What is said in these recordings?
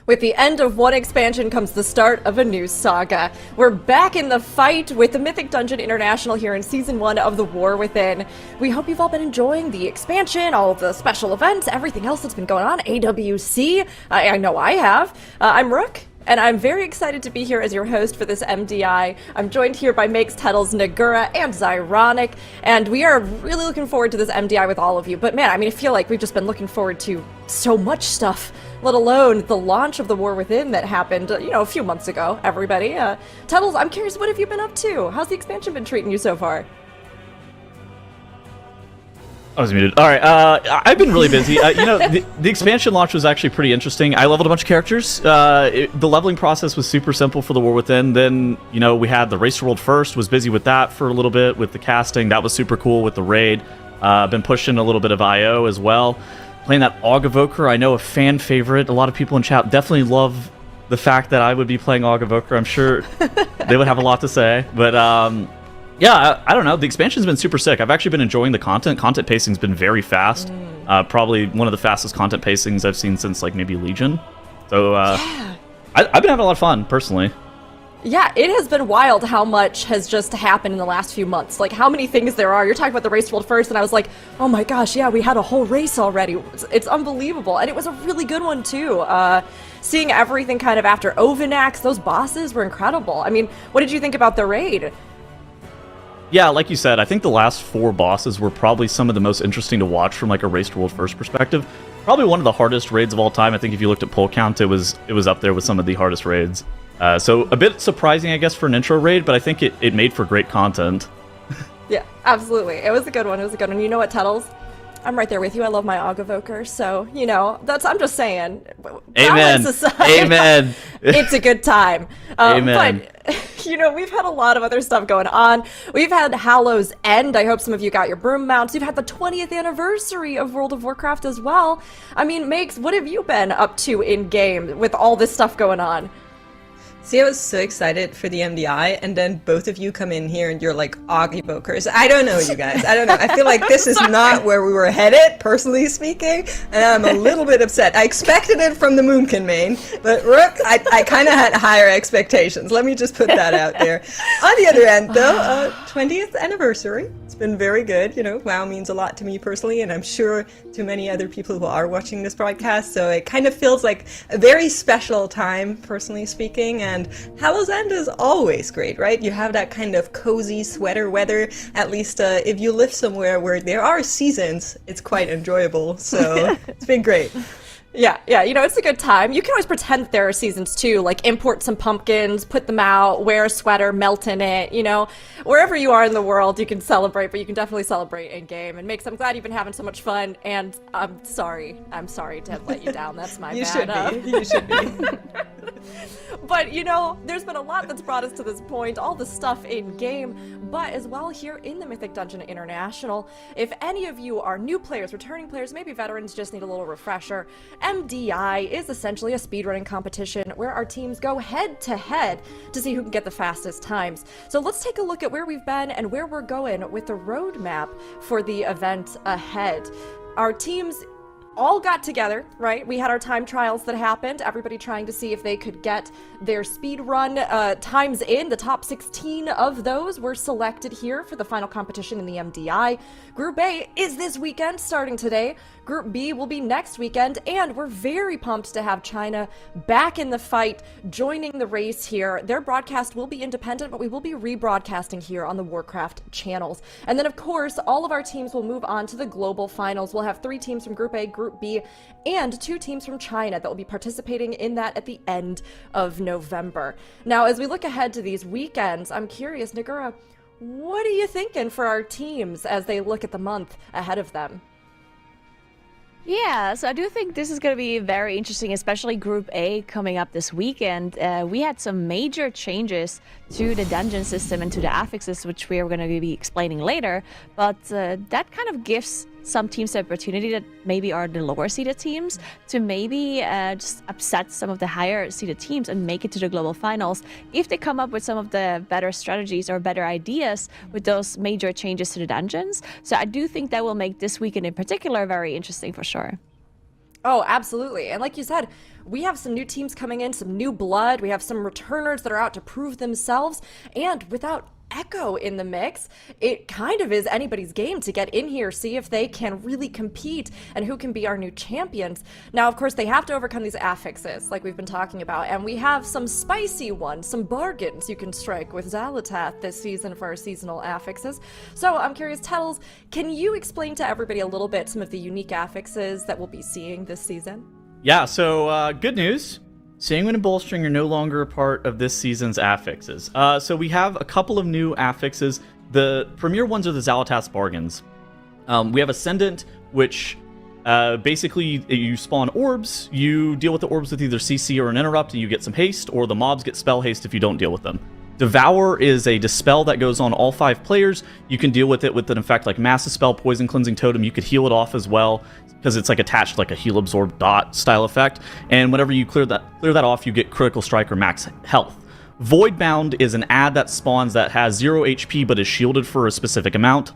With the end of one expansion comes the start of a new saga. We're back in the fight with the Mythic Dungeon International here in Season 1 of The War Within. We hope you've all been enjoying the expansion, all of the special events, everything else that's been going on, AWC. I know I have. I'm Rook, and I'm very excited to be here as your host for this MDI. I'm joined here by Makes, Tettles, Nagura, and Zyronic, and we are really looking forward to this MDI with all of you. But man, I mean, I feel like we've just been looking forward to so much stuff, let alone the launch of The War Within that happened, a few months ago, everybody. Tettles, I'm curious, what have you been up to? How's the expansion been treating you so far? I was muted. All right, I've been really busy. The expansion launch was actually pretty interesting. I leveled a bunch of characters. The leveling process was super simple for The War Within. Then, we had the Race to World First, was busy with that for a little bit, with the casting. That was super cool with the raid. Been pushing a little bit of IO as well. Playing that Aug Evoker, I know a fan favorite. A lot of people in chat definitely love the fact that I would be playing Aug Evoker. I'm sure they would have a lot to say. But yeah, I don't know. The expansion's been super sick. I've actually been enjoying the content. Content pacing's been very fast. Probably one of the fastest content pacings I've seen since like maybe Legion. So yeah. I've been having a lot of fun personally. Yeah, it has been wild how much has just happened in the last few months. Like, how many things there are. You're talking about the Race World First, and I was like, oh my gosh, yeah, we had a whole race already. It's unbelievable. And it was a really good one, too. Seeing everything kind of after Ovinax, those bosses were incredible. I mean, what did you think about the raid? Yeah, like you said, I think the last 4 bosses were probably some of the most interesting to watch from like a Race to World First perspective. Probably one of the hardest raids of all time. I think if you looked at pull count, it was up there with some of the hardest raids. So a bit surprising, I guess, for an intro raid, but I think it made for great content. Yeah, absolutely. It was a good one. It was a good one. You know what, Tettles? I'm right there with you. I love my Aug Evoker, so, I'm just saying. Amen. Aside, Amen. It's a good time. Amen. But, we've had a lot of other stuff going on. We've had Hallow's End. I hope some of you got your broom mounts. We've had the 20th anniversary of World of Warcraft as well. I mean, Makes, what have you been up to in-game with all this stuff going on? See, I was so excited for the MDI, and then both of you come in here and you're like Aug Evokers. I don't know, you guys. I don't know. I feel like this is not where we were headed, personally speaking, and I'm a little bit upset. I expected it from the Moonkin main, but Rook, I kind of had higher expectations. Let me just put that out there. On the other end, though, 20th anniversary. It's been very good. WoW means a lot to me personally, and I'm sure to many other people who are watching this broadcast, so it kind of feels like a very special time, personally speaking. And Hallow's End is always great, right? You have that kind of cozy sweater weather. At least if you live somewhere where there are seasons, it's quite enjoyable. So it's been great. Yeah, it's a good time. You can always pretend that there are seasons too, like import some pumpkins, put them out, wear a sweater, melt in it, wherever you are in the world, you can celebrate, but you can definitely celebrate in game. And I'm glad you've been having so much fun, and I'm sorry to have let you down. That's my bad. You should be. But, there's been a lot that's brought us to this point, all the stuff in game, but as well here in the Mythic Dungeon International. If any of you are new players, returning players, maybe veterans just need a little refresher, MDI is essentially a speedrunning competition where our teams go head to head to see who can get the fastest times. So let's take a look at where we've been and where we're going with the roadmap for the event ahead. Our teams all got together, right? We had our time trials that happened, everybody trying to see if they could get their speed run times in. The top 16 of those were selected here for the final competition in the MDI. Group A is this weekend, starting today. Group B will be next weekend, and we're very pumped to have China back in the fight, joining the race here. Their broadcast will be independent, but we will be rebroadcasting here on the Warcraft channels. And then, of course, all of our teams will move on to the Global Finals. We'll have 3 teams from Group A, Group B, and 2 teams from China that will be participating in that at the end of November. Now, as we look ahead to these weekends, I'm curious, Nagura, what are you thinking for our teams as they look at the month ahead of them? Yeah, so I do think this is going to be very interesting, especially Group A coming up this weekend. We had some major changes to the dungeon system and to the affixes, which we are going to be explaining later. But that kind of gives some teams the opportunity that maybe are the lower seeded teams to maybe just upset some of the higher seeded teams and make it to the global finals if they come up with some of the better strategies or better ideas with those major changes to the dungeons. So I do think that will make this weekend in particular very interesting for sure. Oh, absolutely. And like you said, we have some new teams coming in, some new blood. We have some returners that are out to prove themselves. And without Echo in the mix, it kind of is anybody's game to get in here, see if they can really compete and who can be our new champions. Now, of course, they have to overcome these affixes like we've been talking about, and we have some spicy ones, some bargains you can strike with Xalatath this season for our seasonal affixes. So I'm curious, Tettles, can you explain to everybody a little bit some of the unique affixes that we'll be seeing this season? Yeah, so good news. Sanguine and Bolstering are no longer a part of this season's affixes. So we have a couple of new affixes. The premier ones are the Xalatath's Bargains. We have Ascendant, which basically you spawn orbs, you deal with the orbs with either CC or an interrupt, and you get some haste, or the mobs get spell haste if you don't deal with them. Devour is a dispel that goes on all 5 players. You can deal with it with an effect like Massive Spell, Poison Cleansing Totem. You could heal it off as well, because it's like attached to like a heal absorb dot style effect. And whenever you clear that off, you get critical strike or max health. Voidbound is an ad that spawns that has 0 HP but is shielded for a specific amount.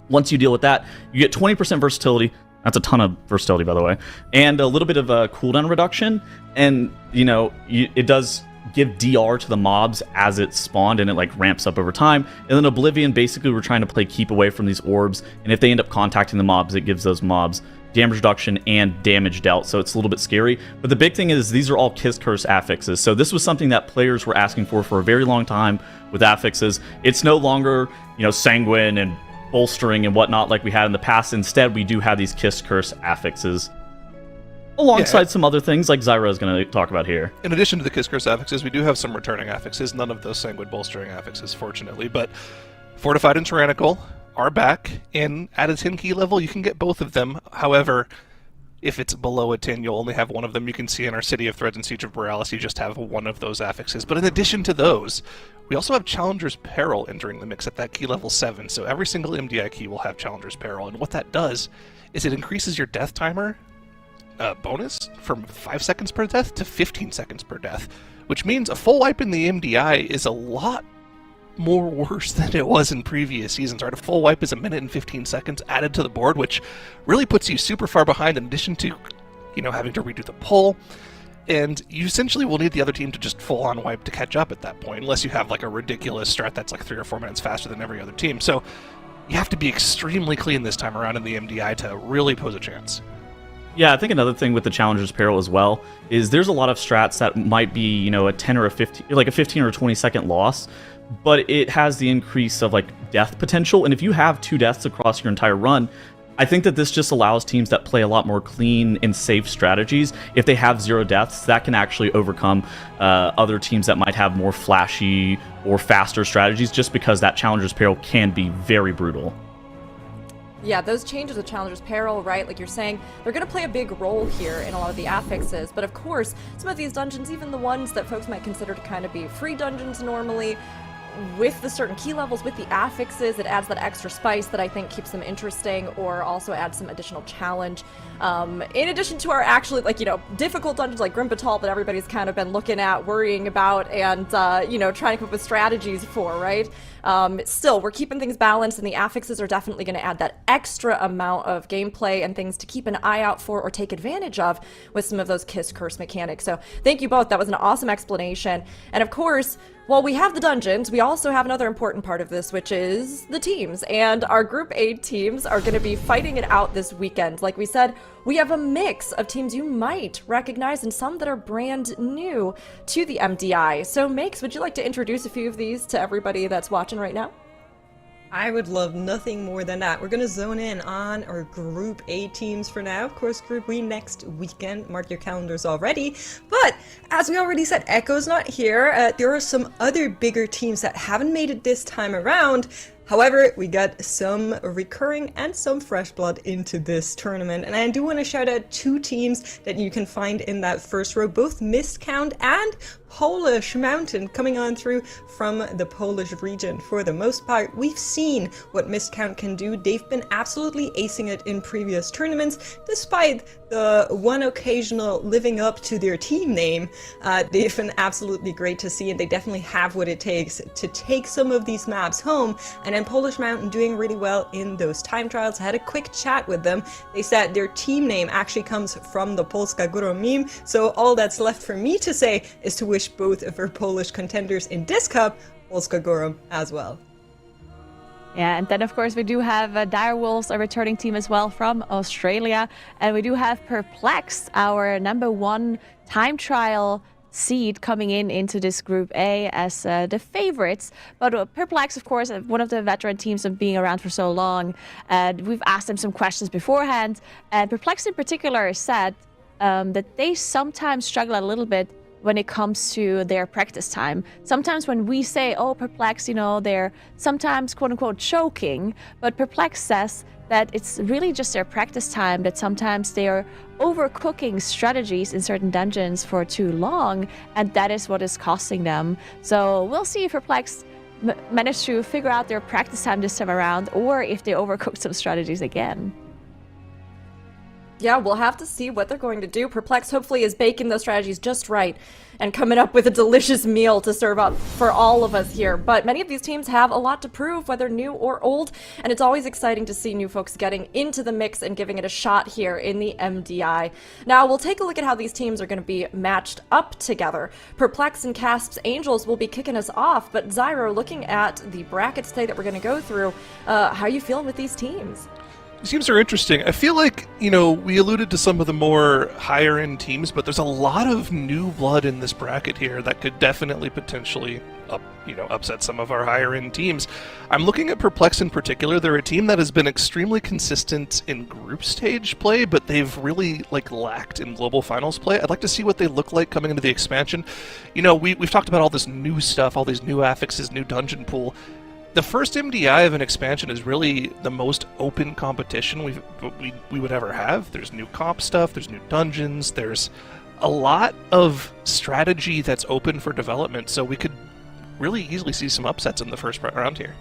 Once you deal with that, you get 20% versatility. That's a ton of versatility, by the way, and a little bit of a cooldown reduction. And it does give DR to the mobs as it's spawned, and it like ramps up over time. And then Oblivion, basically we're trying to play keep away from these orbs, and if they end up contacting the mobs, it gives those mobs damage reduction and damage dealt, so it's a little bit scary. But the big thing is these are all Kiss Curse affixes, so this was something that players were asking for a very long time with affixes. It's no longer Sanguine and Bolstering and whatnot like we had in the past. Instead, we do have these Kiss Curse affixes alongside some other things like Zyra is going to talk about here. In addition to the Kiss Curse affixes, we do have some returning affixes, none of those Sanguine Bolstering affixes, fortunately, but Fortified and Tyrannical are back, and at a 10 key level you can get both of them. However, if it's below a 10, you'll only have one of them. You can see in our City of Threads and Siege of Borealis, you just have one of those affixes. But in addition to those, we also have Challenger's Peril entering the mix at that key level 7, so every single MDI key will have Challenger's Peril, and what that does is it increases your death timer bonus from 5 seconds per death to 15 seconds per death, which means a full wipe in the MDI is a lot more worse than it was in previous seasons. Right, a full wipe is 1 minute and 15 seconds added to the board, which really puts you super far behind in addition to, having to redo the pull. And you essentially will need the other team to just full-on wipe to catch up at that point, unless you have like a ridiculous strat that's like 3 or 4 minutes faster than every other team. So you have to be extremely clean this time around in the MDI to really pose a chance. Yeah, I think another thing with the Challenger's Peril as well is there's a lot of strats that might be, a 10 or a 15, like a 15 or a 20 second loss, but it has the increase of like death potential. And if you have 2 deaths across your entire run, I think that this just allows teams that play a lot more clean and safe strategies. If they have 0 deaths, that can actually overcome other teams that might have more flashy or faster strategies, just because that Challenger's Peril can be very brutal. Yeah, those changes with Challenger's Peril, right, like you're saying, they're going to play a big role here in a lot of the affixes. But of course, some of these dungeons, even the ones that folks might consider to kind of be free dungeons normally, with the certain key levels, with the affixes, it adds that extra spice that I think keeps them interesting, or also adds some additional challenge. In addition to our actually, like, you know, difficult dungeons like Grim Batal that everybody's kind of been looking at, worrying about, and, you know, trying to come up with strategies for, right? Still, we're keeping things balanced, and the affixes are definitely going to add that extra amount of gameplay and things to keep an eye out for or take advantage of with some of those Kiss Curse mechanics. So thank you both. That was an awesome explanation. And of course, while we have the dungeons, we also have another important part of this, which is the teams. And our Group A teams are going to be fighting it out this weekend. Like we said, we have a mix of teams you might recognize and some that are brand new to the MDI. So Makes, would you like to introduce a few of these to everybody that's watching right now? I would love nothing more than that. We're going to zone in on our Group A teams for now. Of course, Group B next weekend. Mark your calendars already. But as we already said, Echo's not here. There are some other bigger teams that haven't made it this time around. However, we got some recurring and some fresh blood into this tournament, and I do want to shout out 2 teams that you can find in that first row, both Mistcount and Polish Mountain, coming on through from the Polish region. For the most part, we've seen what Mistcount can do. They've been absolutely acing it in previous tournaments, despite the one occasional living up to their team name. They've been absolutely great to see, and they definitely have what it takes to take some of these maps home. And then Polish Mountain doing really well in those time trials. I had a quick chat with them. They said their team name actually comes from the Polska Góra meme, so all that's left for me to say is to wish both of our Polish contenders in this cup Polska Góra as well. Yeah, and then of course we do have Dire Wolves, a returning team as well from Australia, and we do have PERPLEXED, our #1 time trial seed, coming into this Group A as the favorites. But PERPLEXED, of course, one of the veteran teams of being around for so long. We've asked them some questions beforehand, and PERPLEXED in particular said that they sometimes struggle a little bit when it comes to their practice time. Sometimes when we say, oh, PERPLEXED, you know, they're sometimes quote-unquote choking, but PERPLEXED says that it's really just their practice time, that sometimes they are overcooking strategies in certain dungeons for too long, and that is what is costing them. So we'll see if PERPLEXED manage to figure out their practice time this time around, or if they overcook some strategies again. Yeah, we'll have to see what they're going to do. PERPLEXED hopefully is baking those strategies just right and coming up with a delicious meal to serve up for all of us here. But many of these teams have a lot to prove, whether new or old, and it's always exciting to see new folks getting into the mix and giving it a shot here in the MDI. Now, we'll take a look at how these teams are going to be matched up together. PERPLEXED and KASP'S Angels will be kicking us off, but Zyro, looking at the brackets today that we're going to go through, how are you feeling with these teams? These teams are interesting. I feel like, you know, we alluded to some of the more higher-end teams, but there's a lot of new blood in this bracket here that could definitely potentially upset some of our higher-end teams. I'm looking at PERPLEXED in particular. They're a team that has been extremely consistent in group stage play, but they've really lacked in global finals play. I'd like to see what they look like coming into the expansion. You know, we've talked about all this new stuff, all these new affixes, new dungeon pool. The first MDI of an expansion is really the most open competition we would ever have. There's new comp stuff, there's new dungeons, there's a lot of strategy that's open for development, so we could really easily see some upsets in the first round here.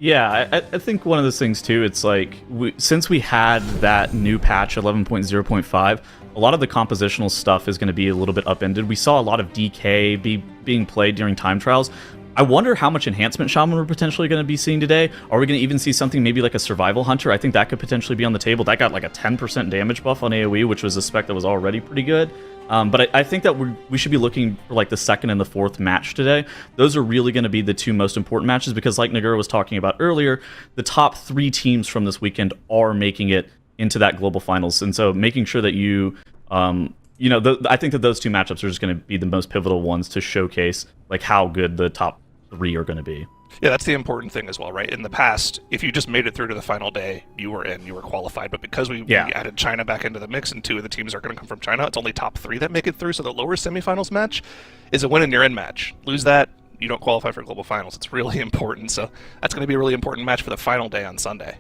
Yeah, I think one of those things too, it's like, since we had that new patch 11.0.5, a lot of the compositional stuff is going to be a little bit upended. We saw a lot of DK being played during time trials. I wonder how much enhancement shaman we're potentially going to be seeing today. Are we going to even see something maybe like a survival hunter? I think that could potentially be on the table. That got like a 10% damage buff on AoE, which was a spec that was already pretty good. But I think that we should be looking for like the second and the fourth match today. Those are really going to be the two most important matches, because like Nagura was talking about earlier, the top 3 teams from this weekend are making it into that global finals. And so making sure that I think that those two matchups are just going to be the most pivotal ones to showcase like how good the top 3 are going to be. Yeah, that's the important thing as well, right? In the past, if you just made it through to the final day, you were in, you were qualified. But because we added China back into the mix, and 2 of the teams are going to come from China, it's only top 3 that make it through. So the lower semifinals match is a win and you're in match. Lose that, you don't qualify for global finals. It's really important. So that's going to be a really important match for the final day on Sunday.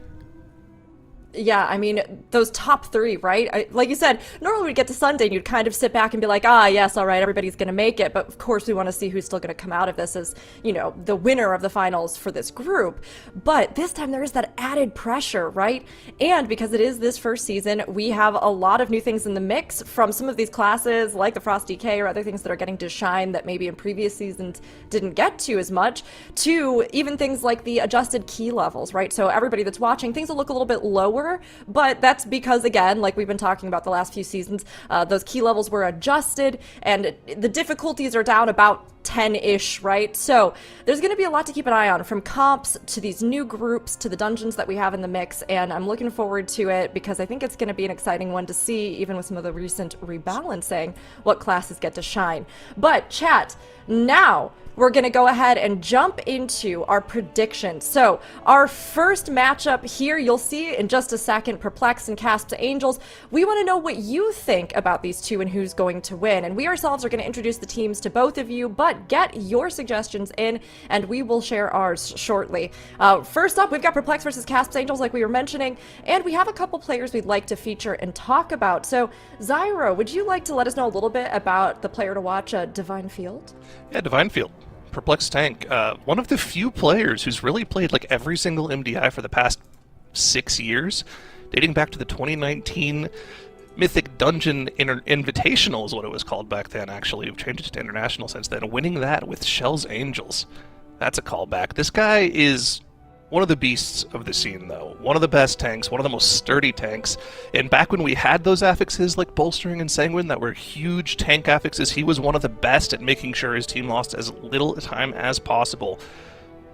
Yeah, I mean, those top 3, right? Like you said, normally we'd get to Sunday and you'd kind of sit back and be like, yes, all right, everybody's going to make it. But of course, we want to see who's still going to come out of this as, the winner of the finals for this group. But this time there is that added pressure, right? And because it is this first season, we have a lot of new things in the mix from some of these classes like the Frost DK or other things that are getting to shine that maybe in previous seasons didn't get to as much, to even things like the adjusted key levels, right? So everybody that's watching, things will look a little bit lower. But that's because, again, like we've been talking about the last few seasons, those key levels were adjusted and the difficulties are down about 10-ish, right? So there's going to be a lot to keep an eye on, from comps to these new groups to the dungeons that we have in the mix, and I'm looking forward to it because I think it's going to be an exciting one to see, even with some of the recent rebalancing, what classes get to shine. But chat, now we're going to go ahead and jump into our predictions. So our first matchup here, you'll see in just a second, Perplexed and KASP'S Angels. We want to know what you think about these two and who's going to win. And we ourselves are going to introduce the teams to both of you, but get your suggestions in and we will share ours shortly. First up, we've got Perplexed versus KASP'S Angels, like we were mentioning, and we have a couple players we'd like to feature and talk about. So Zyro, would you like to let us know a little bit about the player to watch, Divine Field? Yeah, Divine Field. Perplexed tank. One of the few players who's really played like every single MDI for the past 6 years, dating back to the 2019 Mythic Dungeon Invitational is what it was called back then, actually. We've changed it to International since then. Winning that with Shell's Angels. That's a callback. This guy is one of the beasts of the scene, though. One of the best tanks, one of the most sturdy tanks. And back when we had those affixes like Bolstering and Sanguine that were huge tank affixes, he was one of the best at making sure his team lost as little time as possible.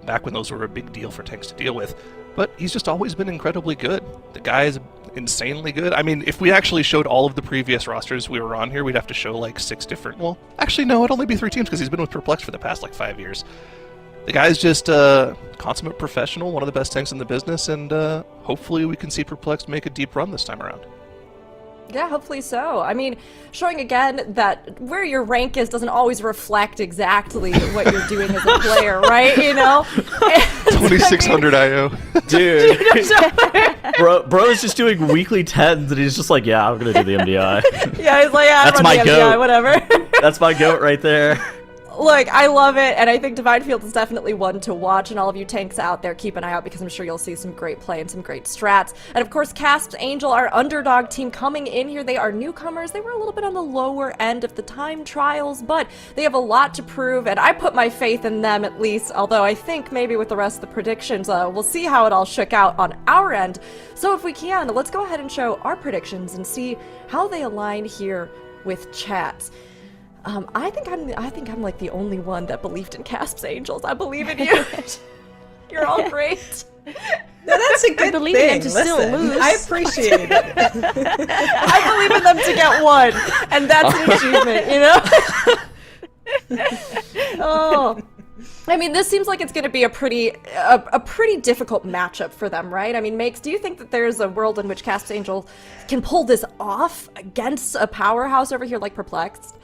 Back when those were a big deal for tanks to deal with. But he's just always been incredibly good. The guy is insanely good. I mean, if we actually showed all of the previous rosters we were on here, we'd have to show like 6 different... Well, actually, no, it'd only be 3 teams because he's been with Perplexed for the past like 5 years. The guy's just a consummate professional, one of the best tanks in the business, and hopefully we can see Perplexed make a deep run this time around. Yeah, hopefully so. I mean, showing again that where your rank is doesn't always reflect exactly what you're doing as a player, right? 2600 IO. Dude. Bro is just doing weekly 10s, and he's just like, yeah, I'm going to do the MDI. Yeah, he's like, yeah, That's I'm my the MDI, goat. whatever. That's my goat right there. Look, I love it, and I think Divine Field is definitely one to watch, and all of you tanks out there, keep an eye out, because I'm sure you'll see some great play and some great strats. And of course, KASP'S Angel, our underdog team coming in here, they are newcomers. They were a little bit on the lower end of the time trials, but they have a lot to prove, and I put my faith in them at least, although I think maybe with the rest of the predictions, we'll see how it all shook out on our end. So if we can, let's go ahead and show our predictions and see how they align here with chat. I think I'm like the only one that believed in KASP'S Angels. I believe in you. You're all great. No, that's a good believe in thing. them to still Listen, lose. I appreciate it. I believe in them to get one, and that's an achievement, Oh. I mean, this seems like it's going to be a pretty difficult matchup for them, right? I mean, Makes, do you think that there's a world in which KASP'S Angel can pull this off against a powerhouse over here like Perplexed?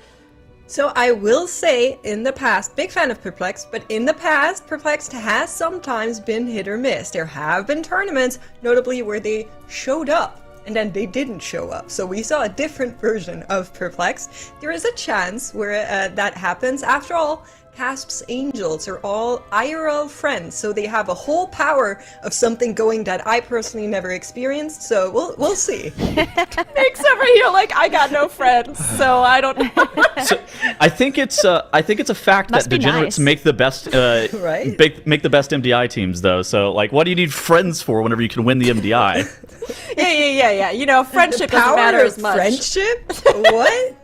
So I will say, in the past, big fan of Perplexed, but in the past, Perplexed has sometimes been hit or miss. There have been tournaments, notably where they showed up, and then they didn't show up. So we saw a different version of Perplexed. There is a chance where that happens. After all, KASP'S Angels are all IRL friends, so they have a whole power of something going that I personally never experienced, so we'll see. Makes over here like, I got no friends, so I don't know. So I think it's a fact Must that be degenerates nice. make the best Right? make the best MDI teams though. So like, what do you need friends for whenever you can win the MDI? Yeah. Friendship doesn't Power matter of as much. friendship? What?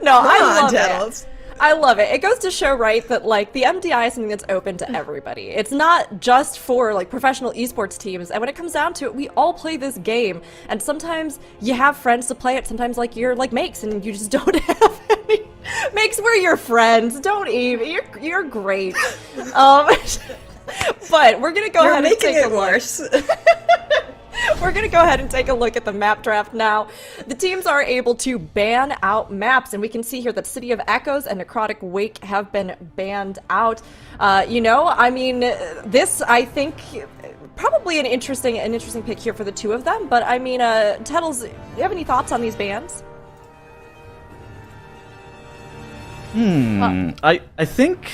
No, I Come on, love Tels. it. I love it. It goes to show, right, that like the MDI is something that's open to everybody. It's not just for like professional esports teams. And when it comes down to it, we all play this game. And sometimes you have friends to play it. Sometimes like you're like Makes and you just don't have any. Makes, we're your friends. Don't even. You're great. But we're gonna go You're ahead and making take it a look. worse. We're going to go ahead and take a look at the map draft now. The teams are able to ban out maps, and we can see here that City of Echoes and Necrotic Wake have been banned out. I mean, this, I think, probably an interesting pick here for the two of them. But, I mean, Tettles, do you have any thoughts on these bans? I think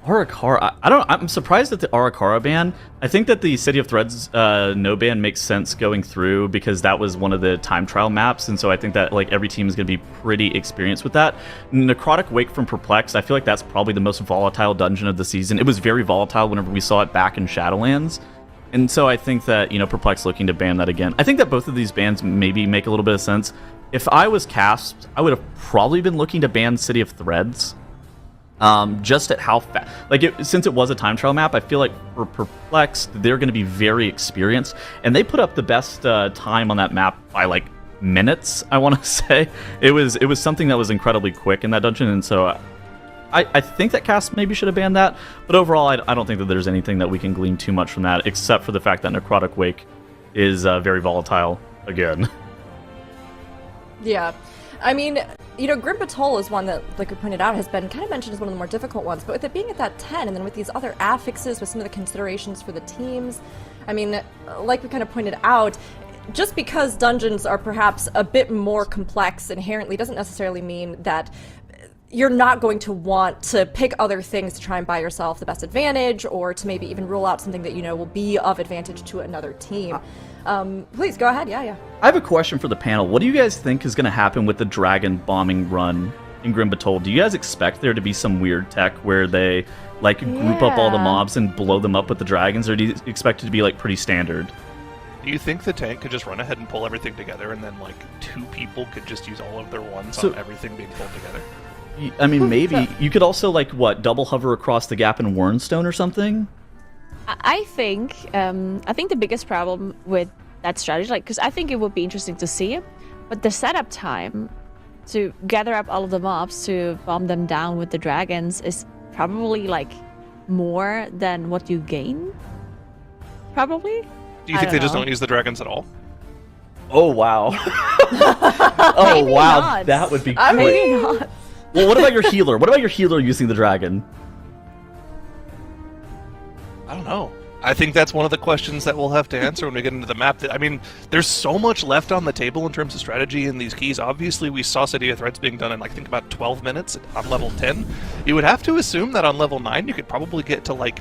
Arakara. I'm surprised at the Arakara ban. I think that the City of Threads no ban makes sense going through because that was one of the time trial maps, and so I think that like every team is going to be pretty experienced with that. Necrotic Wake from Perplexed. I feel like that's probably the most volatile dungeon of the season. It was very volatile whenever we saw it back in Shadowlands. And so I think that, Perplexed looking to ban that again. I think that both of these bans maybe make a little bit of sense. If I was KASP'S, I would have probably been looking to ban City of Threads. Just at how fast, since it was a time trial map, I feel like for Perplexed, they're going to be very experienced, and they put up the best time on that map by like minutes. I want to say it was something that was incredibly quick in that dungeon, and so I think that KASP maybe should have banned that. But overall, I don't think that there's anything that we can glean too much from that, except for the fact that Necrotic Wake is very volatile again. Yeah. I mean, Grim Patrol is one that, like we pointed out, has been kind of mentioned as one of the more difficult ones, but with it being at that 10, and then with these other affixes, with some of the considerations for the teams, I mean, like we kind of pointed out, just because dungeons are perhaps a bit more complex inherently doesn't necessarily mean that you're not going to want to pick other things to try and buy yourself the best advantage, or to maybe even rule out something that will be of advantage to another team. Please go ahead. Yeah. I have a question for the panel. What do you guys think is going to happen with the dragon bombing run in Grim Patrol? Do you guys expect there to be some weird tech where they group up all the mobs and blow them up with the dragons, or do you expect it to be pretty standard? Do you think the tank could just run ahead and pull everything together, and then two people could just use all of their ones on everything being pulled together? I mean, maybe. You could also, double hover across the gap in Warrenstone or something? I think the biggest problem with that strategy, because I think it would be interesting to see it, but the setup time to gather up all of the mobs to bomb them down with the dragons is probably more than what you gain. Probably. Do you think they just don't use the dragons at all? Oh wow! Maybe not. That would be great. Maybe not. Well, what about your healer? What about your healer using the dragon? I don't know. I think that's one of the questions that we'll have to answer when we get into the map. There's so much left on the table in terms of strategy in these keys. Obviously, we saw City of Threads being done in, I think, about 12 minutes on level 10. You would have to assume that on level 9, you could probably get to,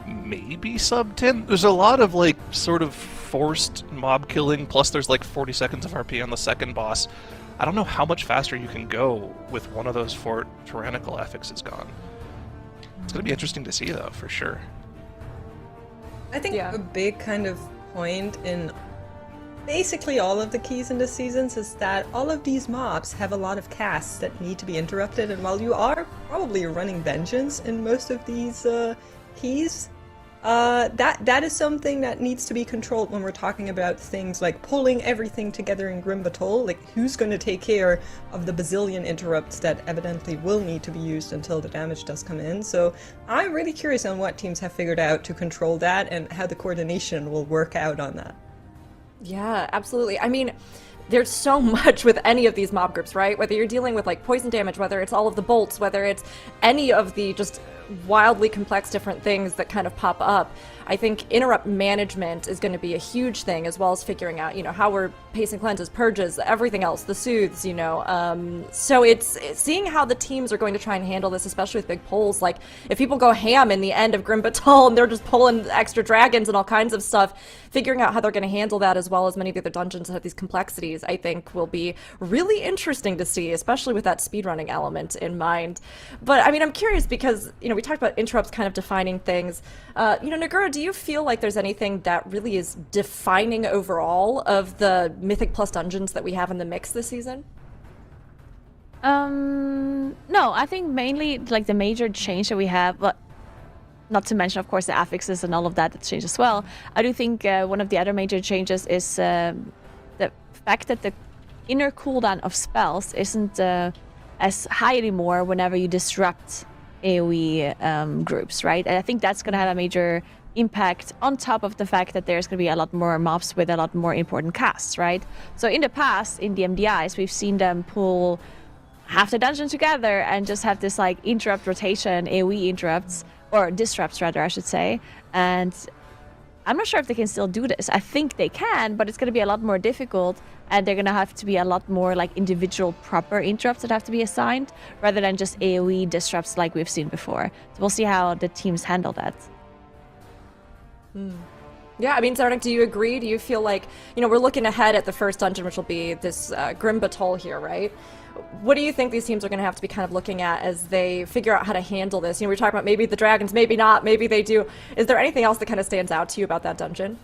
maybe sub 10. There's a lot of, sort of forced mob killing, plus there's, 40 seconds of RP on the second boss. I don't know how much faster you can go with one of those 4 tyrannical affixes gone. It's going to be interesting to see, though, for sure. I think a big kind of point in basically all of the keys in the seasons is that all of these mobs have a lot of casts that need to be interrupted, and while you are probably running vengeance in most of these keys, that is something that needs to be controlled when we're talking about things like pulling everything together in Grim Patrol. Who's going to take care of the bazillion interrupts that evidently will need to be used until the damage does come in? So I'm really curious on what teams have figured out to control that and how the coordination will work out on that. Yeah, absolutely. I mean, there's so much with any of these mob groups, right? Whether you're dealing with poison damage, whether it's all of the bolts, whether it's any of the just wildly complex different things that kind of pop up. I think interrupt management is going to be a huge thing, as well as figuring out, how we're pacing cleanses, purges, everything else, the soothes, So it's seeing how the teams are going to try and handle this, especially with big pulls. If people go ham in the end of Grim Patrol and they're just pulling extra dragons and all kinds of stuff, figuring out how they're going to handle that, as well as many of the other dungeons that have these complexities, I think will be really interesting to see, especially with that speedrunning element in mind. But I mean, I'm curious because, we talked about interrupts kind of defining things. Nagura, do you feel like there's anything that really is defining overall of the Mythic Plus dungeons that we have in the mix this season? No, I think mainly the major change that we have, but not to mention, of course, the affixes and all of that changed as well. I do think one of the other major changes is the fact that the inner cooldown of spells isn't as high anymore whenever you disrupt AoE groups, right? And I think that's going to have a major impact on top of the fact that there's going to be a lot more mobs with a lot more important casts, right? So in the past, in the MDIs, we've seen them pull half the dungeon together and just have this like interrupt rotation, AoE interrupts, or disrupts rather, I should say. And I'm not sure if they can still do this. I think they can, but it's going to be a lot more difficult, and they're going to have to be a lot more like individual proper interrupts that have to be assigned rather than just AoE disrupts like we've seen before. So we'll see how the teams handle that. Yeah, I mean, Zarnik, do you agree? Do you feel like, you know, we're looking ahead at the first dungeon, which will be this Grim Batol here, right? What do you think these teams are going to have to be kind of looking at as they figure out how to handle this? You know, we're talking about maybe the dragons, maybe not, maybe they do. Is there anything else that kind of stands out to you about that dungeon?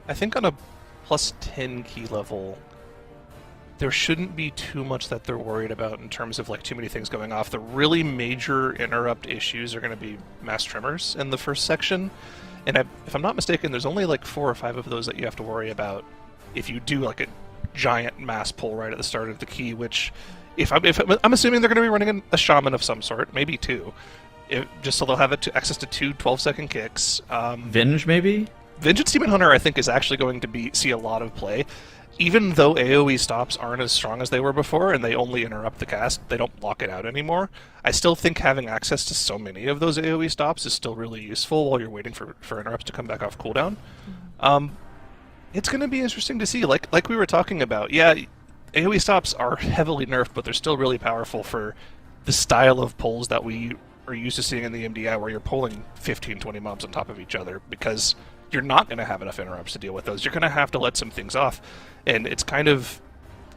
I think on a plus 10 key level, there shouldn't be too much that they're worried about in terms of like too many things going off. The really major interrupt issues are going to be mass tremors in the first section. And if I'm not mistaken, there's only like 4 or 5 of those that you have to worry about if you do like a giant mass pull right at the start of the key, which I'm assuming they're going to be running a shaman of some sort, maybe 2, just so they'll have access to 2 12-second kicks. Venge, maybe? Vengeance Demon Hunter, I think, is actually going to see a lot of play. Even though AoE stops aren't as strong as they were before, and they only interrupt the cast, they don't lock it out anymore, I still think having access to so many of those AoE stops is still really useful while you're waiting for interrupts to come back off cooldown. It's going to be interesting to see. Like we were talking about, yeah, AoE stops are heavily nerfed, but they're still really powerful for the style of pulls that we are used to seeing in the MDI, where you're pulling 15, 20 mobs on top of each other, because you're not going to have enough interrupts to deal with those. You're going to have to let some things off, and it's kind of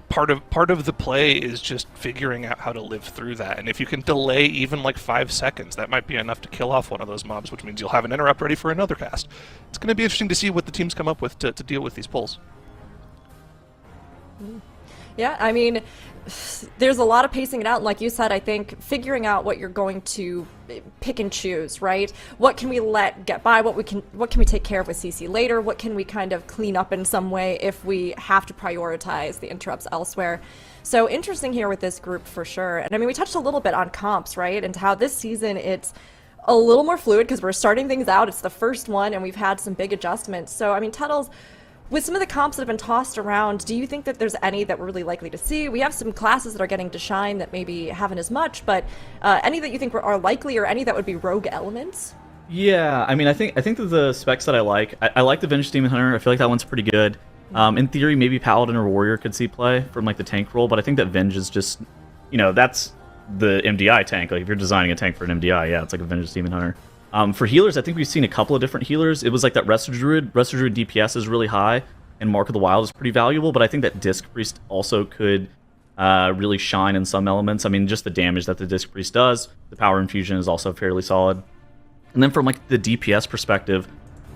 part of the play is just figuring out how to live through that. And if you can delay even like 5 seconds, that might be enough to kill off one of those mobs, which means you'll have an interrupt ready for another cast. It's going to be interesting to see what the teams come up with to deal with these pulls. Yeah, I mean, there's a lot of pacing it out, and like you said, I think figuring out what you're going to pick and choose, right? What can we let get by? What can we take care of with CC later? What can we kind of clean up in some way if we have to prioritize the interrupts elsewhere? So interesting here with this group for sure. And I mean, we touched a little bit on comps, right? And how this season it's a little more fluid because we're starting things out. It's the first one, and we've had some big adjustments. So I mean, Tuttles, with some of the comps that have been tossed around, do you think that there's any that we're really likely to see? We have some classes that are getting to shine that maybe haven't as much, but any that you think are likely, or any that would be rogue elements? Yeah, I mean, I think that the specs that I like the Vengeance Demon Hunter. I feel like that one's pretty good. In theory, maybe Paladin or Warrior could see play from like the tank role, but I think that Venge is just, you know, that's the MDI tank. Like if you're designing a tank for an MDI, yeah, it's like a Vengeance Demon Hunter. For healers, I think we've seen a couple of different healers. It was like that Resto Druid. Resto Druid DPS is really high, and Mark of the Wild is pretty valuable, but I think that Disc Priest also could really shine in some elements. I mean, just the damage that the Disc Priest does, the power infusion is also fairly solid. And then from like the DPS perspective,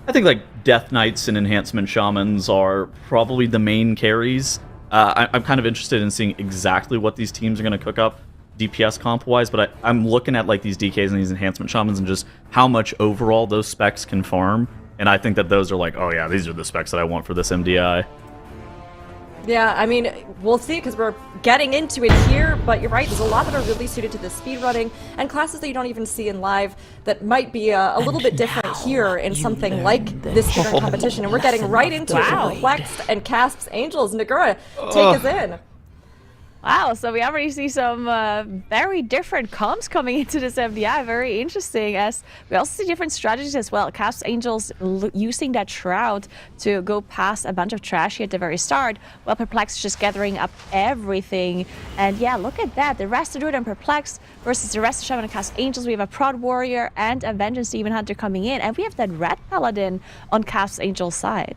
I think like Death Knights and Enhancement Shamans are probably the main carries. I'm kind of interested in seeing exactly what these teams are going to cook up DPS comp-wise, but I'm looking at like these DKs and these Enhancement Shamans and just how much overall those specs can farm, and I think that those are like, oh yeah, these are the specs that I want for this MDI. Yeah, I mean, we'll see, because we're getting into it here, but you're right, there's a lot that are really suited to the speedrunning, and classes that you don't even see in live that might be a little bit different here in something like this speedrun competition, and we're getting right into it. Perplexed and KASP'S Angels. Nagura, take us in. Wow, so we already see some very different comps coming into this MDI. Very interesting, as we also see different strategies as well. KASP'S Angels using that Shroud to go past a bunch of trash here at the very start, while Perplexed is just gathering up everything. And yeah, look at that. The Resto Druid and Perplexed versus the Resto Shaman and KASP'S Angels. We have a Prod Warrior and a Vengeance Demon Hunter coming in. And we have that Red Paladin on KASP'S Angels side.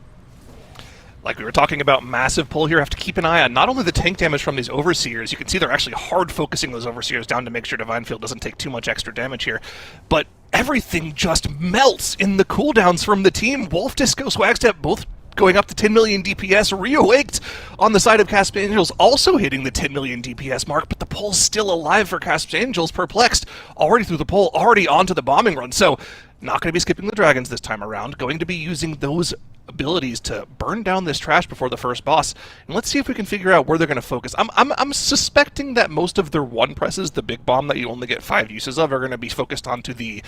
Like we were talking about, massive pull here. Have to keep an eye on not only the tank damage from these Overseers. You can see they're actually hard focusing those Overseers down to make sure Divine Field doesn't take too much extra damage here. But everything just melts in the cooldowns from the team. Wolf Disco, Swagstep both going up to 10 million DPS. Reawaked on the side of KASP'S Angels, also hitting the 10 million DPS mark, but the poll's still alive for KASP'S Angels. Perplexed, already through the poll, already onto the bombing run. So, not going to be skipping the dragons this time around. Going to be using those abilities to burn down this trash before the first boss. And let's see if we can figure out where they're going to focus. I'm suspecting that most of their one presses, the big bomb that you only get 5 uses of, are going to be focused onto the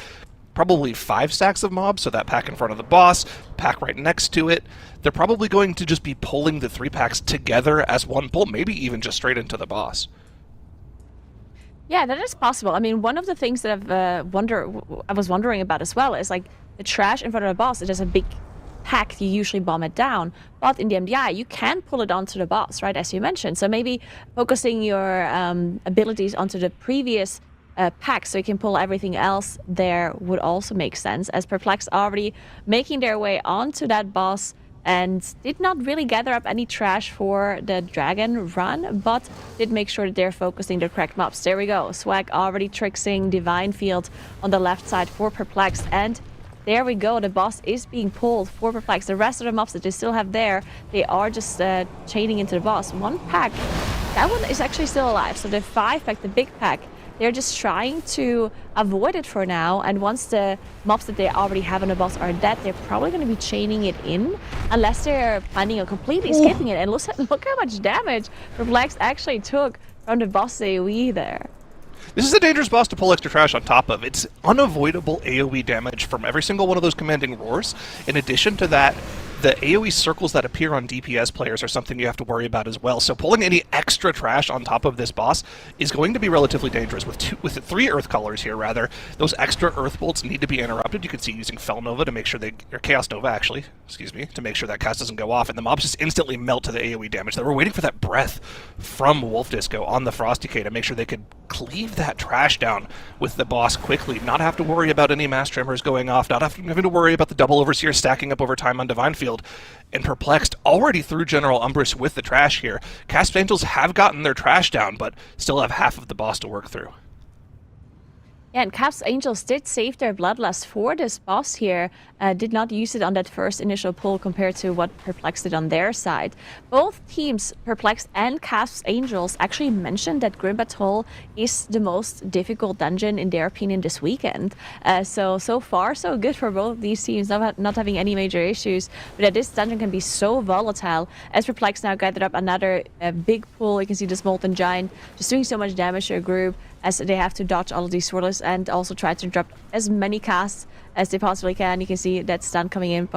probably 5 stacks of mobs, so that pack in front of the boss, pack right next to it. They're probably going to just be pulling the 3 packs together as one pull, maybe even just straight into the boss. Yeah, that is possible. I mean, one of the things that I was wondering about as well is like the trash in front of the boss. It is a big pack, you usually bomb it down, but in the MDI you can pull it onto the boss, right, as you mentioned. So maybe focusing your abilities onto the previous pack so you can pull everything else there would also make sense, as Perplexed already making their way onto that boss and did not really gather up any trash for the dragon run, but did make sure that they're focusing the correct mobs. There we go. Swag already tricksing Divine Field on the left side for Perplexed, and there we go. The boss is being pulled for Perplexed. The rest of the mobs that they still have there, they are just chaining into the boss. One pack, that one is actually still alive. So the 5 pack, the big pack, they're just trying to avoid it for now, and once the mobs that they already have on the boss are dead, they're probably going to be chaining it in, unless they're planning on completely skipping it. And look how much damage Perplexed actually took from the boss AoE there. This is a dangerous boss to pull extra trash on top of. It's unavoidable AoE damage from every single one of those commanding roars. In addition to that, the AoE circles that appear on DPS players are something you have to worry about as well. So pulling any extra trash on top of this boss is going to be relatively dangerous. With 3 Earth Colors here, rather, those extra Earth Bolts need to be interrupted. You can see using Fel Nova to make sure or Chaos Nova, actually, excuse me, to make sure that cast doesn't go off, and the mobs just instantly melt to the AoE damage. They were waiting for that breath from Wolf Disco on the Frosty K to make sure they could cleave that trash down with the boss quickly, not have to worry about any mass tremors going off, not having to worry about the double Overseer stacking up over time on Divine Field. And Perplexed already through General Umbrus with the trash here. KASP'S Angels have gotten their trash down, but still have half of the boss to work through. Yeah, and KASP'S Angels did save their Bloodlust for this boss here, did not use it on that first initial pull compared to what Perplexed did on their side. Both teams, Perplexed and KASP'S Angels, actually mentioned that Grim Battle is the most difficult dungeon in their opinion this weekend. So far so good for both of these teams, not having any major issues, but that this dungeon can be so volatile, as Perplexed now gathered up another big pull. You can see this Molten Giant just doing so much damage to a group, as they have to dodge all of these swirlers and also try to drop as many casts as they possibly can. You can see that stun coming in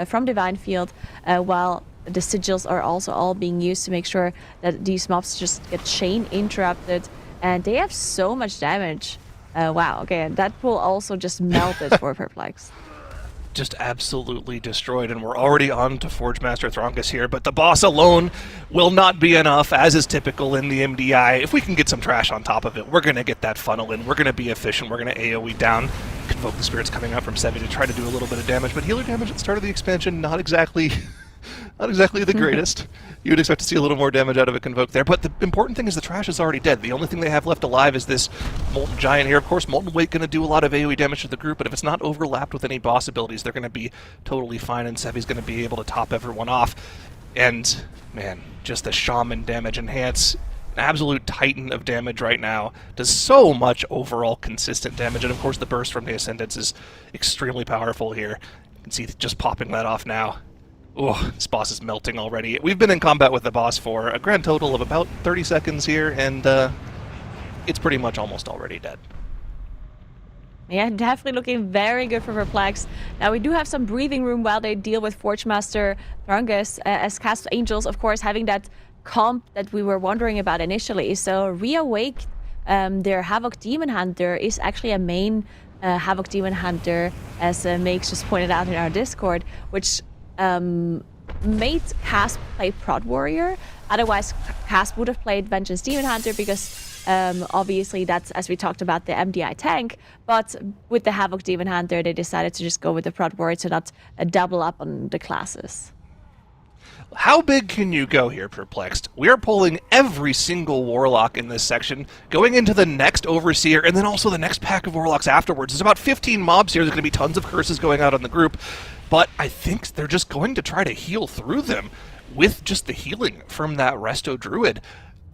from Divine Field, while the sigils are also all being used to make sure that these mobs just get chain interrupted, and they have so much damage. Wow, okay, that pull also just melted for Perplex. Just absolutely destroyed, and we're already on to Forge Master Throngus here, but the boss alone will not be enough, as is typical in the MDI. If we can get some trash on top of it, we're going to get that funnel in, we're going to be efficient, we're going to AoE down. Convoke the Spirits coming out from Sevi to try to do a little bit of damage, but healer damage at the start of the expansion, not exactly the greatest. You would expect to see a little more damage out of a Convoke there, but the important thing is the trash is already dead. The only thing they have left alive is this Molten Giant here. Of course, Molten Weight going to do a lot of AoE damage to the group, but if it's not overlapped with any boss abilities, they're going to be totally fine, and Sevi's going to be able to top everyone off. And, man, just the Shaman damage enhance. An absolute titan of damage right now. Does so much overall consistent damage, and of course the burst from the Ascendance is extremely powerful here. You can see just popping that off now. Oh, this boss is melting already. We've been in combat with the boss for a grand total of about 30 seconds here, and it's pretty much almost already dead. Yeah, definitely looking very good for Perplex. Now, we do have some breathing room while they deal with Forge Master Throngus, as KASP'S Angels, of course, having that comp that we were wondering about initially. So, Reawake, their Havoc Demon Hunter, is actually a main Havoc Demon Hunter, as Makes just pointed out in our Discord, which made KASP play Prod Warrior. Otherwise, KASP would have played Vengeance Demon Hunter because obviously that's, as we talked about, the MDI tank. But with the Havoc Demon Hunter, they decided to just go with the Prod Warrior to not double up on the classes. How big can you go here, Perplexed? We are pulling every single Warlock in this section, going into the next Overseer, and then also the next pack of Warlocks afterwards. There's about 15 mobs here. There's going to be tons of curses going out on the group. but I think they're just going to try to heal through them with just the healing from that Resto Druid.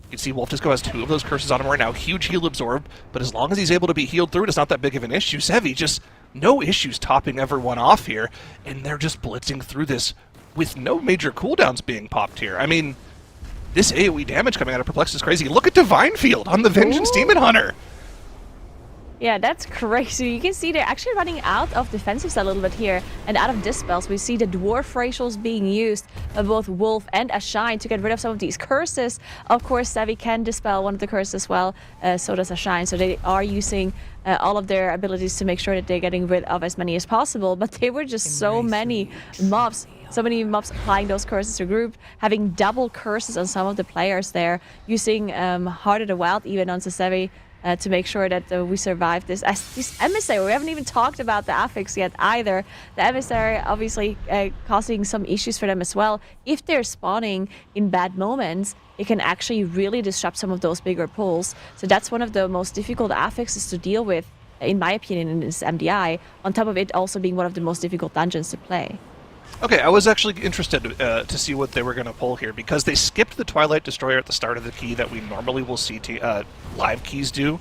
You can see Wolf Disco has 2 of those curses on him right now. Huge heal absorb, but as long as he's able to be healed through it, it's not that big of an issue. Sevi just no issues topping everyone off here, and they're just blitzing through this with no major cooldowns being popped here. I mean, this AoE damage coming out of Perplexed is crazy. Look at Divine Field on the Vengeance Demon Hunter. Yeah, that's crazy. You can see they're actually running out of defensives a little bit here and out of dispels. We see the dwarf racials being used by both Wolf and Ashine to get rid of some of these curses. Of course, Sevi can dispel one of the curses as well, so does Ashine. So they are using all of their abilities to make sure that they're getting rid of as many as possible. But they were just so many mobs. So many mobs applying those curses to group, having double curses on some of the players there, using Heart of the Wild even on Sevi. To make sure that we survive this emissary. We haven't even talked about the affix yet either. The emissary obviously causing some issues for them as well. If they're spawning in bad moments, it can actually really disrupt some of those bigger pulls. So that's one of the most difficult affixes to deal with, in my opinion, in this MDI. On top of it also being one of the most difficult dungeons to play. Okay, I was actually interested to see what they were going to pull here, because they skipped the Twilight Destroyer at the start of the key that we normally will see live keys do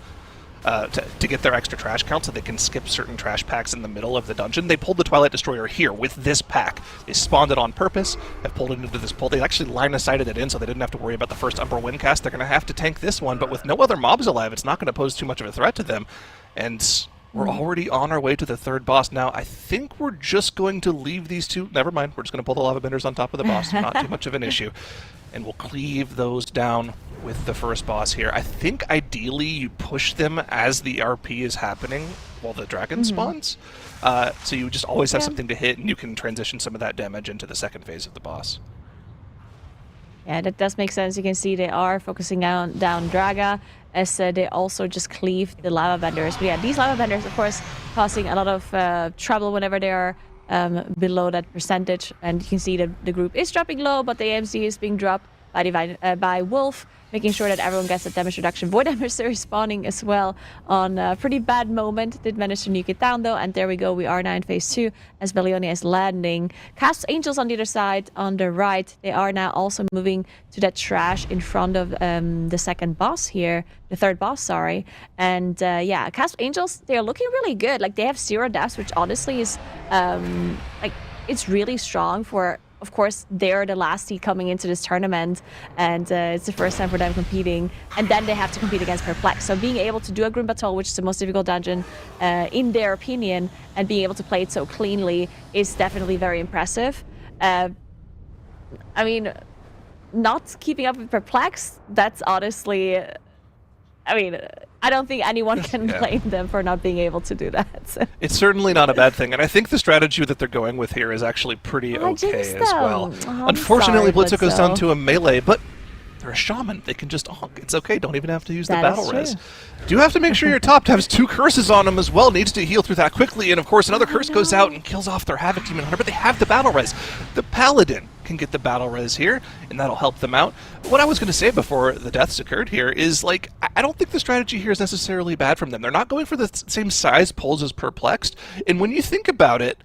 to get their extra trash count, so they can skip certain trash packs in the middle of the dungeon. They pulled the Twilight Destroyer here with this pack. They spawned it on purpose, have pulled it into this pull. They actually line-of-sighted it in, so they didn't have to worry about the first Umbra Wind cast. They're going to have to tank this one, but with no other mobs alive, it's not going to pose too much of a threat to them. And we're already on our way to the 3rd boss. Now, I think we're just going to leave these 2... Never mind, we're just going to pull the lava benders on top of the boss. Not too much of an issue. And we'll cleave those down with the first boss here. I think, ideally, you push them as the RP is happening while the dragon spawns. So you just always have something to hit, and you can transition some of that damage into the second phase of the boss. Yeah, that does make sense. You can see they are focusing down Draga, as they also just cleave the lava benders. But yeah, these lava benders, of course, causing a lot of trouble whenever they are below that percentage. And you can see that the group is dropping low, but the AMC is being dropped by Wolf, making sure that everyone gets a damage reduction. Void Emissary spawning as well on a pretty bad moment. Did manage to nuke it down though, and there we go. We are now in phase 2 as Belioni is landing. KASP'S Angels on the other side, on the right. They are now also moving to that trash in front of the second boss here. The 3rd boss, sorry. And yeah, KASP'S Angels, they're looking really good. Like, they have 0 deaths, which honestly is like, it's really strong for... Of course, they're the last seed coming into this tournament, and it's the first time for them competing. And then they have to compete against Perplexed. So being able to do a Grim Battle, which is the most difficult dungeon, in their opinion, and being able to play it so cleanly is definitely very impressive. I mean, not keeping up with Perplexed, that's honestly... I mean, I don't think anyone can blame them for not being able to do that. So. It's certainly not a bad thing, and I think the strategy that they're going with here is actually pretty okay as well. Unfortunately, Blitzer goes down to a melee, but they're a shaman. They can just honk. It's okay. Don't even have to use the battle res. Do have to make sure your top has 2 curses on them as well. Needs to heal through that quickly, and of course another curse goes out and kills off their Havoc Demon Hunter, but they have the battle res. The Paladin can get the battle res here, and that'll help them out. What I was going to say before the deaths occurred here is, like, I don't think the strategy here is necessarily bad from them. They're not going for the same size pulls as Perplexed, and when you think about it,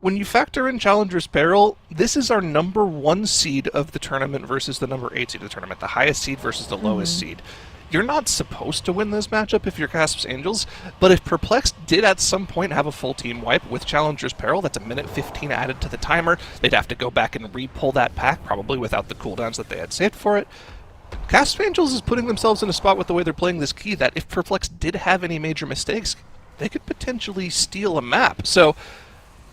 when you factor in Challenger's Peril, this is our number 1 seed of the tournament versus the number 8 seed of the tournament, the highest seed versus the lowest seed. You're not supposed to win this matchup if you're KASP'S Angels, but if Perplexed did at some point have a full team wipe with Challenger's Peril, that's a minute 15 added to the timer. They'd have to go back and re-pull that pack, probably without the cooldowns that they had saved for it. KASP'S Angels is putting themselves in a spot with the way they're playing this key that if Perplexed did have any major mistakes, they could potentially steal a map. So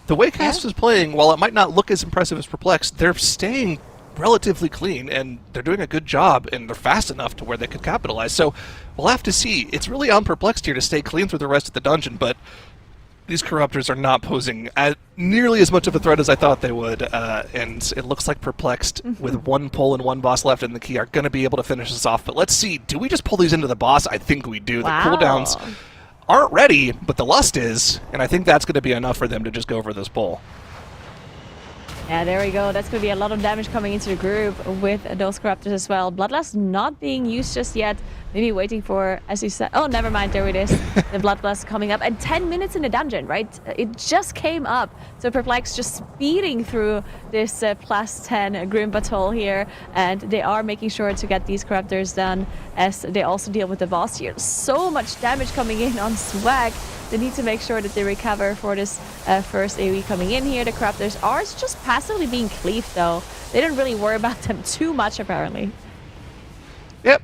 the way KASP'S is playing, while it might not look as impressive as Perplexed, they're staying relatively clean, and they're doing a good job, and they're fast enough to where they could capitalize. So we'll have to see. It's really on Perplexed here to stay clean through the rest of the dungeon, but these Corruptors are not posing nearly as much of a threat as I thought they would, and it looks like Perplexed, with 1 pull and 1 boss left in the key, are going to be able to finish this off. But let's see. Do we just pull these into the boss? I think we do. Wow. The cooldowns aren't ready, but the lust is, and I think that's going to be enough for them to just go for this pull. Yeah, there we go. That's going to be a lot of damage coming into the group with those Corruptors as well. Bloodlust not being used just yet. Maybe waiting for, as you said... Oh, never mind. There it is. The Bloodlust coming up. And 10 minutes in the dungeon, right? It just came up. So Perplexed just speeding through this +10 Grim Patrol here. And they are making sure to get these Corruptors done as they also deal with the boss here. So much damage coming in on Swag. They need to make sure that they recover for this first AoE coming in here. The Corruptors are just passively being cleaved, though. They didn't really worry about them too much, apparently. Yep.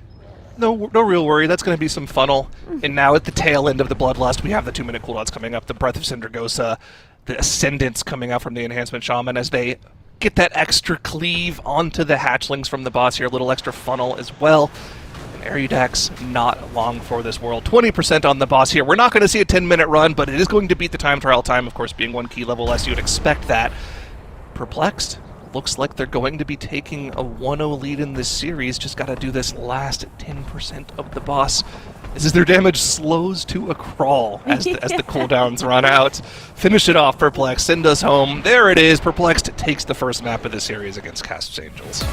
No real worry. That's going to be some funnel. And now at the tail end of the Bloodlust, we have the 2-minute cooldowns coming up. The Breath of Sindragosa, the Ascendants coming out from the Enhancement Shaman as they get that extra cleave onto the hatchlings from the boss here. A little extra funnel as well. Erudex, not long for this world. 20% on the boss here. We're not going to see a 10-minute run, but it is going to beat the time trial time, of course, being 1 key level less. You would expect that. Perplexed, looks like they're going to be taking a 1-0 lead in this series. Just got to do this last 10% of the boss. This is their damage slows to a crawl as the cooldowns run out. Finish it off, Perplexed. Send us home. There it is. Perplexed takes the first map of the series against KASP'S Angels.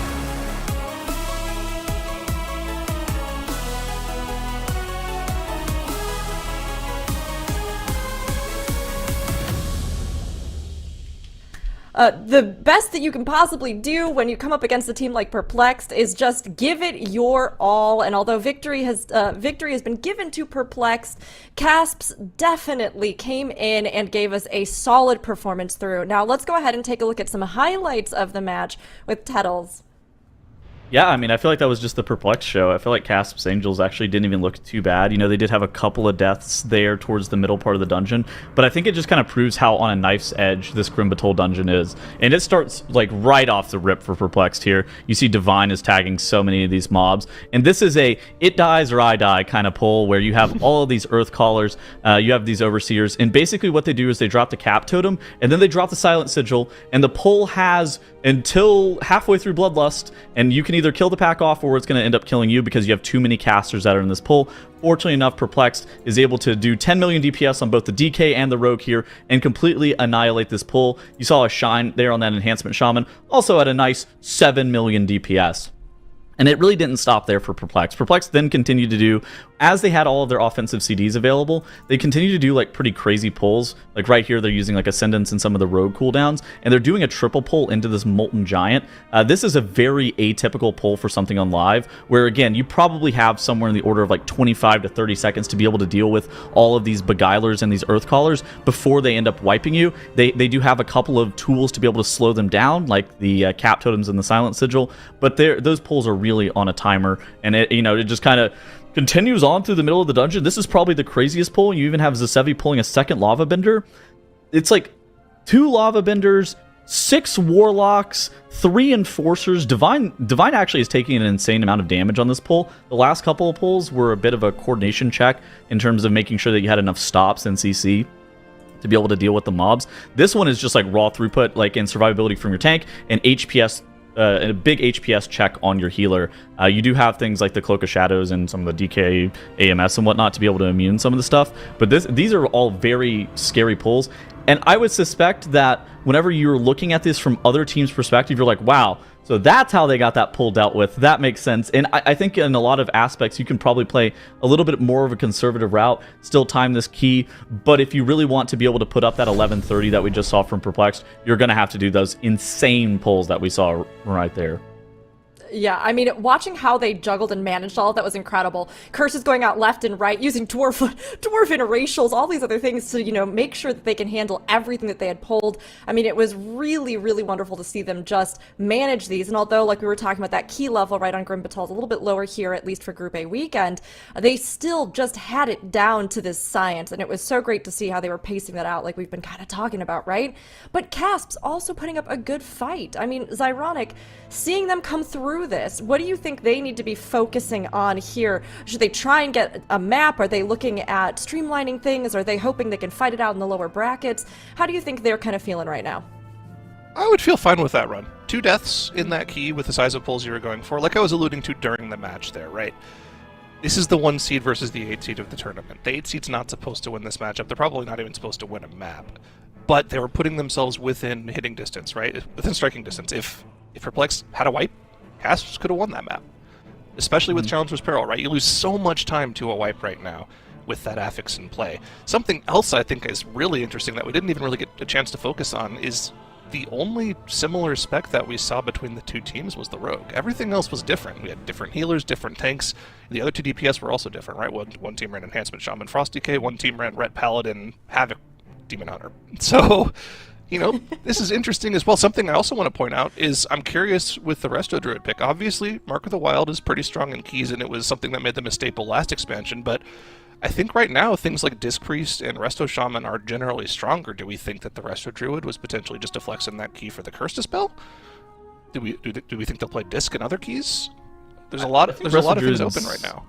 The best that you can possibly do when you come up against a team like Perplexed is just give it your all. And although victory has been given to Perplexed, KASP'S definitely came in and gave us a solid performance through. Now let's go ahead and take a look at some highlights of the match with Tettles. Yeah, I mean, I feel like that was just the Perplexed show. I feel like KASP'S Angels actually didn't even look too bad. You know, they did have a couple of deaths there towards the middle part of the dungeon, but I think it just kind of proves how on a knife's edge this Grim Batol dungeon is. And it starts, like, right off the rip for Perplexed here. You see Divine is tagging so many of these mobs, and this is a it dies or I die kind of pull where you have all of these Earth Callers, you have these Overseers, and basically what they do is they drop the Cap Totem, and then they drop the Silent Sigil, and the pull has until halfway through Bloodlust, and you can either kill the pack off or it's going to end up killing you because you have too many casters that are in this pull. Fortunately enough, Perplexed is able to do 10 million DPS on both the DK and the Rogue here and completely annihilate this pull. You saw a shine there on that Enhancement Shaman, also at a nice 7 million DPS. And it really didn't stop there for Perplexed. Perplexed then continued to do, as they had all of their offensive CDs available, they continued to do like pretty crazy pulls. Like right here, they're using like Ascendants and some of the Rogue cooldowns, and they're doing a triple pull into this Molten Giant. This is a very atypical pull for something on live, where again, you probably have somewhere in the order of like 25 to 30 seconds to be able to deal with all of these Beguilers and these Earth Callers before they end up wiping you. They do have a couple of tools to be able to slow them down, like the Cap Totems and the Silent Sigil, but those pulls are really on a timer, and it just kind of continues on through the middle of the dungeon. This is probably the craziest pull. You even have Zasevi pulling a second Lava Bender. It's like 2 Lava Benders, 6 Warlocks, 3 Enforcers. Divine actually is taking an insane amount of damage on this pull. The last couple of pulls were a bit of a coordination check in terms of making sure that you had enough stops in CC to be able to deal with the mobs. This one is just like raw throughput, like in survivability from your tank, and HPS, a big HPS check on your healer. You do have things like the Cloak of Shadows and some of the DK, AMS, and whatnot to be able to immune some of the stuff, but these are all very scary pulls. And I would suspect that whenever you're looking at this from other teams' perspective, you're like, wow, so that's how they got that pull dealt with. That makes sense. And I think in a lot of aspects, you can probably play a little bit more of a conservative route, still time this key. But if you really want to be able to put up that 1130 that we just saw from Perplexed, you're going to have to do those insane pulls that we saw right there. Yeah, I mean, watching how they juggled and managed all of that was incredible. Curses going out left and right, using dwarf interracials, all these other things to, make sure that they can handle everything that they had pulled. I mean, it was really, really wonderful to see them just manage these. And although, like we were talking about, that key level right on Grim Batol is a little bit lower here, at least for Group A weekend, they still just had it down to this science. And it was so great to see how they were pacing that out, like we've been kind of talking about, right? But KASP'S also putting up a good fight. I mean, Zyronic, seeing them come through this, what do you think they need to be focusing on here? Should they try and get a map? Are they looking at streamlining things? Are they hoping they can fight it out in the lower brackets? How do you think they're kind of feeling right now? I would feel fine with that run. 2 deaths in that key with the size of pulls you were going for, like I was alluding to during the match there, right? This is the 1 seed versus the 8 seed of the tournament. The 8 seed's not supposed to win this matchup. They're probably not even supposed to win a map. but they were putting themselves within hitting distance, right? Within striking distance. If Perplexed had a wipe, KASP'S could have won that map. Especially with Challenger's Peril, right? You lose so much time to a wipe right now with that affix in play. Something else I think is really interesting that we didn't even really get a chance to focus on is the only similar spec that we saw between the two teams was the Rogue. Everything else was different. We had different healers, different tanks. The other two DPS were also different, right? One team ran Enhancement Shaman Frost DK, one team ran Ret Paladin Havoc Demon Hunter. So, you know, this is interesting as well. Something I also want to point out is I'm curious with the Resto Druid pick. Obviously, Mark of the Wild is pretty strong in keys, and it was something that made them a staple last expansion, but I think right now things like Disc Priest and Resto Shaman are generally stronger. Do we think that the Resto Druid was potentially just a flex in that key for the Curse Dispel? Do we think they'll play Disc and other keys? There's a lot of things open right now.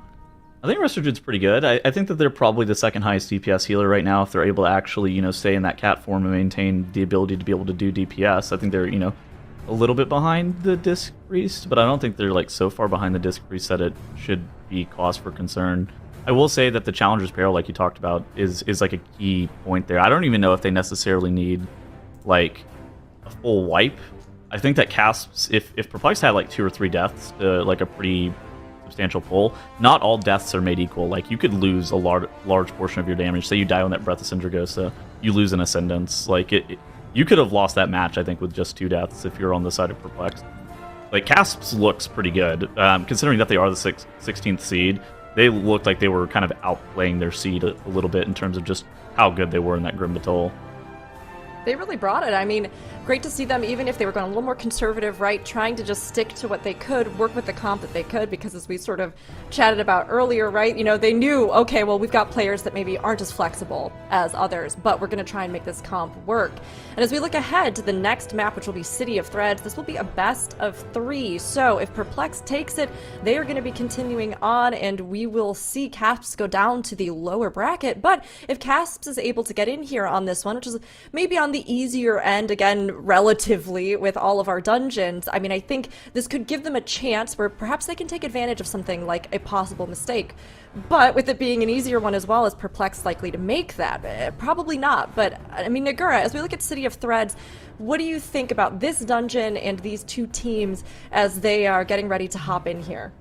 I think Resto Druid's pretty good. I think that they're probably the second highest DPS healer right now if they're able to actually, you know, stay in that cat form and maintain the ability to be able to do DPS. I think they're, you know, a little bit behind the Disc Priest, but I don't think they're like so far behind the Disc Priest that it should be cause for concern. I will say that the Challenger's Peril, like you talked about, is like a key point there. I don't even know if they necessarily need like a full wipe. I think that KASP'S, if Perplexed had like 2 or 3 deaths, like a pretty substantial pull, not all deaths are made equal. Like you could lose a large portion of your damage. Say you die on that Breath of Sindragosa, you lose an Ascendance. Like you could have lost that match, I think, with just 2 deaths if you're on the side of Perplexed. Like KASP'S looks pretty good, considering that they are the 16th seed. They looked like they were kind of outplaying their seed a little bit in terms of just how good they were in that Grim Battle. They really brought it. I mean, great to see them, even if they were going a little more conservative, right? Trying to just stick to what they could, work with the comp that they could, because as we sort of chatted about earlier, right? You know, they knew, okay, well, we've got players that maybe aren't as flexible as others, but we're going to try and make this comp work. And as we look ahead to the next map, which will be City of Threads, this will be a best of 3. So if Perplexed takes it, they are going to be continuing on, and we will see KASP'S go down to the lower bracket. But if KASP'S is able to get in here on this one, which is maybe on the easier end, again, relatively, with all of our dungeons, I mean, I think this could give them a chance where perhaps they can take advantage of something like a possible mistake. But with it being an easier one as well, is Perplexed likely to make that? Probably not. But, I mean, Nagura, as we look at City of Threads, what do you think about this dungeon and these two teams as they are getting ready to hop in here?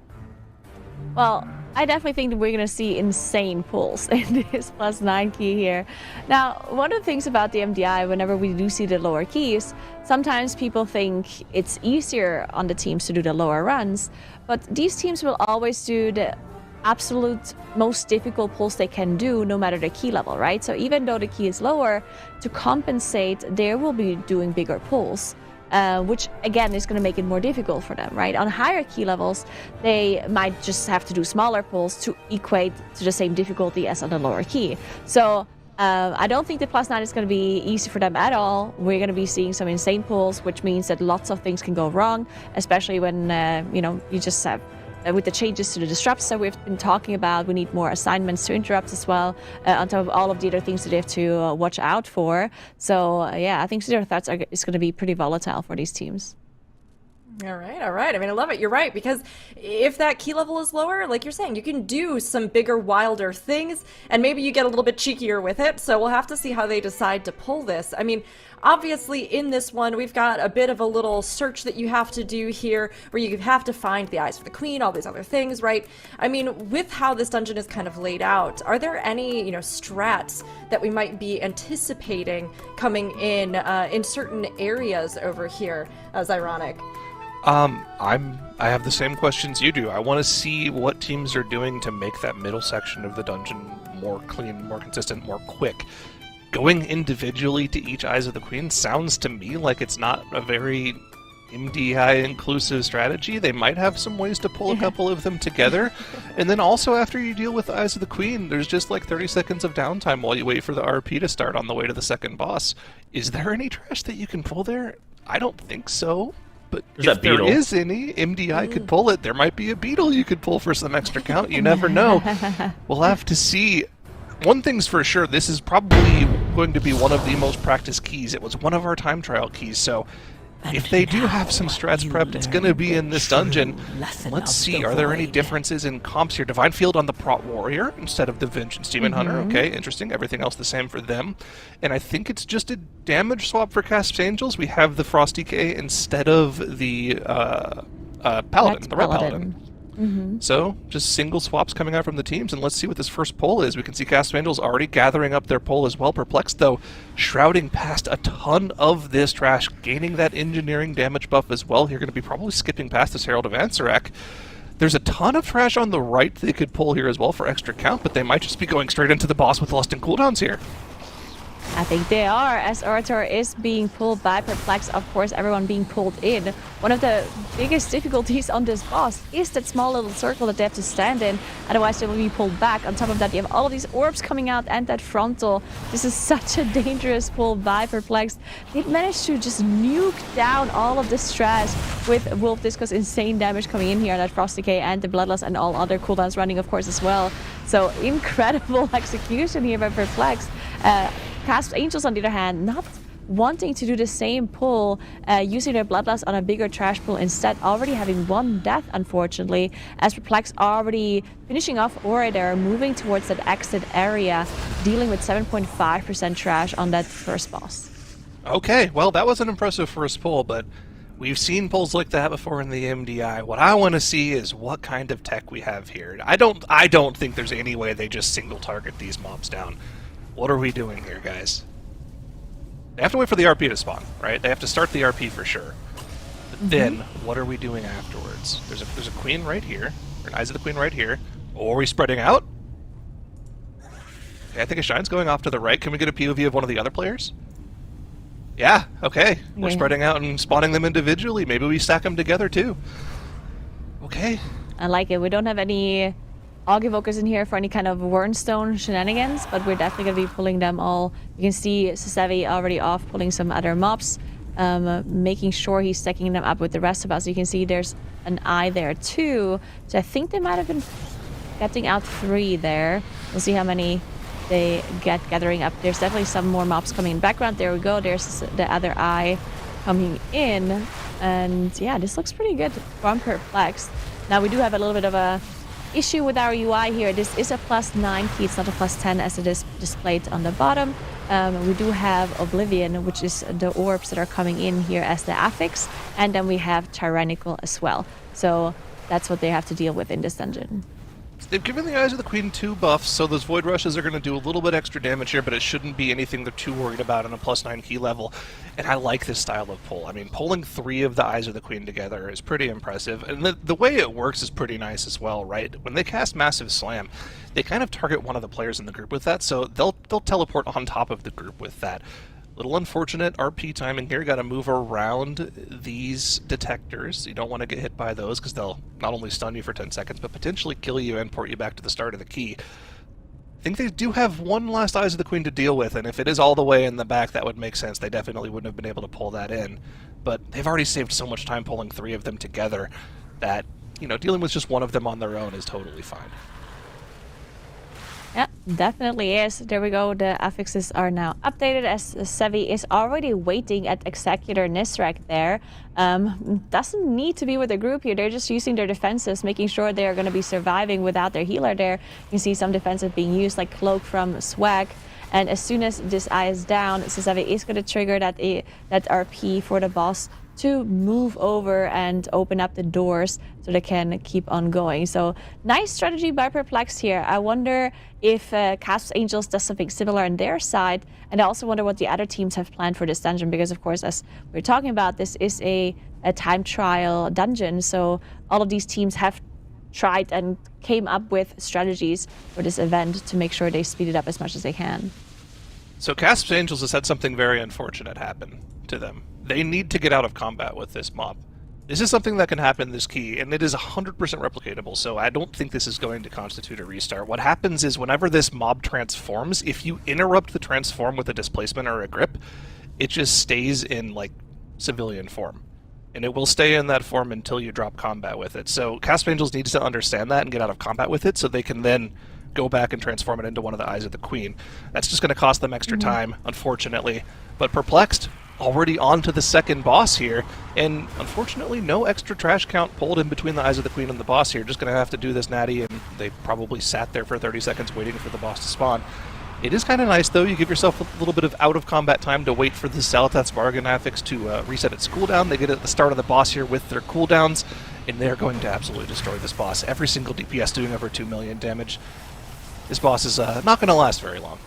Well, I definitely think that we're going to see insane pulls in this +9 key here. Now, one of the things about the MDI, whenever we do see the lower keys, sometimes people think it's easier on the teams to do the lower runs, but these teams will always do the absolute most difficult pulls they can do, no matter the key level, right? So even though the key is lower, to compensate, they will be doing bigger pulls. Which again is going to make it more difficult for them, right? On higher key levels, they might just have to do smaller pulls to equate to the same difficulty as on the lower key. So I don't think the +9 is going to be easy for them at all. We're going to be seeing some insane pulls, which means that lots of things can go wrong, especially when you know, you just have with the changes to the disrupts that we've been talking about. We need more assignments to interrupts as well, on top of all of the other things that they have to watch out for. So yeah, I think City of Threads is going to be pretty volatile for these teams. All right, all right. I mean, I love it. You're right, because if that key level is lower, like you're saying, you can do some bigger, wilder things, and maybe you get a little bit cheekier with it. So we'll have to see how they decide to pull this. I mean, obviously in this one, we've got a bit of a little search that you have to do here, where you have to find the eyes for the queen, all these other things, right? I mean, with how this dungeon is kind of laid out, are there any, you know, strats that we might be anticipating coming in certain areas over here as ironic? I have the same questions you do. I want to see what teams are doing to make that middle section of the dungeon more clean, more consistent, more quick. Going individually to each Eyes of the Queen sounds to me like it's not a very MDI inclusive strategy. They might have some ways to pull a couple of them together. And then also after you deal with the Eyes of the Queen, there's just like 30 seconds of downtime while you wait for the RP to start on the way to the second boss. Is there any trash that you can pull there? I don't think so. But if there is any, MDI could pull it. There might be a beetle you could pull for some extra count. You never know. We'll have to see. One thing's for sure, this is probably going to be one of the most practiced keys. It was one of our time trial keys, so if they do have some strats prepped, it's going to be in this dungeon. Let's see, are there any differences in comps here? Divine Field on the Prot Warrior instead of the Vengeance Demon Hunter. Okay, interesting. Everything else the same for them. And I think it's just a damage swap for KASP'S Angels. We have the Frosty K instead of the Paladin, the Red Paladin. So, just single swaps coming out from the teams, and let's see what this first pull is. We can see KASP'S Angels already gathering up their pull as well. Perplexed, though, shrouding past a ton of this trash, gaining that engineering damage buff as well. You're going to be probably skipping past this Herald of Ansarak. There's a ton of trash on the right they could pull here as well for extra count, but they might just be going straight into the boss with Lust and cooldowns here. I think they are, as Orator is being pulled by Perplex, of course, everyone being pulled in. One of the biggest difficulties on this boss is that small little circle that they have to stand in, otherwise they will be pulled back. On top of that, you have all of these orbs coming out and that frontal. This is such a dangerous pull by Perplex. They managed to just nuke down all of this trash with Wolf Disco's insane damage coming in here, that Frost Decay and the Bloodlust and all other cooldowns running, of course, as well. So incredible execution here by Perplex. KASP'S Angels, on the other hand, not wanting to do the same pull, using their Bloodlust on a bigger trash pool instead, already having one death, unfortunately, as Perplex already finishing off Orator, moving towards that exit area, dealing with 7.5% trash on that first boss. Okay, well, that was an impressive first pull, but we've seen pulls like that before in the MDI. What I want to see is what kind of tech we have here. I don't think there's any way they just single target these mobs down. What are we doing here, guys? They have to wait for the RP to spawn, right? They have to start the RP for sure. But then, what are we doing afterwards? There's a queen right here, or an Eyes of the Queen right here. Or are we spreading out? Okay, I think a Shine's going off to the right. Can we get a POV of one of the other players? Yeah, okay. We're spreading out and spawning them individually. Maybe we stack them together too. Okay. I like it. We don't have any Aug Evokers in here for any kind of Wernstone shenanigans, but we're definitely going to be pulling them all. You can see Sasevi already off pulling some other mobs, making sure he's stacking them up with the rest of us. You can see there's an eye there too, so I think they might have been getting out 3 there. We'll see how many they get gathering up. There's definitely some more mobs coming in background. There we go. There's the other eye coming in, and yeah, this looks pretty good from Perplexed. Now we do have a little bit of a issue with our UI here. This is a +9 key, it's not a +10 as it is displayed on the bottom. We do have Oblivion, which is the orbs that are coming in here as the affix, and then we have Tyrannical as well. So that's what they have to deal with in this dungeon. They've given the Eyes of the Queen 2 buffs, so those Void Rushes are going to do a little bit extra damage here, but it shouldn't be anything they're too worried about on a +9 key level. And I like this style of pull. I mean, pulling 3 of the Eyes of the Queen together is pretty impressive, and the way it works is pretty nice as well, right? When they cast Massive Slam, they kind of target one of the players in the group with that, so they'll teleport on top of the group with that. Little unfortunate RP timing here. Got to move around these detectors. You don't want to get hit by those because they'll not only stun you for 10 seconds, but potentially kill you and port you back to the start of the key. I think they do have one last Eyes of the Queen to deal with, and if it is all the way in the back, that would make sense. They definitely wouldn't have been able to pull that in. But they've already saved so much time pulling 3 of them together that, you know, dealing with just one of them on their own is totally fine. Yeah, definitely is. There we go. The affixes are now updated as Sevi is already waiting at Executor Nisrak there. Doesn't need to be with the group here. They're just using their defenses, making sure they're going to be surviving without their healer there. You can see some defenses being used, like Cloak from Swag. And as soon as this eye is down, Sevi is going to trigger that RP for the boss to move over and open up the doors so they can keep on going. So nice strategy by Perplexed here. I wonder if KASP'S Angels does something similar on their side, and I also wonder what the other teams have planned for this dungeon, because of course, as we're talking about, this is a time trial dungeon, so all of these teams have tried and came up with strategies for this event to make sure they speed it up as much as they can. So KASP'S Angels has had something very unfortunate happen to them. They need to get out of combat with this mob. This is something that can happen this key, and it is 100% replicatable, so I don't think this is going to constitute a restart. What happens is whenever this mob transforms, if you interrupt the transform with a displacement or a grip, it just stays in, like, civilian form. And it will stay in that form until you drop combat with it. So KASP'S Angels needs to understand that and get out of combat with it so they can then go back and transform it into one of the Eyes of the Queen. That's just going to cost them extra time, unfortunately. But Perplexed, already on to the second boss here, and unfortunately no extra trash count pulled in between the Eyes of the Queen and the boss here. Just going to have to do this natty, and they probably sat there for 30 seconds waiting for the boss to spawn. It is kind of nice, though. You give yourself a little bit of out-of-combat time to wait for the Salatheth's Bargain Affix to reset its cooldown. They get it at the start of the boss here with their cooldowns, and they're going to absolutely destroy this boss. Every single DPS doing over 2 million damage. This boss is not going to last very long.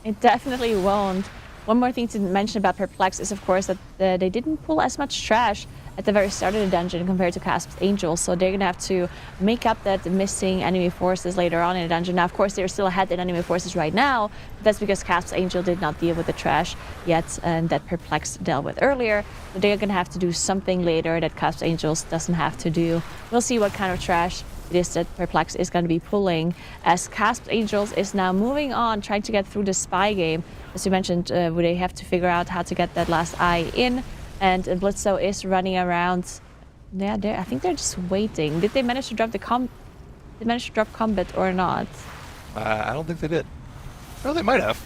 It definitely won't. One more thing to mention about Perplex is, of course, that they didn't pull as much trash at the very start of the dungeon compared to KASP'S Angels, so they're gonna have to make up that missing enemy forces later on in the dungeon. Now, of course, they're still ahead in enemy forces right now, but that's because KASP'S Angel did not deal with the trash yet, and that Perplex dealt with earlier. So they're gonna have to do something later that KASP'S Angels doesn't have to do. We'll see what kind of trash it is that Perplex is going to be pulling, as KASP'S Angels is now moving on, trying to get through the spy game. As you mentioned, where they have to figure out how to get that last eye in, and Blitzo is running around. Yeah, I think they're just waiting. Did they manage to drop combat or not? I don't think they did. No, they might have.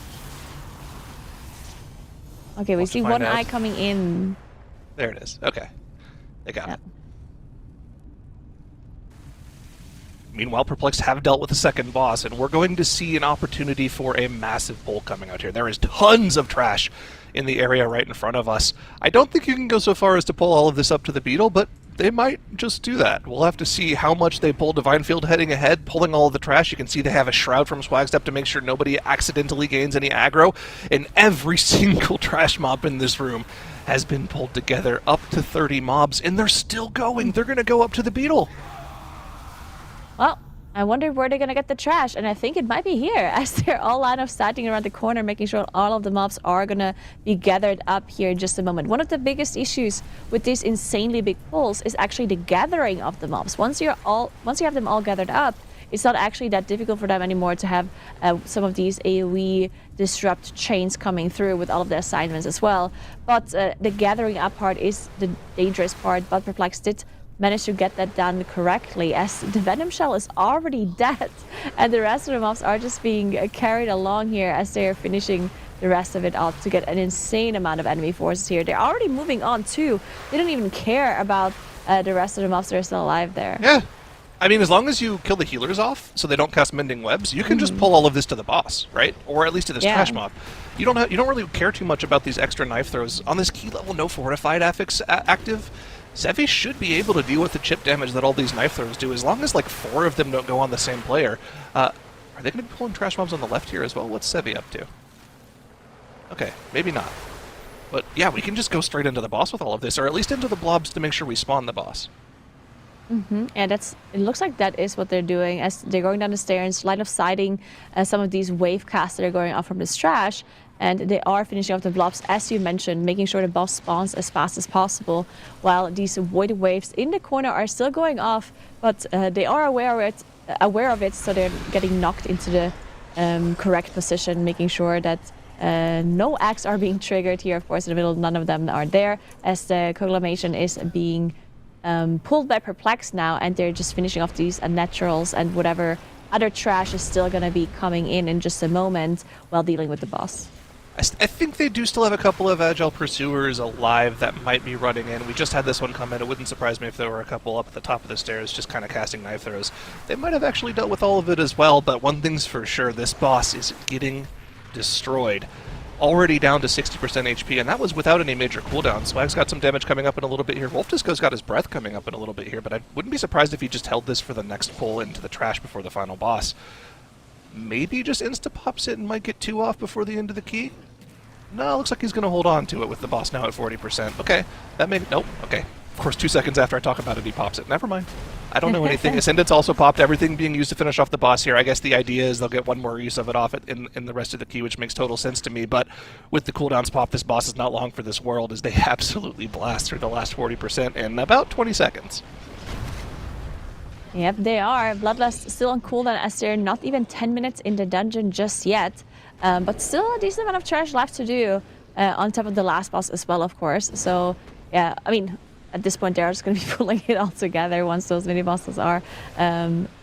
Okay, we see one eye coming in. There it is. Okay. They got it. Meanwhile, Perplexed have dealt with the second boss, and we're going to see an opportunity for a massive pull coming out here. There is tons of trash in the area right in front of us. I don't think you can go so far as to pull all of this up to the Beetle, but they might just do that. We'll have to see how much they pull. Divine Field heading ahead, pulling all of the trash. You can see they have a Shroud from Swagstep to make sure nobody accidentally gains any aggro, and every single trash mob in this room has been pulled together, up to 30 mobs, and they're still going. They're going to go up to the Beetle. Well, I wonder where they're going to get the trash, and I think it might be here, as they're all line of sighting around the corner, making sure all of the mobs are going to be gathered up here in just a moment. One of the biggest issues with these insanely big pulls is actually the gathering of the mobs. Once you have them all gathered up, it's not actually that difficult for them anymore to have some of these AoE disrupt chains coming through with all of the assignments as well. But the gathering up part is the dangerous part, but Perplex did managed to get that done correctly, as the Venom Shell is already dead, and the rest of the mobs are just being carried along here as they are finishing the rest of it out to get an insane amount of enemy forces here. They're already moving on too. They don't even care about the rest of the mobs that are still alive there. Yeah. I mean, as long as you kill the healers off so they don't cast Mending Webs, you can just pull all of this to the boss, right? Or at least to this trash mob. You don't really care too much about these extra knife throws. On this key level, no fortified affix active. Sevi should be able to deal with the chip damage that all these knife throws do, as long as like 4 of them don't go on the same player. Are they going to be pulling trash mobs on the left here as well? What's Sevi up to? Okay, maybe not. But yeah, we can just go straight into the boss with all of this, or at least into the blobs to make sure we spawn the boss. And it looks like that is what they're doing, as they're going down the stairs, line of sighting some of these wave casts that are going off from this trash. And they are finishing off the blobs, as you mentioned, making sure the boss spawns as fast as possible, while these void waves in the corner are still going off, but they are aware of it, so they're getting knocked into the correct position, making sure that no acts are being triggered here. Of course, in the middle, none of them are there, as the Coagulation is being pulled by Perplex now, and they're just finishing off these unnaturals and whatever other trash is still going to be coming in just a moment while dealing with the boss. I think they do still have a couple of Agile Pursuers alive that might be running in. We just had this one come in. It wouldn't surprise me if there were a couple up at the top of the stairs just kind of casting knife throws. They might have actually dealt with all of it as well, but one thing's for sure, this boss is getting destroyed. Already down to 60% HP, and that was without any major cooldown. Swag's got some damage coming up in a little bit here. Wolf Disco's got his breath coming up in a little bit here, but I wouldn't be surprised if he just held this for the next pull into the trash before the final boss. Maybe just insta-pops it and might get 2 off before the end of the key? No, looks like he's going to hold on to it with the boss now at 40%. Okay, that may... Nope, okay. Of course, 2 seconds after I talk about it, he pops it. Never mind. I don't know anything. Ascendant's also popped, everything being used to finish off the boss here. I guess the idea is they'll get 1 more use of it off in the rest of the key, which makes total sense to me. But with the cooldowns pop, this boss is not long for this world, as they absolutely blast through the last 40% in about 20 seconds. Yep, they are. Bloodlust still on cooldown, as they're not even 10 minutes in the dungeon just yet. But still a decent amount of trash left to do on top of the last boss as well, of course. So, yeah, I mean, at this point, they're just going to be pulling it all together once those mini-bosses are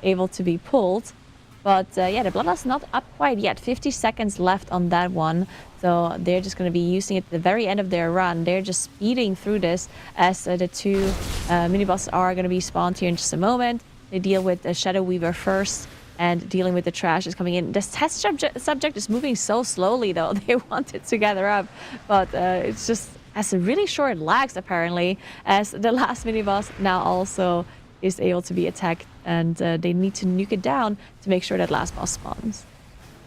able to be pulled. But yeah, the Bloodlust not up quite yet. 50 seconds left on that one. So they're just going to be using it at the very end of their run. They're just speeding through this as the two mini-bosses are going to be spawned here in just a moment. They deal with the Shadow Weaver first, and dealing with the trash is coming in. This test subject is moving so slowly, though. They want it to gather up, but it's just has really short lags, apparently, as the last mini-boss now also is able to be attacked, and they need to nuke it down to make sure that last boss spawns.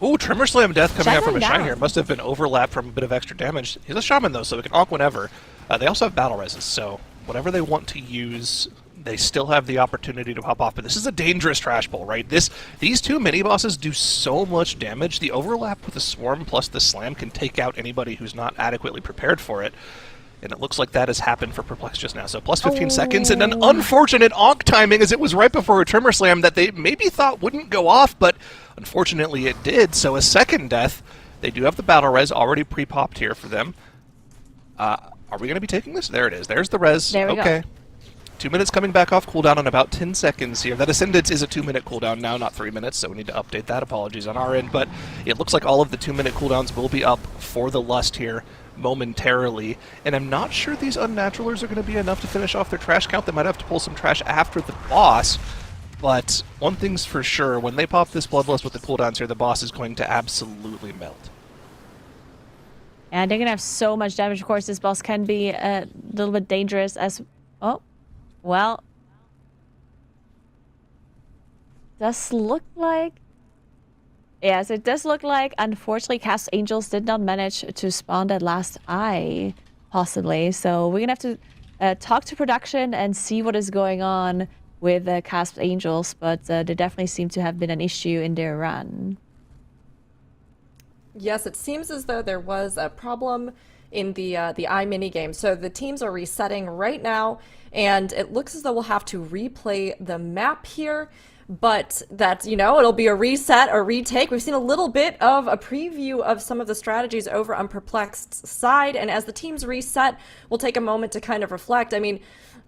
Ooh, Tremor Slam Death coming Shine out from a down. Shine here. Must have been overlap from a bit of extra damage. He's a Shaman, though, so he can onk whenever. They also have Battle Reses, so whatever they want to use, they still have the opportunity to pop off. But this is a dangerous trash pull, right? These two mini-bosses do so much damage. The overlap with the Swarm plus the Slam can take out anybody who's not adequately prepared for it. And it looks like that has happened for Perplexed just now. So plus 15 seconds, and an unfortunate onk timing, as it was right before a Tremor Slam that they maybe thought wouldn't go off, but unfortunately it did. So a second death. They do have the Battle Res already pre-popped here for them. Are we going to be taking this? There it is. There's the res. There we okay. go. 2 minutes coming back off cooldown in about 10 seconds here. That Ascendance is a 2-minute cooldown now, not 3 minutes, so we need to update that. Apologies on our end, but it looks like all of the 2-minute cooldowns will be up for the Lust here momentarily, and I'm not sure these Unnaturalers are going to be enough to finish off their trash count. They might have to pull some trash after the boss, but one thing's for sure, when they pop this Bloodlust with the cooldowns here, the boss is going to absolutely melt. And they're going to have so much damage. Of course, this boss can be a little bit dangerous as... Oh, well... Does look like... Yes, it does look like, unfortunately, KASP'S Angels did not manage to spawn that last eye, possibly. So we're going to have to talk to production and see what is going on with KASP'S Angels, but there definitely seemed to have been an issue in their run. Yes, it seems as though there was a problem in the eye minigame. So the teams are resetting right now, and it looks as though we'll have to replay the map here. But that, you know, it'll be a reset or retake. We've seen a little bit of a preview of some of the strategies over on Perplexed's side, and as the teams reset, we'll take a moment to kind of reflect. I mean,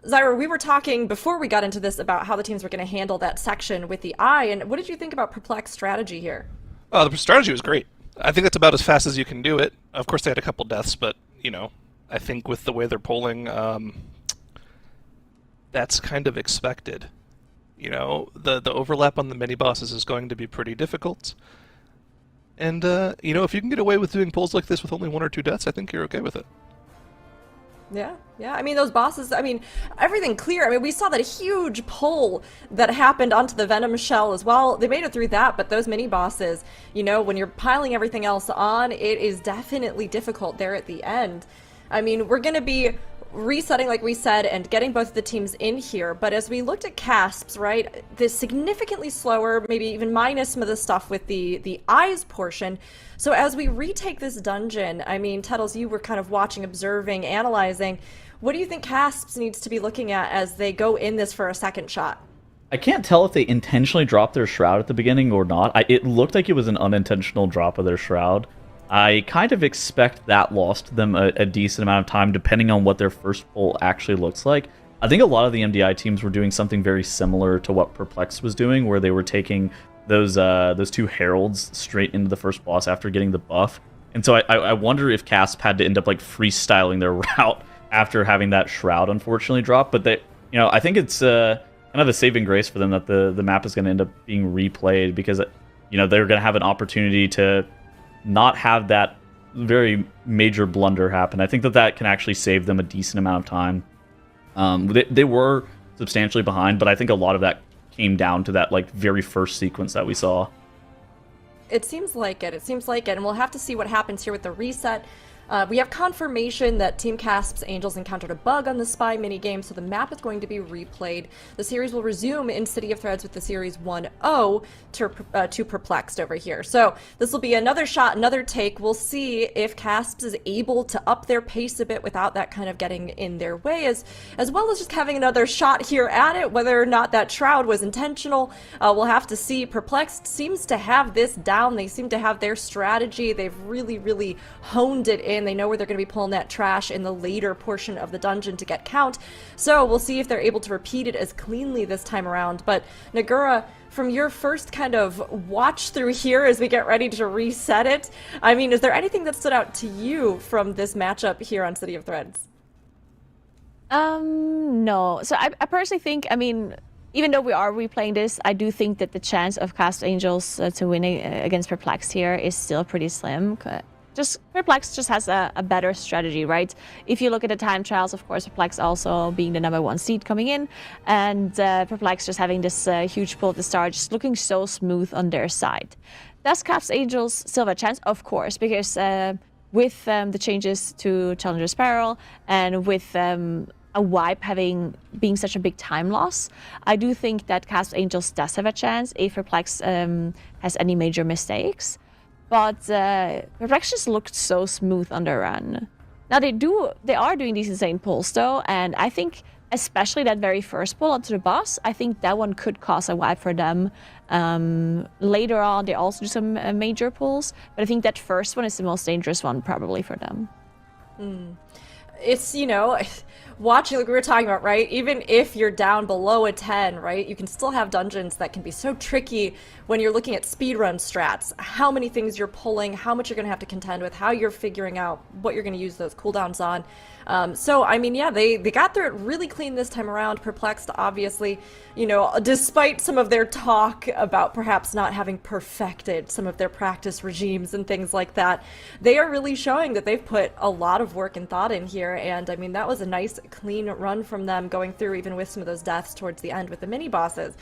Zyra, we were talking before we got into this about how the teams were going to handle that section with the eye, and what did you think about Perplexed's strategy here? The strategy was great. I think that's about as fast as you can do it. Of course, they had a couple deaths, but, you know, I think with the way they're polling, that's kind of expected. You know, the overlap on the mini-bosses is going to be pretty difficult. And, you know, if you can get away with doing pulls like this with only 1 or 2 deaths, I think you're okay with it. Yeah. I mean, those bosses, I mean, everything clear. I mean, we saw that huge pull that happened onto the Venom Shell as well. They made it through that, but those mini-bosses, you know, when you're piling everything else on, it is definitely difficult there at the end. I mean, we're going to be resetting, like we said, and getting both of the teams in here, but as we looked at KASP'S, right, this significantly slower, maybe even minus some of the stuff with the eyes portion. So as we retake this dungeon, I mean, Tettles, you were kind of watching, observing, analyzing. What do you think KASP'S needs to be looking at as they go in this for a second shot? I can't tell if they intentionally dropped their shroud at the beginning or not. It looked like it was an unintentional drop of their shroud. I kind of expect that lost them a decent amount of time, depending on what their first pull actually looks like. I think a lot of the MDI teams were doing something very similar to what Perplexed was doing, where they were taking those 2 heralds straight into the first boss after getting the buff. And so I wonder if KASP had to end up like freestyling their route after having that shroud unfortunately drop. But they, you know, I think it's kind of a saving grace for them that the map is going to end up being replayed, because, you know, they're going to have an opportunity to not have that very major blunder happen. I think that can actually save them a decent amount of time. They were substantially behind, but I think a lot of that came down to that like very first sequence that we saw. It seems like it. It seems like it, and we'll have to see what happens here with the reset. We have confirmation that Team KASP'S Angels encountered a bug on the Spy minigame, so the map is going to be replayed. The series will resume in City of Threads with the Series 1-0 to Perplexed over here. So this will be another shot, another take. We'll see if KASP'S is able to up their pace a bit without that kind of getting in their way, as well as just having another shot here at it. Whether or not that shroud was intentional, we'll have to see. Perplexed seems to have this down. They seem to have their strategy. They've really honed it in. They know where they're going to be pulling that trash in the later portion of the dungeon to get count. So we'll see if they're able to repeat it as cleanly this time around. But Nagura, from your first kind of watch through here as we get ready to reset it, I mean, is there anything that stood out to you from this matchup here on City of Threads? No. So I personally think, I mean, even though we are replaying this, I do think that the chance of Cast Angels to win against Perplexed here is still pretty slim. Perplexed just has a better strategy, right? If you look at the time trials, of course, Perplexed also being the #1 seed coming in, and Perplexed just having this huge pull at the start, just looking so smooth on their side. Does Cast Angels still have a chance? Of course, because with the changes to Challenger's Peril and with a wipe being such a big time loss, I do think that Cast Angels does have a chance if Perplex has any major mistakes. But Perplex just looked so smooth on their run. Now they are doing these insane pulls though, and I think especially that very first pull onto the boss, I think that one could cause a wipe for them. Later on, they also do some major pulls, but I think that first one is the most dangerous one probably for them. It's, you know, watching, like we were talking about, right? Even if you're down below a 10, right? You can still have dungeons that can be so tricky when you're looking at speedrun strats. How many things you're pulling, how much you're going to have to contend with, how you're figuring out what you're going to use those cooldowns on. So, I mean, yeah, they got through it really clean this time around. Perplexed, obviously, you know, despite some of their talk about perhaps not having perfected some of their practice regimes and things like that, they are really showing that they've put a lot of work and thought in here. And I mean, that was a nice, clean run from them going through, even with some of those deaths towards the end with the mini bosses.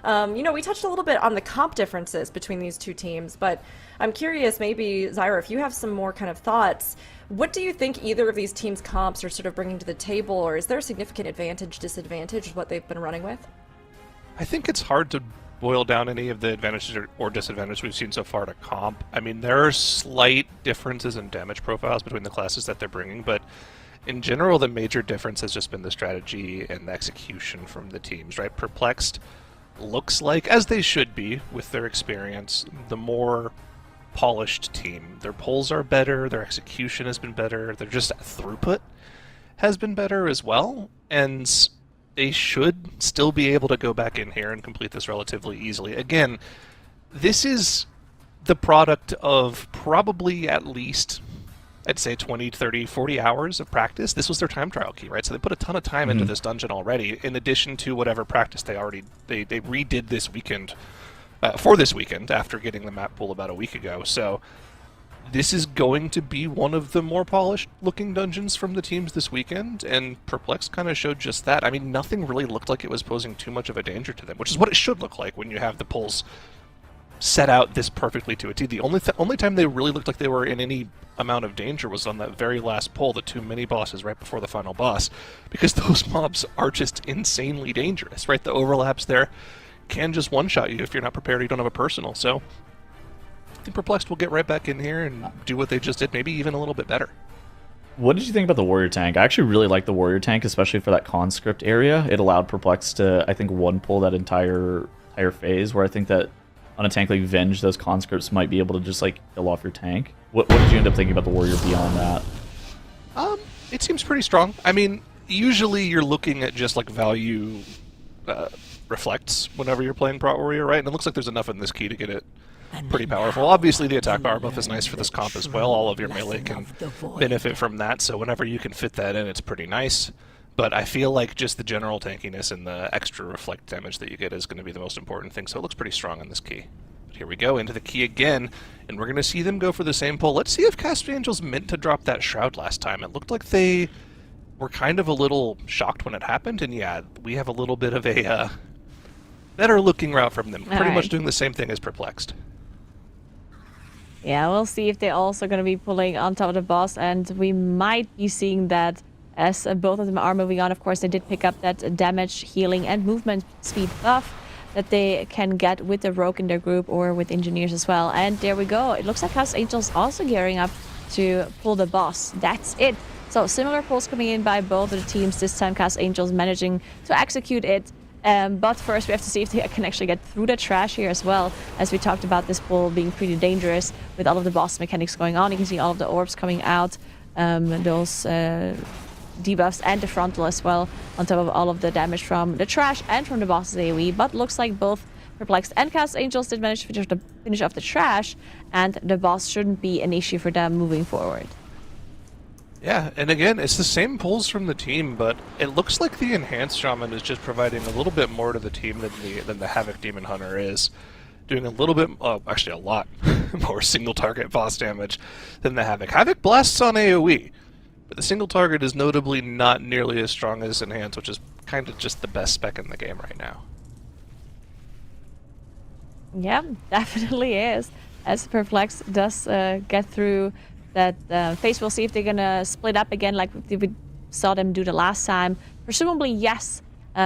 You know, we touched a little bit on the comp differences between these two teams, but I'm curious, maybe, Zyra, if you have some more kind of thoughts, what do you think either of these teams' comps are sort of bringing to the table, or is there a significant advantage, disadvantage with what they've been running with? I think it's hard to boil down any of the advantages or disadvantages we've seen so far to comp. I mean, there are slight differences in damage profiles between the classes that they're bringing, but in general, the major difference has just been the strategy and the execution from the teams, right? Perplexed looks like, as they should be with their experience, the more polished team. Their pulls are better, their execution has been better, their just throughput has been better as well, and they should still be able to go back in here and complete this relatively easily. Again, this is the product of probably at least, I'd say 20, 30, 40 hours of practice. This was their time trial key, right? So they put a ton of time into this dungeon already, in addition to whatever practice they redid this weekend, for this weekend, after getting the map pool about a week ago. So this is going to be one of the more polished looking dungeons from the teams this weekend, and Perplex kind of showed just that. I mean, nothing really looked like it was posing too much of a danger to them, which is what it should look like when you have the pulls set out this perfectly to a T. The only time they really looked like they were in any amount of danger was on that very last pull, the 2 mini bosses right before the final boss, because those mobs are just insanely dangerous, right? The overlaps there can just one-shot you if you're not prepared or you don't have a personal. So I think Perplexed will get right back in here and do what they just did, maybe even a little bit better. What did you think about the warrior tank? I actually really like the warrior tank, especially for that conscript area. It allowed Perplexed to, I think, one pull that entire phase, where I think that on a tank like Venge, those conscripts might be able to just like kill off your tank. What did you end up thinking about the warrior beyond that? It seems pretty strong. I mean, usually you're looking at just like value reflects whenever you're playing Prot Warrior, right? And it looks like there's enough in this key to get it pretty powerful. Obviously, the attack power buff is nice for this comp as well. All of your melee can benefit from that, so whenever you can fit that in, it's pretty nice. But I feel like just the general tankiness and the extra reflect damage that you get is going to be the most important thing, so it looks pretty strong in this key. But here we go, into the key again, and we're going to see them go for the same pull. Let's see if Cast Angels meant to drop that Shroud last time. It looked like they were kind of a little shocked when it happened, and yeah, we have a little bit of a better looking route from them. Pretty much doing the same thing as Perplexed. Yeah, we'll see if they're also going to be pulling on top of the boss, and we might be seeing that as both of them are moving on. Of course, they did pick up that damage, healing, and movement speed buff that they can get with the Rogue in their group or with Engineers as well. And there we go. It looks like Cast Angels also gearing up to pull the boss. That's it. So similar pulls coming in by both of the teams. This time, Cast Angels managing to execute it. But first, we have to see if they can actually get through the trash here as well. As we talked about this pull being pretty dangerous with all of the boss mechanics going on. You can see all of the orbs coming out. Those debuffs and the frontal as well, on top of all of the damage from the trash and from the boss's AoE. But looks like both Perplexed and Cast Angels did manage to finish off the trash, and the boss shouldn't be an issue for them moving forward. Yeah, and again, it's the same pulls from the team, but it looks like the Enhanced Shaman is just providing a little bit more to the team than the Havoc Demon Hunter is. Doing a little bit, actually a lot more single target boss damage than the Havoc. Havoc blasts on AoE, but the single target is notably not nearly as strong as Enhanced, which is kind of just the best spec in the game right now. Yeah, definitely is. As Perplex does get through that phase, we'll see if they're gonna split up again like we saw them do the last time. Presumably yes,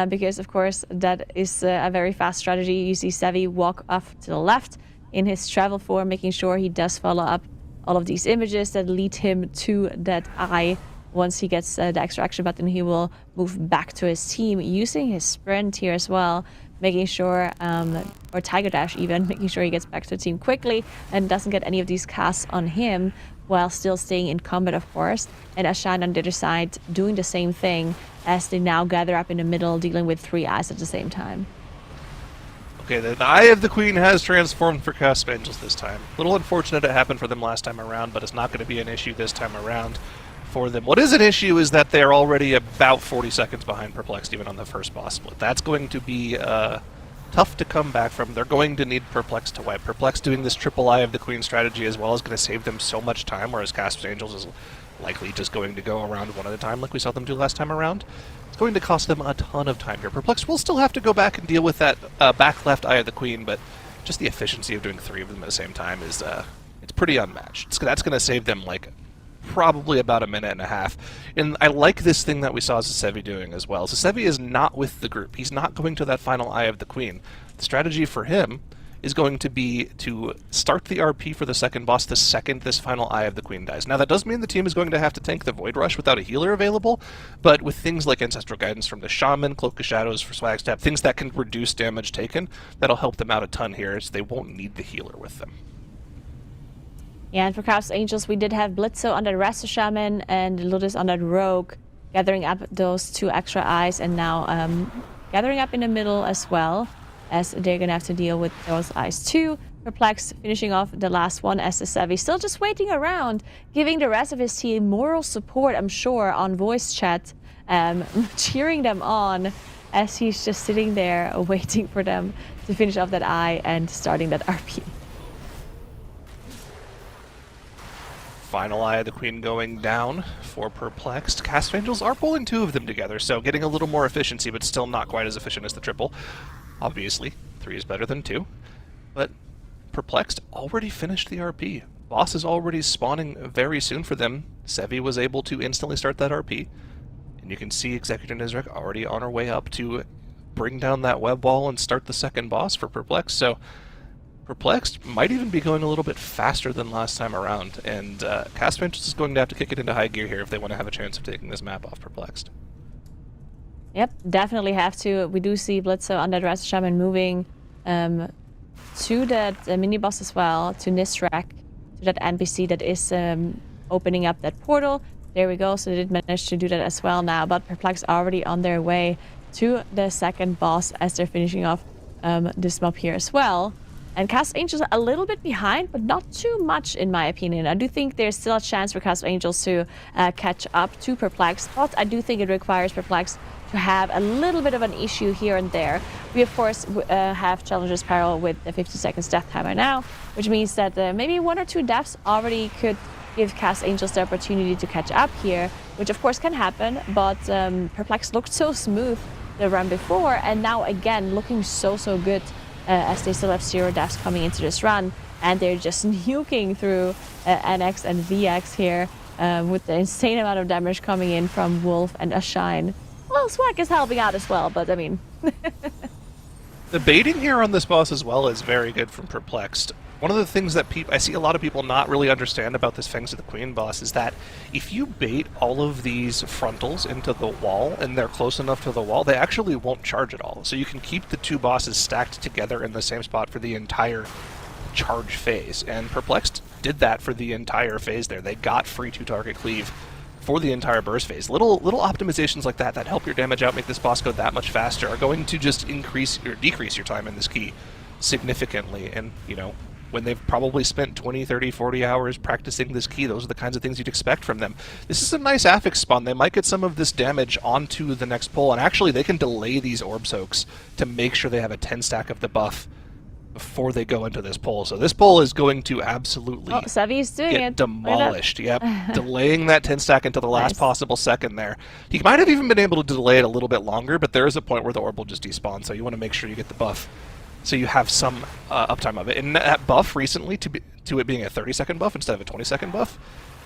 because of course that is a very fast strategy. You see Sevi walk off to the left in his travel form, making sure he does follow up all of these images that lead him to that eye. Once he gets the extra action button, he will move back to his team using his sprint here as well, making sure, or Tiger Dash even, making sure he gets back to the team quickly and doesn't get any of these casts on him, while still staying in combat, of course. And Ashan on the other side doing the same thing as they now gather up in the middle, dealing with 3 eyes at the same time. Okay, the Eye of the Queen has transformed for KASP'S Angels this time. A little unfortunate it happened for them last time around, but it's not going to be an issue this time around for them. What is an issue is that they're already about 40 seconds behind Perplexed even on the first boss split. That's going to be tough to come back from. They're going to need Perplexed to wipe. Perplexed doing this triple Eye of the Queen strategy as well is going to save them so much time, whereas KASP'S Angels is likely just going to go around one at a time like we saw them do last time around. It's going to cost them a ton of time here. Perplexed will still have to go back and deal with that back left Eye of the Queen, but just the efficiency of doing 3 of them at the same time is it's pretty unmatched. That's going to save them like probably about a minute and a half. And I like this thing that we saw Sevi doing as well. So Sevi is not with the group. He's not going to that final Eye of the Queen. The strategy for him is going to be to start the RP for the second boss the second this final Eye of the Queen dies. Now that does mean the team is going to have to tank the Void Rush without a healer available, but with things like Ancestral Guidance from the Shaman, Cloak of Shadows for Swag Step, things that can reduce damage taken, that'll help them out a ton here, so they won't need the healer with them. Yeah, and for KASP'S Angels, we did have Blitzo on that Rasta Shaman and Ludus on that Rogue, gathering up those 2 extra eyes, and now gathering up in the middle as well, as they're gonna have to deal with those eyes too. Perplexed finishing off the last one as the Sevi still just waiting around, giving the rest of his team moral support, I'm sure, on voice chat, cheering them on as he's just sitting there waiting for them to finish off that eye and starting that RP. Final Eye of the Queen going down for Perplexed. KASP'S Angels are pulling 2 of them together, so getting a little more efficiency, but still not quite as efficient as the triple. Obviously, 3 is better than 2. But Perplexed already finished the RP. Boss is already spawning very soon for them. Sevi was able to instantly start that RP. And you can see Executor Nizrek already on her way up to bring down that web wall and start the second boss for Perplexed. So Perplexed might even be going a little bit faster than last time around, and KASP'S Angels is going to have to kick it into high gear here if they want to have a chance of taking this map off Perplexed. Yep, definitely have to. We do see Blitzo on that Rasta Shaman moving to that mini boss as well, to Nisrak, to that NPC that is opening up that portal. There we go, so they did manage to do that as well now, but Perplexed already on their way to the second boss as they're finishing off this mob here as well. And KASP'S Angels are a little bit behind, but not too much in my opinion. I do think there's still a chance for KASP'S Angels to catch up to Perplexed, but I do think it requires Perplexed to have a little bit of an issue here and there. We of course have Challenger's Peril with the 50 seconds death timer now, which means that maybe 1 or 2 deaths already could give KASP'S Angels the opportunity to catch up here, which of course can happen, but Perplexed looked so smooth the run before, and now again looking so good. As they still have 0 deaths coming into this run, and they're just nuking through NX and VX here with the insane amount of damage coming in from Wolf and Ashine. Well, Swag is helping out as well, but I mean... The baiting here on this boss as well is very good from Perplexed. One of the things that I see a lot of people not really understand about this Fangs of the Queen boss is that if you bait all of these frontals into the wall and they're close enough to the wall, they actually won't charge at all. So you can keep the 2 bosses stacked together in the same spot for the entire charge phase. And Perplexed did that for the entire phase there. They got free 2-target cleave for the entire burst phase. Little optimizations like that help your damage out, make this boss go that much faster, are going to just increase or decrease your time in this key significantly. And, when they've probably spent 20, 30, 40 hours practicing this key, those are the kinds of things you'd expect from them. This is a nice affix spawn. They might get some of this damage onto the next pull, and actually they can delay these orb soaks to make sure they have a 10 stack of the buff before they go into this pull. So this pull is going to absolutely Savi's doing get it. demolished. Yep, delaying that 10 stack until the last possible second there. He might have even been able to delay it a little bit longer, but there is a point where the orb will just despawn, so you want to make sure you get the buff so you have some uptime of it. And that buff recently, to it being a 30-second buff instead of a 20-second buff,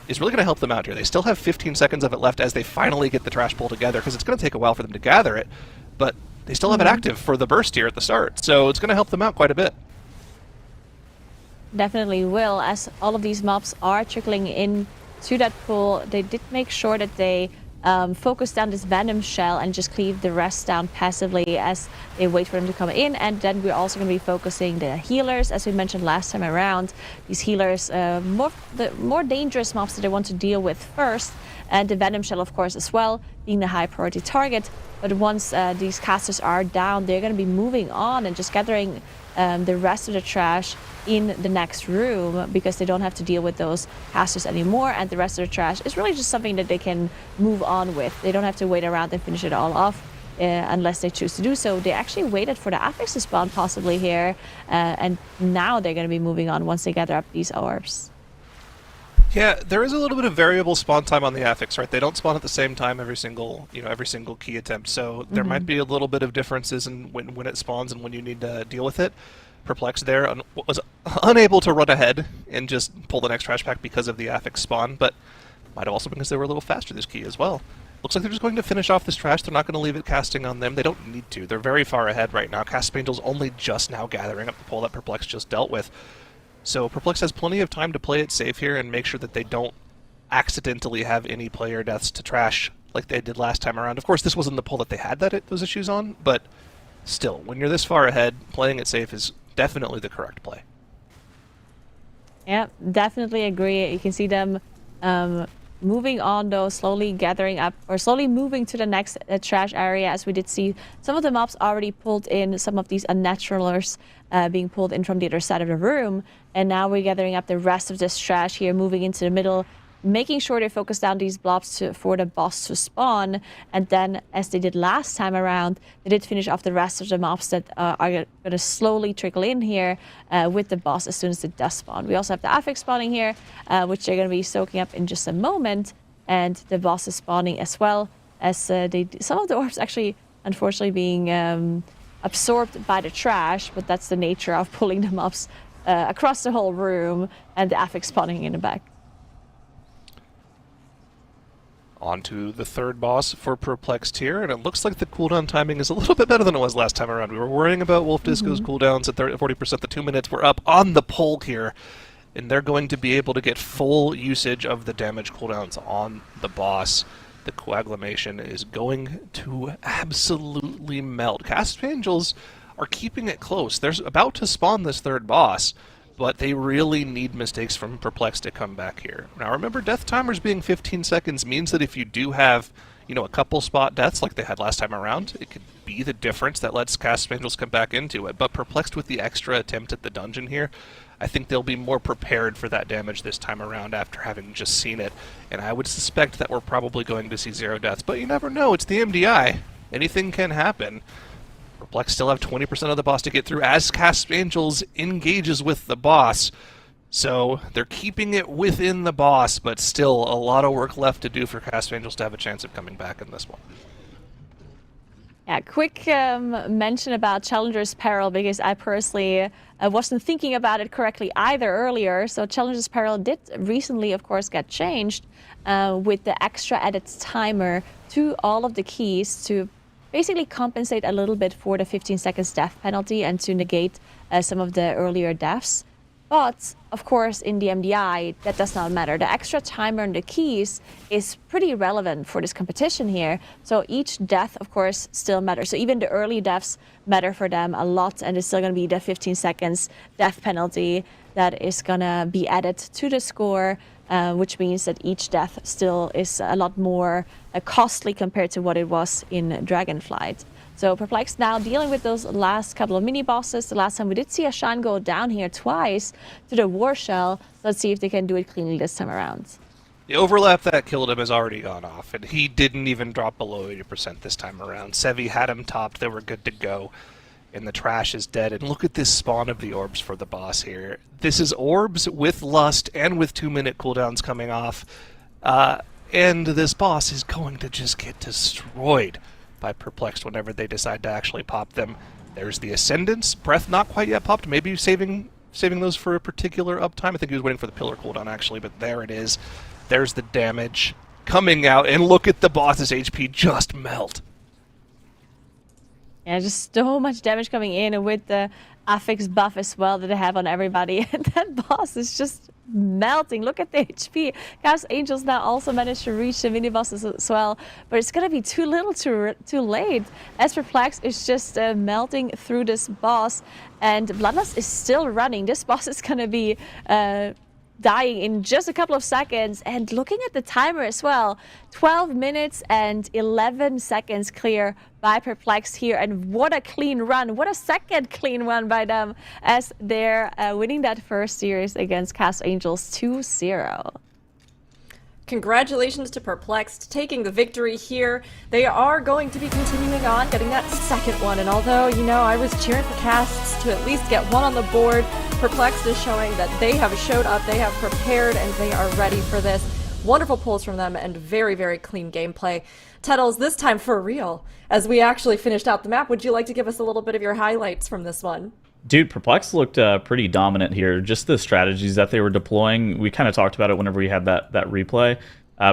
is really going to help them out here. They still have 15 seconds of it left as they finally get the trash pull together, because it's going to take a while for them to gather it, but they still have it active for the burst here at the start, so it's going to help them out quite a bit. Definitely will, as all of these mobs are trickling in to that pool. They did make sure that they focus down this Venom Shell and just cleave the rest down passively as they wait for them to come in. And then we're also going to be focusing the healers, as we mentioned last time around. These healers, the more dangerous mobs that they want to deal with first, and the Venom Shell, of course, as well, being the high priority target. But once these casters are down, they're going to be moving on and just gathering the rest of the trash in the next room, because they don't have to deal with those casters anymore, and the rest of the trash is really just something that they can move on with. They don't have to wait around and finish it all off unless they choose to do so. They actually waited for the affix to spawn possibly here, and now they're going to be moving on once they gather up these orbs. Yeah, there is a little bit of variable spawn time on the affix, right? They don't spawn at the same time every single key attempt, so there might be a little bit of differences in when it spawns and when you need to deal with it. Perplexed there was unable to run ahead and just pull the next trash pack because of the affix spawn, but might have also been because they were a little faster this key as well. Looks like they're just going to finish off this trash. They're not going to leave it casting on them. They don't need to. They're very far ahead right now. Casp's Angel's only just now gathering up the pull that Perplexed just dealt with. So Perplexed has plenty of time to play it safe here and make sure that they don't accidentally have any player deaths to trash like they did last time around. Of course, this wasn't the pull that they had those issues on, but still, when you're this far ahead, playing it safe is definitely the correct play. Yeah, definitely agree. You can see them moving on, though, slowly gathering up or slowly moving to the next trash area, as we did see some of the mobs already pulled in, some of these unnaturalers being pulled in from the other side of the room. And now we're gathering up the rest of this trash here, moving into the middle, making sure they focus down these blobs for the boss to spawn. And then, as they did last time around, they did finish off the rest of the mobs that are going to slowly trickle in here with the boss as soon as it does spawn. We also have the affix spawning here, which they're going to be soaking up in just a moment. And the boss is spawning as well, as some of the orbs actually, unfortunately, being absorbed by the trash, but that's the nature of pulling the mobs across the whole room, and the affix spawning in the back. On to the third boss for Perplexed here, and it looks like the cooldown timing is a little bit better than it was last time around. We were worrying about Wolf Disco's cooldowns at 40%. The 2 minutes were up on the pull here, and they're going to be able to get full usage of the damage cooldowns on the boss. The coagulation is going to absolutely melt. Casp's Angels are keeping it close. They're about to spawn this third boss, but they really need mistakes from Perplexed to come back here. Now remember, death timers being 15 seconds means that if you do have, a couple spot deaths like they had last time around, it could be the difference that lets Casp's Angels come back into it. But Perplexed with the extra attempt at the dungeon here, I think they'll be more prepared for that damage this time around after having just seen it. And I would suspect that we're probably going to see 0 deaths, but you never know, it's the MDI. Anything can happen. Perplexed still have 20% of the boss to get through as Casp's Angels engages with the boss. So they're keeping it within the boss, but still a lot of work left to do for Casp's Angels to have a chance of coming back in this one. Yeah, quick mention about Challenger's Peril, because I personally wasn't thinking about it correctly either earlier. So Challenger's Peril did recently, of course, get changed with the extra added timer to all of the keys to basically compensate a little bit for the 15 seconds death penalty and to negate some of the earlier deaths. But, of course, in the MDI, that does not matter. The extra timer on the keys is pretty relevant for this competition here. So each death, of course, still matters. So even the early deaths matter for them a lot, and it's still going to be the 15 seconds death penalty that is going to be added to the score, which means that each death still is a lot more costly compared to what it was in Dragonflight. So Perplexed now dealing with those last couple of mini bosses. The last time we did see a Shan go down here twice to the War Shell. Let's see if they can do it cleanly this time around. The overlap that killed him has already gone off, and he didn't even drop below 80% this time around. Sevi had him topped, they were good to go, and the trash is dead. And look at this spawn of the orbs for the boss here. This is orbs with lust and with 2-minute cooldowns coming off, and this boss is going to just get destroyed by Perplexed whenever they decide to actually pop them. There's the Ascendance, Breath not quite yet popped, maybe saving those for a particular uptime. I think he was waiting for the Pillar cooldown actually, but there it is. There's the damage coming out, and look at the boss's HP just melt. Yeah, just so much damage coming in with the affix buff as well that they have on everybody. And that boss is just melting. Look at the HP. KASP'S Angels now also managed to reach the mini bosses as well, but it's gonna be too little too late, as Perplexed is just melting through this boss, and Bloodlust is still running. This boss is gonna be dying in just a couple of seconds. And looking at the timer as well, 12 minutes and 11 seconds clear by Perplexed here. And what a clean run, what a second clean run by them, as they're winning that first series against KASP'S Angels 2-0. Congratulations to Perplexed taking the victory here. They are going to be continuing on, getting that second one. And although, you know, I was cheering for KASP'S to at least get one on the board, Perplexed is showing that they have showed up, they have prepared, and they are ready for this. Wonderful pulls from them and very, very clean gameplay. Tettles, this time for real. As we actually finished out the map, would you like to give us a little bit of your highlights from this one? Dude, Perplexed looked pretty dominant here. Just the strategies that they were deploying, we kind of talked about it whenever we had that replay.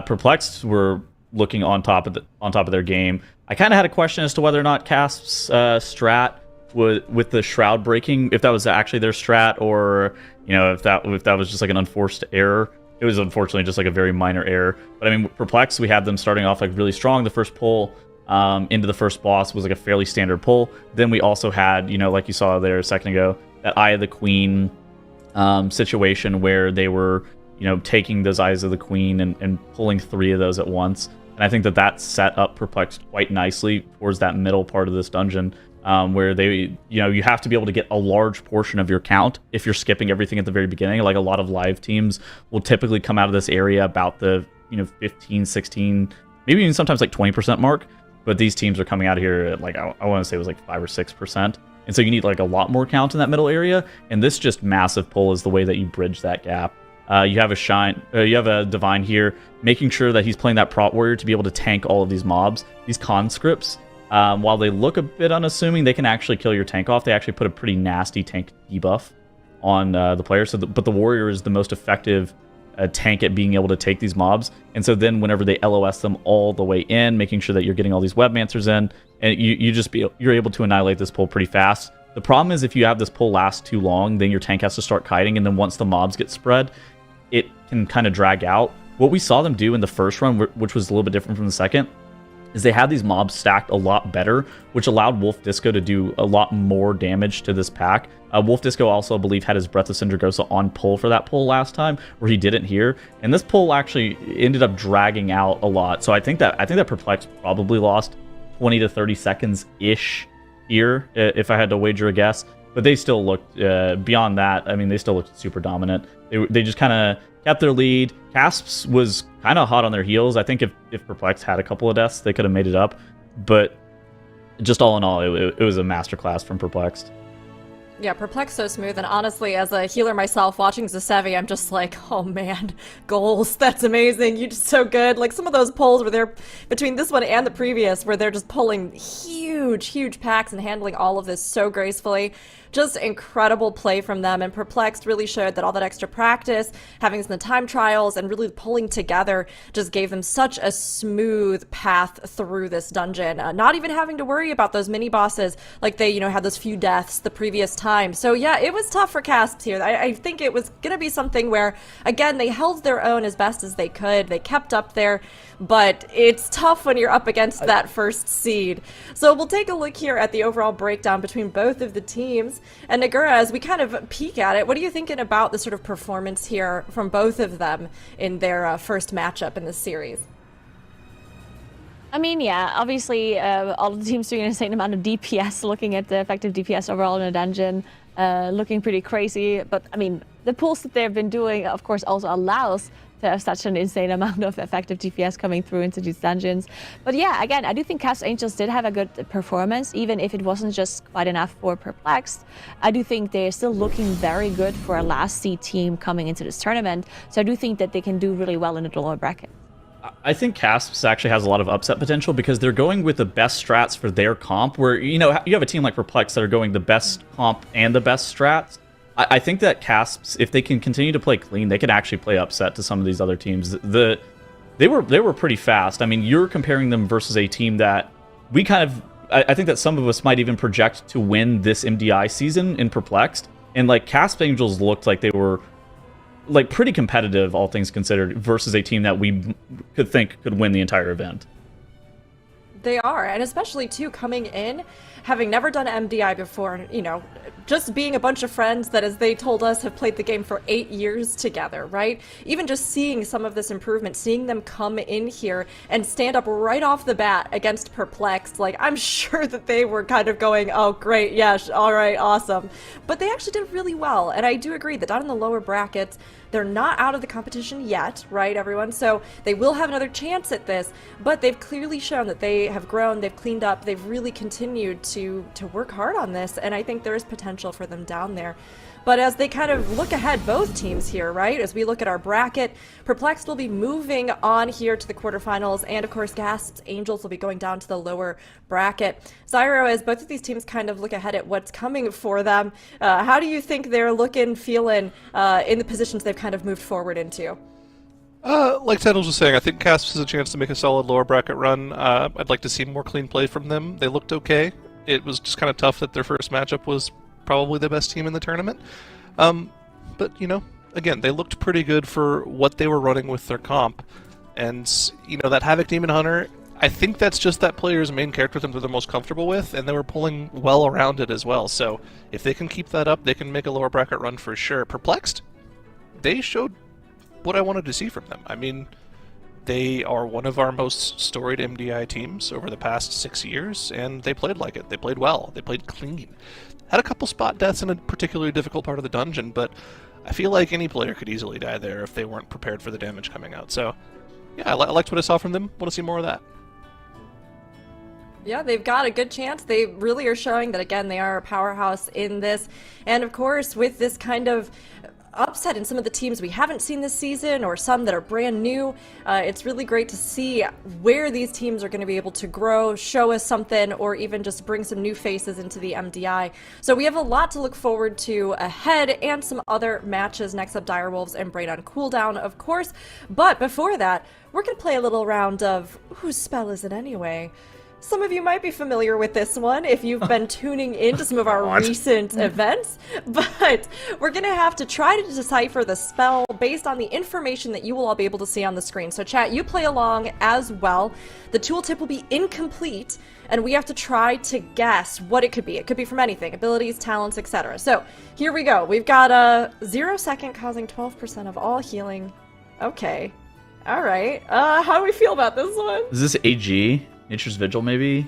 Perplexed were looking on top of their game. I kind of had a question as to whether or not KASP'S strat with the shroud breaking, if that was actually their strat, or you know, if that was just like an unforced error. It was unfortunately just like a very minor error. But I mean, Perplexed, we had them starting off like really strong. The first pull into the first boss was like a fairly standard pull. Then we also had, you know, like you saw there a second ago, that Eye of the Queen situation where they were, you know, taking those Eyes of the Queen and pulling 3 of those at once. And I think that set up Perplexed quite nicely towards that middle part of this dungeon, where they, you know, you have to be able to get a large portion of your count if you're skipping everything at the very beginning. Like a lot of live teams will typically come out of this area about the, you know, 15, 16, maybe even sometimes like 20% mark. But these teams are coming out here at like, I want to say it was like 5 or 6%. And so you need like a lot more count in that middle area. And this just massive pull is the way that you bridge that gap. You have a Divine here, making sure that he's playing that prot warrior to be able to tank all of these mobs. These conscripts, while they look a bit unassuming, they can actually kill your tank off. They actually put a pretty nasty tank debuff on the player. But the warrior is the most effective tank at being able to take these mobs. And so then whenever they LOS them all the way in, making sure that you're getting all these webmancers in, and you're able to annihilate this pull pretty fast. The problem is if you have this pull last too long, then your tank has to start kiting, and then once the mobs get spread, it can kind of drag out. What we saw them do in the first run, which was a little bit different from the second, is they had these mobs stacked a lot better, which allowed Wolf Disco to do a lot more damage to this pack. Wolf Disco also, I believe, had his Breath of Sindragosa on pull for that pull last time, where he didn't here. And this pull actually ended up dragging out a lot. So I think that Perplexed probably lost 20 to 30 seconds-ish here, if I had to wager a guess. But they still looked, beyond that, I mean, they still looked super dominant. They just kind of kept their lead. KASP'S was kind of hot on their heels. I think if Perplexed had a couple of deaths, they could have made it up. But just all in all, it was a masterclass from Perplexed. Yeah, Perplexed so smooth, and honestly, as a healer myself, watching Zasevi, I'm just like, oh man, goals, that's amazing, you're just so good. Like, some of those pulls where they're, between this one and the previous, where they're just pulling huge packs and handling all of this so gracefully. Just incredible play from them, and Perplexed really showed that all that extra practice, having some time trials, and really pulling together just gave them such a smooth path through this dungeon. Not even having to worry about those mini bosses like they, you know, had those few deaths the previous time. So yeah, it was tough for KASP'S here. I think it was going to be something where, again, they held their own as best as they could. They kept up there, but it's tough when you're up against that first seed. So we'll take a look here at the overall breakdown between both of the teams. And Nagura, as we kind of peek at it, what are you thinking about the sort of performance here from both of them in their first matchup in this series? I mean, yeah, obviously, all of the teams doing an insane amount of DPS, looking at the effective DPS overall in a dungeon, looking pretty crazy. But, I mean, the pools that they've been doing, of course, also allows to have such an insane amount of effective DPS coming through into these dungeons. But yeah, again, I do think KASP'S Angels did have a good performance, even if it wasn't just quite enough for Perplexed. I do think they're still looking very good for a last seed team coming into this tournament. So I do think that they can do really well in the lower bracket. I think KASP'S actually has a lot of upset potential because they're going with the best strats for their comp, where, you know, you have a team like Perplexed that are going the best comp and the best strats. I think that KASP'S, if they can continue to play clean, they can actually play upset to some of these other teams. They were pretty fast. I mean, you're comparing them versus a team that we kind of, I think that some of us might even project to win this MDI season in Perplexed. And like KASP'S Angels looked like they were like pretty competitive, all things considered, versus a team that we could think could win the entire event. They are, and especially too coming in, having never done MDI before, you know, just being a bunch of friends that, as they told us, have played the game for 8 years together, right? Even just seeing some of this improvement, seeing them come in here and stand up right off the bat against Perplexed, like, I'm sure that they were kind of going, oh, great, yes, all right, awesome. But they actually did really well, and I do agree that down in the lower brackets, they're not out of the competition yet, right, everyone? So they will have another chance at this, but they've clearly shown that they have grown, they've cleaned up, they've really continued to work hard on this, and I think there is potential for them down there. But as they kind of look ahead, both teams here, right, as we look at our bracket, Perplexed will be moving on here to the quarterfinals, and of course KASP'S Angels will be going down to the lower bracket. Zyro, as both of these teams kind of look ahead at what's coming for them, how do you think they're looking, feeling in the positions they've kind of moved forward into? Like Ted was just saying, I think KASP'S has a chance to make a solid lower bracket run. I'd like to see more clean play from them. They looked okay. It was just kind of tough that their first matchup was probably the best team in the tournament. But, you know, again, they looked pretty good for what they were running with their comp. And, you know, that Havoc Demon Hunter, I think that's just that player's main character that they're most comfortable with, and they were pulling well around it as well. So if they can keep that up, they can make a lower bracket run for sure. Perplexed, they showed what I wanted to see from them. I mean, they are one of our most storied MDI teams over the past 6 years, and they played like it. They played well. They played clean. Had a couple spot deaths in a particularly difficult part of the dungeon, but I feel like any player could easily die there if they weren't prepared for the damage coming out. So, yeah, I liked what I saw from them. Want to see more of that. Yeah, they've got a good chance. They really are showing that, again, they are a powerhouse in this. And of course, with this kind of upset in some of the teams we haven't seen this season, or some that are brand new, it's really great to see where these teams are going to be able to grow, show us something, or even just bring some new faces into the MDI. So we have a lot to look forward to ahead, and some other matches. Next up, Direwolves and Braid on cooldown, of course. But before that, we're going to play a little round of whose spell is it anyway? Some of you might be familiar with this one if you've been tuning into some of our recent events, but we're going to have to try to decipher the spell based on the information that you will all be able to see on the screen. So chat, you play along as well. The tooltip will be incomplete, and we have to try to guess what it could be. It could be from anything, abilities, talents, etc. So here we go. We've got a 0 second causing 12% of all healing. Okay. All right. How do we feel about this one? Is this AG? Nature's Vigil, maybe?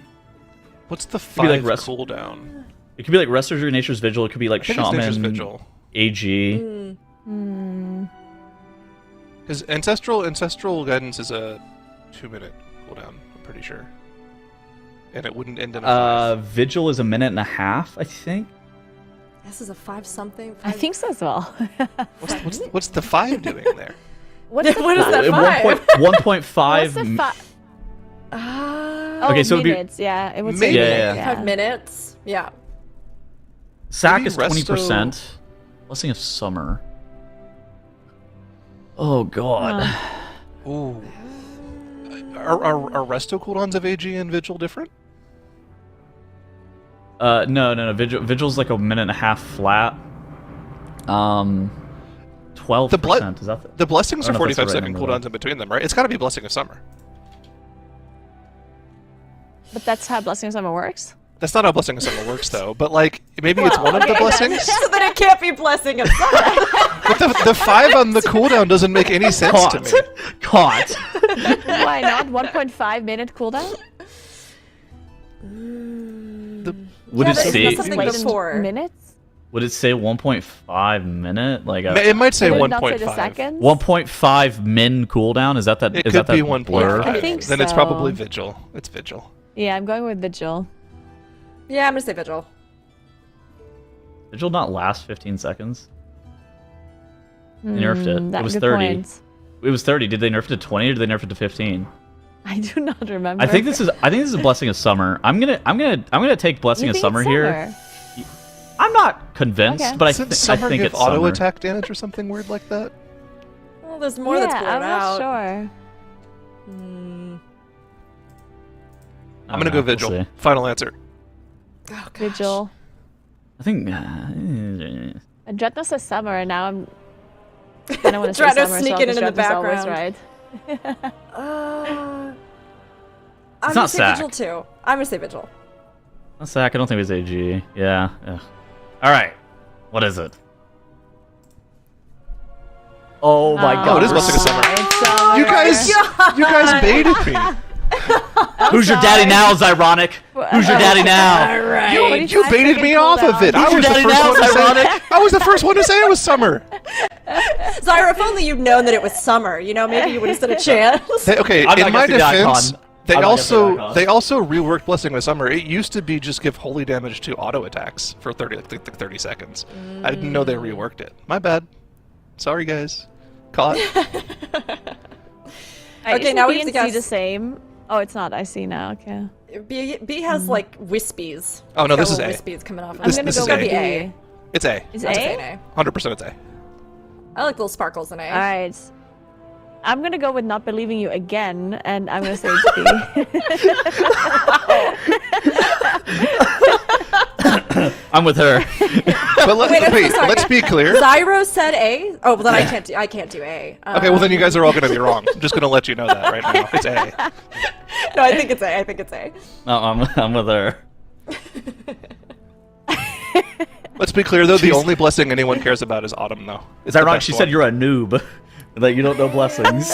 What's the 5 like cooldown? It could be like Rest Surgery, Nature's Vigil. It could be like Nature's Shaman, Vigil. AG. Because Ancestral Guidance is a 2-minute cooldown, I'm pretty sure. And it wouldn't end in a 5. Vigil is a minute and a half, I think. This is a 5-something. I think so as well. What's the 5 doing there? What is that 5? 1.5. Okay, so minutes, yeah. It was Maybe. Yeah. 5 minutes. Yeah. Sack Maybe is 20%. Blessing of Summer. Oh god. Ooh. Are Resto cooldowns of AG and Vigil different? No. Vigil's like a minute and a half flat. 12%. Is that the blessings I are don't know if that's the 45-second right number, cooldowns in between them, right? It's got to be Blessing of Summer. But that's how Blessing of Summer works? That's not how Blessing of Summer works, though. But, like, maybe it's one of the blessings? So then it can't be Blessing of Summer. But the 5 on the cooldown doesn't make any sense to me. Caught. Why not? 1.5 minute cooldown? Would Yeah, it that's say something Wait, before. minutes? Would it say 1.5 minute? Like It might say Would it not say the 1.5. seconds? 1.5 min cooldown? Is that It is could that be that blur? 1.5. I think Then it's so. probably Vigil. It's Vigil. Yeah, I'm going with Vigil. Yeah, I'm gonna say Vigil. Vigil not last 15 seconds? They nerfed it. That It was good 30. point. It was 30. Did they nerf it to 20 or did they nerf it to 15? I do not remember. I think this is a Blessing of Summer. I'm gonna take Blessing You of think Summer it's here. I'm not convinced, Okay. but I Doesn't think Summer give it's auto Summer. attack damage or something weird like that? Well, there's more Yeah, that's blurred I'm not out. sure. I'm gonna go Vigil. see. Final answer. Oh, gosh. Vigil. I think. And Dreadnought says Summer, and now I'm. I don't want to say Dreadnought's Summer, sneaking in so the Dreadnought's always background. right. I'm not gonna say Sack. Vigil too. I'm gonna say Vigil. That's Sack. I don't think it was AG. Yeah. Ugh. All right. What is it? Oh my Oh, god. it is Blessing of Summer. It's Summer. You guys baited me. Who's your daddy now is ironic. Who's your daddy now? Alright. You baited me off of it. I Who's was your the daddy first now one is to say. ironic. I was the first one to say it was Summer. Zyra, if only you'd known that it was summer, you know, maybe you would have stood a chance. Okay, I'm not in my gonna say the defense, icon. I'm not gonna say the icon. they also reworked Blessing of Summer. It used to be just give holy damage to auto attacks for 30 seconds. I didn't know they reworked it. My bad. Sorry, guys. Caught. Okay, now we have to B and C guess. the same. Oh, it's not. I see now. Okay. B has like wispies. Oh, no, this Got is little A. Wispies coming off. This- I'm gonna this go is with A. B. A. It's A. Is I'm A? saying A. 100% it's A. I like little sparkles in A. All right. I'm gonna go with not believing you again, and I'm gonna say it's B. I'm with her. But Wait, I'm so sorry. let's be clear. Zyro said A. Oh, well then I can't do A. Okay, well then you guys are all going to be wrong. I'm just going to let you know that right now. It's A. No, I think it's A. I think it's A. No, I'm with her. Let's be clear though, the only blessing anyone cares about is Autumn though. Is that wrong? She said you're a noob. That you don't know blessings.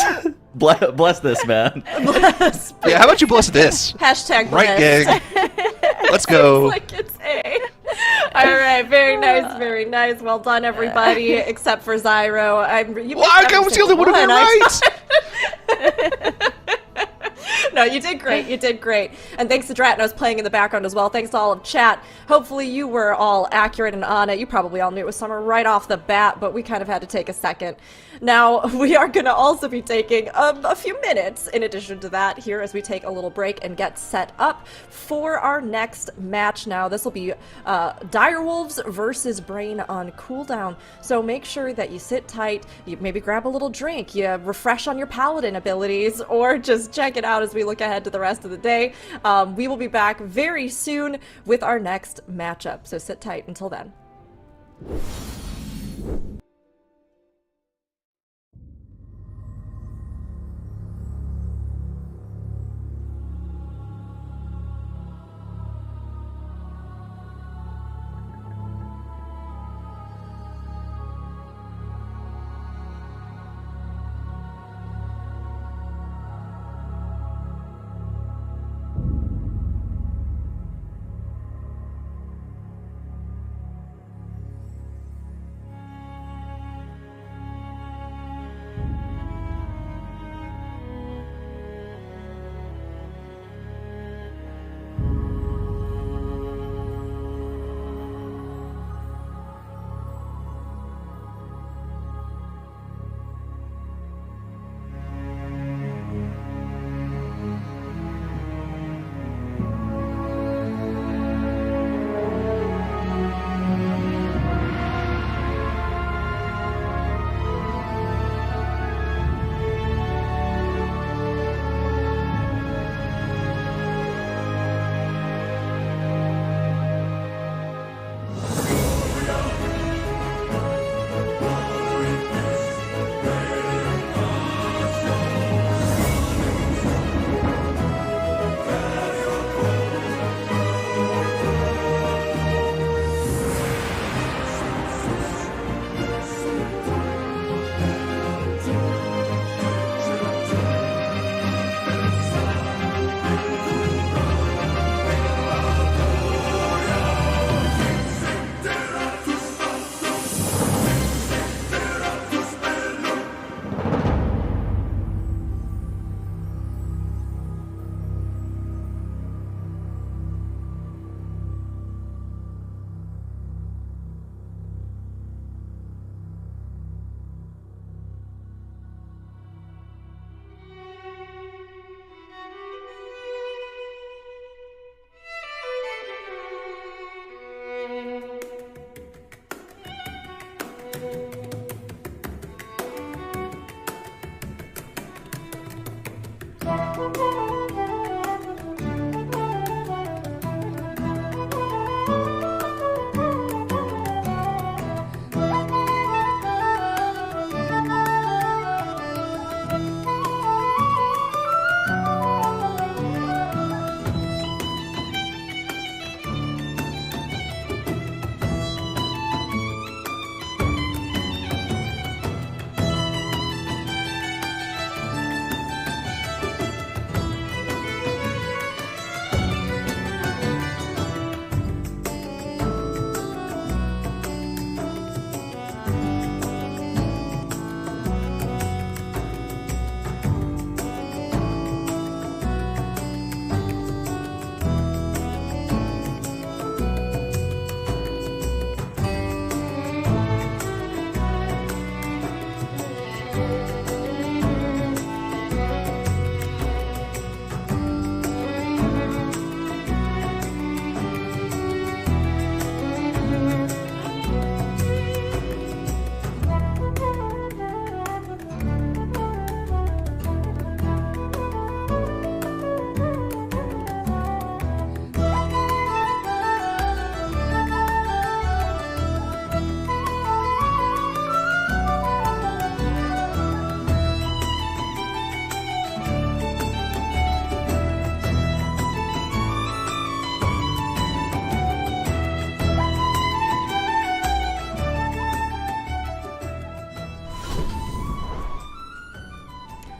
Bless this, man. Yeah, how about you bless this? Hashtag Right, blessed. gang. Let's go. Like it's A. All right, very nice, very nice. Well done, everybody, except for Zyro. Well, I was the only one who got right. No, you did great. You did great. And thanks to Dratnos playing in the background as well. Thanks to all of chat. Hopefully you were all accurate and on it. You probably all knew it was summer right off the bat, but we kind of had to take a second. Now, we are going to also be taking a few minutes in addition to that here as we take a little break and get set up for our next match. Now, this will be Direwolves versus Brain on cooldown. So make sure that you sit tight, you maybe grab a little drink, you refresh on your paladin abilities, or just check it out as we look ahead to the rest of the day. We will be back very soon with our next matchup. So sit tight until then.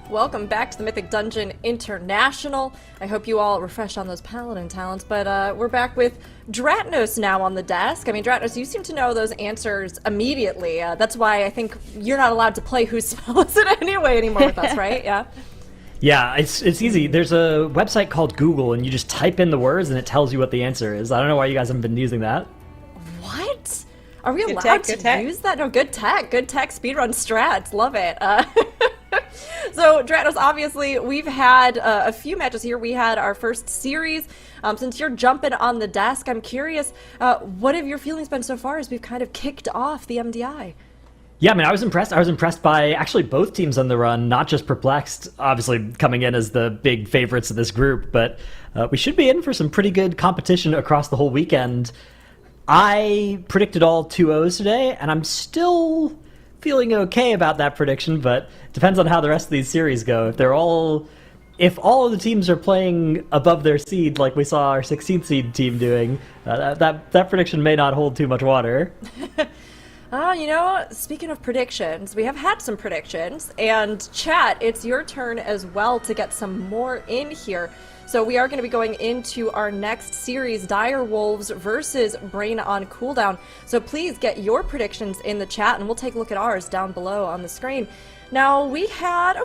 Welcome back to the Mythic Dungeon International. I hope you all refreshed on those paladin talents, but we're back with Dratnos now on the desk. I mean, Dratnos, you seem to know those answers immediately. That's why I think you're not allowed to play Whose Spell Is It Anyway anymore with us, right? Yeah? Yeah, it's easy. There's a website called Google, and you just type in the words, and it tells you what the answer is. I don't know why you guys haven't been using that. What? Are we Good allowed tech, to use that? No, good tech, speedrun strats, love it. So, Dratnos, obviously, we've had a few matches here. We had our first series. Since you're jumping on the desk, I'm curious, what have your feelings been so far as we've kind of kicked off the MDI? Yeah, I mean, I was impressed. I was impressed by actually both teams on the run, not just Perplexed, obviously coming in as the big favorites of this group, but we should be in for some pretty good competition across the whole weekend. I predicted all 2-0s today, and I'm still feeling okay about that prediction, but depends on how the rest of these series go. If all of the teams are playing above their seed, like we saw our 16th seed team doing, that prediction may not hold too much water. You know, speaking of predictions, we have had some predictions, and chat, it's your turn as well to get some more in here. So we are going to be going into our next series, Dire Wolves versus Brain on Cooldown. So please get your predictions in the chat, and we'll take a look at ours down below on the screen. Now, we're half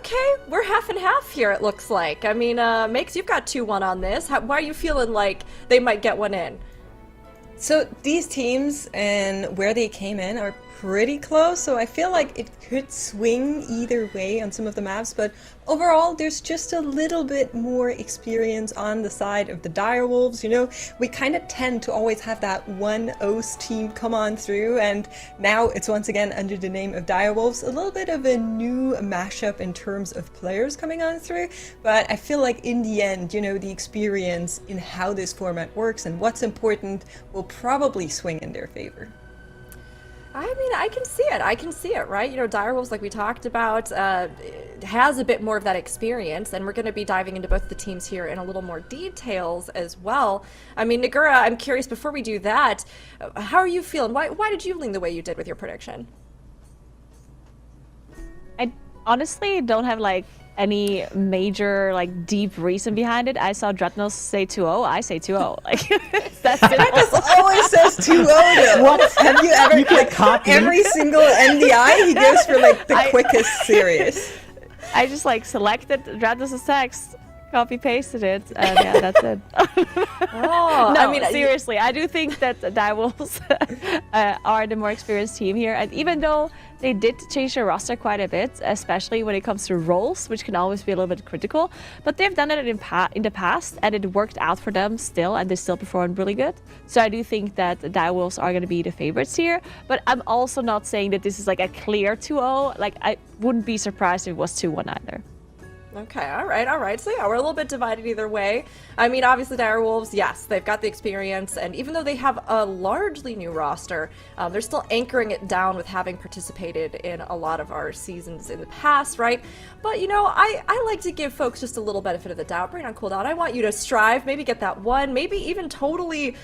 and half here, it looks like. I mean, Makes, you've got 2-1 on this. Why are you feeling like they might get one in? So these teams and where they came in are pretty close, so I feel like it could swing either way on some of the maps, but overall there's just a little bit more experience on the side of the Dire Wolves. You know, we kind of tend to always have that one OS team come on through, and now it's once again under the name of Dire Wolves. A little bit of a new mashup in terms of players coming on through, but I feel like in the end, you know, the experience in how this format works and what's important will probably swing in their favor. I mean, I can see it, right? You know, Dire Wolves, like we talked about, has a bit more of that experience, and we're going to be diving into both the teams here in a little more details as well. I mean, Nagura, I'm curious, before we do that, how are you feeling? Why did you lean the way you did with your prediction? I honestly don't have like any major like deep reason behind it. I saw Dratnos say 2-0, I say 2-0. Like that's Dratnos always says 2-0 though. What? Have you ever every single MDI he goes for like the quickest series. I just like selected Dratnos' text, copy pasted it, and yeah, that's it. Oh, no, I mean, seriously, I do think that the Dire Wolves are the more experienced team here, and even though they did change their roster quite a bit, especially when it comes to roles, which can always be a little bit critical, but they've done it in the past, and it worked out for them still, and they still performed really good. So I do think that the Dire Wolves are going to be the favorites here, but I'm also not saying that this is like a clear 2-0. Like, I wouldn't be surprised if it was 2-1 either. Okay, all right. So yeah, we're a little bit divided either way. I mean, obviously Dire Wolves, yes, they've got the experience, and even though they have a largely new roster, they're still anchoring it down with having participated in a lot of our seasons in the past, right? But, you know, I like to give folks just a little benefit of the doubt. Brain on cooldown, I want you to strive, maybe get that one, maybe even totally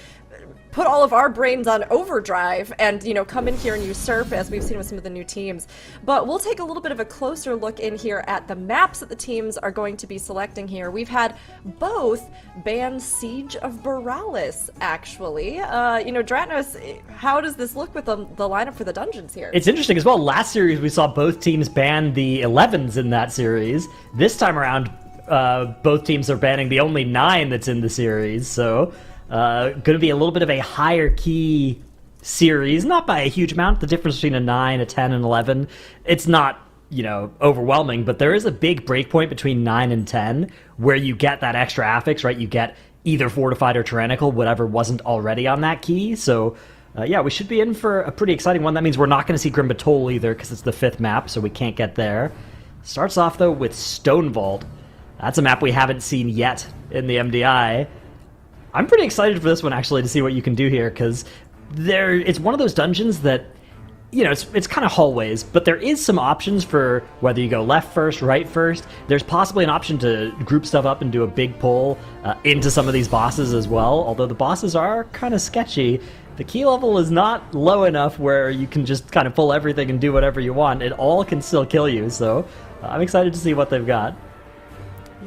put all of our brains on overdrive and, you know, come in here and usurp, as we've seen with some of the new teams. But we'll take a little bit of a closer look in here at the maps that the teams are going to be selecting here. We've had both ban Siege of Borealis, actually. You know, Dratnos, how does this look with the lineup for the dungeons here? It's interesting as well. Last series, we saw both teams ban the 11s in that series. This time around, both teams are banning the only 9 that's in the series, so... going to be a little bit of a higher key series, not by a huge amount. The difference between a 9, a 10, and 11, it's not, you know, overwhelming, but there is a big breakpoint between 9 and 10 where you get that extra affix, right? You get either Fortified or Tyrannical, whatever wasn't already on that key. So, yeah, we should be in for a pretty exciting one. That means we're not going to see Grim Batol either because it's the 5th map, so we can't get there. Starts off, though, with Stone Vault. That's a map we haven't seen yet in the MDI. I'm pretty excited for this one, actually, to see what you can do here, because it's one of those dungeons that, you know, it's kind of hallways, but there is some options for whether you go left first, right first. There's possibly an option to group stuff up and do a big pull into some of these bosses as well, although the bosses are kind of sketchy. The key level is not low enough where you can just kind of pull everything and do whatever you want. It all can still kill you, so I'm excited to see what they've got.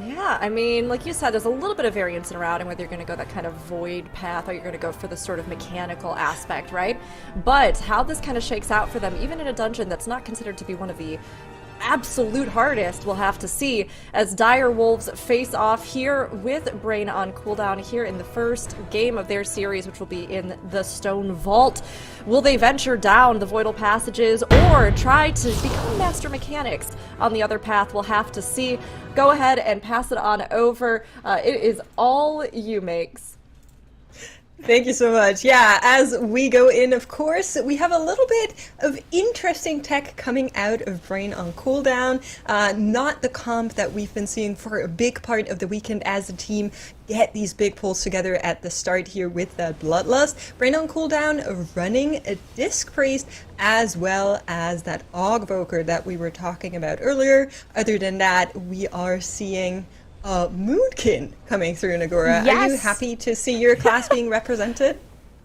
Yeah, I mean, like you said, there's a little bit of variance in routing, whether you're going to go that kind of void path or you're going to go for the sort of mechanical aspect, right? But how this kind of shakes out for them, even in a dungeon that's not considered to be one of the absolute hardest, we'll have to see as Dire Wolves face off here with Brain on cooldown here in the first game of their series, which will be in the Stone Vault. Will they venture down the Voidal passages or try to become master mechanics on the other path? We'll have to see. Go ahead and pass it on over. It is all you, Makes. Thank you so much. Yeah, as we go in, of course, we have a little bit of interesting tech coming out of Brain on cooldown. Not the comp that we've been seeing for a big part of the weekend as a team get these big pulls together at the start here with that Bloodlust. Brain on cooldown running a Disc Priest as well as that Augvoker that we were talking about earlier. Other than that, we are seeing Moonkin coming through, Nagora. Yes. Are you happy to see your class being represented?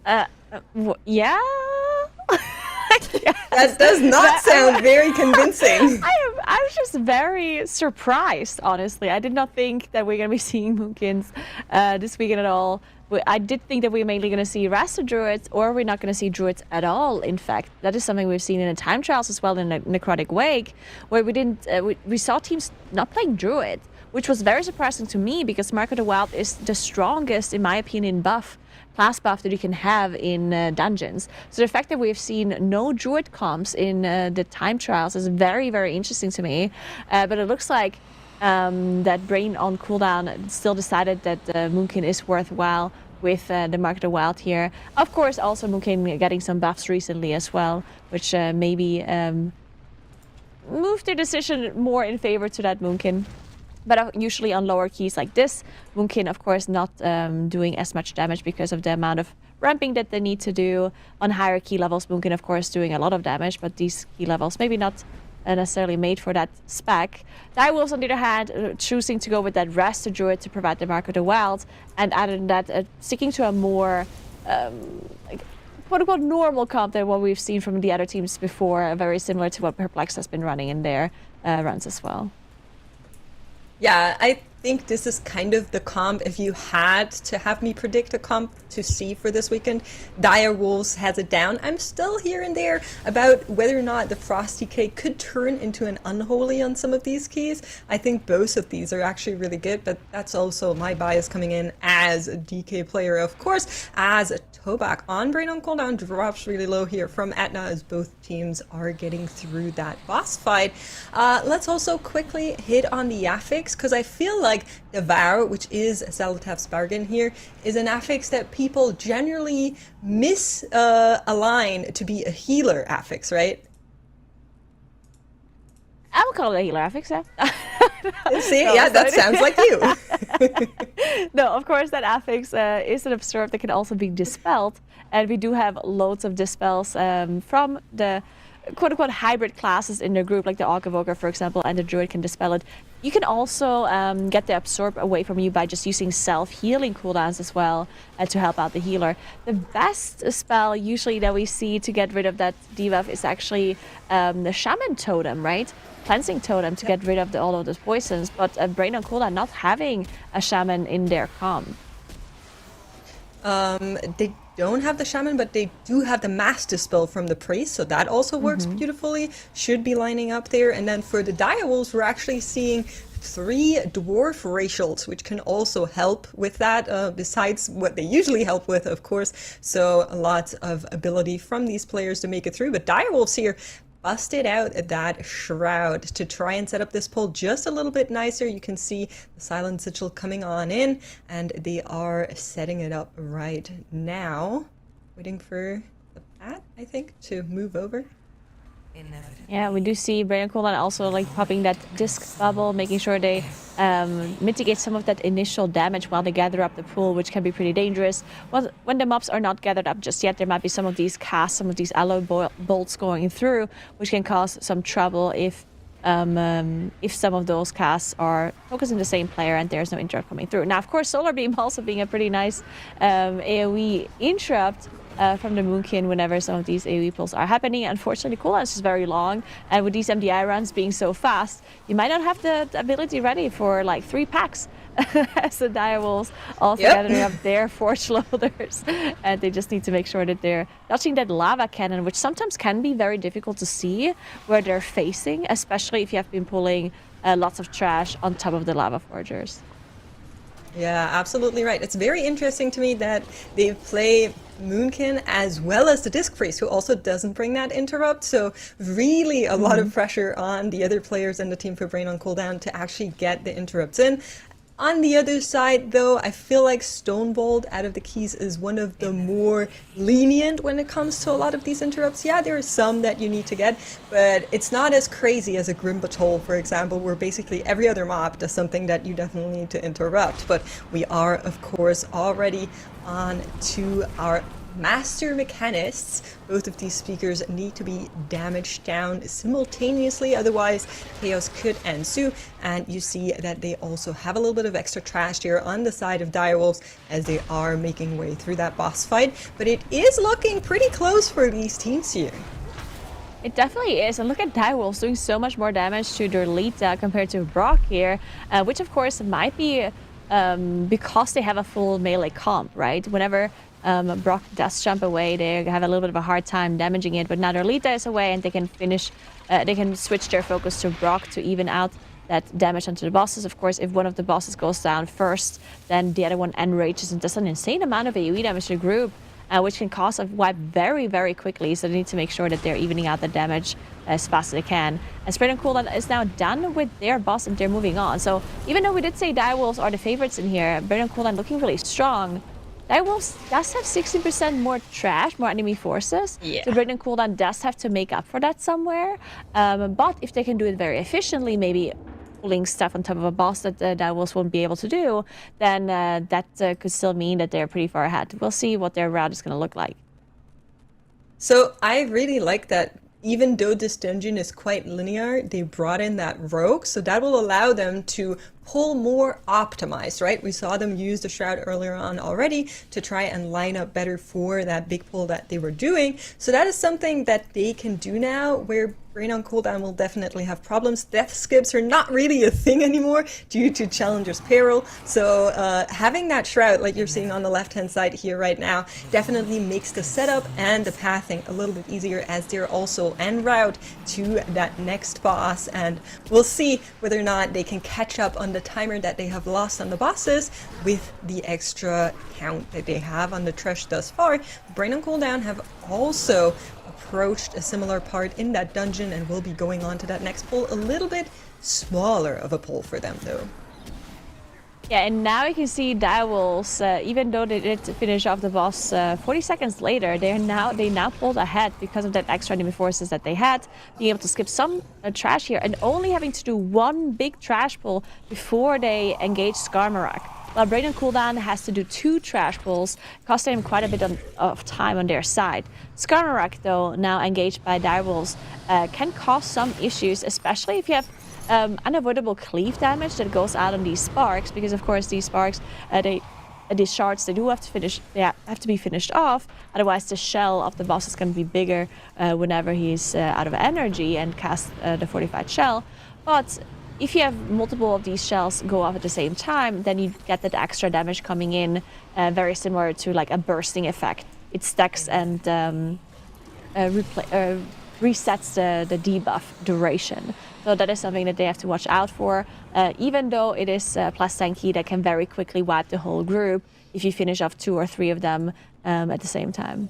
Yeah. That does not sound very convincing. I was just very surprised, honestly. I did not think that we're going to be seeing Moonkins this weekend at all. I did think that we're mainly going to see Rasta Druids, or we're not going to see Druids at all. In fact, that is something we've seen in the time trials as well in the Necrotic Wake, where we didn't. We saw teams not playing Druid, which was very surprising to me because Mark of the Wild is the strongest, in my opinion, class buff that you can have in dungeons. So the fact that we've seen no Druid comps in the time trials is very, very interesting to me. But it looks like that Brain on cooldown still decided that Moonkin is worthwhile with the Mark of the Wild here. Of course, also Moonkin getting some buffs recently as well, which maybe moved their decision more in favor to that Moonkin. But usually on lower keys like this, Moonkin, of course, not doing as much damage because of the amount of ramping that they need to do. On higher key levels, Moonkin, of course, doing a lot of damage, but these key levels maybe not necessarily made for that spec. Dire Wolves, on the other hand, choosing to go with that Rasta Druid to provide the Mark of the Wild, and other than that, sticking to a more quote-unquote normal comp than what we've seen from the other teams before, very similar to what Perplexed has been running in their runs as well. Yeah, I think this is kind of the comp. If you had to have me predict a comp to see for this weekend, Dire Wolves has it down. I'm still here and there about whether or not the Frosty Cake could turn into an Unholy on some of these keys. I think both of these are actually really good, but that's also my bias coming in as a DK player, of course, as a Tobak on Brain on cooldown drops really low here from Etna as both teams are getting through that boss fight. Let's also quickly hit on the affix, because I feel like Devour, which is Zelotev's bargain here, is an affix that people generally misalign to be a healer affix, right? I would call it a healer affix, yeah. See, yeah, that sounds like you. No, of course, that affix is an absorb that can also be dispelled. And we do have loads of dispels from the quote-unquote hybrid classes in the group, like the Aug Evoker, for example, and the Druid can dispel it. You can also get the absorb away from you by just using self-healing cooldowns as well to help out the healer. The best spell usually that we see to get rid of that debuff is actually the Shaman Totem, right? Cleansing Totem to get rid of all of those poisons, but Brain on cooldown not having a Shaman in their comp. They don't have the Shaman, but they do have the Mass Dispel from the Priest, so that also works beautifully. Should be lining up there. And then for the Direwolves, we're actually seeing 3 Dwarf Racials, which can also help with that, besides what they usually help with, of course. So a lot of ability from these players to make it through. But Direwolves here busted out that Shroud to try and set up this pull just a little bit nicer. You can see the Silent Sigil coming on in, and they are setting it up right now. Waiting for the Bat, I think, to move over. Yeah, we do see Brain on cooldown also like popping that disc bubble, making sure they mitigate some of that initial damage while they gather up the pool, which can be pretty dangerous. Well, when the mobs are not gathered up just yet, there might be some of these casts, some of these alloy bolts going through, which can cause some trouble if some of those casts are focusing the same player and there's no interrupt coming through. Now, of course, Solar Beam also being a pretty nice AoE interrupt from the Moonkin whenever some of these AoE pulls are happening. Unfortunately, cooldown is just very long, and with these MDI runs being so fast, you might not have the ability ready for like 3 packs as the Direwolves also gathering up their Forge Loaders, and they just need to make sure that they're dodging that lava cannon, which sometimes can be very difficult to see where they're facing, especially if you have been pulling lots of trash on top of the lava forgers. Yeah, absolutely right. It's very interesting to me that they play Moonkin as well as the Disc Priest, who also doesn't bring that interrupt. So really a lot of pressure on the other players and the team for Brain on cooldown to actually get the interrupts in. On the other side, though, I feel like Stonebolt out of the keys is one of the more lenient when it comes to a lot of these interrupts. Yeah, there are some that you need to get, but it's not as crazy as a Grim Patrol, for example, where basically every other mob does something that you definitely need to interrupt. But we are, of course, already on to our Master Mechanists. Both of these speakers need to be damaged down simultaneously, otherwise chaos could ensue. And you see that they also have a little bit of extra trash here on the side of Direwolves as they are making way through that boss fight. But it is looking pretty close for these teams here. It definitely is, and look at Direwolves doing so much more damage to their Lita compared to Brock here, which of course might be because they have a full melee comp, right? Whenever Brock does jump away, they have a little bit of a hard time damaging it, but now their Lita is away and they can finish, they can switch their focus to Brock to even out that damage onto the bosses. Of course, if one of the bosses goes down first, then the other one enrages and does an insane amount of AoE damage to the group, which can cause a wipe very, very quickly, so they need to make sure that they're evening out the damage as fast as they can. And Spread and Cooldown is now done with their boss and they're moving on. So even though we did say Direwolves are the favorites in here, Spread and Cooldown looking really strong. Direwolves does have 60% more trash, more enemy forces. Yeah. So Spread and Cooldown does have to make up for that somewhere. But if they can do it very efficiently, maybe pulling stuff on top of a boss that the Direwolves won't be able to do, then that could still mean that they're pretty far ahead. We'll see what their route is going to look like. So I really like that. Even though this dungeon is quite linear, they brought in that rogue, so that will allow them to pull more optimized, right? We saw them use the Shroud earlier on already to try and line up better for that big pull that they were doing. So that is something that they can do now, where Brain on cooldown will definitely have problems. Death skips are not really a thing anymore due to Challenger's Peril. So having that Shroud, like you're seeing on the left-hand side here right now, definitely makes the setup and the pathing a little bit easier, as they're also en route to that next boss. And we'll see whether or not they can catch up on the timer that they have lost on the bosses with the extra count that they have on the trash thus far. Brain on cooldown have also approached a similar part in that dungeon and will be going on to that next pull. A little bit smaller of a pull for them though. Yeah, and now you can see Direwolves, even though they did finish off the boss 40 seconds later, they now pulled ahead because of that extra enemy forces that they had, being able to skip some trash here, and only having to do one big trash pull before they engage Skarmorak. While Brain and Cooldown has to do 2 trash pulls, costing him quite a bit of time on their side. Skarmorak, though, now engaged by Direwolves, can cause some issues, especially if you have unavoidable cleave damage that goes out on these sparks, because of course these sparks, these shards, they do have to finish. They have to be finished off. Otherwise, the shell of the boss is going to be bigger whenever he's out of energy and cast the fortified shell. But if you have multiple of these shells go off at the same time, then you get that extra damage coming in, very similar to like a bursting effect. It stacks and resets the debuff duration. So that is something that they have to watch out for, even though it is plus tanky that can very quickly wipe the whole group if you finish off 2 or 3 of them at the same time.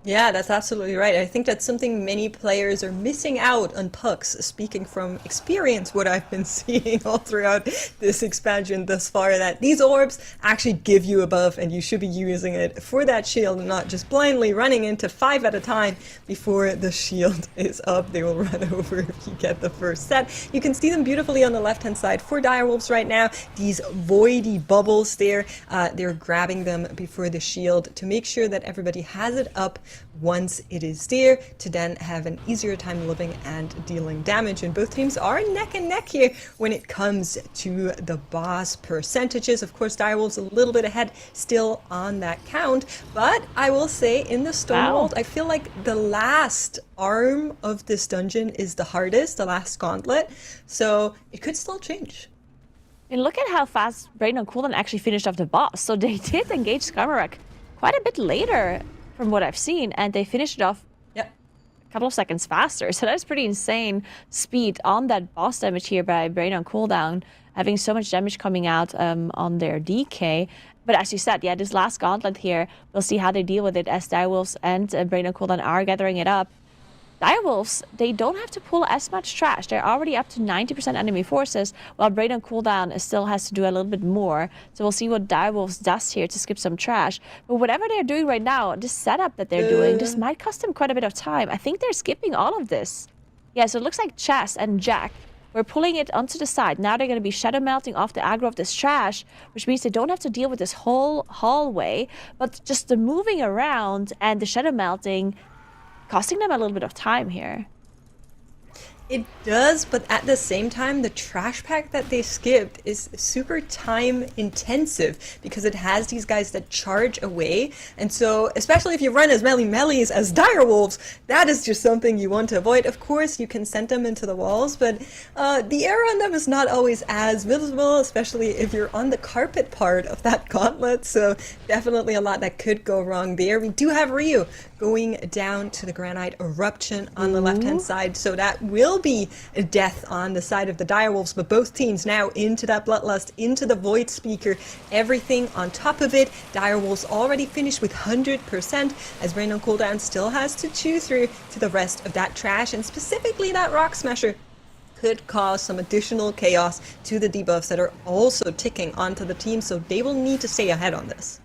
Yeah, that's absolutely right. I think that's something many players are missing out on pucks. Speaking from experience, what I've been seeing all throughout this expansion thus far, that these orbs actually give you a buff and you should be using it for that shield and not just blindly running into 5 at a time before the shield is up. They will run over if you get the first set. You can see them beautifully on the left-hand side for Direwolves right now. These voidy bubbles there, they're grabbing them before the shield to make sure that everybody has it up once it is there, to then have an easier time living and dealing damage. And both teams are neck and neck here when it comes to the boss percentages. Of course, Direwolves a little bit ahead still on that count, but I will say in the Stoneworld, I feel like the last arm of this dungeon is the hardest, the last gauntlet, so it could still change. And look at how fast Brain and Cooldown actually finished off the boss. So they did engage Skarmorak quite a bit later from what I've seen, and they finished it off a couple of seconds faster. So that's pretty insane speed on that boss damage here by Brain on Cooldown, having so much damage coming out on their DK. But as you said, yeah, this last gauntlet here, we'll see how they deal with it as Direwolves and Brain on Cooldown are gathering it up. Direwolves, they don't have to pull as much trash. They're already up to 90% enemy forces, while Brain on Cooldown still has to do a little bit more. So we'll see what Direwolves does here to skip some trash. But whatever they're doing right now, this setup that they're doing, this might cost them quite a bit of time. I think they're skipping all of this. Yeah, so it looks like Chess and Jack, we're pulling it onto the side. Now they're going to be shadow melting off the aggro of this trash, which means they don't have to deal with this whole hallway, but just the moving around and the shadow melting costing them a little bit of time here. It does, but at the same time, the trash pack that they skipped is super time intensive because it has these guys that charge away. And so, especially if you run as many melees as Direwolves, that is just something you want to avoid. Of course, you can send them into the walls, but the air on them is not always as visible, especially if you're on the carpet part of that gauntlet. So definitely a lot that could go wrong there. We do have Ryu going down to the Granite Eruption on the left-hand side, so that will be a death on the side of the Direwolves, but both teams now into that Bloodlust, into the Void Speaker, everything on top of it. Direwolves already finished with 100%, as Brain on Cooldown still has to chew through to the rest of that trash, and specifically that Rock Smasher could cause some additional chaos to the debuffs that are also ticking onto the team, so they will need to stay ahead on this.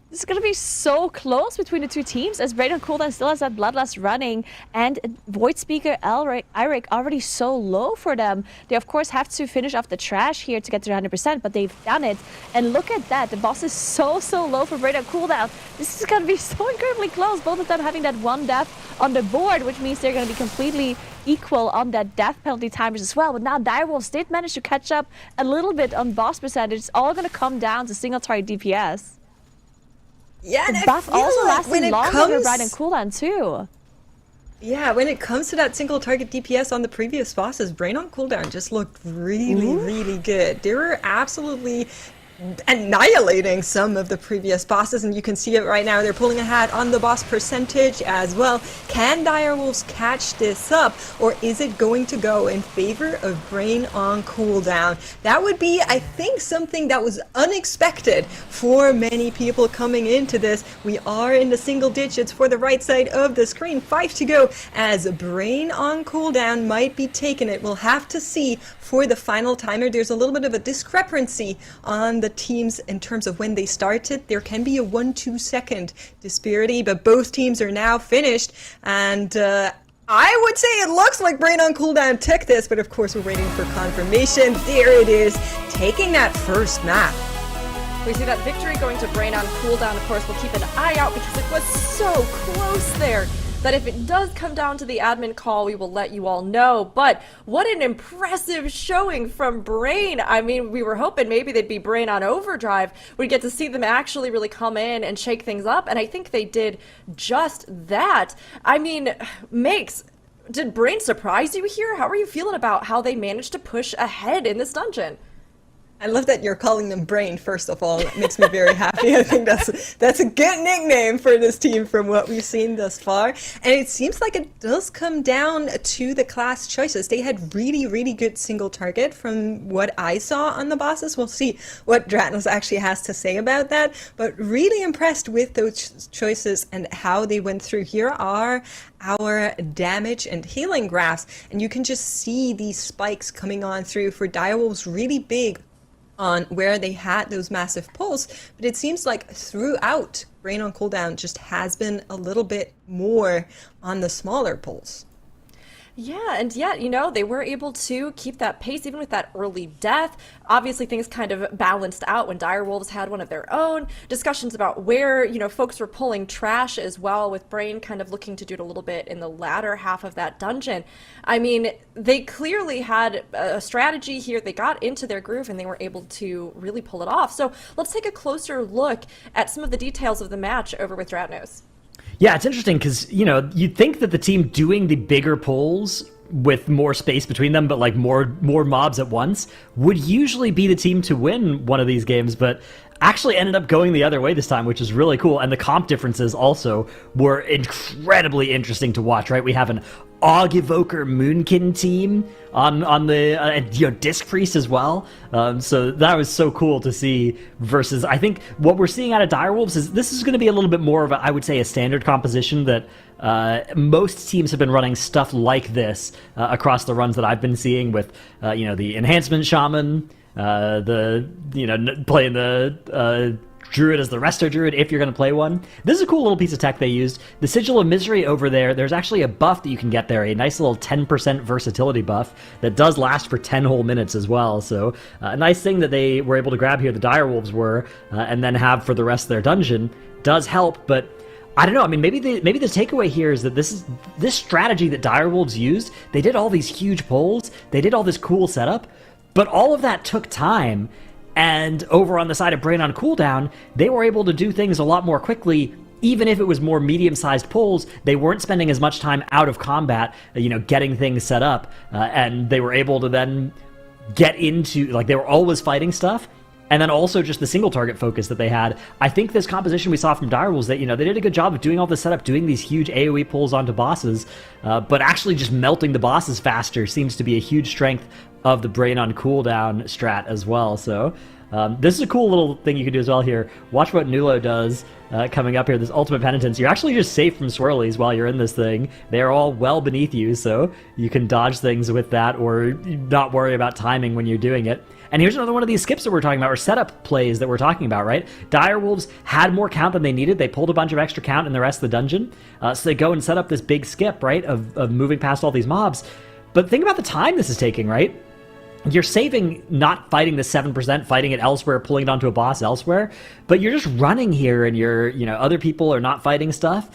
This is going to be so close between the two teams, as Brain on Cooldown still has that Bloodlust running, and Void Speaker Eirik already so low for them. They of course have to finish off the trash here to get to 100%, but they've done it. And look at that, the boss is so low for Brain on Cooldown. This is going to be so incredibly close, both of them having that one death on the board, which means they're going to be completely equal on that death penalty timers as well. But now Direwolves did manage to catch up a little bit on boss percentage. It's all going to come down to single target DPS. Yeah, and the buff also like lasting longer with Brain and Cooldown too. Yeah, when it comes to that single target DPS on the previous bosses, Brain on Cooldown just looked really good. There were absolutely annihilating some of the previous bosses, and you can see it right now. They're pulling ahead on the boss percentage as well. Can Direwolves catch this up, or is it going to go in favor of Brain on cooldown? That would be, I think, something that was unexpected for many people coming into this. We are in the single digits for the right side of the screen. 5 to go as Brain on cooldown might be taking it. We'll have to see for the final timer. There's a little bit of a discrepancy on the teams in terms of when they started. There can be a 1-2 second disparity, but both teams are now finished, and I would say it looks like Brain on cooldown took this, but of course we're waiting for confirmation. There it is, taking that first map. We see that victory going to Brain on cooldown. Of course, we'll keep an eye out because it was so close there that if it does come down to the admin call, we will let you all know. But what an impressive showing from Brain. I mean, we were hoping maybe they'd be Brain on overdrive. We'd get to see them actually really come in and shake things up, and I think they did just that. I mean, Makes, did Brain surprise you here? How are you feeling about how they managed to push ahead in this dungeon? I love that you're calling them Brain, first of all. It makes me very happy. I think that's a good nickname for this team from what we've seen thus far. And it seems like it does come down to the class choices. They had really, really good single target from what I saw on the bosses. We'll see what Dratnos actually has to say about that. But really impressed with those choices and how they went through. Here are our damage and healing graphs. And you can just see these spikes coming on through for Direwolves, really big on where they had those massive pulls, but it seems like throughout, Brain on cooldown just has been a little bit more on the smaller pulls. Yeah, and yet, you know, they were able to keep that pace even with that early death. Obviously, things kind of balanced out when Direwolves had one of their own. Discussions about where, you know, folks were pulling trash as well, with Brain kind of looking to do it a little bit in the latter half of that dungeon. I mean, they clearly had a strategy here. They got into their groove and they were able to really pull it off. So let's take a closer look at some of the details of the match over with Dratnos. Yeah, it's interesting because, you know, you'd think that the team doing the bigger pulls with more space between them, but like more mobs at once, would usually be the team to win one of these games, but actually ended up going the other way this time, which is really cool. And the comp differences also were incredibly interesting to watch, right? We have an Og Evoker Moonkin team on the Disc Priest as well. So that was so cool to see versus, I think what we're seeing out of Direwolves is this is going to be a little bit more of a, I would say, a standard composition that most teams have been running stuff like this across the runs that I've been seeing with, the Enhancement Shaman, playing the Druid as the Resto Druid if you're going to play one. This is a cool little piece of tech they used. The Sigil of Misery over there's actually a buff that you can get there, a nice little 10% versatility buff that does last for 10 whole minutes as well. So a nice thing that they were able to grab here, the Direwolves were, and then have for the rest of their dungeon does help, but I don't know. I mean, maybe the takeaway here is that this strategy that Direwolves used. They did all these huge pulls. They did all this cool setup, but all of that took time. And over on the side of Brain on cooldown, they were able to do things a lot more quickly. Even if it was more medium-sized pulls, they weren't spending as much time out of combat, getting things set up, and they were able to then get into, they were always fighting stuff. And then also just the single target focus that they had. I think this composition we saw from Direwolves that, they did a good job of doing all the setup, doing these huge AoE pulls onto bosses, but actually just melting the bosses faster seems to be a huge strength of the Brain on cooldown strat as well. So this is a cool little thing you can do as well here. Watch what Nulo does coming up here, this Ultimate Penitence. You're actually just safe from swirlies while you're in this thing. They're all well beneath you, so you can dodge things with that or not worry about timing when you're doing it. And here's another one of these skips that we're talking about, or setup plays that we're talking about, right? Direwolves had more count than they needed. They pulled a bunch of extra count in the rest of the dungeon. So they go and set up this big skip, right, of moving past all these mobs. But think about the time this is taking, right? You're saving not fighting the 7%, fighting it elsewhere, pulling it onto a boss elsewhere, but you're just running here and other people are not fighting stuff.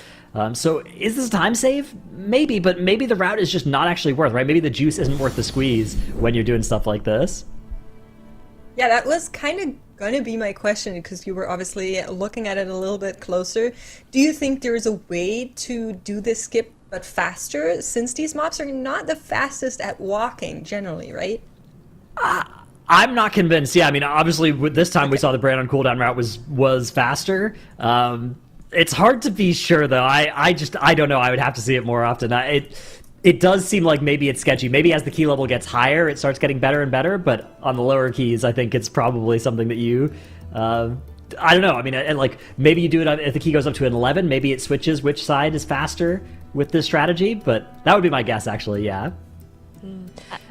So is this a time save? Maybe, but maybe the route is just not actually worth, right? Maybe the juice isn't worth the squeeze when you're doing stuff like this. Yeah, that was kind of going to be my question because you were obviously looking at it a little bit closer. Do you think there is a way to do this skip but faster, since these mobs are not the fastest at walking generally, right? I'm not convinced. Yeah, I mean, obviously, with this time we saw the Brain on cooldown route was faster. It's hard to be sure, though. I don't know. I would have to see it more often. It does seem like maybe it's sketchy. Maybe as the key level gets higher, it starts getting better and better. But on the lower keys, I think it's probably something that you. I don't know. I mean, and like maybe you do it if the key goes up to an 11. Maybe it switches which side is faster with this strategy. But that would be my guess, actually. Yeah.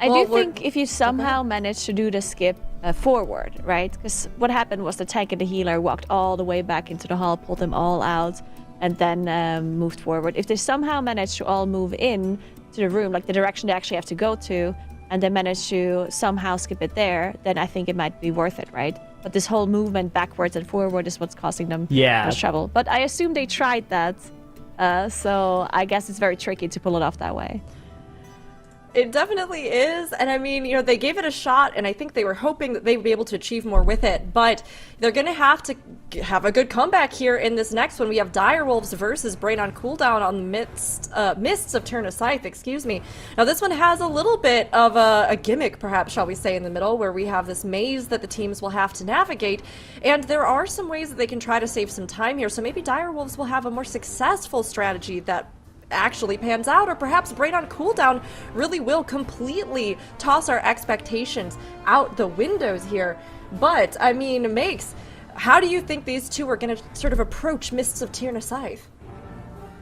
I do think if you somehow manage to do the skip forward, right? Because what happened was the tank and the healer walked all the way back into the hall, pulled them all out, and then moved forward. If they somehow manage to all move in to the room, like the direction they actually have to go to, and they manage to somehow skip it there, then I think it might be worth it, right? But this whole movement backwards and forward is what's causing them much trouble. But I assume they tried that, so I guess it's very tricky to pull it off that way. It definitely is, and I mean, you know, they gave it a shot, and I think they were hoping that they would be able to achieve more with it, but they're going to have a good comeback here in this next one. We have Direwolves versus Brain on Cooldown on the Mists of Turn Scythe, excuse me. Now, this one has a little bit of a gimmick, perhaps, shall we say, in the middle, where we have this maze that the teams will have to navigate, and there are some ways that they can try to save some time here, so maybe Direwolves will have a more successful strategy that actually pans out, or perhaps Brain on Cooldown really will completely toss our expectations out the windows here. But, I mean, Makes, how do you think these two are going to sort of approach Mists of Tir na Scythe?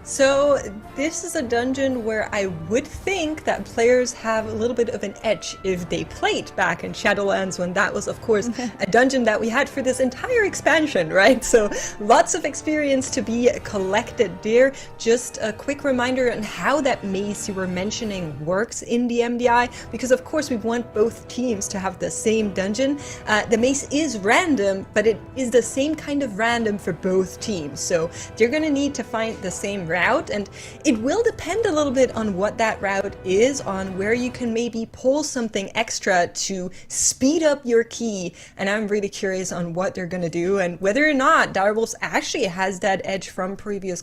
So this is a dungeon where I would think that players have a little bit of an edge if they played back in Shadowlands, when that was, of course, a dungeon that we had for this entire expansion, right? So lots of experience to be collected there. Just a quick reminder on how that maze you were mentioning works in the MDI, because of course we want both teams to have the same dungeon. The maze is random, but it is the same kind of random for both teams. So they're going to need to find the same route, and it will depend a little bit on what that route is, on where you can maybe pull something extra to speed up your key. And I'm really curious on what they're going to do, and whether or not Direwolves actually has that edge from previous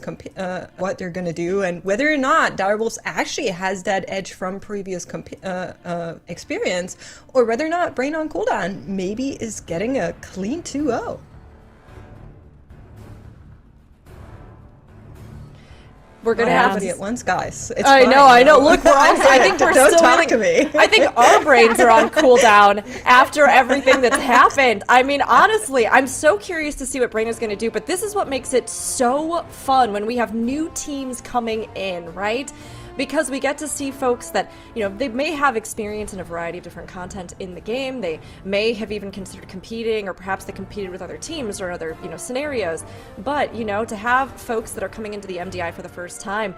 experience, or whether or not Brain on Cooldown maybe is getting a clean 2-0. We're gonna have everybody at once, guys. It's I fine, know. Look, we're all. I think we're Don't still talk really. to me. I think our brains are on cooldown after everything that's happened. I mean, honestly, I'm so curious to see what Brain is going to do. But this is what makes it so fun when we have new teams coming in, right? Because we get to see folks that, you know, they may have experience in a variety of different content in the game. They may have even considered competing, or perhaps they competed with other teams or other, you know, scenarios. But, you know, to have folks that are coming into the MDI for the first time,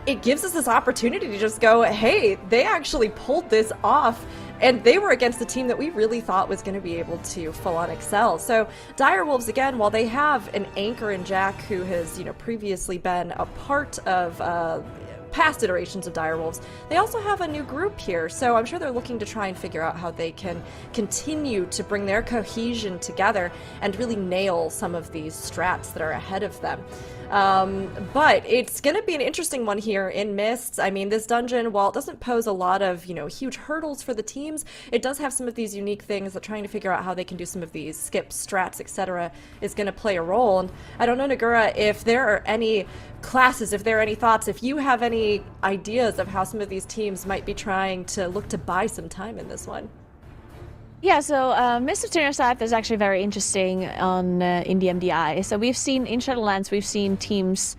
it gives us this opportunity to just go, hey, they actually pulled this off, and they were against a team that we really thought was going to be able to full-on excel. So Direwolves, again, while they have an anchor in Jack who has, you know, previously been a part of past iterations of Direwolves, they also have a new group here, so I'm sure they're looking to try and figure out how they can continue to bring their cohesion together and really nail some of these strats that are ahead of them. But it's going to be an interesting one here in Mists. I mean, this dungeon, while it doesn't pose a lot of, you know, huge hurdles for the teams, it does have some of these unique things that trying to figure out how they can do some of these skips, strats, etc. is going to play a role. And I don't know, Nagura, if there are any classes, if there are any thoughts, if you have any ideas of how some of these teams might be trying to look to buy some time in this one. Yeah, so Mists of Tir na Scythe is actually very interesting on in the MDI. So we've seen in Shadowlands, we've seen teams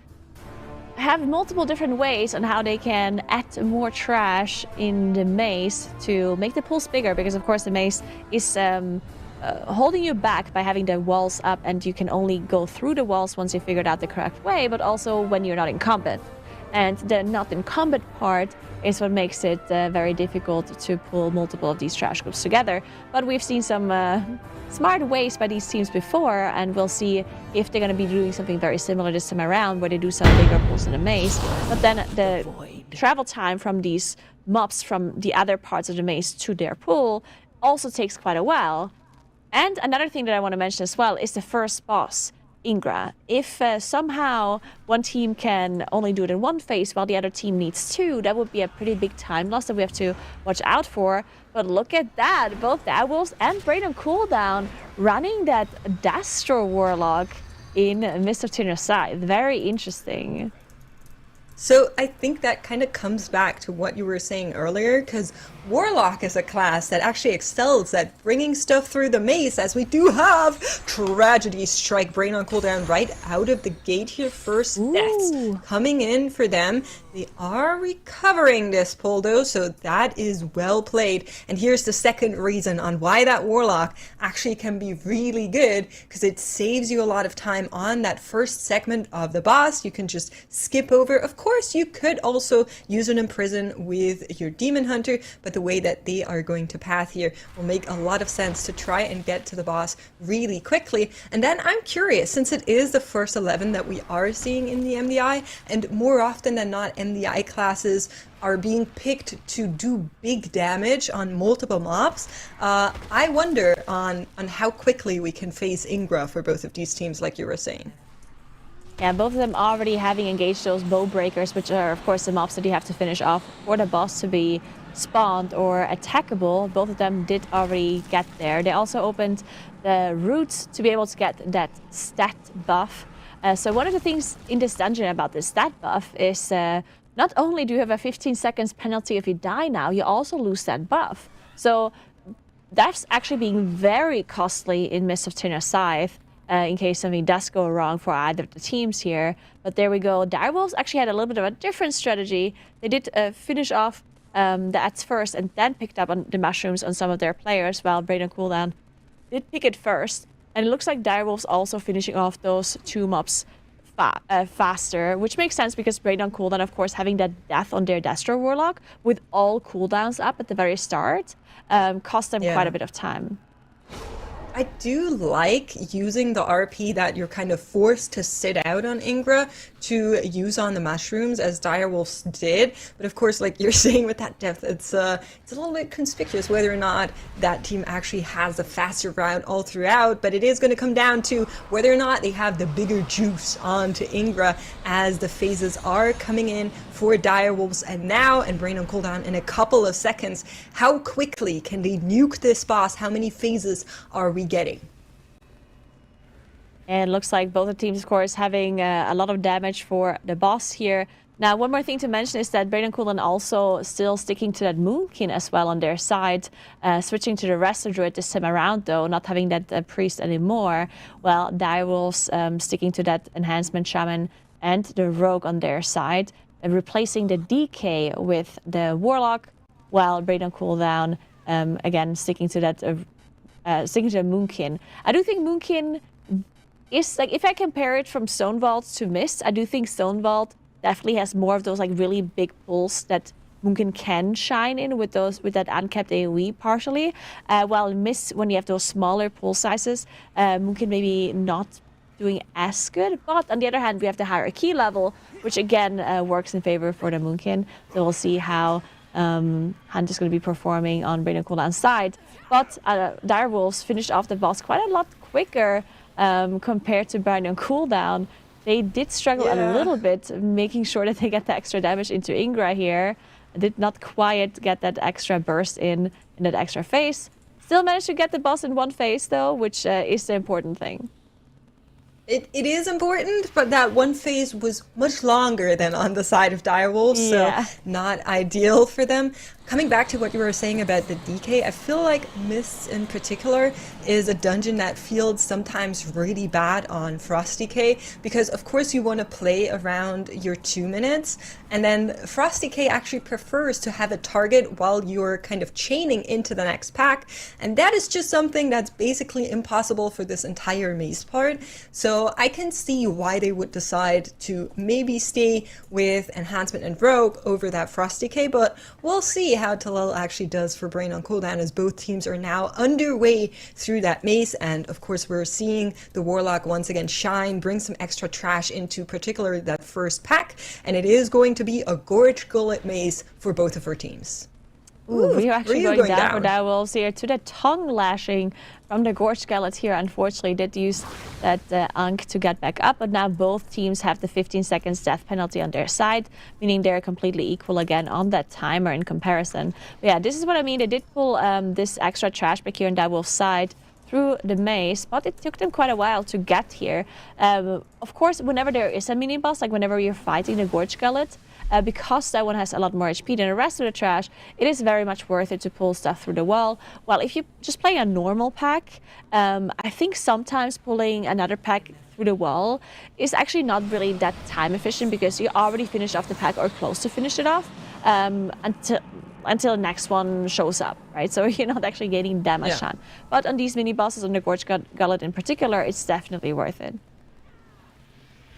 have multiple different ways on how they can add more trash in the maze to make the pools bigger, because of course the maze is holding you back by having the walls up, and you can only go through the walls once you figured out the correct way, but also when you're not in combat. And the not in combat part is what makes it very difficult to pull multiple of these trash groups together. But we've seen some smart ways by these teams before, and we'll see if they're going to be doing something very similar this time around, where they do some bigger pulls in the maze. But then the travel time from these mobs from the other parts of the maze to their pool also takes quite a while. And another thing that I want to mention as well is the first boss. Ingra. If somehow one team can only do it in one phase while the other team needs two, that would be a pretty big time loss that we have to watch out for. But look at that, both Direwolves and Brain on Cooldown running that Dastro Warlock in Mist of Tinner's Scythe. Very interesting. So I think that kind of comes back to what you were saying earlier, because Warlock is a class that actually excels at bringing stuff through the maze, as we do have Tragedy Strike Brain on Cooldown right out of the gate here. First deaths coming in for them. They are recovering this pull though, so that is well played. And here's the second reason on why that Warlock actually can be really good, because it saves you a lot of time on that first segment of the boss. You can just skip over. Of course, you could also use an Imprison with your Demon Hunter, but the way that they are going to path here will make a lot of sense to try and get to the boss really quickly. And then I'm curious, since it is the first 11 that we are seeing in the MDI, and more often than not, MDI classes are being picked to do big damage on multiple mobs. I wonder on how quickly we can face Ingra for both of these teams, like you were saying. Yeah, both of them already having engaged those bow breakers, which are of course the mobs that you have to finish off for the boss to be spawned or attackable. Both of them did already get there. They also opened the route to be able to get that stat buff. So one of the things in this dungeon about this stat buff is not only do you have a 15 seconds penalty if you die now, you also lose that buff. So that's actually being very costly in Mist of Tinner's Scythe. In case something does go wrong for either of the teams here. But there we go. Direwolves actually had a little bit of a different strategy. They did finish off the ads first and then picked up on the mushrooms on some of their players, while Brain on Cooldown did pick it first. And it looks like Direwolves also finishing off those two mobs faster, which makes sense because Brain on Cooldown, of course, having that death on their Dastro Warlock with all cooldowns up at the very start cost them quite a bit of time. I do like using the RP that you're kind of forced to sit out on Ingra to use on the mushrooms, as Direwolves did. But of course, like you're saying with that depth, it's a little bit conspicuous whether or not that team actually has a faster route all throughout. But it is going to come down to whether or not they have the bigger juice onto Ingra, as the phases are coming in for Direwolves and Brain on Cooldown in a couple of seconds. How quickly can they nuke this boss? How many phases are we getting? And it looks like both the teams, of course, having a lot of damage for the boss here. Now, one more thing to mention is that Brain on Cooldown also still sticking to that Moonkin as well on their side, switching to the Resto Druid this time around, though, not having that Priest anymore. Well, Direwolves sticking to that Enhancement Shaman and the Rogue on their side, replacing the DK with the Warlock, while Brain on Cooldown, again, sticking to that sticking to the Moonkin. I do think Moonkin is, like, if I compare it from Stone Vault to Mist, I do think Stone Vault definitely has more of those like really big pulls that Moonkin can shine in with that uncapped AoE partially. While Mist, when you have those smaller pull sizes, Moonkin maybe not doing as good. But on the other hand, we have the higher key level, which again works in favor for the Moonkin. So we'll see how Hunt is going to be performing on Brain on Cooldown's side. But Direwolves finished off the boss quite a lot quicker compared to Brain on Cooldown. They did struggle a little bit, making sure that they get the extra damage into Ingra here. Did not quite get that extra burst in that extra phase. Still managed to get the boss in one phase though, which is the important thing. It is important, but that one phase was much longer than on the side of Direwolves, so not ideal for them. Coming back to what you were saying about the DK, I feel like Mist in particular is a dungeon that feels sometimes really bad on Frost DK, because of course you want to play around your 2 minutes, and then Frost DK actually prefers to have a target while you're kind of chaining into the next pack, and that is just something that's basically impossible for this entire maze part. So I can see why they would decide to maybe stay with Enhancement and Rogue over that Frost DK, but we'll see how Talal actually does for Brain on Cooldown, as both teams are now underway through that maze. And of course we're seeing the Warlock once again shine, bring some extra trash into particularly that first pack, and it is going to be a Gorge Gullet maze for both of our teams. Ooh, we are actually Ryu going down for down. direwolves here to the tongue lashing from the Gorge Skeleton here. Unfortunately, did use that Ankh to get back up, but now both teams have the 15 seconds death penalty on their side, meaning they're completely equal again on that timer in comparison. But yeah, this is what I mean. They did pull this extra trash back here on direwolf's side through the maze, but it took them quite a while to get here. Of course, whenever there is a mini boss, like whenever you're fighting the Gorge Skeleton, because that one has a lot more HP than the rest of the trash, it is very much worth it to pull stuff through the wall. Well, if you just play a normal pack, I think sometimes pulling another pack through the wall is actually not really that time efficient because you already finished off the pack or close to finish it off until the next one shows up, right? So you're not actually gaining that much time. But on these mini bosses, on the Gorge Gullet in particular, it's definitely worth it.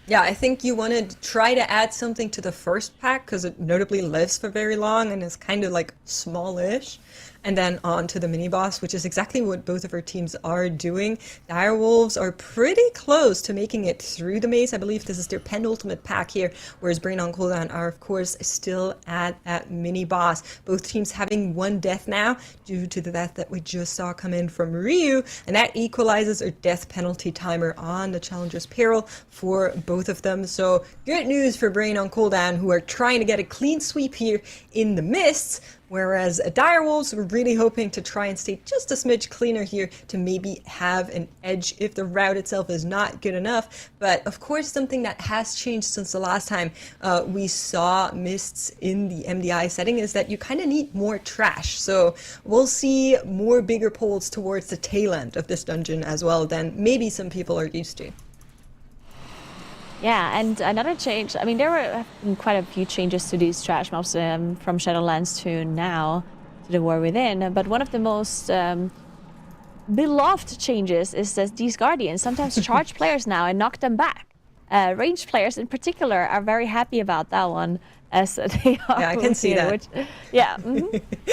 Yeah, I think you want to try to add something to the first pack because it notably lives for very long and is kind of like smallish. And then on to the mini boss, which is exactly what both of our teams are doing. Direwolves are pretty close to making it through the maze. I believe this is their penultimate pack here, whereas Brain on Cooldown are, of course, still at that mini boss. Both teams having one death now due to the death that we just saw come in from Ryu, and that equalizes our death penalty timer on the Challenger's Peril for both of them. So good news for Brain on Cooldown, who are trying to get a clean sweep here in the mists, whereas Direwolves were really hoping to try and stay just a smidge cleaner here to maybe have an edge if the route itself is not good enough. But of course, something that has changed since the last time we saw mists in the MDI setting is that you kind of need more trash. So we'll see more bigger pulls towards the tail end of this dungeon as well than maybe some people are used to. Yeah, and another change, I mean, there were quite a few changes to these trash mobs from Shadowlands to now, to the War Within, but one of the most beloved changes is that these Guardians sometimes charge players now and knock them back. Ranged players in particular are very happy about that one, as they are. Yeah, I can see that. Which, yeah,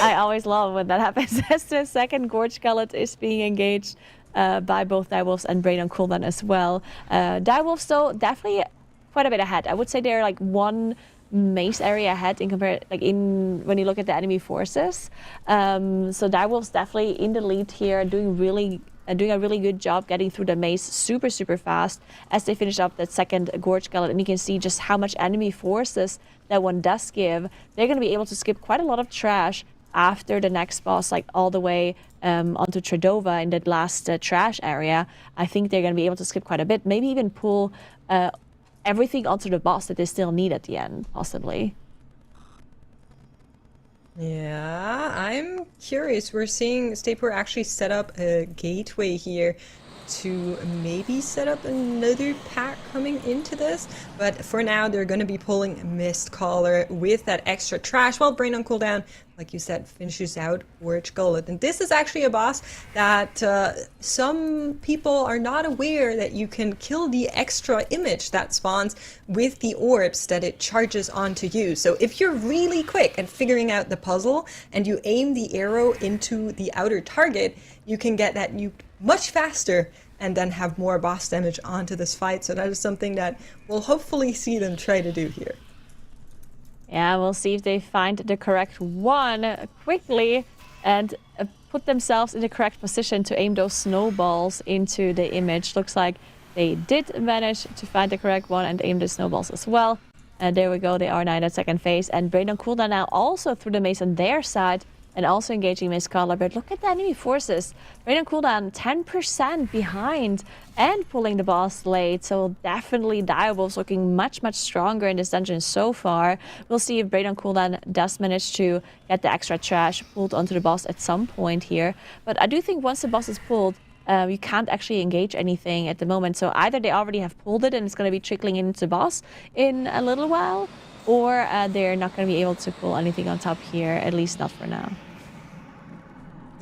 I always love when that happens, as the second Gorge Gullet is being engaged by both Direwolves and Brain on Cooldown as well. Direwolves, though, definitely quite a bit ahead. I would say they're like one maze area ahead in when you look at the enemy forces. So Direwolves definitely in the lead here, doing a really good job getting through the maze super fast as they finish up that second Gorge Gullet, and you can see just how much enemy forces that one does give. They're going to be able to skip quite a lot of trash after the next boss, like all the way onto Tredova in that last trash area. I think they're going to be able to skip quite a bit, maybe even pull everything onto the boss that they still need at the end, possibly. Yeah, I'm curious. We're seeing Stapor actually set up a gateway here to maybe set up another pack coming into this, but for now they're going to be pulling Mistcaller with that extra trash while Brain on Cooldown, like you said, finishes out Gorge Gullet. And this is actually a boss that some people are not aware that you can kill the extra image that spawns with the orbs that it charges onto you. So if you're really quick at figuring out the puzzle and you aim the arrow into the outer target, you can get that nuked much faster and then have more boss damage onto this fight. So that is something that we'll hopefully see them try to do here. Yeah, we'll see if they find the correct one quickly and put themselves in the correct position to aim those snowballs into the image. Looks like they did manage to find the correct one and aim the snowballs as well. And there we go, they are now in that second phase. And Brain on Cooldown now also through the maze on their side and also engaging Mistcaller. But look at the enemy forces. Brain on Cooldown 10% behind and pulling the boss late. So definitely Direwolves looking much stronger in this dungeon so far. We'll see if Brain on Cooldown does manage to get the extra trash pulled onto the boss at some point here. But I do think once the boss is pulled, you can't actually engage anything at the moment. So either they already have pulled it and it's going to be trickling into the boss in a little while, or they're not going to be able to pull anything on top here, at least not for now.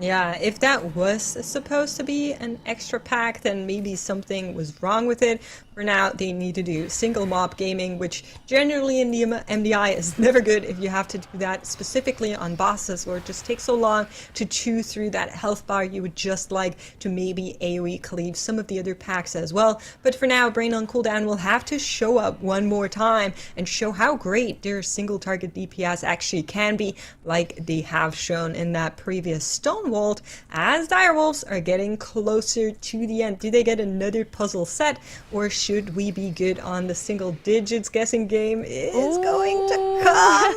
Yeah, if that was supposed to be an extra pack, then maybe something was wrong with it. For now, they need to do single mob gaming, which generally in the MDI is never good if you have to do that specifically on bosses, or it just takes so long to chew through that health bar. You would just like to maybe AoE cleave some of the other packs as well. But for now, Brain on Cooldown will have to show up one more time and show how great their single target DPS actually can be, like they have shown in that previous Stonewalled, as Direwolves are getting closer to the end. Do they get another puzzle set, or should we be good on the single digits? Guessing game is going to come.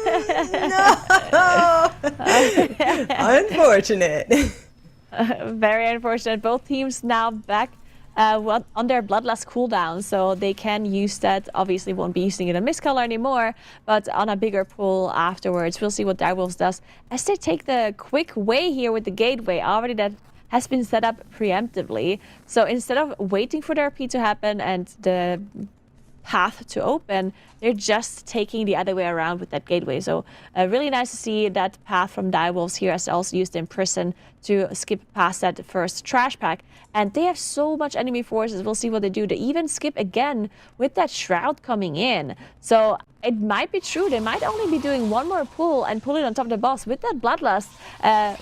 No! Unfortunate. Very unfortunate. Both teams now back on their Bloodlust cooldown, so they can use that. Obviously won't be using it in Mist Color anymore, but on a bigger pool afterwards. We'll see what Direwolves does as they take the quick way here with the gateway already that has been set up preemptively. So instead of waiting for the RP to happen and the path to open, they're just taking the other way around with that gateway. So really nice to see that path from Direwolves here, as also used in Prison to skip past that first trash pack. And they have so much enemy forces. We'll see what they do. They even skip again with that Shroud coming in. So it might be true. They might only be doing one more pull and pull it on top of the boss with that Bloodlust.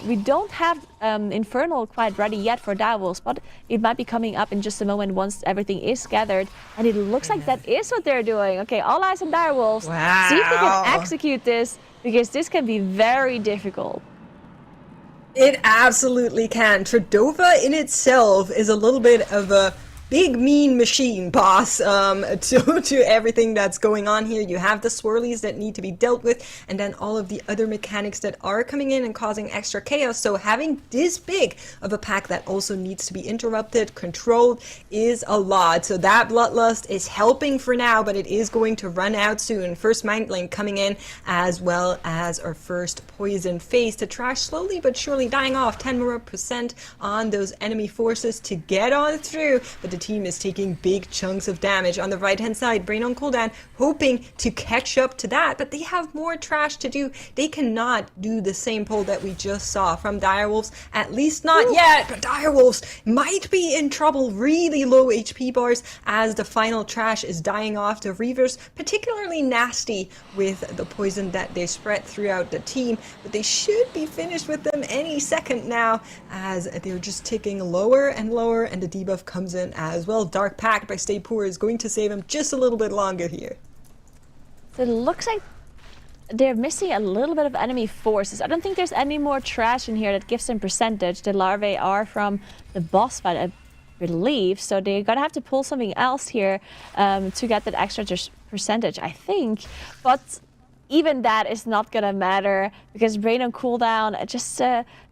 We don't have Infernal quite ready yet for Direwolves, but it might be coming up in just a moment once everything is gathered. And it looks like that is what they're doing. Okay, all eyes on Direwolves. Wow. See if they can execute this, because this can be very difficult. It absolutely can. Tredova in itself is a little bit of a big mean machine, boss, to everything that's going on here. You have the swirlies that need to be dealt with, and then all of the other mechanics that are coming in and causing extra chaos. So having this big of a pack that also needs to be interrupted, controlled, is a lot. So that Bloodlust is helping for now, but it is going to run out soon. First Mind Link coming in, as well as our first Poison Phase to trash slowly but surely dying off. 10% more on those enemy forces to get on through, but the team is taking big chunks of damage on the right hand side. Brain on Cooldown hoping to catch up to that, but they have more trash to do. They cannot do the same pull that we just saw from Direwolves, at least not yet. But Direwolves might be in trouble. Really low HP bars as the final trash is dying off. The Reavers particularly nasty with the poison that they spread throughout the team, but they should be finished with them any second now, as they're just ticking lower and lower, and the debuff comes in as well. Dark Pact by Stay Poor is going to save him just a little bit longer here. So it looks like they're missing a little bit of enemy forces. I don't think there's any more trash in here that gives them percentage. The larvae are from the boss fight, I believe, so they're gonna have to pull something else here to get that extra percentage, I think. But even that is not gonna matter, because Brain on Cooldown just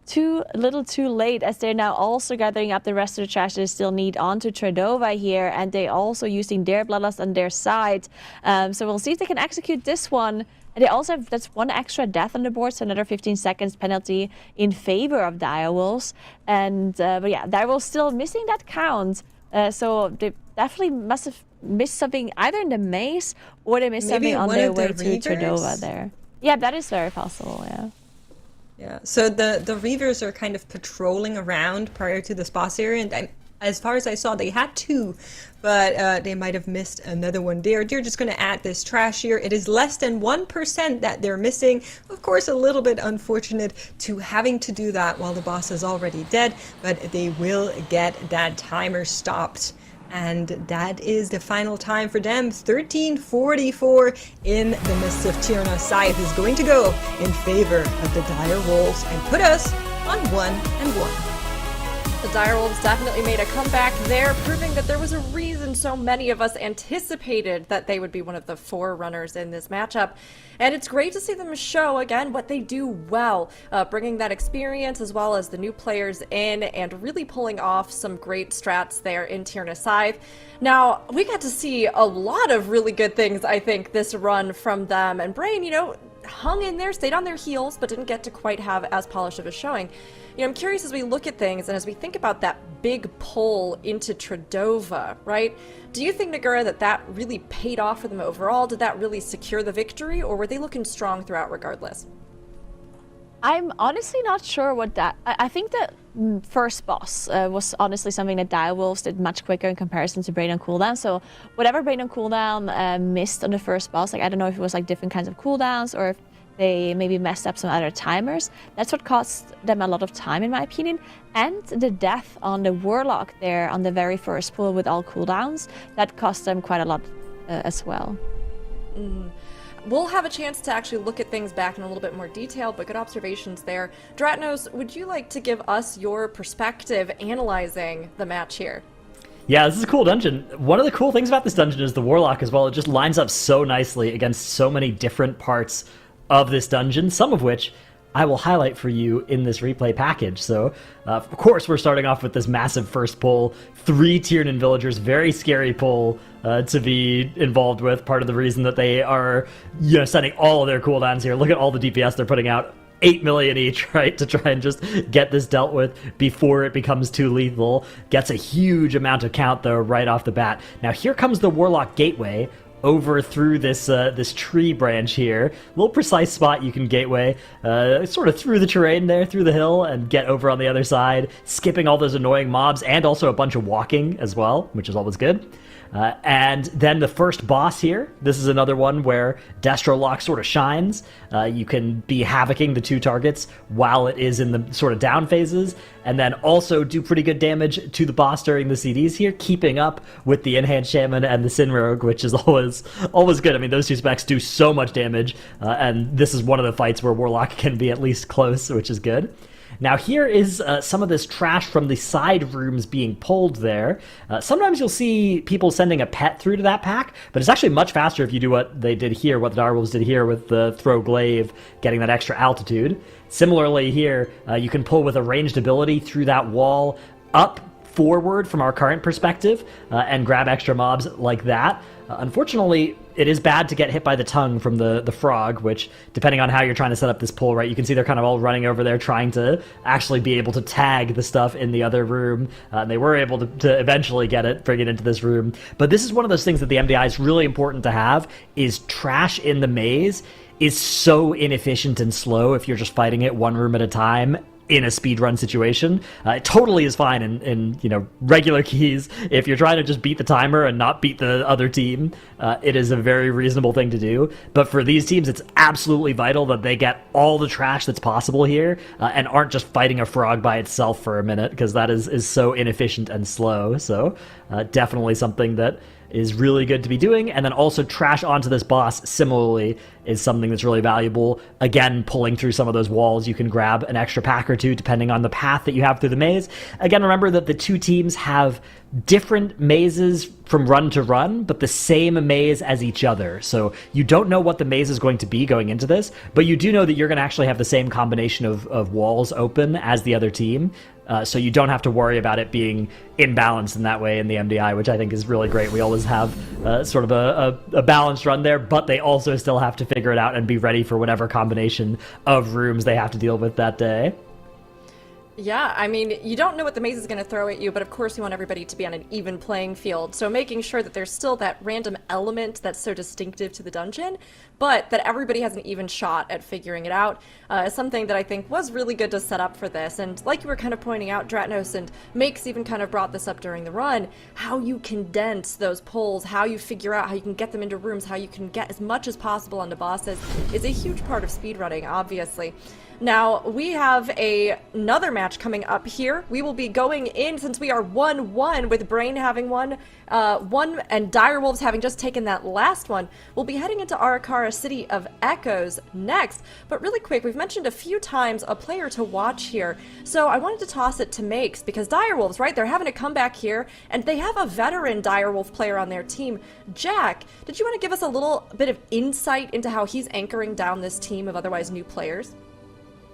too little too late, as they're now also gathering up the rest of the trash they still need onto Tredova here, and they also using their Bloodlust on their side. So we'll see if they can execute this one. And they also have, that's one extra death on the board, so another 15 seconds penalty in favor of Direwolves. And but yeah, Direwolves still missing that count. So they definitely must have missed something either in the maze, or they missed something on their way to Tredova there. Yeah, that is very possible, yeah. Yeah, so the Reavers are kind of patrolling around prior to this boss area, and as far as I saw, they had two, but they might have missed another one there. They're just going to add this trash here. It is less than 1% that they're missing. Of course, a little bit unfortunate to having to do that while the boss is already dead, but they will get that timer stopped. And that is the final time for them. 13:44 in the Mists of Tirna. Scythe is going to go in favor of the Direwolves and put us on 1-1. The Direwolves definitely made a comeback there, proving that there was a reason so many of us anticipated that they would be one of the forerunners in this matchup. And it's great to see them show, again, what they do well, bringing that experience as well as the new players in and really pulling off some great strats there in Tirna Scythe. Now, we got to see a lot of really good things, I think, this run from them. And Brain, you know, hung in there, stayed on their heels, but didn't get to quite have as polished of a showing. You know, I'm curious, as we look at things and as we think about that big pull into Tredova, right? Do you think, Nagura, that really paid off for them overall? Did that really secure the victory, or were they looking strong throughout regardless? I'm honestly not sure what that. I think that first boss was honestly something that Direwolves did much quicker in comparison to Brain on Cooldown. So whatever Brain on Cooldown missed on the first boss, like I don't know if it was like different kinds of cooldowns or if they maybe messed up some other timers. That's what cost them a lot of time, in my opinion. And the death on the Warlock there on the very first pull with all cooldowns, that cost them quite a lot as well. We'll have a chance to actually look at things back in a little bit more detail, but good observations there. Dratnos, would you like to give us your perspective analyzing the match here? Yeah, this is a cool dungeon. One of the cool things about this dungeon is the Warlock as well. It just lines up so nicely against so many different parts of this dungeon, some of which I will highlight for you in this replay package. So, of course, we're starting off with this massive first pull, 3 Tiernan villagers, very scary pull to be involved with. Part of the reason that they are, sending all of their cooldowns here. Look at all the DPS they're putting out. 8 million each, right, to try and just get this dealt with before it becomes too lethal. Gets a huge amount of count, though, right off the bat. Now, here comes the Warlock Gateway over through this this tree branch here. A little precise spot you can gateway, sort of through the terrain there, through the hill, and get over on the other side, skipping all those annoying mobs, and also a bunch of walking as well, which is always good. And then the first boss here, this is another one where Destro Lock sort of shines. You can be havocing the 2 targets while it is in the sort of down phases, and then also do pretty good damage to the boss during the CDs here, keeping up with the Enhanced Shaman and the Sin Rogue, which is always good. I mean, those 2 specs do so much damage, and this is one of the fights where Warlock can be at least close, which is good. Now here is some of this trash from the side rooms being pulled there. Sometimes you'll see people sending a pet through to that pack, but it's actually much faster if you do what they did here, what the Direwolves did here with the Throw Glaive, getting that extra altitude. Similarly here, you can pull with a ranged ability through that wall up forward from our current perspective and grab extra mobs like that. Unfortunately, it is bad to get hit by the tongue from the frog, which, depending on how you're trying to set up this pull, right, you can see they're kind of all running over there trying to actually be able to tag the stuff in the other room. They were able to eventually bring it into this room. But this is one of those things that the MDI is really important to have, is trash in the maze is so inefficient and slow if you're just fighting it one room at a time in a speedrun situation. It totally is fine in regular keys. If you're trying to just beat the timer and not beat the other team, it is a very reasonable thing to do. But for these teams, it's absolutely vital that they get all the trash that's possible here and aren't just fighting a frog by itself for a minute, because that is so inefficient and slow. So definitely something that is really good to be doing. And then also trash onto this boss similarly is something that's really valuable. Again, pulling through some of those walls, you can grab an extra pack or 2 depending on the path that you have through the maze. Again, remember that the 2 teams have different mazes from run to run, but the same maze as each other. So you don't know what the maze is going to be going into this, but you do know that you're going to actually have the same combination of walls open as the other team. So you don't have to worry about it being imbalanced in that way in the MDI, which I think is really great. We always have sort of a balanced run there, but they also still have to figure it out and be ready for whatever combination of rooms they have to deal with that day. Yeah, I mean, you don't know what the maze is going to throw at you, but of course you want everybody to be on an even playing field. So making sure that there's still that random element that's so distinctive to the dungeon, but that everybody has an even shot at figuring it out is something that I think was really good to set up for this. And like you were kind of pointing out, Dratnos and Makes even kind of brought this up during the run, how you condense those pulls, how you figure out how you can get them into rooms, how you can get as much as possible onto bosses is a huge part of speedrunning, obviously. Now, we have another match coming up here. We will be going in, since we are 1-1 with Brain having won, and Direwolves having just taken that last one. We'll be heading into Arakawa City of Echoes next. But really quick, we've mentioned a few times a player to watch here. So I wanted to toss it to Makes, because Direwolves, right, they're having a comeback here, and they have a veteran Direwolf player on their team. Jack, did you want to give us a little bit of insight into how he's anchoring down this team of otherwise new players?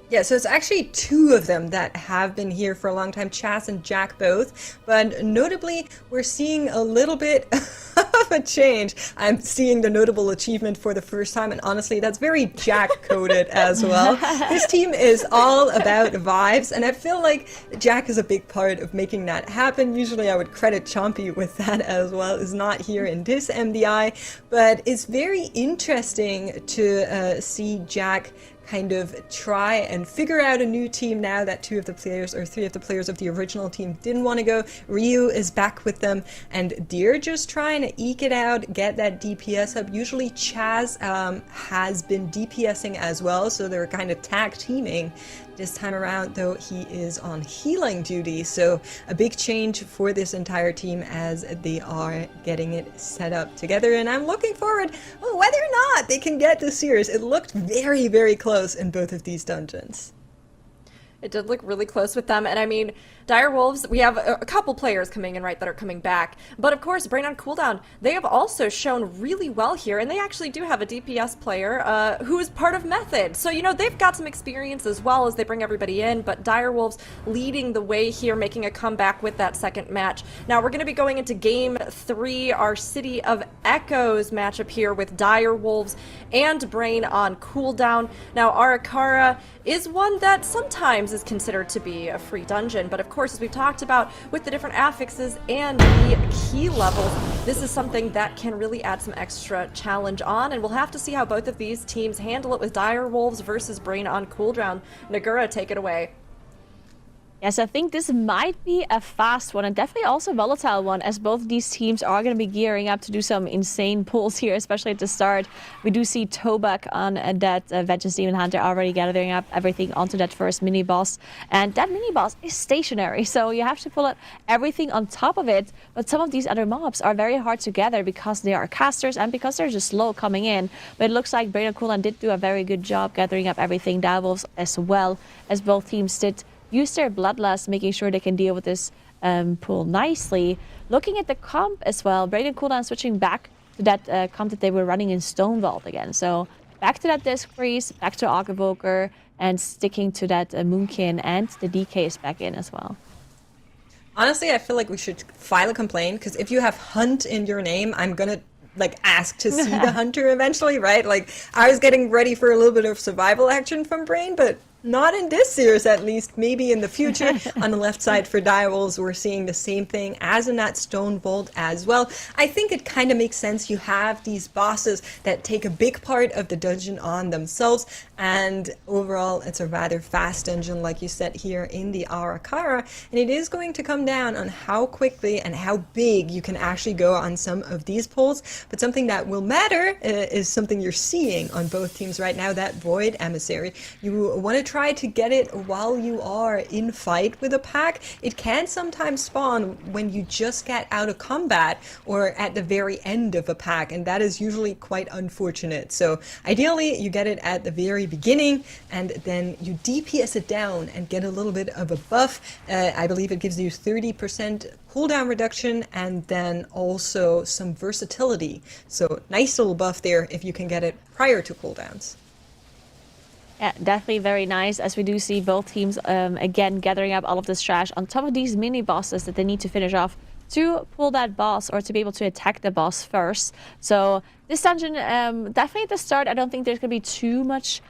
Yeah, so it's actually 2 of them that have been here for a long time, Chas and Jack both, but notably we're seeing a little bit of a change. I'm seeing the notable achievement for the first time, and honestly that's very Jack-coded as well. This team is all about vibes, and I feel like Jack is a big part of making that happen. Usually I would credit Chompy with that as well. Is not here in this MDI, but it's very interesting to see Jack kind of try and figure out a new team now that 2 of the players or 3 of the players of the original team didn't want to go. Ryu is back with them, and they're just trying to eke it out, get that DPS up. Usually Chaz has been DPSing as well, so they're kind of tag teaming. This time around, though, he is on healing duty, so a big change for this entire team as they are getting it set up together, and I'm looking forward whether or not they can get to Sears. It looked very, very close in both of these dungeons. It did look really close with them, and I mean, Dire Wolves, we have a couple players coming in, right, that are coming back. But of course, Brain on Cooldown, they have also shown really well here, and they actually do have a DPS player who is part of Method. So, you know, they've got some experience as well as they bring everybody in, but Dire Wolves leading the way here, making a comeback with that second match. Now, we're going to be going into Game 3, our City of Echoes matchup here with Dire Wolves and Brain on Cooldown. Now, Arakara is one that sometimes is considered to be a free dungeon, but of course, as we've talked about with the different affixes and the key levels, this is something that can really add some extra challenge on, and we'll have to see how both of these teams handle it with Dire Wolves versus Brain on Cooldown. Nagura, take it away. Yes, I think this might be a fast one and definitely also a volatile one, as both these teams are going to be gearing up to do some insane pulls here, especially at the start. We do see Tobak on that Vengeance Demon Hunter already gathering up everything onto that first mini-boss. And that mini-boss is stationary, so you have to pull out everything on top of it. But some of these other mobs are very hard to gather because they are casters and because they're just slow coming in. But it looks like Brain on Cooldown did do a very good job gathering up everything. Dire Wolves as well, as both teams did use their bloodlust, making sure they can deal with this pool nicely. Looking at the comp as well, Brain on Cooldown switching back to that comp that they were running in Stone Vault again. So back to that Disc Freeze, back to Augevoker, and sticking to that Moonkin, and the DK is back in as well. Honestly, I feel like we should file a complaint, because if you have Hunt in your name, I'm gonna ask to see the Hunter eventually, right? Like, I was getting ready for a little bit of survival action from Brain, but not in this series, at least. Maybe in the future. On the left side for Dire Wolves, we're seeing the same thing as in that Stone Vault as well. I think it kind of makes sense. You have these bosses that take a big part of the dungeon on themselves, and overall it's a rather fast dungeon, like you said here in the Arakara, and it is going to come down on how quickly and how big you can actually go on some of these pulls. But something that will matter is something you're seeing on both teams right now, that Void Emissary. You want to try to get it while you are in fight with a pack. It can sometimes spawn when you just get out of combat or at the very end of a pack, and that is usually quite unfortunate. So ideally you get it at the very beginning, and then you DPS it down and get a little bit of a buff. I believe it gives you 30% cooldown reduction, and then also some versatility. So nice little buff there if you can get it prior to cooldowns. Yeah, definitely very nice, as we do see both teams again gathering up all of this trash on top of these mini bosses that they need to finish off to pull that boss, or to be able to attack the boss first. So this dungeon, definitely at the start, I don't think there's going to be too much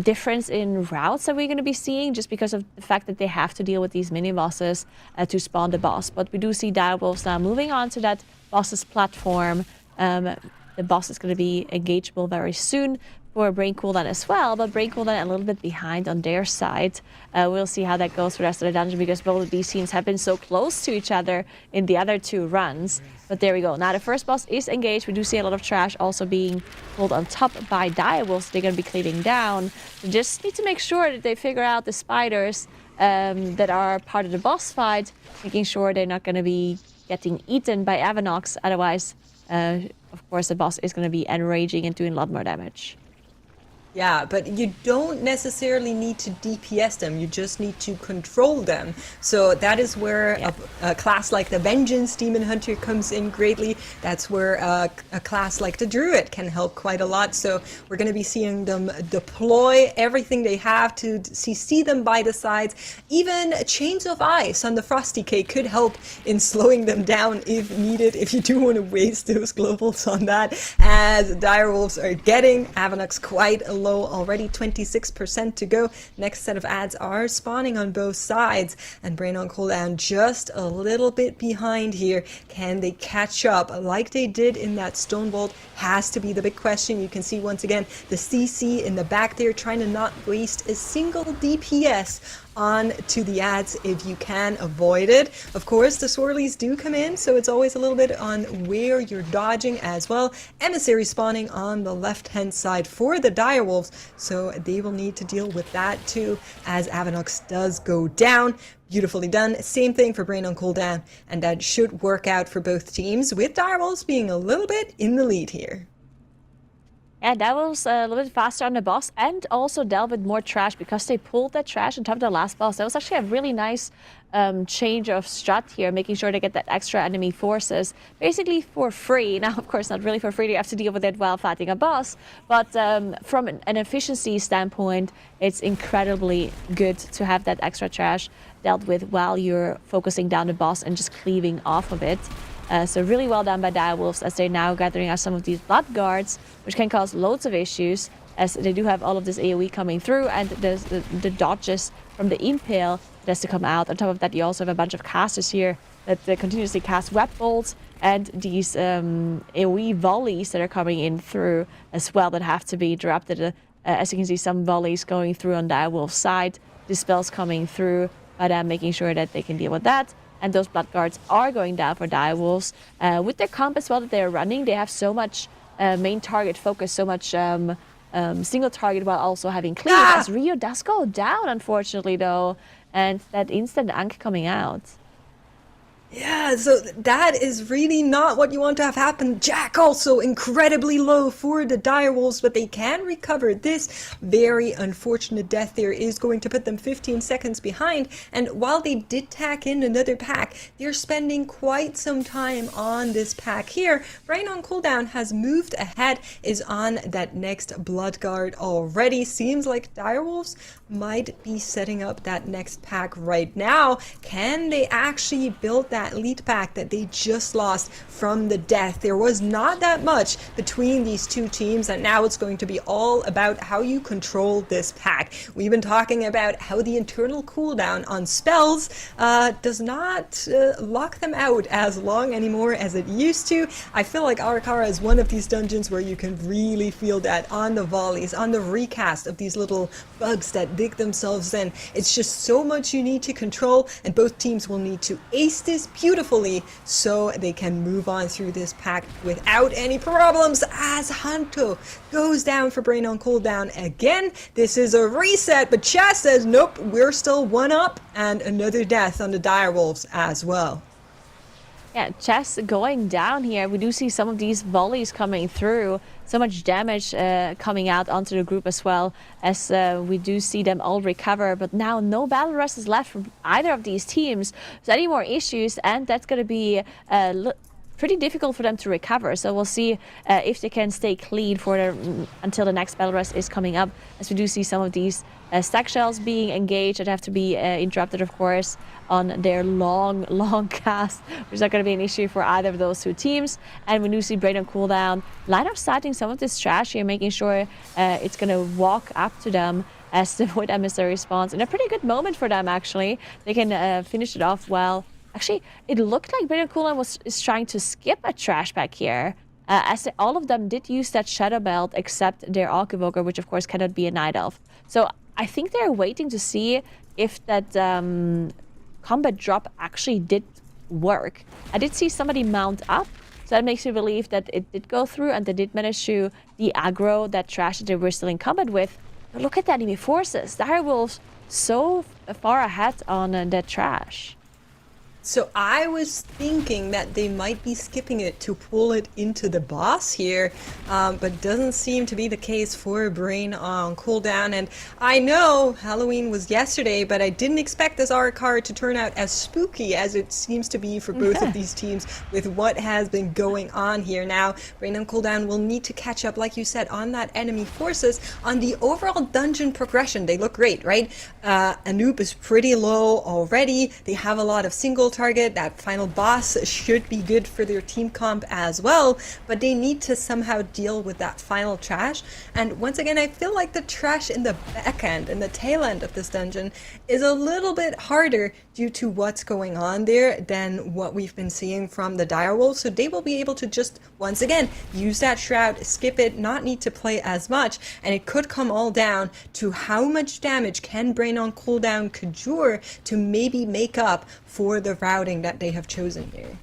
difference in routes that we're going to be seeing, just because of the fact that they have to deal with these mini bosses to spawn the boss. But we do see Dire Wolves now moving on to that boss's platform. The boss is going to be engageable very soon for Brain Cooldown as well, but Brain Cooldown a little bit behind on their side. We'll see how that goes for the rest of the dungeon, because both of these teams have been so close to each other in the other two runs. But there we go. Now the first boss is engaged. We do see a lot of trash also being pulled on top by Dire Wolves. They're going to be cleaning down. They just need to make sure that they figure out the spiders that are part of the boss fight, making sure they're not going to be getting eaten by Avanox. Otherwise, of course, the boss is going to be enraging and doing a lot more damage. Yeah, but you don't necessarily need to DPS them, you just need to control them. So that is where a class like the Vengeance Demon Hunter comes in greatly. That's where a class like the Druid can help quite a lot. So we're going to be seeing them deploy everything they have to see them by the sides. Even Chains of Ice on the Frosty Cake could help in slowing them down if needed, if you do want to waste those globals on that, as Dire Wolves are getting Avanox quite a lot low already, 26% to go. Next set of ads are spawning on both sides, and Brain on Cooldown just a little bit behind here. Can they catch up like they did in that Stone Vault? Has to be the big question. You can see once again the CC in the back there, trying to not waste a single DPS on to the ads if you can avoid it. Of course, the swirlies do come in, so it's always a little bit on where you're dodging as well. Emissary spawning on the left-hand side for the direwolves, so they will need to deal with that too as Avanox does go down. Beautifully done. Same thing for Brain on Cooldown, and that should work out for both teams, with direwolves being a little bit in the lead here. Yeah, that was a little bit faster on the boss, and also dealt with more trash because they pulled that trash on top of the last boss. That was actually a really nice change of strat here, making sure they get that extra enemy forces basically for free. Now, of course, not really for free. You have to deal with it while fighting a boss, but from an efficiency standpoint, it's incredibly good to have that extra trash dealt with while you're focusing down the boss and just cleaving off of it. So really well done by direwolves, as they're now gathering out some of these blood guards, which can cause loads of issues, as they do have all of this AoE coming through, and the dodges from the impale that has to come out. On top of that, you also have a bunch of casters here that continuously cast web bolts, and these AoE volleys that are coming in through as well that have to be interrupted. As you can see, some volleys going through on direwolf's side, dispels coming through, but making sure that they can deal with that. And those blood guards are going down for direwolves. With their comp as well that they're running, they have so much main target focus, so much single target while also having cleave. As Rio does go down, unfortunately, though, and that instant Ankh coming out. Yeah, so that is really not what you want to have happen. Jack also incredibly low for the direwolves, but they can recover. This very unfortunate death there is going to put them 15 seconds behind, and while they did tack in another pack, they're spending quite some time on this pack here. Brain on Cooldown has moved ahead, is on that next blood guard already. Seems like direwolves might be setting up that next pack right now. Can they actually build that lead pack that they just lost from the death? There was not that much between these two teams, and now it's going to be all about how you control this pack. We've been talking about how the internal cooldown on spells does not lock them out as long anymore as it used to. I feel like Arakara is one of these dungeons where you can really feel that on the volleys, on the recast of these little bugs that dig themselves in. It's just so much you need to control, and both teams will need to ace this beautifully so they can move on through this pack without any problems, as Hanto goes down for Brain on Cooldown again. This is a reset, but Chess says nope, we're still one up, and another death on the direwolves as well. Yeah, Chess going down here. We do see some of these volleys coming through. So much damage coming out onto the group as well, as we do see them all recover. But now no battle rest is left from either of these teams. So any more issues, and that's going to be pretty difficult for them to recover. So we'll see if they can stay clean for until the next battle rest is coming up, as we do see some of these stack shells being engaged that have to be interrupted, of course, on their long cast, which is not going to be an issue for either of those two teams. And we do see Brain on Cooldown line up sighting some of this trash here, making sure it's going to walk up to them as the Void Emissary spawns in a pretty good moment for them, actually. They can finish it off well. Actually, it looked like Brain on Cooldown is trying to skip a trash pack here, as all of them did use that Shadow Belt except their Arc Evoker, which of course cannot be a Night Elf. So I think they're waiting to see if that combat drop actually did work. I did see somebody mount up, so that makes me believe that it did go through and they did manage to de-aggro that trash that they were still in combat with. But look at the enemy forces. The Direwolves so far ahead on that trash. So I was thinking that they might be skipping it to pull it into the boss here, but doesn't seem to be the case for Brain on Cooldown. And I know Halloween was yesterday, but I didn't expect this art card to turn out as spooky as it seems to be for both of these teams with what has been going on here. Now, Brain on Cooldown will need to catch up, like you said, on that enemy forces. On the overall dungeon progression, they look great, right? Anoop is pretty low already. They have a lot of single target, that final boss should be good for their team comp as well, but they need to somehow deal with that final trash. And once again, I feel like the trash in the back end and the tail end of this dungeon is a little bit harder due to what's going on there than what we've been seeing from the direwolves. So they will be able to just, once again, use that shroud, skip it, not need to play as much, and it could come all down to how much damage can Brain on Cooldown conjure to maybe make up for the routing that they have chosen here.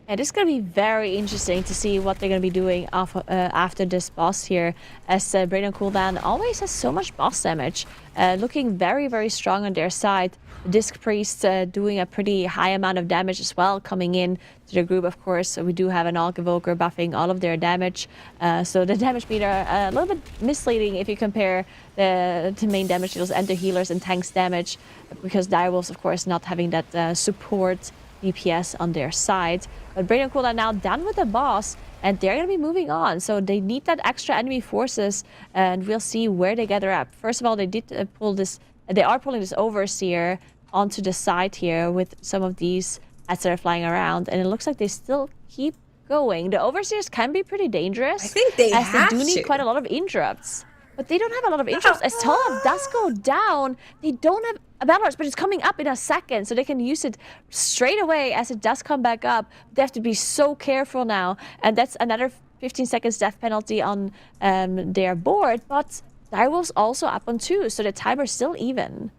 And it's going to be very interesting to see what they're going to be doing after this boss here, as Brain on Cooldown always has so much boss damage, looking very, very strong on their side. Disc Priest doing a pretty high amount of damage as well, coming in to the group, of course. So we do have an Alk Evoker buffing all of their damage. So the damage meter a little bit misleading if you compare the main damage dealers and the healers and tanks damage, because Direwolves, of course, not having that support DPS on their side. But Brain on Cooldown now done with the boss, and they're going to be moving on. So they need that extra enemy forces, and we'll see where they gather up. First of all, they did pull this. They are pulling this Overseer onto the side here with some of these as they're flying around, and it looks like they still keep going. The Overseers can be pretty dangerous. I think they have do need quite a lot of interrupts. But they don't have a lot of interrupts. As Tolov does go down, they don't have a battle rush, but it's coming up in a second, so they can use it straight away as it does come back up. They have to be so careful now, and that's another 15 seconds death penalty on their board. But Direwolves also up on 2, so the timer's still even.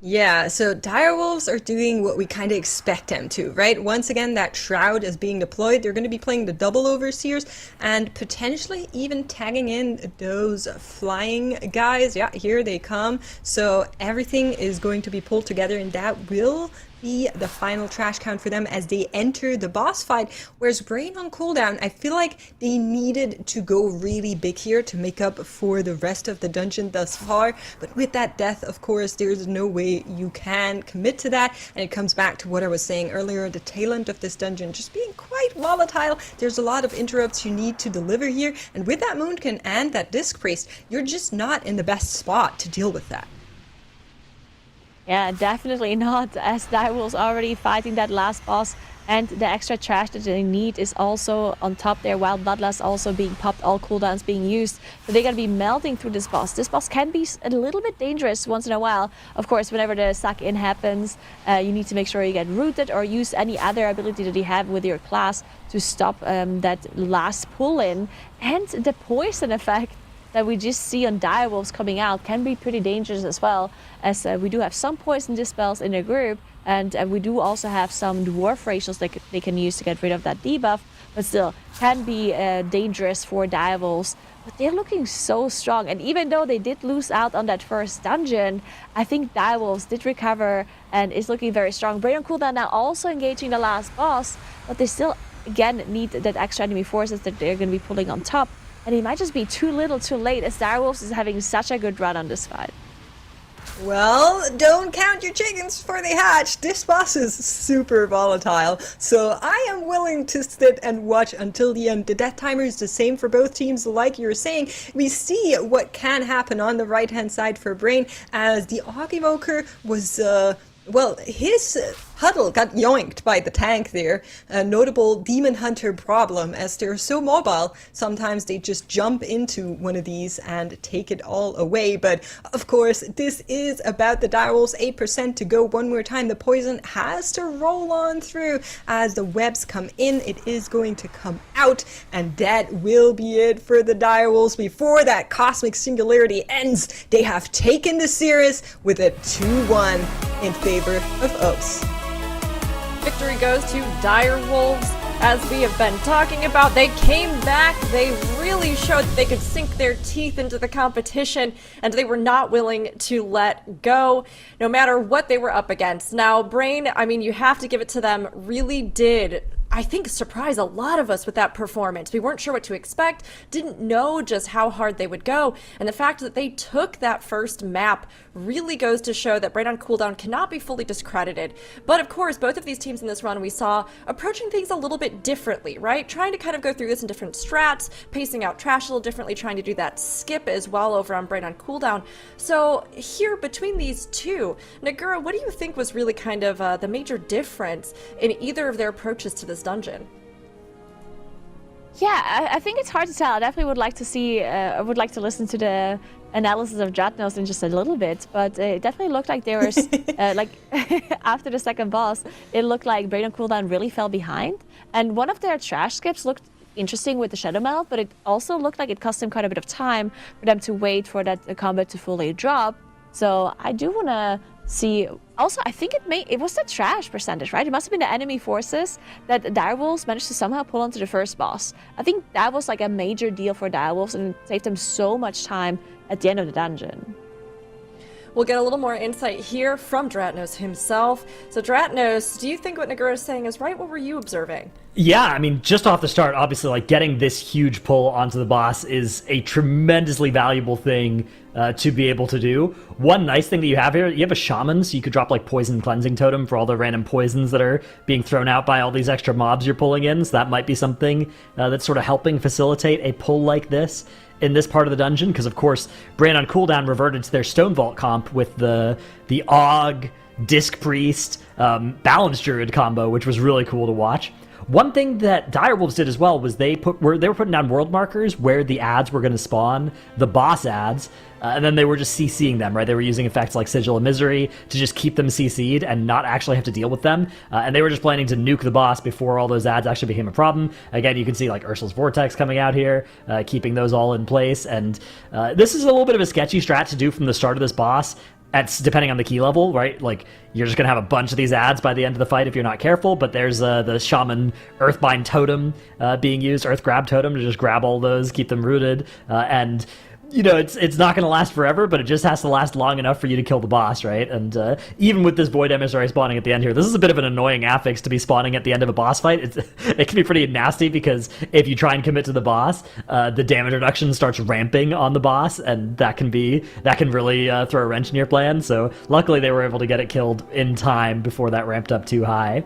Yeah, so Direwolves are doing what we kind of expect them to, right? Once again, that Shroud is being deployed. They're going to be playing the double Overseers and potentially even tagging in those flying guys. Yeah, here they come. So everything is going to be pulled together, and that will be the final trash count for them as they enter the boss fight. Whereas Brain on Cooldown, I feel like they needed to go really big here to make up for the rest of the dungeon thus far. But with that death, of course, there's no way you can commit to that. And it comes back to what I was saying earlier, the tail end of this dungeon just being quite volatile. There's a lot of interrupts you need to deliver here. And with that Moonkin and that Disc Priest, you're just not in the best spot to deal with that. Yeah, definitely not, as Direwolves already fighting that last boss, and the extra trash that they need is also on top there, while Bloodlust also being popped, all cooldowns being used. So they're going to be melting through this boss. This boss can be a little bit dangerous once in a while. Of course, whenever the suck-in happens, you need to make sure you get rooted or use any other ability that you have with your class to stop that last pull-in. And the poison effect that we just see on Direwolves coming out can be pretty dangerous as well, as we do have some poison dispels in the group, and we do also have some dwarf racials that they can use to get rid of that debuff, but still can be dangerous for Direwolves. But they're looking so strong, and even though they did lose out on that first dungeon, I think Direwolves did recover and is looking very strong. Brain on Cooldown now also engaging the last boss, but they still again need that extra enemy forces that they're going to be pulling on top. And it might just be too little too late, as Direwolves is having such a good run on this fight. Well, don't count your chickens before they hatch. This boss is super volatile, so I am willing to sit and watch until the end. The death timer is the same for both teams, like you were saying. We see what can happen on the right-hand side for Brain, as the Alk Evoker was, well, his huddle got yoinked by the tank there. A notable Demon Hunter problem, as they're so mobile, sometimes they just jump into one of these and take it all away. But of course, this is about the Direwolves. 8% to go. One more time, the poison has to roll on through as the webs come in. It is going to come out, and that will be it for the Direwolves. Before that Cosmic Singularity ends, they have taken the series with a 2-1 in favor of Oaks. Victory goes to Direwolves. As we have been talking about, they came back. They really showed that they could sink their teeth into the competition, and they were not willing to let go, no matter what they were up against. Now, Brain, I mean, you have to give it to them, really did I think, surprise a lot of us with that performance. We weren't sure what to expect, didn't know just how hard they would go, and the fact that they took that first map really goes to show that Brain on Cooldown cannot be fully discredited. But of course, both of these teams in this run we saw approaching things a little bit differently, right? Trying to kind of go through this in different strats, pacing out Trash a little differently, trying to do that skip as well over on Brain on Cooldown. So here, between these two, Nagura, what do you think was really kind of the major difference in either of their approaches to this dungeon? Yeah, I think it's hard to tell. I definitely would like to see, I would like to listen to the analysis of Dratnos in just a little bit, but it definitely looked like there was, like, after the second boss, it looked like Brain on Cooldown really fell behind. And one of their trash skips looked interesting with the Shadow Melt, but it also looked like it cost them quite a bit of time for them to wait for that combo to fully drop. So I do want to see. Also, I think it was the trash percentage, right? It must have been the enemy forces that Direwolves managed to somehow pull onto the first boss. I think that was like a major deal for Direwolves, and it saved them so much time at the end of the dungeon. We'll get a little more insight here from Dratnos himself. So Dratnos, do you think what Nagura is saying is right? What were you observing? Yeah, I mean, just off the start, obviously, like, getting this huge pull onto the boss is a tremendously valuable thing to be able to do. One nice thing that you have here, you have a shaman, so you could drop, like, poison cleansing totem for all the random poisons that are being thrown out by all these extra mobs you're pulling in, so that might be something that's sort of helping facilitate a pull like this in this part of the dungeon, because, of course, Brain on Cooldown reverted to their Stone Vault comp with the Og, Disc Priest, Balance Druid combo, which was really cool to watch. One thing that Direwolves did as well was they were putting down world markers where the ads were going to spawn, the boss ads, and then they were just CCing them, right? They were using effects like Sigil of Misery to just keep them CC'd and not actually have to deal with them. And they were just planning to nuke the boss before all those ads actually became a problem. Again, you can see like Ursula's Vortex coming out here, keeping those all in place. And this is a little bit of a sketchy strat to do from the start of this boss. Depending on the key level, right? Like, you're just going to have a bunch of these ads by the end of the fight if you're not careful, but there's the Shaman Earthbind Totem being used, Earth Grab Totem, to just grab all those, keep them rooted, and you know, it's not going to last forever, but it just has to last long enough for you to kill the boss, right? And even with this Void Emissary spawning at the end here, this is a bit of an annoying affix to be spawning at the end of a boss fight. It can be pretty nasty, because if you try and commit to the boss, the damage reduction starts ramping on the boss, and that can really throw a wrench in your plan. So luckily they were able to get it killed in time before that ramped up too high.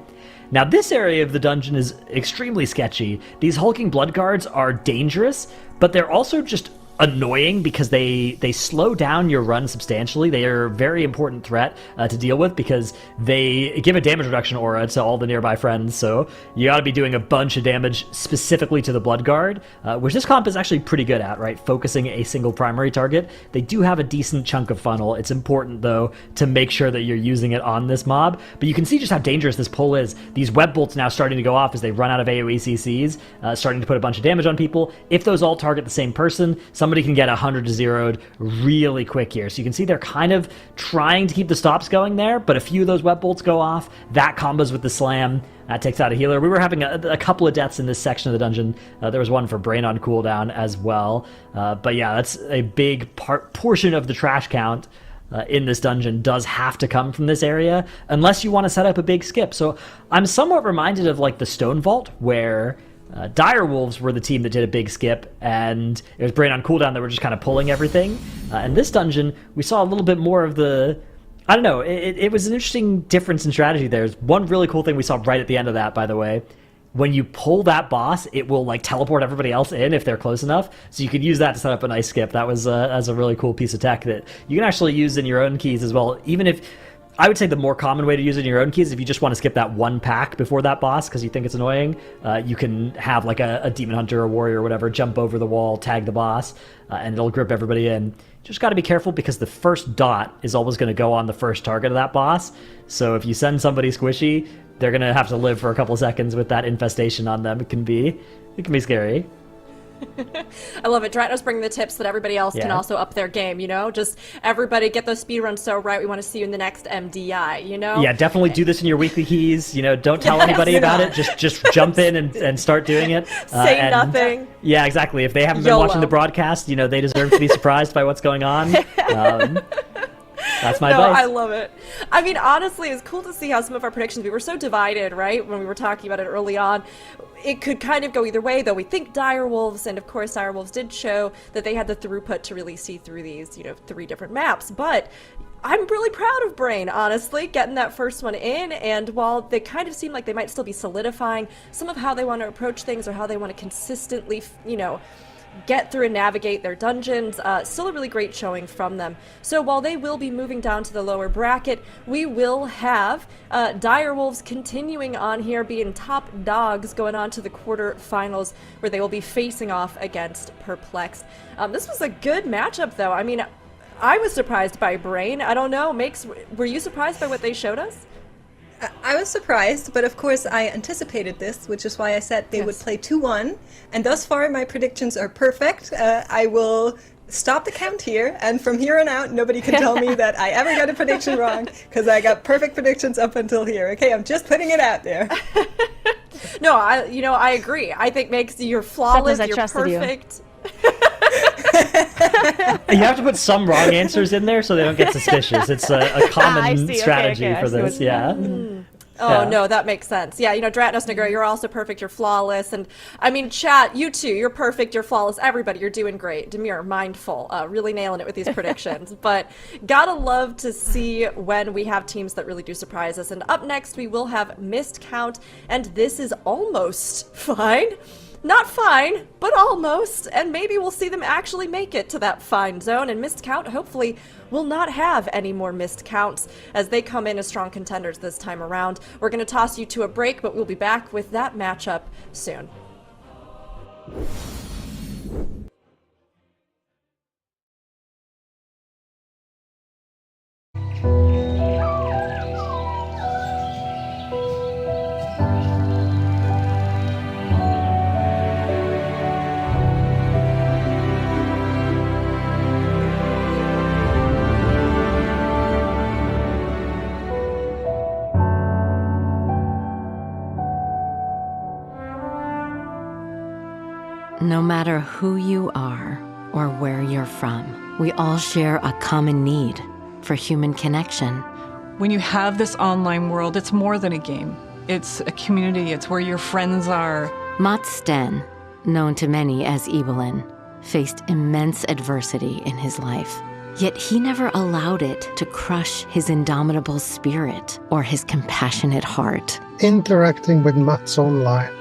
Now, this area of the dungeon is extremely sketchy. These hulking blood guards are dangerous, but they're also just annoying because they slow down your run substantially. They are a very important threat to deal with, because they give a damage reduction aura to all the nearby friends, so you gotta be doing a bunch of damage specifically to the blood guard, which this comp is actually pretty good at, right? Focusing a single primary target. They do have a decent chunk of funnel. It's important, though, to make sure that you're using it on this mob, but you can see just how dangerous this pull is. These web bolts now starting to go off as they run out of AoE CCs, starting to put a bunch of damage on people. If those all target the same person, somebody can get 100 to 0'd really quick here. So you can see they're kind of trying to keep the stops going there, but a few of those web bolts go off. That combos with the slam. That takes out a healer. We were having a couple of deaths in this section of the dungeon. There was one for Brain on Cooldown as well. But yeah, that's a big portion of the trash count in this dungeon does have to come from this area, unless you want to set up a big skip. So I'm somewhat reminded of like the Stone Vault, where Direwolves were the team that did a big skip, and it was Brain on Cooldown that were just kind of pulling everything. In this dungeon, we saw a little bit more of the... I don't know, it was an interesting difference in strategy there. There's one really cool thing we saw right at the end of that, by the way. When you pull that boss, it will like teleport everybody else in if they're close enough. So you could use that to set up a nice skip. That was as a really cool piece of tech that you can actually use in your own keys as well. Even if... I would say the more common way to use it in your own keys, if you just want to skip that one pack before that boss because you think it's annoying, you can have like a demon hunter or warrior or whatever jump over the wall, tag the boss, and it'll grip everybody in. Just got to be careful, because the first dot is always going to go on the first target of that boss. So if you send somebody squishy, they're going to have to live for a couple of seconds with that infestation on them. It can be scary. I love it. Dratnos bringing the tips that everybody else can also up their game, you know? Just everybody get those speedruns so right. We want to see you in the next MDI, you know? Yeah, definitely do this in your weekly keys. You know, don't tell anybody about it. Just jump in and start doing it. Say nothing. Yeah, exactly. If they haven't been watching the broadcast, you know, they deserve to be surprised by what's going on. That's my No, advice. I love it. I mean, honestly, it's cool to see how some of our predictions, we were so divided, right? When we were talking about it early on. It could kind of go either way, though. We think Direwolves, and of course Direwolves did show that they had the throughput to really see through these, 3 different maps. But I'm really proud of Brain, honestly, getting that first one in. And while they kind of seem like they might still be solidifying some of how they want to approach things or how they want to consistently, get through and navigate their dungeons, still a really great showing from them. So while they will be moving down to the lower bracket, we will have Direwolves continuing on here, being top dogs going on to the quarterfinals, where they will be facing off against Perplexed. This was a good matchup, though. I mean, I was surprised by Brain. I don't know, were you surprised by what they showed us? I was surprised, but of course I anticipated this, which is why I said they would play 2-1. And thus far, my predictions are perfect. I will stop the count here, and from here on out, nobody can tell me that I ever got a prediction wrong, because I got perfect predictions up until here. Okay, I'm just putting it out there. No, I agree. I think makes you're flawless, I you're trusted you. perfect. You have to put some wrong answers in there so they don't get suspicious. It's a common see. strategy Okay, for I see this, what- yeah. Oh, Yeah. no, that makes sense. Yeah, Dratnos Negro, you're also perfect, you're flawless. And I mean, chat, you too, you're perfect, you're flawless. Everybody, you're doing great. Demir, mindful, really nailing it with these predictions. But gotta love to see when we have teams that really do surprise us. And up next, we will have Missed Count, and this is almost fine. Not fine, but almost, and maybe we'll see them actually make it to that fine zone, and Missed Count hopefully will not have any more missed counts as they come in as strong contenders this time around. We're going to toss you to a break, but we'll be back with that matchup soon. No matter who you are or where you're from, we all share a common need for human connection. When you have this online world, it's more than a game. It's a community. It's where your friends are. Mats Sten, known to many as Evelyn, faced immense adversity in his life. Yet he never allowed it to crush his indomitable spirit or his compassionate heart. Interacting with Mats online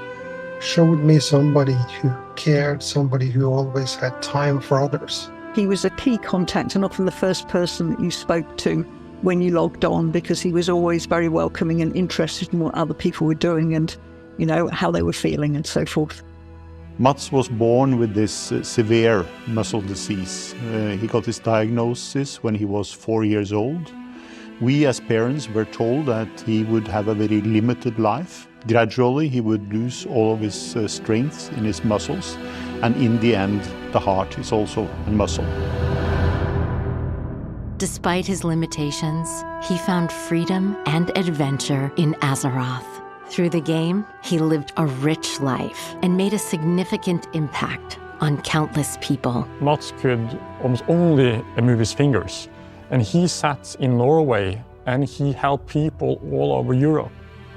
showed me somebody who cared, somebody who always had time for others. He was a key contact and often the first person that you spoke to when you logged on, because he was always very welcoming and interested in what other people were doing and, how they were feeling and so forth. Mats was born with this severe muscle disease. He got his diagnosis when he was 4 years old. We as parents were told that he would have a very limited life. Gradually he would lose all of his strength in his muscles, and in the end the heart is also a muscle. Despite his limitations, he found freedom and adventure in Azeroth. Through the game, he lived a rich life and made a significant impact on countless people. Mats could almost only move his fingers, and he sat in Norway and he helped people all over Europe.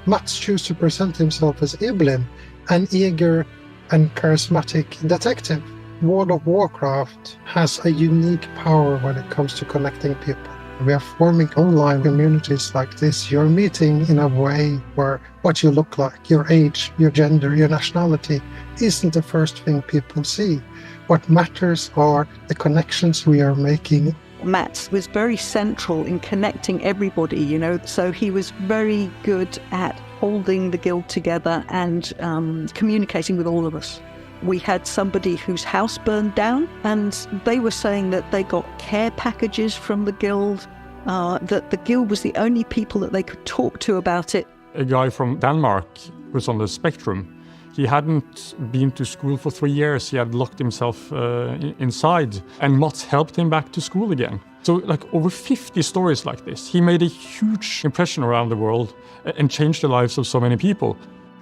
Mats chose to present himself as Evelyn, an eager and charismatic detective. World of Warcraft has a unique power when it comes to connecting people. We are forming online communities like this. You're meeting in a way where what you look like, your age, your gender, your nationality isn't the first thing people see. What matters are the connections we are making. Mats was very central in connecting everybody, so he was very good at holding the guild together and communicating with all of us. We had somebody whose house burned down, and they were saying that they got care packages from the guild, that the guild was the only people that they could talk to about it. A guy from Denmark was on the spectrum. He hadn't been to school for 3 years. He had locked himself inside, and Mats helped him back to school again. So over 50 stories like this. He made a huge impression around the world and changed the lives of so many people.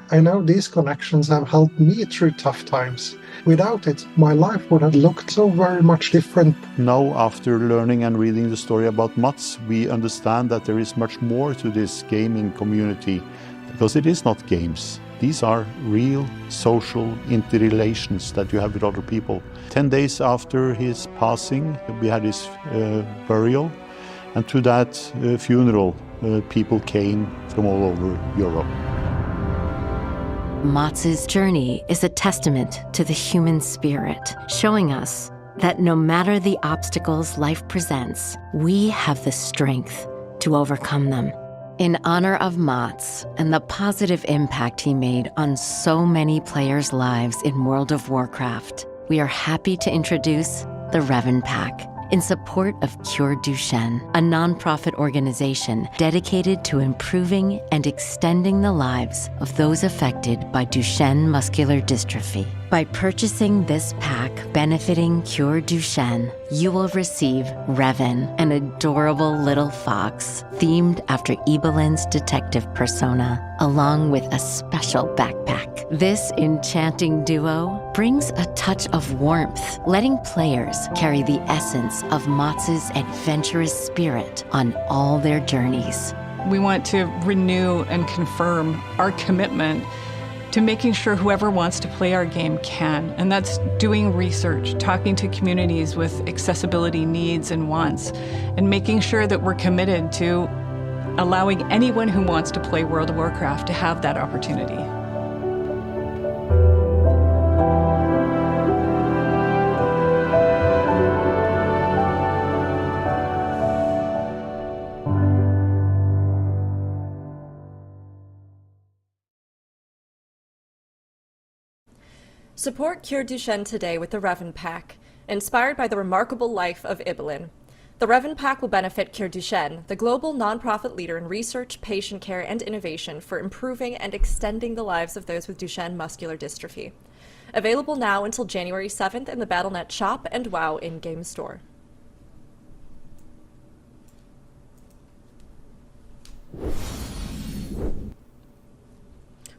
I know these connections have helped me through tough times. Without it, my life would have looked so very much different. Now, after learning and reading the story about Mats, we understand that there is much more to this gaming community, because it is not games. These are real social interrelations that you have with other people. 10 days after his passing, we had his burial, and to that funeral, people came from all over Europe. Mats's journey is a testament to the human spirit, showing us that no matter the obstacles life presents, we have the strength to overcome them. In honor of Mats and the positive impact he made on so many players' lives in World of Warcraft, we are happy to introduce the Revan Pack in support of Cure Duchenne, a nonprofit organization dedicated to improving and extending the lives of those affected by Duchenne muscular dystrophy. By purchasing this pack benefiting Cure Duchenne, you will receive Revan, an adorable little fox themed after Ebelin's detective persona, along with a special backpack. This enchanting duo brings a touch of warmth, letting players carry the essence of Mats's adventurous spirit on all their journeys. We want to renew and confirm our commitment to making sure whoever wants to play our game can. And that's doing research, talking to communities with accessibility needs and wants, and making sure that we're committed to allowing anyone who wants to play World of Warcraft to have that opportunity. Support Cure Duchenne today with the Revan Pack, inspired by the remarkable life of Ibelin. The Revan Pack will benefit Cure Duchenne, the global nonprofit leader in research, patient care, and innovation for improving and extending the lives of those with Duchenne muscular dystrophy. Available now until January 7th in the Battle.net shop and WoW in-game store.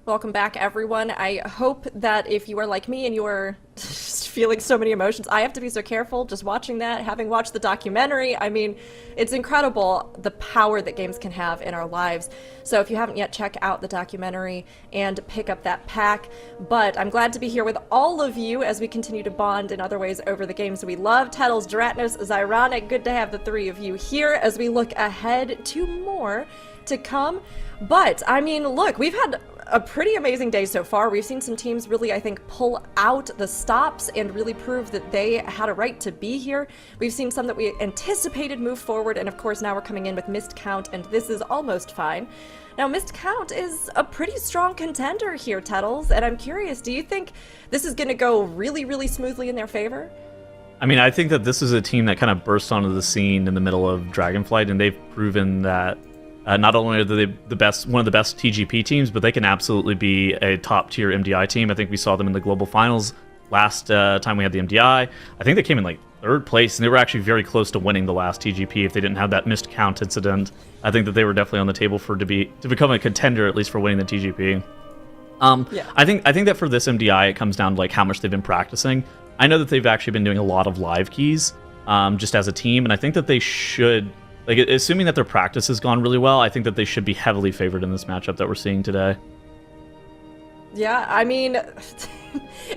Welcome back, everyone. I hope that if you are like me and you are just feeling so many emotions, I have to be so careful just watching that, having watched the documentary. I mean, it's incredible the power that games can have in our lives. So if you haven't yet, check out the documentary and pick up that pack. But I'm glad to be here with all of you as we continue to bond in other ways over the games we love. Tettles, Duratnos, Zyronic, good to have the three of you here as we look ahead to more to come. But, I mean, look, we've had a pretty amazing day so far. We've seen some teams really, I think, pull out the stops and really prove that they had a right to be here. We've seen some that we anticipated move forward, and of course now we're coming in with Missed Count, and this is almost fine. Now, Missed Count is a pretty strong contender here, Tettles, and I'm curious, do you think this is going to go really, really smoothly in their favor? I mean, I think that this is a team that kind of burst onto the scene in the middle of Dragonflight, and they've proven that not only are they one of the best TGP teams, but they can absolutely be a top-tier MDI team. I think we saw them in the Global Finals last time we had the MDI. I think they came in like 3rd place, and they were actually very close to winning the last TGP if they didn't have that missed count incident. I think that they were definitely on the table to become a contender, at least for winning the TGP. Yeah. I think that for this MDI, it comes down to like how much they've been practicing. I know that they've actually been doing a lot of live keys just as a team, and I think that they should. Like, assuming that their practice has gone really well, I think that they should be heavily favored in this matchup that we're seeing today. Yeah, I mean,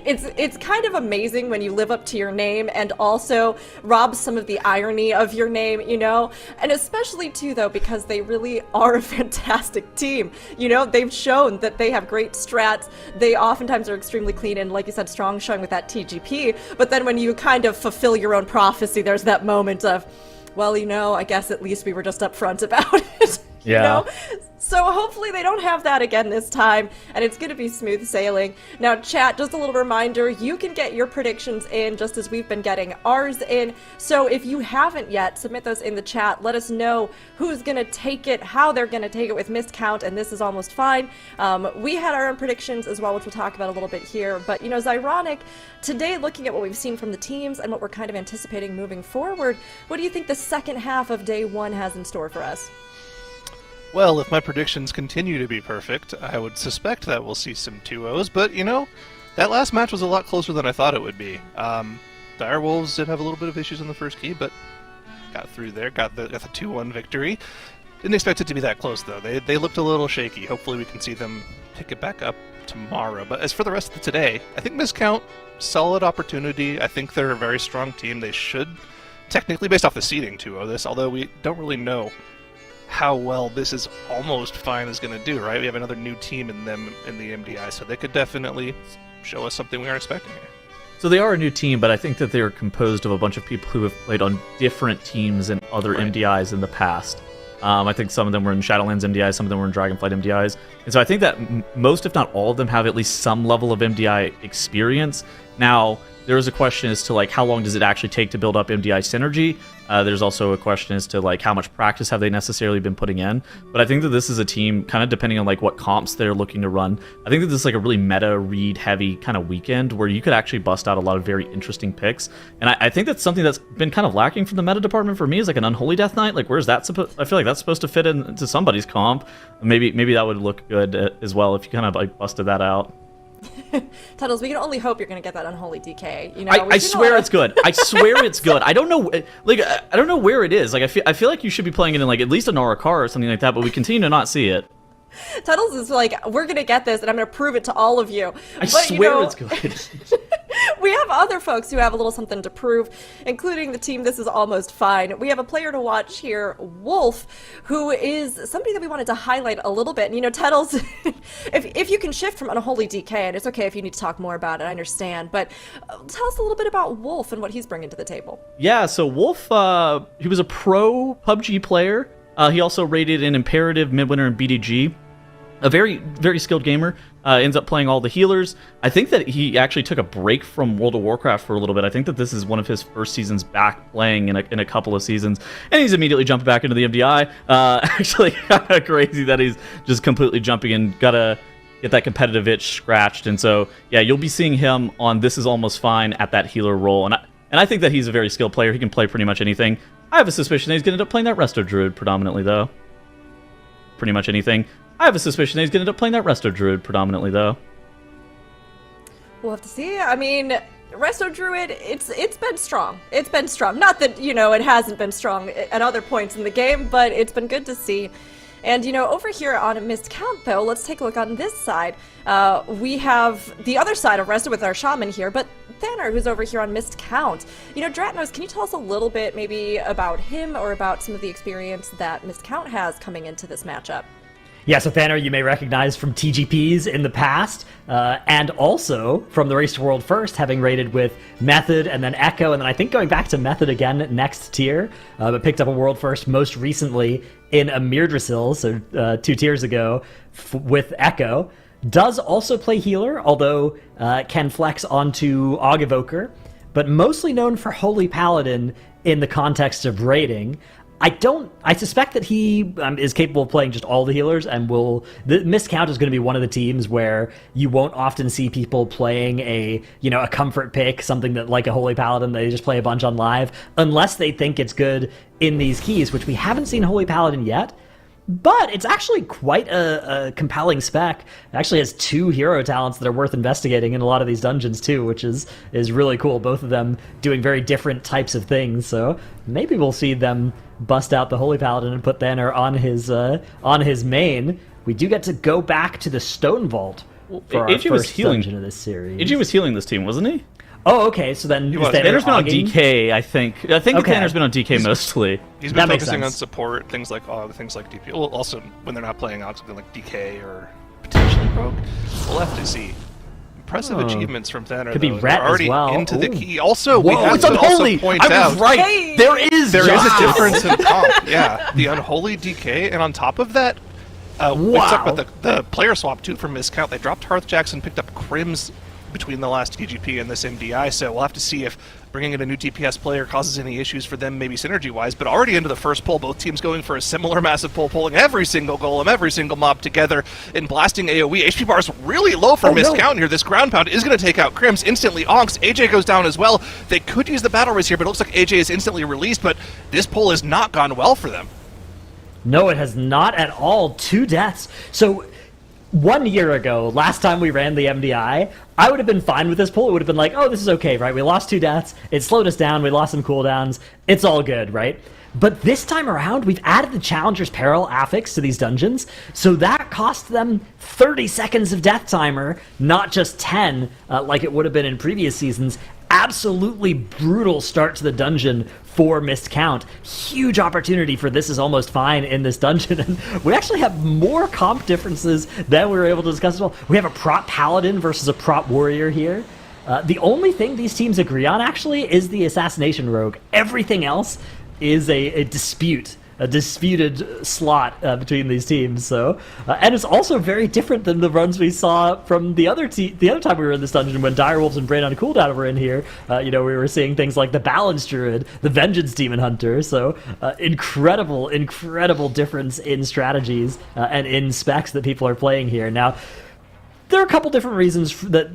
it's kind of amazing when you live up to your name and also rob some of the irony of your name, you know? And especially, too, though, because they really are a fantastic team. You know, they've shown that they have great strats. They oftentimes are extremely clean and, like you said, strong showing with that TGP. But then when you kind of fulfill your own prophecy, there's that moment of, well, you know, I guess at least we were just upfront about it. Yeah. You know? So hopefully they don't have that again this time, and it's going to be smooth sailing. Now, chat, just a little reminder, you can get your predictions in just as we've been getting ours in. So if you haven't yet, submit those in the chat. Let us know who's going to take it, how they're going to take it with Missed Count, and this is almost fine. We had our own predictions as well, which we'll talk about a little bit here. But, you know, Zyronic, today looking at what we've seen from the teams and what we're kind of anticipating moving forward, what do you think the second half of day one has in store for us? Well, if my predictions continue to be perfect, I would suspect that we'll see some 2-0s, but, you know, that last match was a lot closer than I thought it would be. Direwolves did have a little bit of issues in the first key, but got through there, got the 2-1 victory. Didn't expect it to be that close, though. They looked a little shaky. Hopefully we can see them pick it back up tomorrow. But as for the rest of today, I think Miscount, solid opportunity. I think they're a very strong team. They should, technically, based off the seeding, 2-0 this, although we don't really know how well this is almost fine is going to do, right? We have another new team in them in the MDI, so they could definitely show us something we aren't expecting here. So they are a new team, but I think that they are composed of a bunch of people who have played on different teams and other MDIs in the past. I think some of them were in Shadowlands MDIs, some of them were in Dragonflight MDIs. And so I think that most, if not all of them, have at least some level of MDI experience. Now, there is a question as to like how long does it actually take to build up MDI synergy. There's also a question as to like how much practice have they necessarily been putting in. But I think that this is a team, kind of depending on like what comps they're looking to run. I think that this is like a really meta read heavy kind of weekend where you could actually bust out a lot of very interesting picks. And I think that's something that's been kind of lacking from the meta department for me is like an Unholy Death Knight. Like where's that supposed? I feel like that's supposed to fit into somebody's comp. Maybe that would look good as well if you kind of like busted that out. Tunnels, we can only hope you're going to get that Unholy DK. You know, I swear it's good. I swear it's good. I don't know, like I don't know where it is. Like I feel like you should be playing it in like at least a Norakar or something like that, but we continue to not see it. Tunnels is like, we're going to get this, and I'm going to prove it to all of you. I swear it's good. We have other folks who have a little something to prove, including the team This Is Almost Fine. We have a player to watch here, Wolf, who is somebody that we wanted to highlight a little bit. And, you know, Tunnels, if you can shift from Unholy DK, and it's okay if you need to talk more about it, I understand, but tell us a little bit about Wolf and what he's bringing to the table. Yeah, so Wolf, he was a pro PUBG player. He also rated in Imperative, Midwinter, and BDG. A very, very skilled gamer. Ends up playing all the healers. I think that he actually took a break from World of Warcraft for a little bit. I think that this is one of his first seasons back playing in a couple of seasons. And he's immediately jumping back into the MDI. Actually, kind of crazy that he's just completely jumping and gotta get that competitive itch scratched. And so, yeah, you'll be seeing him on This Is Almost Fine at that healer role. And I think that he's a very skilled player. He can play pretty much anything. I have a suspicion that he's going to end up playing that Resto Druid predominantly, though. Pretty much anything. I have a suspicion that he's going to end up playing that Resto Druid predominantly, though. We'll have to see. I mean, Resto Druid, it's been strong. It's been strong. Not that, you know, it hasn't been strong at other points in the game, but it's been good to see. And, you know, over here on Miscount, though, let's take a look on this side. We have the other side of Resto with our shaman here, but Thanner, who's over here on Miscount. You know, Dratnos, can you tell us a little bit maybe about him or about some of the experience that Miscount has coming into this matchup? Yeah, so Thanner you may recognize from TGPs in the past, and also from the Race to World First, having raided with Method and then Echo, and then I think going back to Method again next tier, but picked up a World First most recently in a Mirdrasil, so 2 tiers ago, with Echo. Does also play healer, although can flex onto Aug Evoker, but mostly known for Holy Paladin in the context of raiding. I suspect that he is capable of playing just all the healers, and the Miscount is going to be one of the teams where you won't often see people playing a comfort pick, something that like a Holy Paladin, they just play a bunch on live, unless they think it's good in these keys, which we haven't seen Holy Paladin yet. But it's actually quite a compelling spec. It actually has 2 hero talents that are worth investigating in a lot of these dungeons too, which is really cool. Both of them doing very different types of things. So maybe we'll see them bust out the Holy Paladin and put Thanner on his main. We do get to go back to the Stone Vault for our first dungeon of this series. AJ was healing this team, wasn't he? Oh, okay. So then Thanner's been on DK, I think. Okay. Thanner's been on DK mostly. He's been focusing on support, things like AUG, things like DP. Well, also, when they're not playing AUG, something like DK or potentially Rogue. We'll have to see. Impressive achievements from Thanner. Could be Ret already as well. Into the key. Also, we have it's to Unholy! also point I out was right! Hey! There is a difference in comp. Yeah, the Unholy DK, and on top of that, we talked about the player swap too from Miscount. They dropped Hearth Jackson, picked up Crims between the last TGP and this MDI, so we'll have to see if bringing in a new DPS player causes any issues for them, maybe synergy-wise, but already into the first pull, both teams going for a similar massive pull, pulling every single golem, every single mob together, and blasting AoE. HP bar is really low for Miscount here. This ground pound is going to take out Crims, instantly onks. AJ goes down as well. They could use the battle race here, but it looks like AJ is instantly released, but this pull has not gone well for them. No, it has not at all. 2 deaths. So 1 year ago, last time we ran the MDI, I would have been fine with this pull. It would have been like, oh, this is okay, right? We lost 2 deaths. It slowed us down. We lost some cooldowns. It's all good, right? But this time around, we've added the Challenger's Peril affix to these dungeons, so that cost them 30 seconds of death timer, not just 10, like it would have been in previous seasons. Absolutely brutal start to the dungeon for Missed Count. Huge opportunity for This Is Almost Fine in this dungeon. And we actually have more comp differences than we were able to discuss as well. We have a prop paladin versus a prop warrior here. The only thing these teams agree on, actually, is the assassination rogue. Everything else is a disputed slot between these teams. So, and it's also very different than the runs we saw from the other time we were in this dungeon when Direwolves and Brain on Cooldown were in here. We were seeing things like the Balance Druid, the Vengeance Demon Hunter. So, incredible difference in strategies and in specs that people are playing here. Now, there are a couple different reasons that,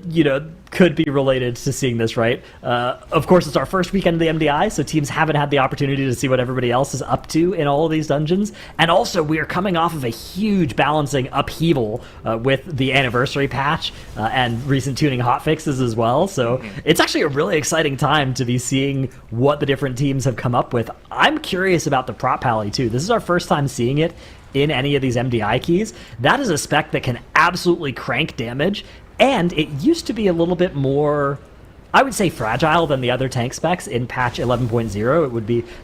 could be related to seeing this, right? Of course, it's our first weekend of the MDI, so teams haven't had the opportunity to see what everybody else is up to in all of these dungeons. And also, we are coming off of a huge balancing upheaval with the anniversary patch and recent tuning hotfixes as well. So it's actually a really exciting time to be seeing what the different teams have come up with. I'm curious about the prop pally, too. This is our first time seeing it in any of these MDI keys. That is a spec that can absolutely crank damage, and it used to be a little bit more, I would say, fragile than the other tank specs in patch 11.0.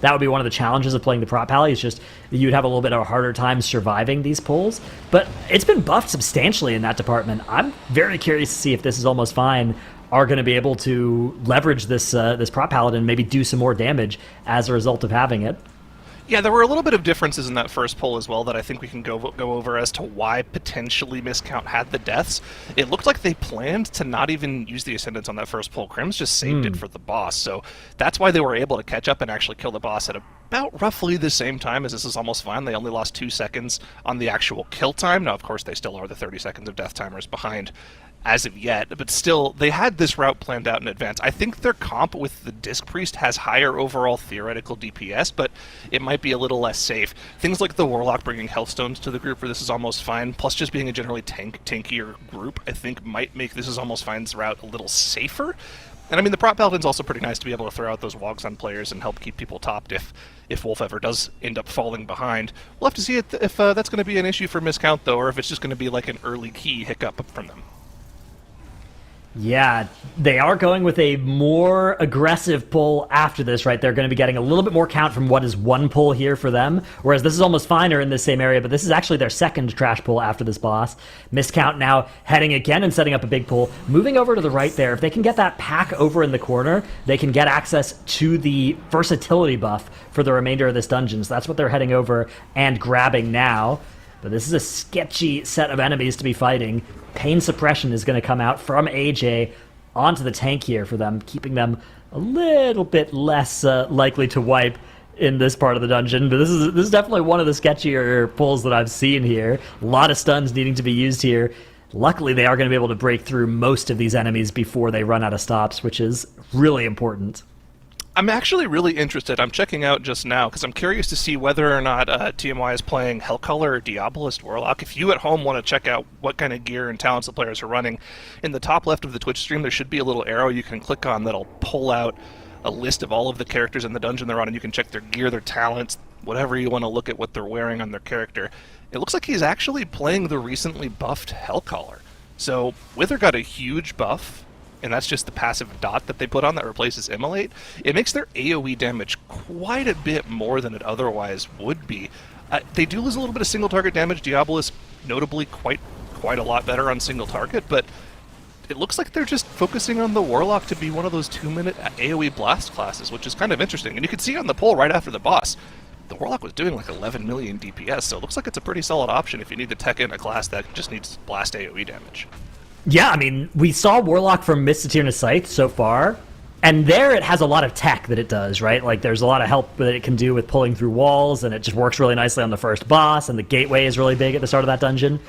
That would be one of the challenges of playing the prop pally, is just you'd have a little bit of a harder time surviving these pulls. But it's been buffed substantially in that department. I'm very curious to see if This Is Almost Fine are going to be able to leverage this prop paladin, maybe do some more damage as a result of having it. Yeah, there were a little bit of differences in that first poll as well that I think we can go over as to why potentially Missed Count had the deaths. It looked like they planned to not even use the Ascendants on that first poll. Crims just saved it for the boss, so that's why they were able to catch up and actually kill the boss at about roughly the same time as This Is Almost Fine. They only lost 2 seconds on the actual kill time. Now, of course, they still are the 30 seconds of death timers behind as of yet, but still, they had this route planned out in advance. I think their comp with the Disc Priest has higher overall theoretical DPS, but it might be a little less safe. Things like the Warlock bringing Healthstones to the group for This Is Almost Fine, plus just being a generally tankier group, I think might make This Is Almost Fine's route a little safer. And I mean, the Prop Paladin's also pretty nice to be able to throw out those wogs on players and help keep people topped if Wolf ever does end up falling behind. We'll have to see if that's going to be an issue for Missed Count, though, or if it's just going to be like an early key hiccup from them. Yeah, they are going with a more aggressive pull after this, right? They're going to be getting a little bit more count from what is one pull here for them, whereas This Is Almost Fine are in the same area, but this is actually their second trash pull after this boss. Missed Count now heading again and setting up a big pull. Moving over to the right there, if they can get that pack over in the corner, they can get access to the versatility buff for the remainder of this dungeon, so that's what they're heading over and grabbing now. But this is a sketchy set of enemies to be fighting. Pain Suppression is going to come out from AJ onto the tank here for them, keeping them a little bit less likely to wipe in this part of the dungeon. But this is definitely one of the sketchier pulls that I've seen here. A lot of stuns needing to be used here. Luckily, they are going to be able to break through most of these enemies before they run out of stops, which is really important. I'm actually really interested. I'm checking out just now because I'm curious to see whether or not TMY is playing Hellcaller or Diabolist Warlock. If you at home want to check out what kind of gear and talents the players are running, in the top left of the Twitch stream there should be a little arrow you can click on that'll pull out a list of all of the characters in the dungeon they're on, and you can check their gear, their talents, whatever you want to look at what they're wearing on their character. It looks like he's actually playing the recently buffed Hellcaller. So Wither got a huge buff, and that's just the passive dot that they put on that replaces Immolate. It makes their AoE damage quite a bit more than it otherwise would be. They do lose a little bit of single target damage. Diabolist notably quite a lot better on single target, but it looks like they're just focusing on the Warlock to be one of those 2-minute AoE blast classes, which is kind of interesting. And you can see on the poll right after the boss, the Warlock was doing like 11 million DPS, so it looks like it's a pretty solid option if you need to tech in a class that just needs blast AoE damage. Yeah, I mean, we saw Warlock from Mist Satyrna Scythe so far, and there it has a lot of tech that it does, right? Like, there's a lot of help that it can do with pulling through walls, and it just works really nicely on the first boss, and the gateway is really big at the start of that dungeon.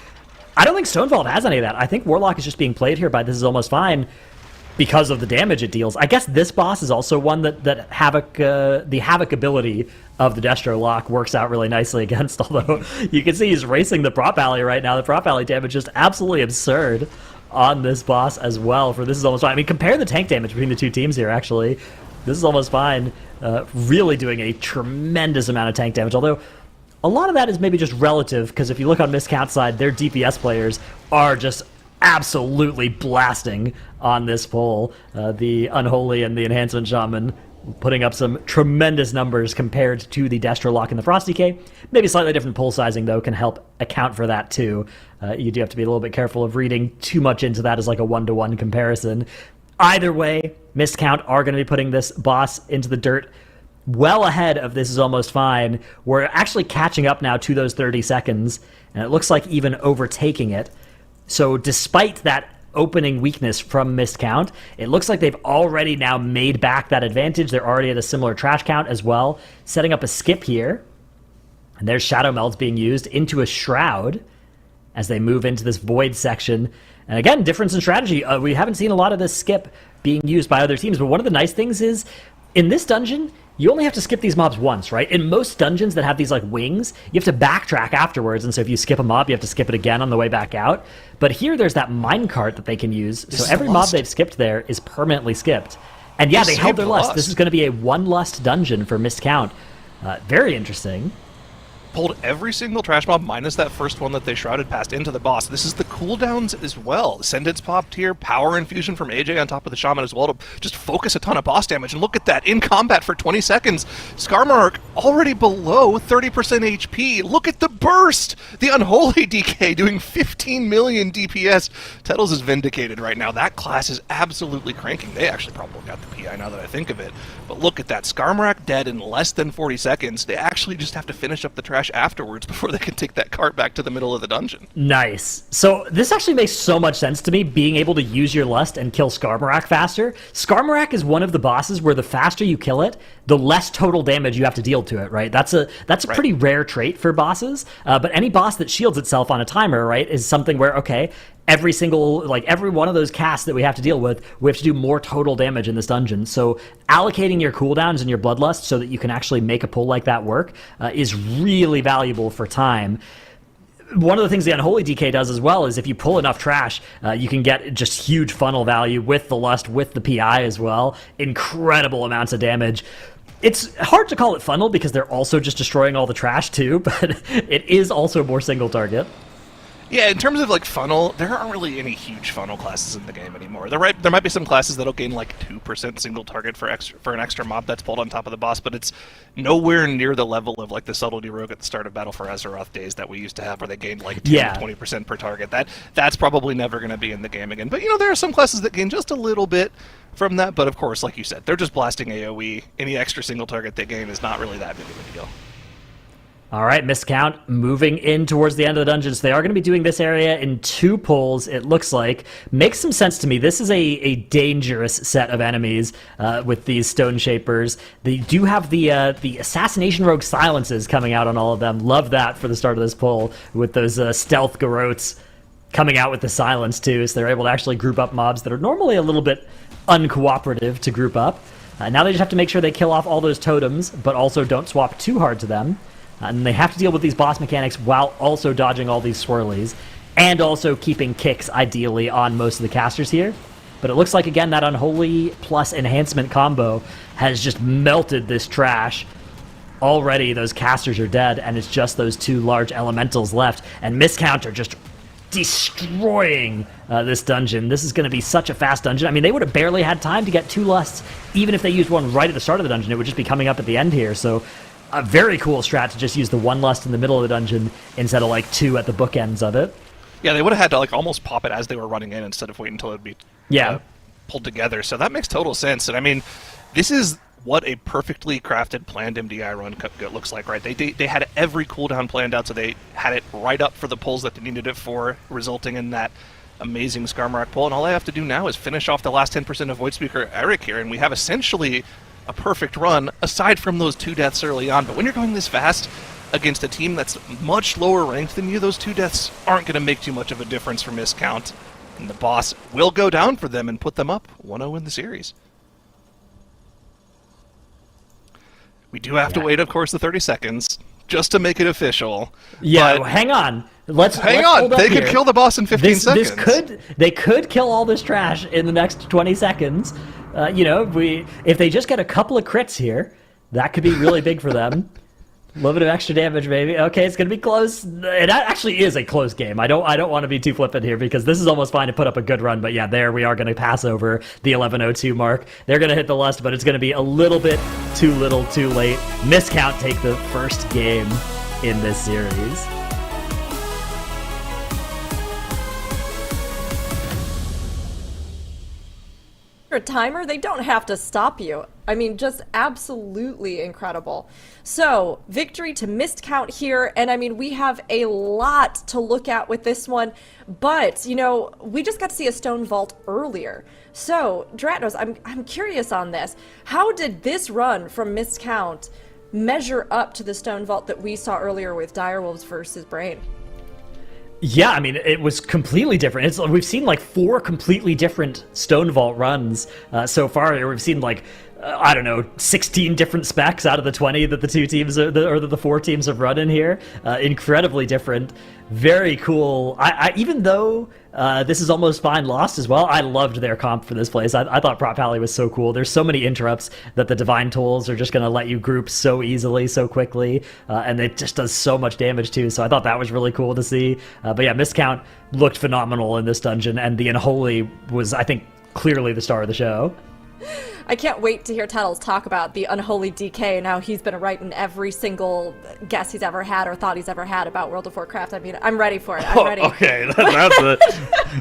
I don't think Stonevault has any of that. I think Warlock is just being played here by This Is Almost Fine because of the damage it deals. I guess this boss is also one that Havoc, the Havoc ability of the Destro Lock works out really nicely against, although you can see he's racing the Prop Alley right now. The Prop Alley damage is just absolutely absurd on this boss as well. For this is almost fine. I mean, compare the tank damage between the two teams here, actually. This is almost fine. Really doing a tremendous amount of tank damage, although a lot of that is maybe just relative, because if you look on Miscount's side, their DPS players are just absolutely blasting on this pull. The Unholy and the Enhancement Shaman putting up some tremendous numbers compared to the Destro Lock and the Frost DK. Maybe slightly different pull sizing, though, can help account for that, too. You do have to be a little bit careful of reading too much into that as like a one-to-one comparison. Either way, Miscount are going to be putting this boss into the dirt well ahead of This Is Almost Fine. We're actually catching up now to those 30 seconds, and it looks like even overtaking it. So despite that opening weakness from missed count, it looks like they've already now made back that advantage. They're already at a similar trash count as well, setting up a skip here. And there's Shadow Melds being used into a Shroud as they move into this Void section. And again, difference in strategy. We haven't seen a lot of this skip being used by other teams, but one of the nice things is, in this dungeon, you only have to skip these mobs once, right? In most dungeons that have these like wings, you have to backtrack afterwards, and so if you skip a mob, you have to skip it again on the way back out. But here there's that minecart that they can use, so every mob they've skipped there is permanently skipped. And yeah, they held their lust. This is going to be a one lust dungeon for missed count. Very interesting. Pulled every single trash mob minus that first one that they shrouded past into the boss. This is the cooldowns as well. Ascendance popped here, power infusion from AJ on top of the shaman as well to just focus a ton of boss damage. And look at that, in combat for 20 seconds. Skarmark already below 30% HP. Look at the burst! The Unholy DK doing 15 million DPS. Tettles is vindicated right now. That class is absolutely cranking. They actually probably got the PI now that I think of it. But look at that, Skarmark dead in less than 40 seconds. They actually just have to finish up the trash afterwards before they can take that cart back to the middle of the dungeon. Nice. So this actually makes so much sense to me, being able to use your lust and kill Skarmorak faster. Skarmorak is one of the bosses where the faster you kill it, the less total damage you have to deal to it, right? That's a pretty rare trait for bosses, but any boss that shields itself on a timer, right, is something where, okay, every one of those casts that we have to deal with, we have to do more total damage in this dungeon. So allocating your cooldowns and your bloodlust so that you can actually make a pull like that work is really valuable for time. One of the things the Unholy DK does as well is if you pull enough trash, you can get just huge funnel value with the lust, with the PI as well. Incredible amounts of damage. It's hard to call it funnel because they're also just destroying all the trash too, but it is also more single target. Yeah, in terms of like funnel, there aren't really any huge funnel classes in the game anymore. There might be some classes that'll gain like 2% single target for an extra mob that's pulled on top of the boss, but it's nowhere near the level of like the Subtlety Rogue at the start of Battle for Azeroth days that we used to have, where they gained like 10 to 20% per target. That's probably never going to be in the game again. But you know, there are some classes that gain just a little bit from that, but of course, like you said, they're just blasting AoE. Any extra single target they gain is not really that big of a deal. All right, Miscount moving in towards the end of the dungeon. So they are going to be doing this area in 2 pulls, it looks like. Makes some sense to me. This is a dangerous set of enemies with these Stone Shapers. They do have the Assassination Rogue silences coming out on all of them. Love that for the start of this pull with those Stealth Garrotes coming out with the silence too. So they're able to actually group up mobs that are normally a little bit uncooperative to group up. Now they just have to make sure they kill off all those totems, but also don't swap too hard to them. And they have to deal with these boss mechanics while also dodging all these swirlies, and also keeping kicks, ideally, on most of the casters here. But it looks like, again, that Unholy plus Enhancement combo has just melted this trash. Already, those casters are dead, and it's just those 2 large elementals left. And Miscount are just destroying this dungeon. This is going to be such a fast dungeon. I mean, they would have barely had time to get 2 lusts. Even if they used one right at the start of the dungeon, it would just be coming up at the end here. So a very cool strat to just use the 1 lust in the middle of the dungeon instead of like 2 at the bookends of it. Yeah, they would have had to like almost pop it as they were running in instead of waiting until it would be pulled together. So that makes total sense. And I mean, this is what a perfectly crafted, planned MDI run looks like, right? They had every cooldown planned out, so they had it right up for the pulls that they needed it for, resulting in that amazing Skarmorak pull. And all I have to do now is finish off the last 10% of Void Speaker Eric here, and we have essentially a perfect run, aside from those 2 deaths early on. But when you're going this fast against a team that's much lower ranked than you, those 2 deaths aren't going to make too much of a difference for Miscount. And the boss will go down for them and put them up 1-0 in the series. We do have to wait, of course, the 30 seconds just to make it official. Yeah, but hang on. Let's hang hold on. up They here. could kill the boss in 15 seconds. They could kill all this trash in the next 20 seconds. If they just get a couple of crits here, that could be really big for them. A little bit of extra damage, maybe. Okay, it's going to be close. It actually is a close game. I don't want to be too flippant here because this is almost fine to put up a good run. But yeah, there we are going to pass over the 11:02 mark. They're going to hit the lust, but it's going to be a little bit too little, too late. Miscount take the first game in this series. A timer, they don't have to stop you. I mean, just absolutely incredible. So, victory to missed count here, and I mean, we have a lot to look at with this one, but, we just got to see a stone vault earlier. So, Dratnos, I'm curious on this. How did this run from missed count measure up to the stone vault that we saw earlier with Direwolves versus Brain? Yeah, I mean, it was completely different. We've seen like 4 completely different Stone Vault runs so far. We've seen like, 16 different specs out of the 20 that the 2 teams or the 4 teams have run in here. Incredibly different. Very cool. Even though this is almost fine lost as well, I loved their comp for this place. I thought Prop Alley was so cool. There's so many interrupts that the Divine Tools are just going to let you group so easily, so quickly, and it just does so much damage too. So I thought that was really cool to see. But yeah, Miscount looked phenomenal in this dungeon, and the Unholy was, I think, clearly the star of the show. I can't wait to hear Tattles talk about the Unholy DK and how he's been right in every single guess he's ever had or thought he's ever had about World of Warcraft. I mean, I'm ready for it. I'm ready. Okay, that's it.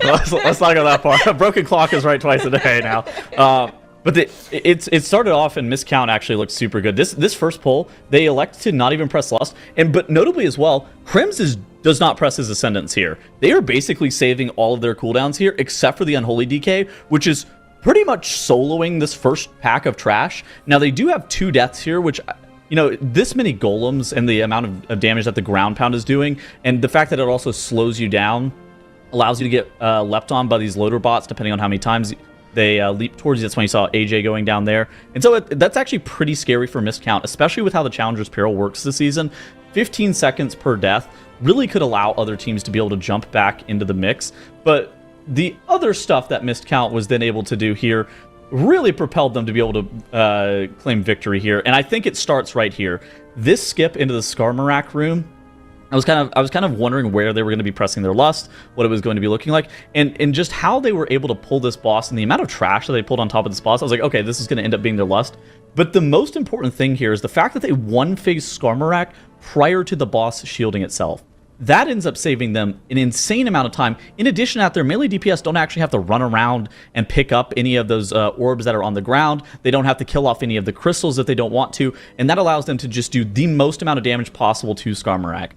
Let's not go that far. A broken clock is right twice a day now. But it started off and Miscount actually looked super good. This first pull, they elect to not even press Lust, but notably as well, Crims does not press his Ascendants here. They are basically saving all of their cooldowns here, except for the Unholy DK, which is pretty much soloing this first pack of trash. Now, they do have 2 deaths here, which, this many golems and the amount of damage that the ground pound is doing, and the fact that it also slows you down, allows you to get leapt on by these loader bots, depending on how many times they leap towards you. That's when you saw AJ going down there. And so that's actually pretty scary for Miscount, especially with how the Challenger's Peril works this season. 15 seconds per death really could allow other teams to be able to jump back into the mix, but the other stuff that Miscount was then able to do here really propelled them to be able to claim victory here, and I think it starts right here. This skip into the Skarmorak room, I was kind of wondering where they were going to be pressing their Lust, what it was going to be looking like, and just how they were able to pull this boss and the amount of trash that they pulled on top of this boss. I was like, okay, this is going to end up being their Lust. But the most important thing here is the fact that they one-phase Skarmorak prior to the boss shielding itself. That ends up saving them an insane amount of time. In addition, out there, melee DPS don't actually have to run around and pick up any of those orbs that are on the ground. They don't have to kill off any of the crystals if they don't want to, and that allows them to just do the most amount of damage possible to Skarmorak.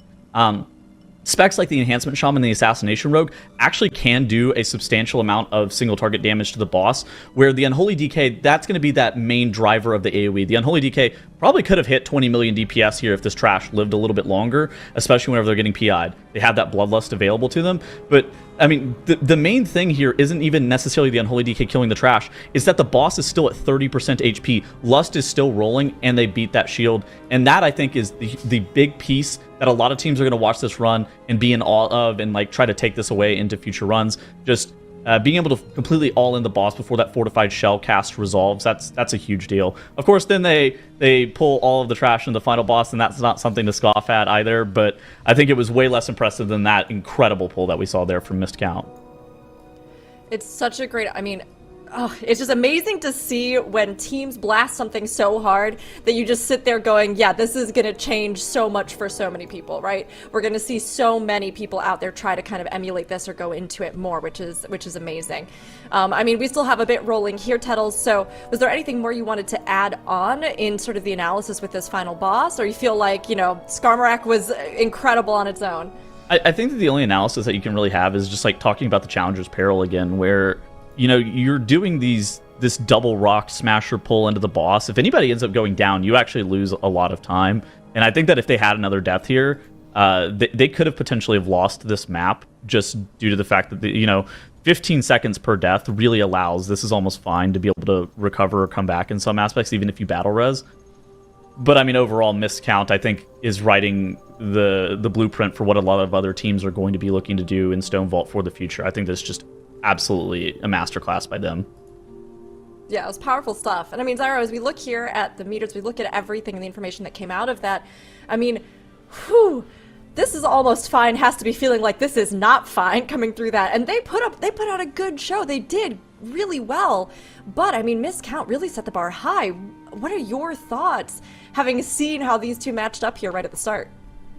Specs like the Enhancement Shaman and the Assassination Rogue actually can do a substantial amount of single target damage to the boss, where the Unholy DK, that's going to be that main driver of the AoE. The Unholy DK probably could have hit 20 million DPS here if this trash lived a little bit longer, especially whenever they're getting PI'd. They have that Bloodlust available to them, but I mean, the main thing here isn't even necessarily the Unholy DK killing the trash, is that the boss is still at 30% HP, Lust is still rolling, and they beat that shield, and that, I think, is the big piece that a lot of teams are going to watch this run and be in awe of and like try to take this away into future runs. Just being able to completely all in the boss before that fortified shell cast resolves, that's a huge deal. Of course, then they pull all of the trash in the final boss, and that's not something to scoff at either, but I think it was way less impressive than that incredible pull that we saw there from Miscount. It's such a great, I mean, it's just amazing to see when teams blast something so hard that you just sit there going, yeah, this is going to change so much for so many people, right? We're going to see so many people out there try to kind of emulate this or go into it more, which is amazing. I mean, we still have a bit rolling here, Tettles, so was there anything more you wanted to add on in sort of the analysis with this final boss, or you feel like, Skarmorak was incredible on its own? I think that the only analysis that you can really have is just like talking about the Challenger's Peril again, where you're doing this double rock smasher pull into the boss. If anybody ends up going down, you actually lose a lot of time. And I think that if they had another death here, they could have potentially have lost this map just due to the fact that 15 seconds per death really allows, this is almost fine to be able to recover or come back in some aspects, even if you battle res. But I mean, overall, missed count, I think, is writing the blueprint for what a lot of other teams are going to be looking to do in Stone Vault for the future. I think that's just absolutely a masterclass by them. Yeah, it was powerful stuff. And I mean, Zyro, as we look here at the meters, we look at everything and the information that came out of that, I mean, whew, this is almost fine, has to be feeling like this is not fine coming through that. And they put out a good show. They did really well. But I mean, missed count really set the bar high. What are your thoughts, having seen how these two matched up here right at the start?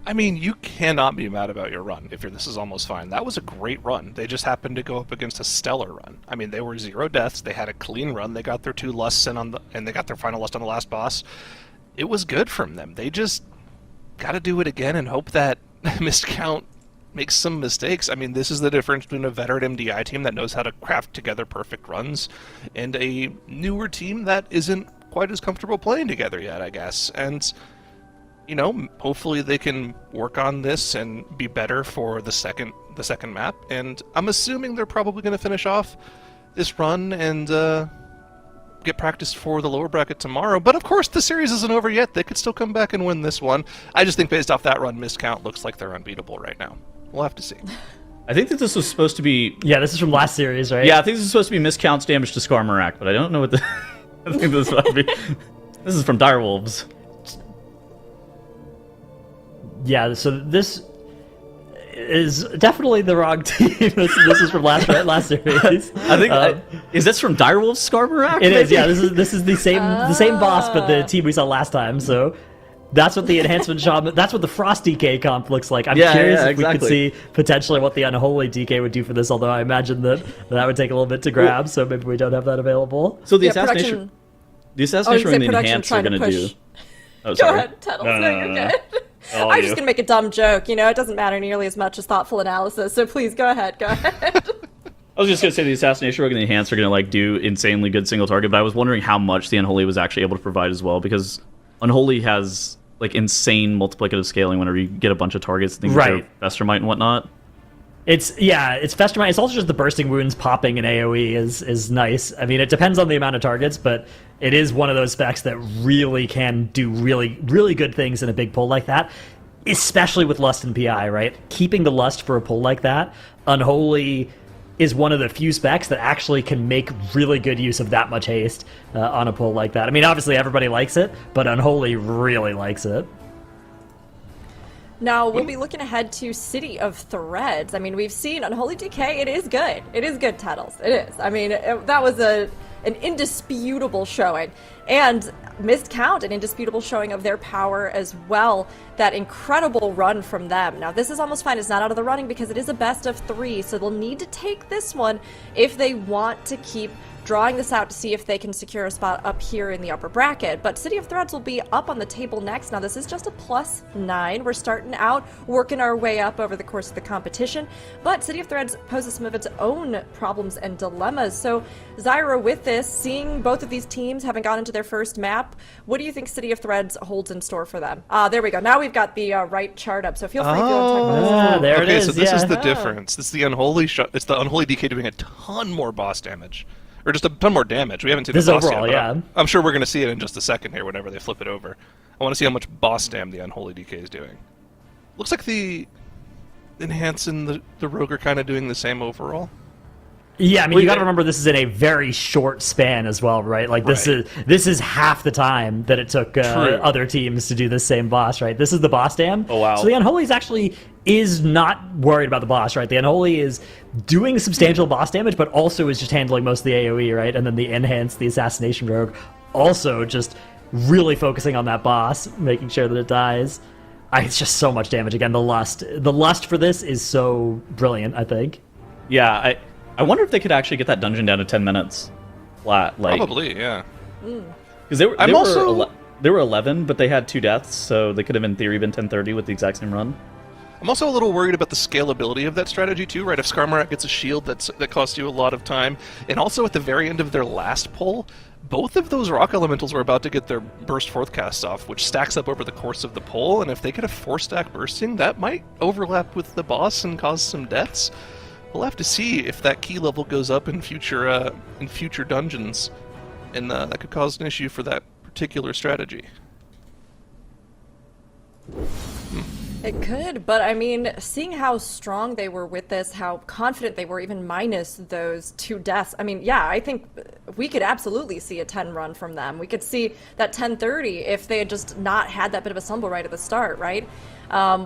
I mean, you cannot be mad about your run if this is almost fine. That was a great run. They just happened to go up against a stellar run. I mean, they were 0 deaths. They had a clean run. They got their 2 lusts in and they got their final lust on the last boss. It was good from them. They just got to do it again and hope that missed count makes some mistakes. I mean, this is the difference between a veteran MDI team that knows how to craft together perfect runs and a newer team that isn't quite as comfortable playing together yet, I guess. And you know, hopefully they can work on this and be better for the second map. And I'm assuming they're probably going to finish off this run and get practice for the lower bracket tomorrow. But of course, the series isn't over yet. They could still come back and win this one. I just think based off that run, missed count looks like they're unbeatable right now. We'll have to see. I think that this was supposed to be... Yeah, this is from last series, right? Yeah, I think this is supposed to be missed counts damage to Skarmorak, but I don't know what the... I think this might be... This is from Direwolves. Yeah, so this is definitely the wrong team. this is from last series. I think is this from Direwolves Skarmorak? It is. Yeah, this is the same boss, but the team we saw last time. So that's what the enhancement shaman. That's what the Frost DK comp looks like. I'm curious if we could see potentially what the Unholy DK would do for this. Although I imagine that would take a little bit to grab. So maybe we don't have that available. So the assassination ring the enhance are going to do. Oh, sorry. Go ahead, Tuttles. No, you're good. I'm just going to make a dumb joke. You know, it doesn't matter nearly as much as thoughtful analysis, so please go ahead. I was just going to say the Assassination Rogue and the Enhance are going to like do insanely good single target, but I was wondering how much the Unholy was actually able to provide as well, because Unholy has like insane multiplicative scaling whenever you get a bunch of targets, things like Festermite and whatnot. It's Festermite. It's also just the bursting wounds popping in AoE is nice. I mean, it depends on the amount of targets, but it is one of those specs that really can do really, really good things in a big pull like that, especially with Lust and PI, right? Keeping the Lust for a pull like that, Unholy is one of the few specs that actually can make really good use of that much haste on a pull like that. I mean, obviously everybody likes it, but Unholy really likes it. Now, we'll be looking ahead to City of Threads. I mean, we've seen Unholy DK. It is good. It is good, Tuttles. It is. I mean, that was an indisputable showing. And missed count, an indisputable showing of their power as well. That incredible run from them. Now, this is almost fine. It's not out of the running because it is a best of 3. So they'll need to take this one if they want to keep drawing this out to see if they can secure a spot up here in the upper bracket. But City of Threads will be up on the table next. Now, this is just a +9. We're starting out, working our way up over the course of the competition. But City of Threads poses some of its own problems and dilemmas. So, Zyra, with this, seeing both of these teams having gone into their first map, what do you think City of Threads holds in store for them? There we go. Now we've got the right chart up. So feel free to talk about this. There it is. So this is the difference. It's the Unholy it's the Unholy DK doing a ton more boss damage. Or just a ton more damage. We haven't seen the boss overall, yet, I'm sure we're going to see it in just a second here whenever they flip it over. I want to see how much boss dam the Unholy DK is doing. Looks like the Enhance and the Rogue are kind of doing the same overall. Yeah, I mean, you got to remember this is in a very short span as well, right? Like this is half the time that it took other teams to do the same boss, right? This is the boss dam. Oh wow! So the Unholy is not worried about the boss, right? The Unholy is doing substantial boss damage, but also is just handling most of the AoE, right? And then the Enhance, the Assassination Rogue, also just really focusing on that boss, making sure that it dies. It's just so much damage. Again, the lust for this is so brilliant, I think. Yeah, I wonder if they could actually get that dungeon down to 10 minutes flat. Like, probably, yeah. Because they were 11, but they had 2 deaths, so they could have in theory been 10:30 with the exact same run. I'm also a little worried about the scalability of that strategy too, right? If Skarmorak gets a shield that costs you a lot of time, and also at the very end of their last pull, both of those rock elementals were about to get their burst fourth casts off, which stacks up over the course of the pull, and if they get a 4-stack bursting, that might overlap with the boss and cause some deaths. we'll have to see if that key level goes up in future dungeons, and that could cause an issue for that particular strategy. It could, but I mean, seeing how strong they were with this, how confident they were even minus those 2 deaths, I mean, yeah, I think we could absolutely see a 10 run from them. We could see that 10-30 if they had just not had that bit of a stumble right at the start, right?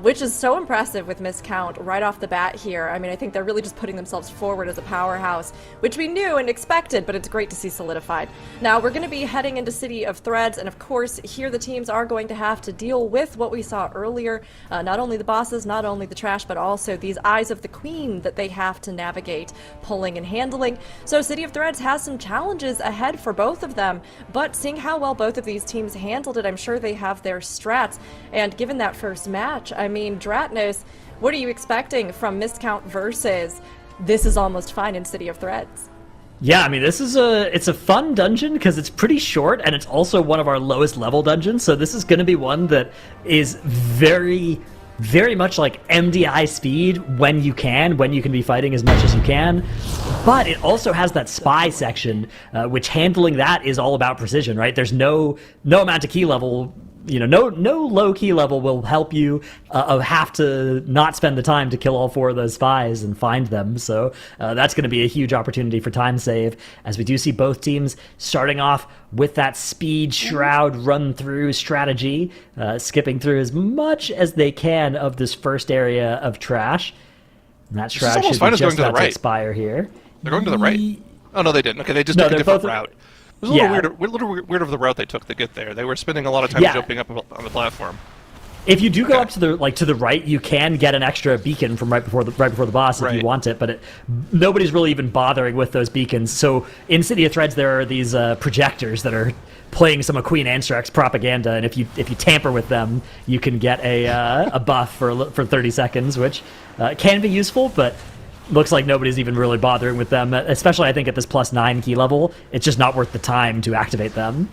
Which is so impressive with miscount right off the bat here. I mean, I think they're really just putting themselves forward as a powerhouse, which we knew and expected, but it's great to see solidified. Now, we're going to be heading into City of Threads, and of course, here the teams are going to have to deal with what we saw earlier, not only the bosses, not only the trash, but also these Eyes of the Queen that they have to navigate, pulling and handling. So City of Threads has some challenges ahead for both of them, but seeing how well both of these teams handled it, I'm sure they have their strats, and given that first match, I mean, Dratnos, what are you expecting from Miscount versus This Is Almost Fine in City of Threads? Yeah, I mean, it's a fun dungeon because it's pretty short, and it's also one of our lowest level dungeons, so this is going to be one that is very, very much like MDI speed when you can be fighting as much as you can. But it also has that spy section, which handling that is all about precision, right? There's no amount of key level. No low key level will help you have to not spend the time to kill all 4 of those spies and find them. So that's going to be a huge opportunity for time save, as we do see both teams starting off with that speed shroud run through strategy, skipping through as much as they can of this first area of trash. And that shroud should be just about to expire here. They're going to the right. Oh no, they didn't. Okay, they just took a different route. It was a little weird of the route they took to get there. They were spending a lot of time jumping up on the platform. If you do go up to the right, you can get an extra beacon from right before the boss if you want it. But nobody's really even bothering with those beacons. So in City of Threads, there are these projectors that are playing some of Queen Anstrax's propaganda, and if you tamper with them, you can get a buff for 30 seconds, which can be useful, but looks like nobody's even really bothering with them, especially I think at this +9 key level. It's just not worth the time to activate them.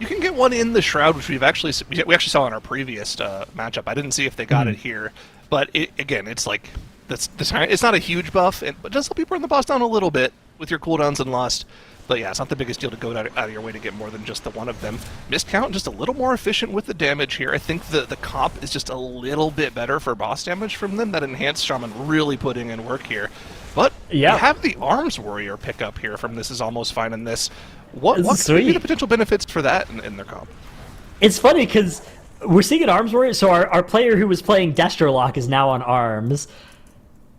You can get one in the Shroud, which we actually saw in our previous matchup. I didn't see if they got it here, but again, it's like it's not a huge buff, but just help you burn the boss down a little bit with your cooldowns and Lust. But yeah, it's not the biggest deal to go out of your way to get more than just the one of them. Miscount, just a little more efficient with the damage here. I think the comp is just a little bit better for boss damage from them. That enhanced Shaman really putting in work here. But you have the Arms Warrior pickup here from This Is Almost Fine in this. What could be the potential benefits for that in their comp? It's funny because we're seeing an Arms Warrior, so our player who was playing Destrolock is now on Arms.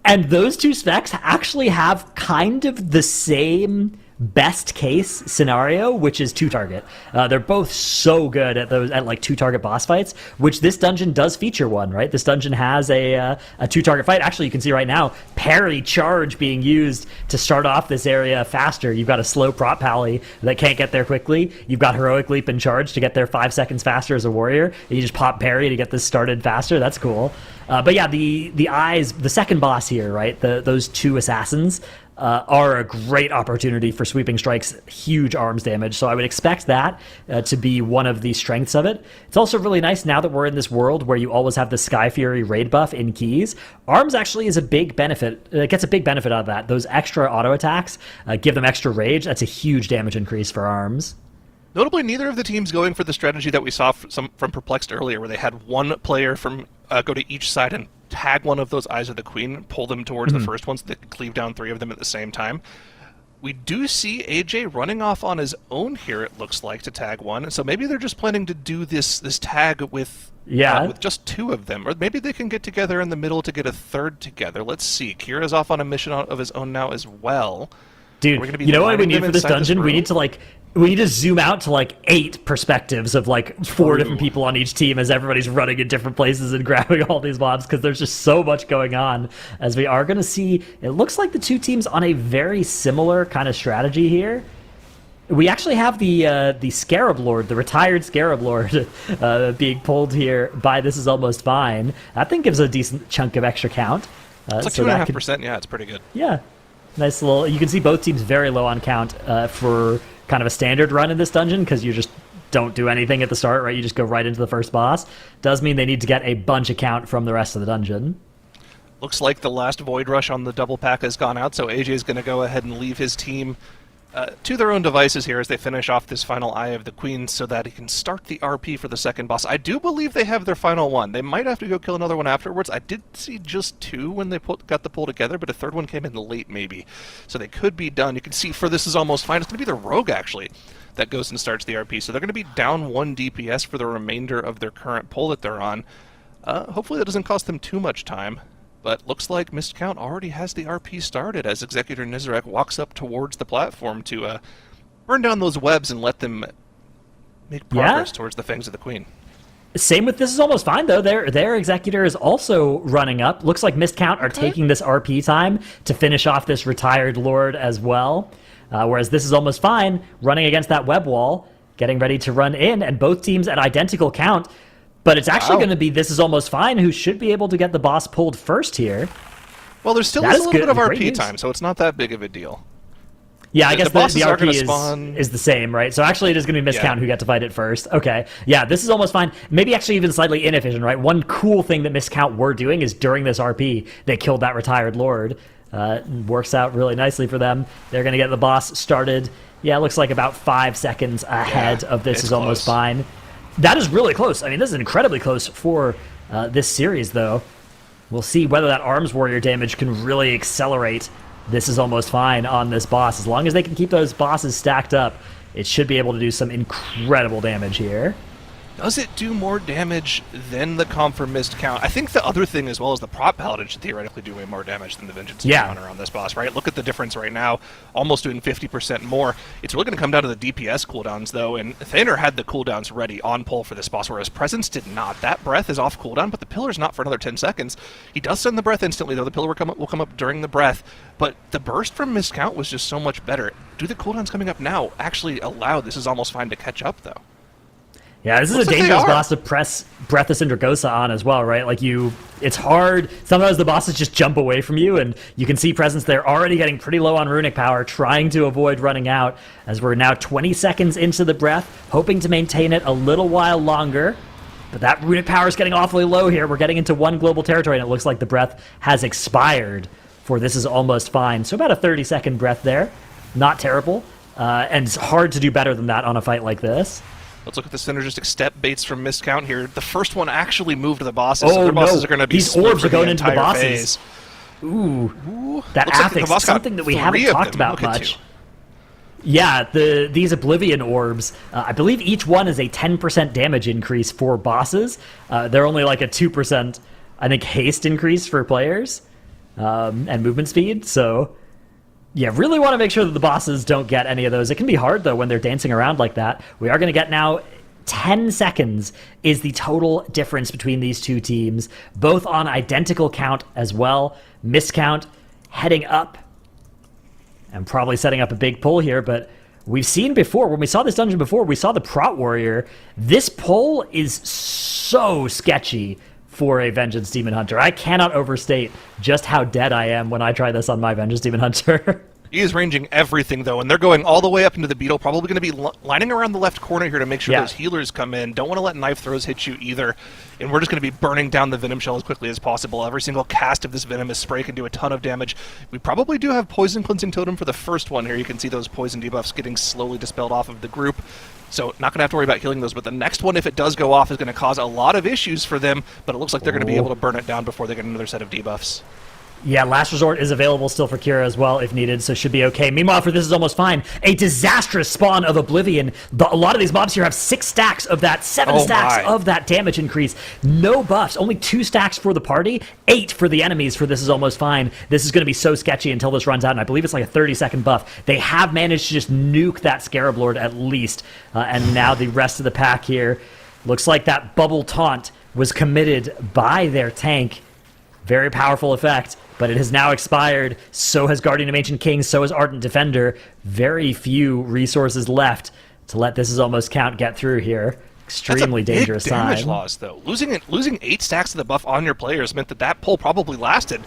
And those two specs actually have kind of the same best case scenario, which is 2-target. They're both so good at like 2-target boss fights, which this dungeon does feature one, right? This dungeon has a 2-target fight. Actually, you can see right now parry charge being used to start off this area faster. You've got a slow prop pally that can't get there quickly. You've got heroic leap and charge to get there 5 seconds faster as a warrior. You just pop parry to get this started faster. That's cool. But yeah, the eyes, the second boss here, right? Those 2 assassins are a great opportunity for sweeping strikes, huge arms damage. So I would expect that to be one of the strengths of it. It's also really nice now that we're in this world where you always have the Sky Fury raid buff in keys. Arms actually is a big benefit. It gets a big benefit out of that. Those extra auto attacks give them extra rage. That's a huge damage increase for arms. Notably, neither of the teams going for the strategy that we saw from Perplexed earlier, where they had one player from go to each side and tag one of those Eyes of the Queen, pull them towards the first one so they can cleave down 3 of them at the same time. We do see AJ running off on his own here, it looks like, to tag one. So maybe they're just planning to do this tag with just 2 of them. Or maybe they can get together in the middle to get a third together. Let's see. Kira's off on a mission of his own now as well. Dude, you know what we need for this dungeon? We need to zoom out to 8 perspectives of 4 different people on each team as everybody's running in different places and grabbing all these mobs, because there's just so much going on. As we are going to see, it looks like the 2 teams on a very similar kind of strategy here. We actually have the Scarab Lord, the retired Scarab Lord, being pulled here by This Is Almost Fine. That thing gives a decent chunk of extra count. It's 2.5%. Yeah, it's pretty good. Yeah. Nice little... You can see both teams very low on count for kind of a standard run in this dungeon, because you just don't do anything at the start, right? You just go right into the first boss. Does mean they need to get a bunch of count from the rest of the dungeon. looks like the last Void Rush on the double pack has gone out, so AJ is going to go ahead and leave his team to their own devices here as they finish off this final Eye of the Queen so that he can start the RP for the second boss. I do believe they have their final one. They might have to go kill another one afterwards. I did see just 2 when they got the pull together, but a third one came in late maybe. So they could be done. You can see for This Is Almost Fine, it's going to be the Rogue actually that goes and starts the RP. So they're going to be down 1 DPS for the remainder of their current pull that they're on. Hopefully that doesn't cost them too much time. But looks like Mistcount already has the RP started as Executor Nizarek walks up towards the platform to burn down those webs and let them make progress towards the Fangs of the Queen. Same with This Is Almost Fine, though. Their Executor is also running up. Looks like Mistcount are taking this RP time to finish off this retired Lord as well. Whereas This Is Almost Fine, running against that web wall, getting ready to run in, and both teams at identical count. But it's actually going to be This Is Almost Fine who should be able to get the boss pulled first here. Well, there's still a little bit of RP time, so it's not that big of a deal. Yeah, I guess the RP is the same, right? So actually it is going to be Mistcount who got to fight it first. Okay. Yeah, This Is Almost Fine. Maybe actually even slightly inefficient, right? One cool thing that Mistcount were doing is during this RP, they killed that retired Lord. Works out really nicely for them. They're going to get the boss started. Yeah, it looks like about 5 seconds ahead of This Is Almost Fine. That is really close. I mean, this is incredibly close for this series, though. We'll see whether that Arms Warrior damage can really accelerate This Is Almost Fine on this boss. As long as they can keep those bosses stacked up, it should be able to do some incredible damage here. Does it do more damage than the Confirm Mistcount? I think the other thing as well is the Prop Paladin should theoretically do way more damage than the Vengeance Encounter on this boss, right? Look at the difference right now, almost doing 50% more. It's really going to come down to the DPS cooldowns, though, and Thaner had the cooldowns ready on pull for this boss, whereas Presence did not. That breath is off cooldown, but the Pillar's not for another 10 seconds. He does send the breath instantly, though. The Pillar will come up during the breath, but the burst from Mistcount was just so much better. Do the cooldowns coming up now actually allow This Is Almost Fine to catch up, though? Yeah, this is a dangerous boss to press Breathless Indragosa on as well, right? Like it's hard. Sometimes the bosses just jump away from you, and you can see Presence there already getting pretty low on runic power, trying to avoid running out, as we're now 20 seconds into the breath, hoping to maintain it a little while longer. But that runic power is getting awfully low here. We're getting into 1 global territory, and it looks like the breath has expired for This Is Almost Fine. So about a 30-second breath there. Not terrible, and it's hard to do better than that on a fight like this. Let's look at the synergistic step baits from Mistcount here. The first one actually moved to the bosses, so their bosses are going to be these orbs are going into the bosses. Ooh, that affix, like something that we haven't talked about much. Yeah, these Oblivion orbs, I believe each one is a 10% damage increase for bosses. They're only like a 2%, I think, haste increase for players, and movement speed, so... Yeah, really want to make sure that the bosses don't get any of those. It can be hard, though, when they're dancing around like that. We are going to get now 10 seconds is the total difference between these two teams, both on identical count as well. Mistcount heading up and probably setting up a big pull here, but we've seen before, when we saw this dungeon before, we saw the Prot Warrior. This pull is so sketchy for a Vengeance Demon Hunter. I cannot overstate just how dead I am when I try this on my Vengeance Demon Hunter. He is ranging everything, though, and they're going all the way up into the Beetle, probably going to be lining around the left corner here to make sure those healers come in. Don't want to let knife throws hit you either, and we're just going to be burning down the Venom Shell as quickly as possible. Every single cast of this Venomous Spray can do a ton of damage. We probably do have Poison Cleansing Totem for the first one here. You can see those poison debuffs getting slowly dispelled off of the group. So not going to have to worry about healing those, but the next one, if it does go off, is going to cause a lot of issues for them, but it looks like they're going to be able to burn it down before they get another set of debuffs. Yeah, Last Resort is available still for Kira as well if needed, so should be okay. Meanwhile, for This Is Almost Fine, a disastrous spawn of Oblivion. A lot of these mobs here have 6 stacks of that, 7 stacks of that damage increase. No buffs, only 2 stacks for the party, 8 for the enemies for This Is Almost Fine. This is going to be so sketchy until this runs out, and I believe it's like a 30-second buff. They have managed to just nuke that Scarab Lord at least, and now the rest of the pack here. Looks like that bubble taunt was committed by their tank. Very powerful effect, but it has now expired. So has Guardian of Ancient Kings, so has Ardent Defender. Very few resources left to let This Is Almost Count get through here. Extremely dangerous sign. That's a big damage loss, though. Losing 8 stacks of the buff on your players meant that pull probably lasted,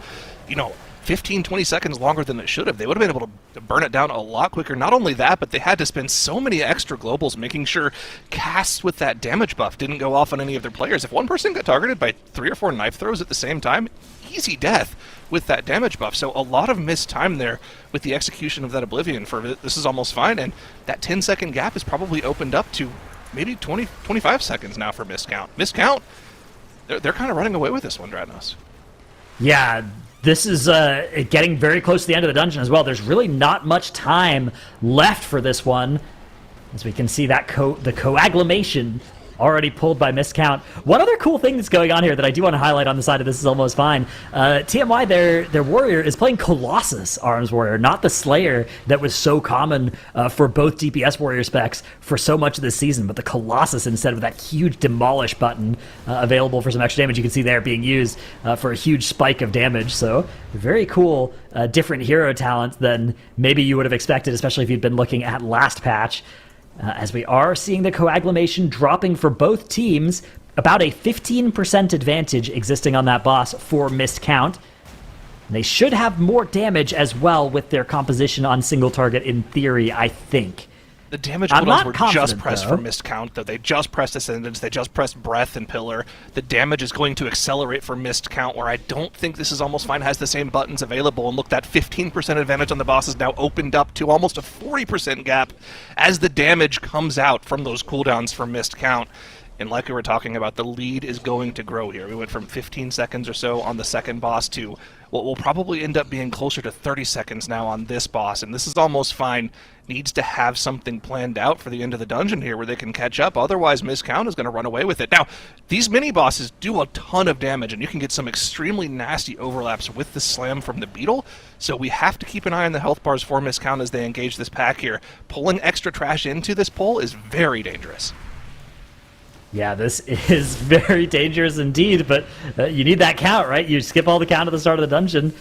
15, 20 seconds longer than it should have. They would have been able to burn it down a lot quicker. Not only that, but they had to spend so many extra globals making sure casts with that damage buff didn't go off on any of their players. If one person got targeted by 3 or 4 knife throws at the same time, easy death with that damage buff. So a lot of missed time there with the execution of that Oblivion for This Is Almost Fine, and that 10-second gap is probably opened up to maybe 20, 25 seconds now for Miscount. Miscount, they're kind of running away with this one, Dradnos. Yeah, this is getting very close to the end of the dungeon as well. There's really not much time left for this one, as we can see that the coagulation already pulled by Miscount. One other cool thing that's going on here that I do want to highlight on the side of This Is Almost Fine, TMY, their warrior is playing Colossus Arms Warrior, not the Slayer that was so common for both DPS warrior specs for so much of this season, but the Colossus instead of that huge demolish button available for some extra damage. You can see there being used for a huge spike of damage. So very cool, different hero talent than maybe you would have expected, especially if you'd been looking at last patch. As we are seeing the coagulation dropping for both teams, about a 15% advantage existing on that boss for Miscount. They should have more damage as well with their composition on single target in theory, I think. The damage cooldowns were just pressed for Miscount, though. They just pressed Ascendance, they just pressed Breath and Pillar. The damage is going to accelerate for Miscount, where I don't think This Is Almost Fine has the same buttons available. And look, that 15% advantage on the boss is now opened up to almost a 40% gap as the damage comes out from those cooldowns for Miscount. And like we were talking about, the lead is going to grow here. We went from 15 seconds or so on the second boss to what will probably end up being closer to 30 seconds now on this boss. And This Is Almost Fine needs to have something planned out for the end of the dungeon here where they can catch up. Otherwise, Miscount is going to run away with it. Now, these mini-bosses do a ton of damage, and you can get some extremely nasty overlaps with the slam from the Beetle. So we have to keep an eye on the health bars for Miscount as they engage this pack here. Pulling extra trash into this pull is very dangerous. Yeah, this is very dangerous indeed, but you need that count, right? You skip all the count at the start of the dungeon.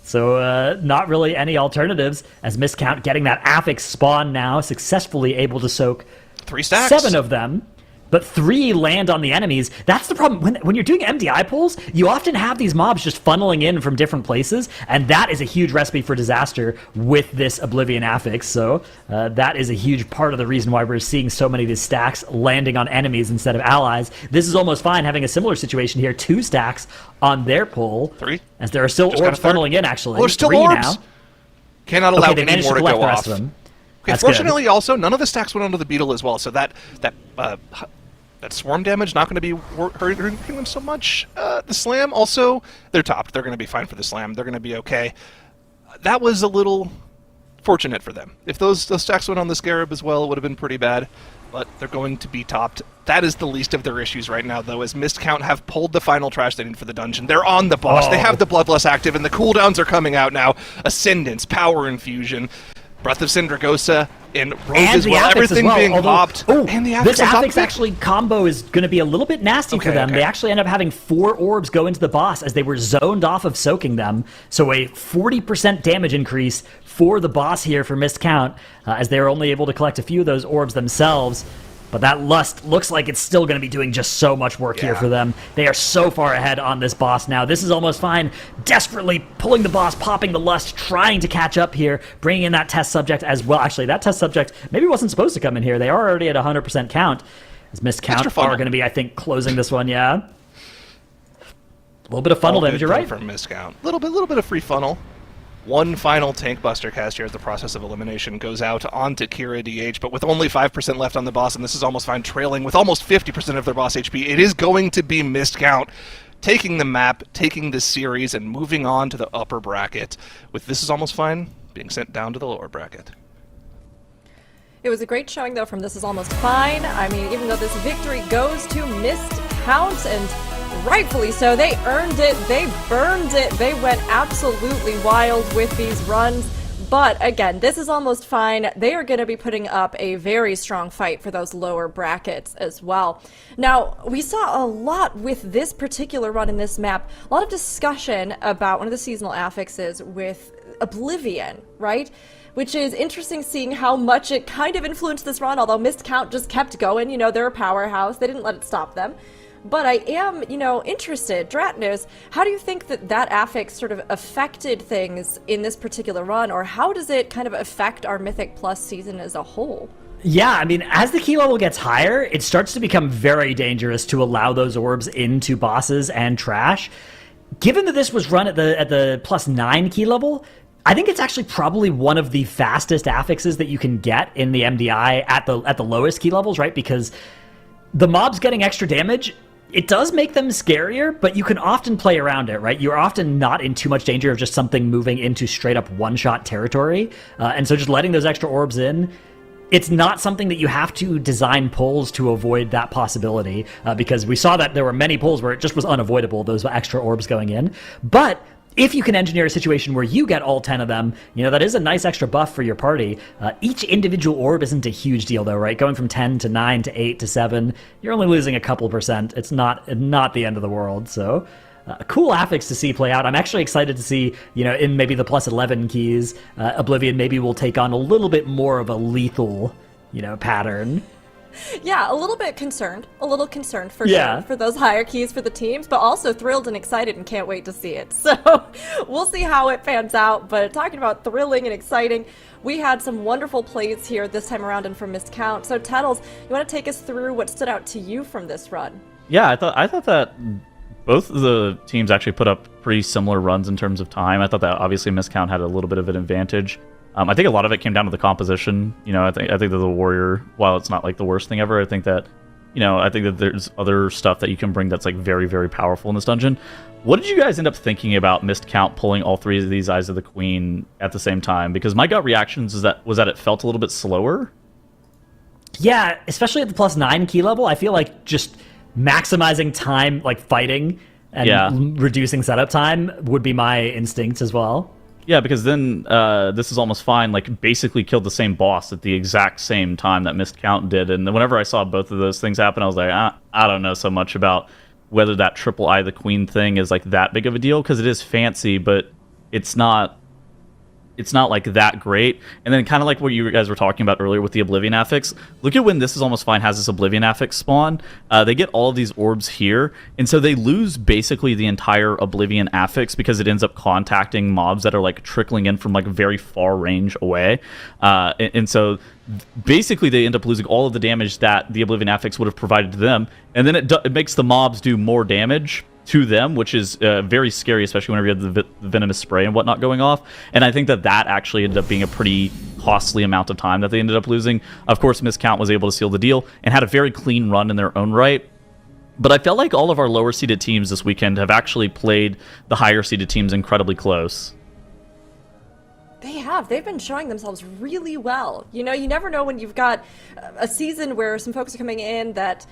So not really any alternatives, as Miscount getting that affix spawn now, successfully able to soak 3 stacks. 7 of them. But 3 land on the enemies. That's the problem. When you're doing MDI pulls, you often have these mobs just funneling in from different places, and that is a huge recipe for disaster with this Oblivion affix. So that is a huge part of the reason why we're seeing so many of these stacks landing on enemies instead of allies. This Is Almost Fine having a similar situation here. 2 stacks on their pull. 3. As there are still Just orbs funneling in, actually. Oh, there's still 3 orbs. now. Cannot allow they any managed more to to collect go the off. rest of them. Okay, That's fortunately, good. also, none of the stacks went onto the Beetle as well, so that swarm damage not going to be hurting them so much. The slam, also, they're topped. They're going to be fine for the slam. They're going to be okay. That was a little fortunate for them. If those stacks went on the Scarab as well, it would have been pretty bad, but they're going to be topped. That is the least of their issues right now, though, as Miscount have pulled the final trash they need for the dungeon. They're on the boss. They have the Bloodlust active, and the cooldowns are coming out now. Ascendance, Power Infusion, Breath of Syndragosa, and Rogue as well. Everything being popped. And the this affix actually combo is going to be a little bit nasty for them. Okay. They actually end up having 4 orbs go into the boss as they were zoned off of soaking them. So a 40% damage increase for the boss here for Miscount, as they were only able to collect a few of those orbs themselves. But that Lust looks like it's still going to be doing just so much work here for them. They are so far ahead on this boss now. This Is Almost Fine, desperately pulling the boss, popping the Lust, trying to catch up here, bringing in that test subject as well. Actually, that test subject maybe wasn't supposed to come in here. They are already at 100% count. As Miscount are going to be, I think, closing this one, yeah. A little bit of funnel damage, you're right. From Miscount. Little bit of free funnel. One final Tank Buster cast here as the process of elimination goes out onto Kira DH, but with only 5% left on the boss, and This Is Almost Fine trailing with almost 50% of their boss HP, it is going to be Miscount taking the map, taking this series, and moving on to the upper bracket, with This Is Almost Fine being sent down to the lower bracket. It was a great showing, though, from This Is Almost Fine. I mean, even though this victory goes to Miscount, and rightfully so, they earned it, they burned it, they went absolutely wild with these runs. But again, This Is Almost Fine. They are going to be putting up a very strong fight for those lower brackets as well. Now, we saw a lot with this particular run in this map, a lot of discussion about one of the seasonal affixes with Oblivion, right? Which is interesting, seeing how much it kind of influenced this run, although Miscount just kept going. You know, they're a powerhouse. They didn't let it stop them. But I am, interested. Dratnos, how do you think that affix sort of affected things in this particular run, or how does it kind of affect our Mythic Plus season as a whole? Yeah, I mean, as the key level gets higher, it starts to become very dangerous to allow those orbs into bosses and trash. Given that this was run at the +9 key level, I think it's actually probably one of the fastest affixes that you can get in the MDI at the lowest key levels, right? Because the mobs getting extra damage, it does make them scarier, but you can often play around it, right? You're often not in too much danger of just something moving into straight up one-shot territory. And so just letting those extra orbs in, it's not something that you have to design pulls to avoid that possibility, because we saw that there were many pulls where it just was unavoidable, those extra orbs going in. But if you can engineer a situation where you get all 10 of them, that is a nice extra buff for your party. Each individual orb isn't a huge deal, though, right? Going from 10 to 9 to 8 to 7, you're only losing a couple percent. It's not the end of the world, so... a cool affix to see play out. I'm actually excited to see, in maybe the +11 keys, Oblivion maybe will take on a little bit more of a lethal, pattern. Yeah, a little concerned for sure for those higher keys for the teams, but also thrilled and excited and can't wait to see it. So we'll see how it pans out. But talking about thrilling and exciting, we had some wonderful plays here this time around and from Miscount. So Tettles, you want to take us through what stood out to you from this run? Yeah, I thought that both of the teams actually put up pretty similar runs in terms of time. I thought that obviously Miscount had a little bit of an advantage. I think a lot of it came down to the composition. I think that the Warrior, while it's not like the worst thing ever, I think that there's other stuff that you can bring that's like very, very powerful in this dungeon. What did you guys end up thinking about Miscount pulling all three of these Eyes of the Queen at the same time? Because my gut reactions was that it felt a little bit slower. Yeah, especially at the +9 key level, I feel like just maximizing time, like fighting and reducing setup time would be my instinct as well. Yeah, because then this is almost fine, like basically killed the same boss at the exact same time that Miscount did. And whenever I saw both of those things happen, I was like, I don't know so much about whether that triple Eye of the Queen thing is like that big of a deal, because it is fancy, but it's not like that great. And then kind of like what you guys were talking about earlier with the Oblivion affix, look at when This Is Almost Fine has this Oblivion affix spawn. They get all of these orbs here, and so they lose basically the entire Oblivion affix because it ends up contacting mobs that are like trickling in from like very far range away. And so basically they end up losing all of the damage that the Oblivion affix would have provided to them, and then it makes the mobs do more damage to them, which is very scary, especially whenever you have the venomous spray and whatnot going off. And I think that actually ended up being a pretty costly amount of time that they ended up losing. Of course, Miscount was able to seal the deal and had a very clean run in their own right. But I felt like all of our lower-seeded teams this weekend have actually played the higher-seeded teams incredibly close. They have. They've been showing themselves really well. You never know when you've got a season where some folks are coming in that,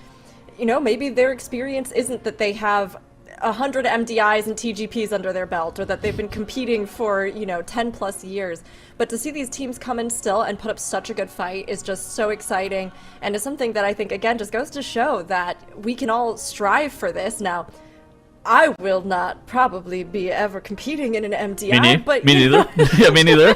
maybe their experience isn't that they have 100 MDIs and TGPs under their belt, or that they've been competing for 10 plus years, but to see these teams come in still and put up such a good fight is just so exciting, and is something that I think again just goes to show that we can all strive for this. Now I will not probably be ever competing in an MDI, but me neither. Yeah, me neither.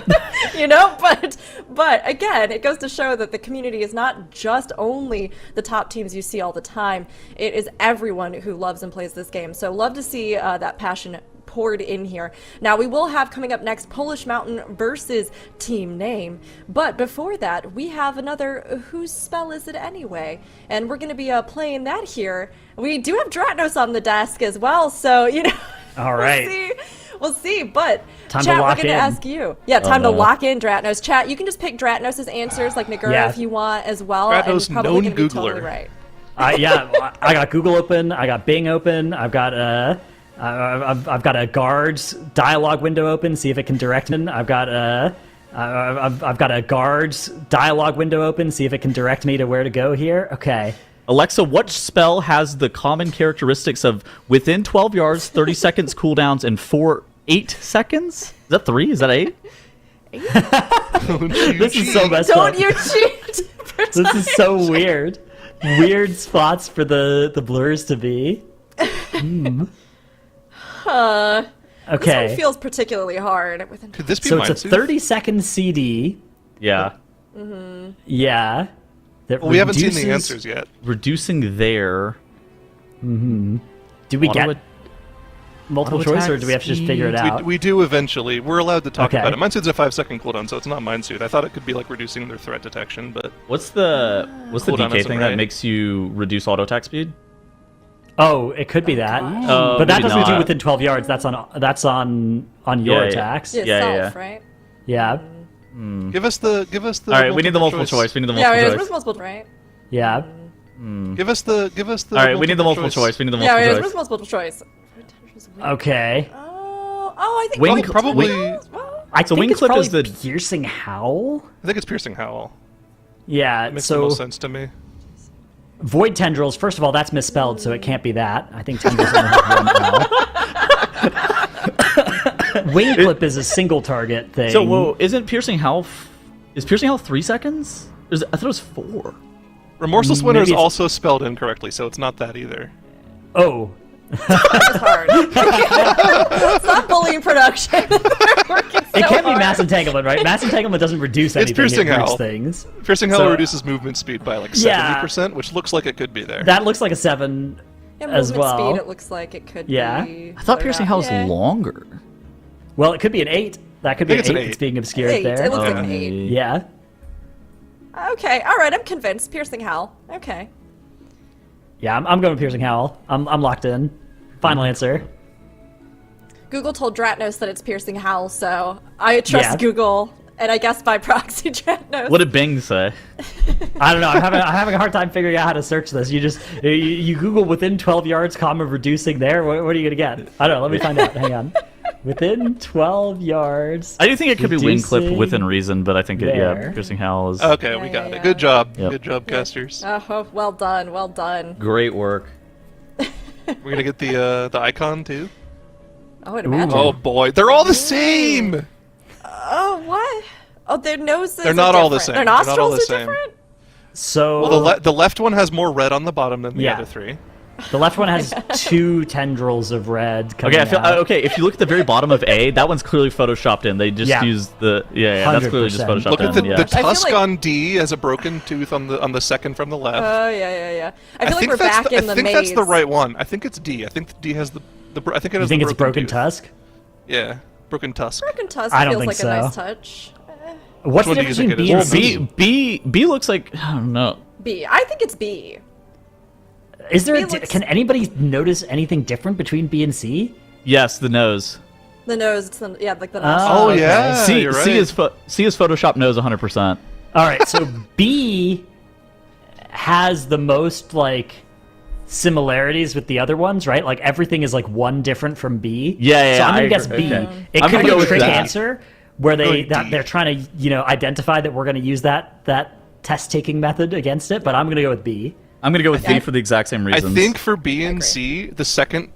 But again, it goes to show that the community is not just only the top teams you see all the time. It is everyone who loves and plays this game. So love to see that passion poured in here. Now we will have coming up next Polish Mountain versus Team Name, but before that we have another Whose Spell Is It Anyway, and we're going to be playing that here. We do have Dratnos on the desk as well, so all right, we'll see. But time Chat, to lock we're going to ask you. Yeah, time to lock in Dratnos. Chat, you can just pick Dratnos' answers like Nagura if you want as well. Dratnos, and probably going to be totally right. I got Google open. I got Bing open. I've got I've got a guards dialogue window open. See if it can direct me. I've got a guards dialogue window open. See if it can direct me to where to go here. Okay. Alexa, what spell has the common characteristics of within 12 yards, 30 seconds cooldowns, and 8 seconds? Is that 3? Is that 8? This is so messed up. Don't you cheat! This is so weird. Weird spots for the blurs to be. Okay. This one feels particularly hard. Could this be so it's a 30-second CD. Yeah. Yeah. Well, we haven't seen the answers yet. Reducing there. Do we get multiple auto choice, or attack do we have to just figure it out? We do eventually. We're allowed to talk Okay. about it. Mine suit's a 5-second cooldown, so it's not mine suit. I thought it could be like reducing their threat detection, but What's the Cooldown DK isn't thing right. that makes you reduce auto attack speed? Oh, it could be that. Oh, But that maybe doesn't do not. within 12 yards. That's on your Yeah, yeah. attacks. Yourself, yeah. right? Yeah. give us the. All right, we need the multiple choice. We need the multiple Yeah, choice. it's multiple, right? Yeah. Give us the. All right, we need the multiple choice. We need the multiple Yeah, choice. it's multiple choice. Okay. Oh, I think Wing- probably. Well, I So think wing it's clip probably is the- piercing howl. I think it's piercing howl. Yeah. It makes the So most sense to me. void tendrils. First of all, that's misspelled, so it can't be that. I think tendrils only have one howl. Wing clip is a single target thing. So, whoa, isn't piercing howl? Is piercing howl 3 seconds? I thought it was 4. Remorseless Winter is maybe it's- also spelled incorrectly, so it's not that either. Oh. it's hard. It's not bullying production. It can't be mass entanglement, right? Mass entanglement doesn't reduce anything. piercing it reduces howl. things. Piercing howl So- reduces movement speed by like Yeah. 70%, which looks like it could be there. That looks like a 7 Yeah, as movement well. speed, it looks like it could Yeah. be. I thought piercing howl was Yeah. longer. Well, it could be an 8. That could be think an it's 8 an that's 8. being obscured 8. there. It looks like an 8. Yeah. Okay, all right, I'm convinced. Piercing howl. Okay. Yeah, I'm going with piercing howl. I'm locked in. Final answer. Google told Dratnos that it's piercing howl, so I trust Yeah. Google, and I guess by proxy, Dratnos. What did Bing say? I don't know. I'm having a hard time figuring out how to search this. You Google within 12 yards, comma reducing there. What are you gonna get? I don't know. Let me find out. Hang on. Within 12 yards. I do think it could be wing clip reducing within reason, but I think there. piercing howl is Okay, we got it. Good job. Yep. Good job, casters. Oh, well done, well done. great work. We're gonna get the icon too. Oh, I'd imagine. Oh boy, they're all the same. Oh, what? Oh, their noses. They're not are all the different. same. Their They're not all nostrils the are same. different. So Well, the left one has more red on the bottom than the Yeah. other three. the left one has 2 tendrils of red coming Okay, I feel out. okay. If you look at the very bottom of A, that one's clearly photoshopped in. They just Yeah. used the that's clearly just 100%. photoshopped Look in. at the yeah. feel tusk like- on D as a broken tooth on the second from the left. Oh, yeah. I feel like we're that's back in the I think maze. that's the right one. I think it's D. I think the D has the I think it You has think the it's broken tooth. tusk? Yeah, broken tusk. Broken tusk I don't feels think like a nice so. touch. What's the one do you difference think between it B is? and Well, C? B looks like I don't know. B. I think it's B. Is there? B looks- Can anybody notice anything different between B and C? Yes, the nose. The nose, it's the, yeah, like the Oh, nostril. Oh okay. yeah, C you're right. C is Photoshop nose 100%. All right, so B has the most like similarities with the other ones, right? Like everything is like one different from B. Yeah, So I'm I gonna guess agree. B. Okay. It I'm could gonna be go a with trick that. answer where Going D. they're trying to identify that we're gonna use that test taking method against it. But I'm gonna go with B. I'm gonna go with B for the exact same I reasons. think for B and C, the second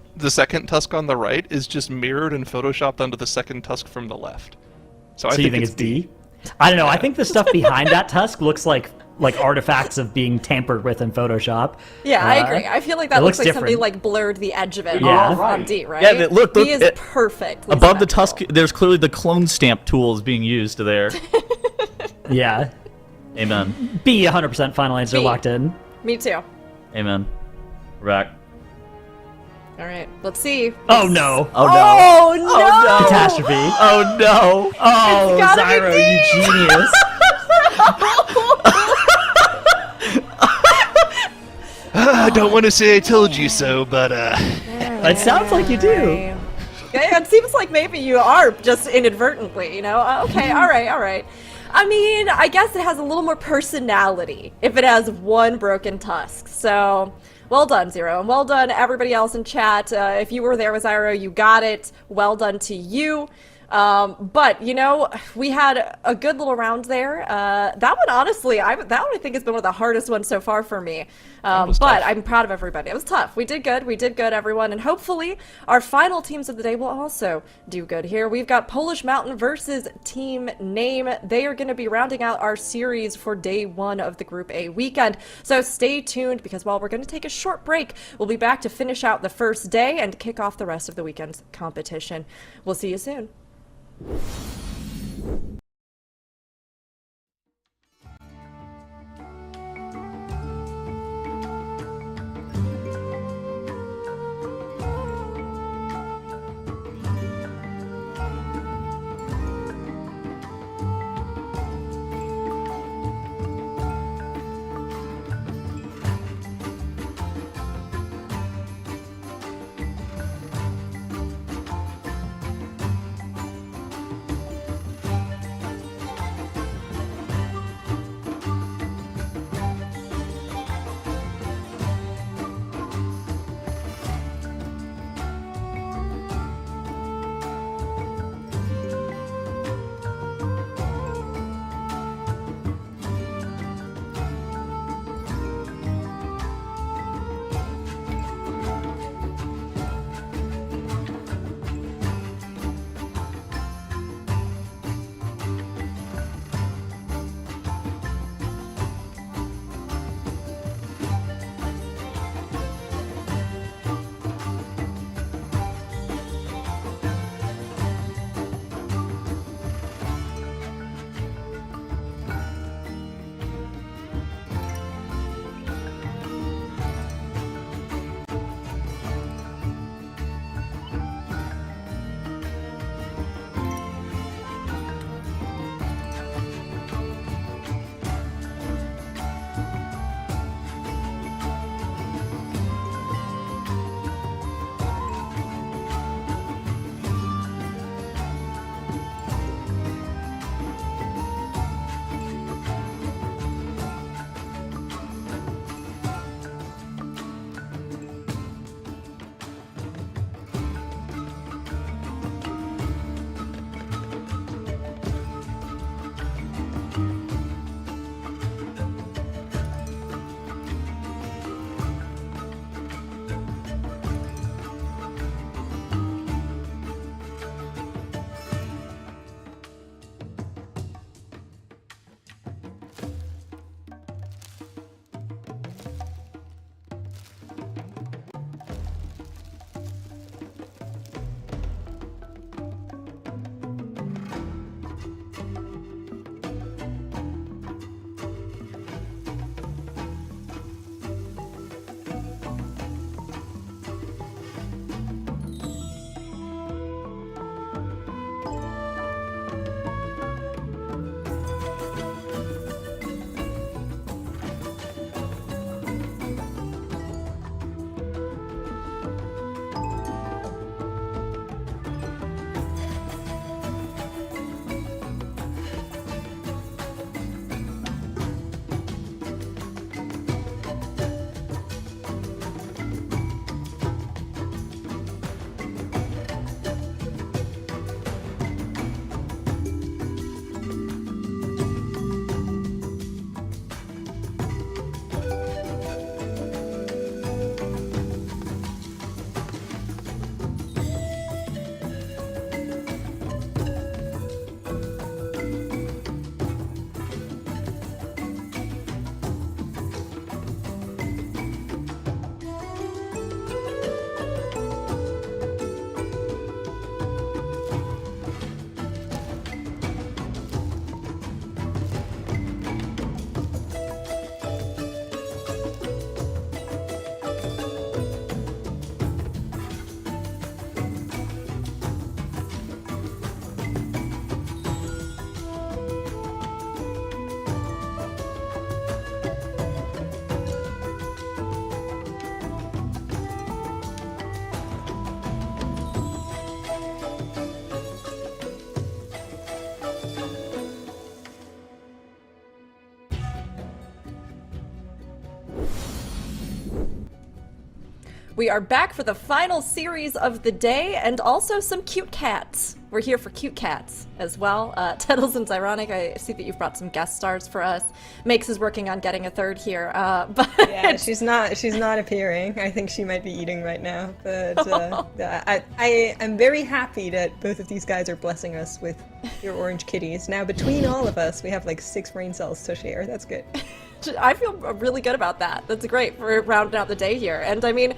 tusk on the right is just mirrored and photoshopped onto the second tusk from the left. So I So you think it's D? I don't know. I think the stuff behind that tusk looks like artifacts of being tampered with in Photoshop. Yeah, I agree. I feel like that it looks looks like somebody different. like blurred the edge of it Yeah. off on D, right? Yeah, look, B is it- perfect. above the tusk, there's clearly the clone stamp tool is being used there. Yeah. Amen. B, 100% final answer B. locked in. Me too. Amen. We're back. All right, let's see. Oh no. Oh no. Oh no! Catastrophe. Oh no. Oh, gotta be Zyro, D. you genius. I don't want to say I told you so, but It sounds like you do. Yeah, it seems like maybe you are just inadvertently, you know? Okay, all right. I mean, I guess it has a little more personality if it has one broken tusk. So, well done, Zero. And well done, everybody else in chat. If you were there with Zyro, you got it. Well done to you. But, you know, we had a good little round there. That one, honestly, that one I think has been one of the hardest ones so far for me. But tough. I'm proud of everybody. It was tough. We did good, everyone. And hopefully our final teams of the day will also do good here. We've got Polish Mountain versus Team Name. They are going to be rounding out our series for day 1 of the Group A weekend. So stay tuned because while we're going to take a short break, we'll be back to finish out the first day and kick off the rest of the weekend's competition. We'll see you soon. We are back for the final series of the day, and also some cute cats. We're here for cute cats as well. Tettles and Zyronic, I see that you've brought some guest stars for us. Makes is working on getting a third here, but yeah, she's not appearing. I think she might be eating right now. But I'm very happy that both of these guys are blessing us with your orange kitties. Now between all of us, we have like 6 brain cells to share. That's good. I feel really good about that. That's great for rounding out the day here. And I mean,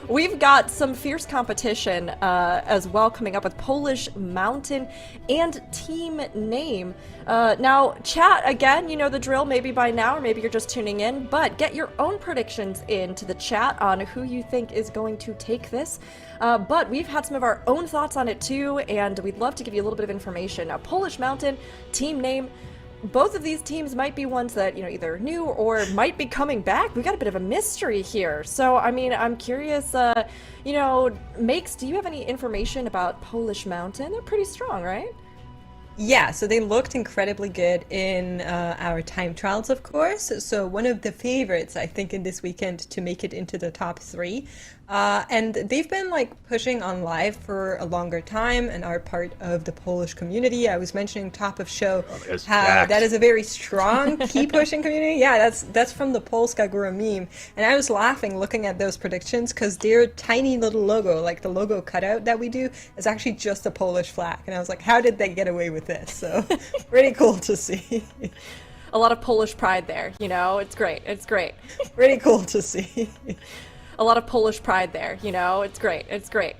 we've got some fierce competition as well coming up with Polish Mountain and Team Name. Now, chat, again, you know the drill maybe by now, or maybe you're just tuning in, but get your own predictions into the chat on who you think is going to take this. But we've had some of our own thoughts on it too, and we'd love to give you a little bit of information. Now, Polish Mountain, Team Name, both of these teams might be ones that, you know, either new or might be coming back. We got a bit of a mystery here. So, I mean, I'm curious, you know, Makes, do you have any information about Polish Mountain? They're pretty strong, right? Yeah, so they looked incredibly good in our time trials, of course. So one of the favorites, I think, in this weekend to make it into the top 3. And they've been like pushing on live for a longer time and are part of the Polish community. I was mentioning top of show how that is a very strong key pushing community. Yeah, that's from the Polska Góra meme. And I was laughing looking at those predictions because their tiny little logo, like the logo cutout that we do, is actually just a Polish flag. And I was like, how did they get away with this? So pretty cool to see. A lot of Polish pride there, you know, it's great. It's great. Pretty cool to see. A lot of Polish pride there, you know, it's great. It's great.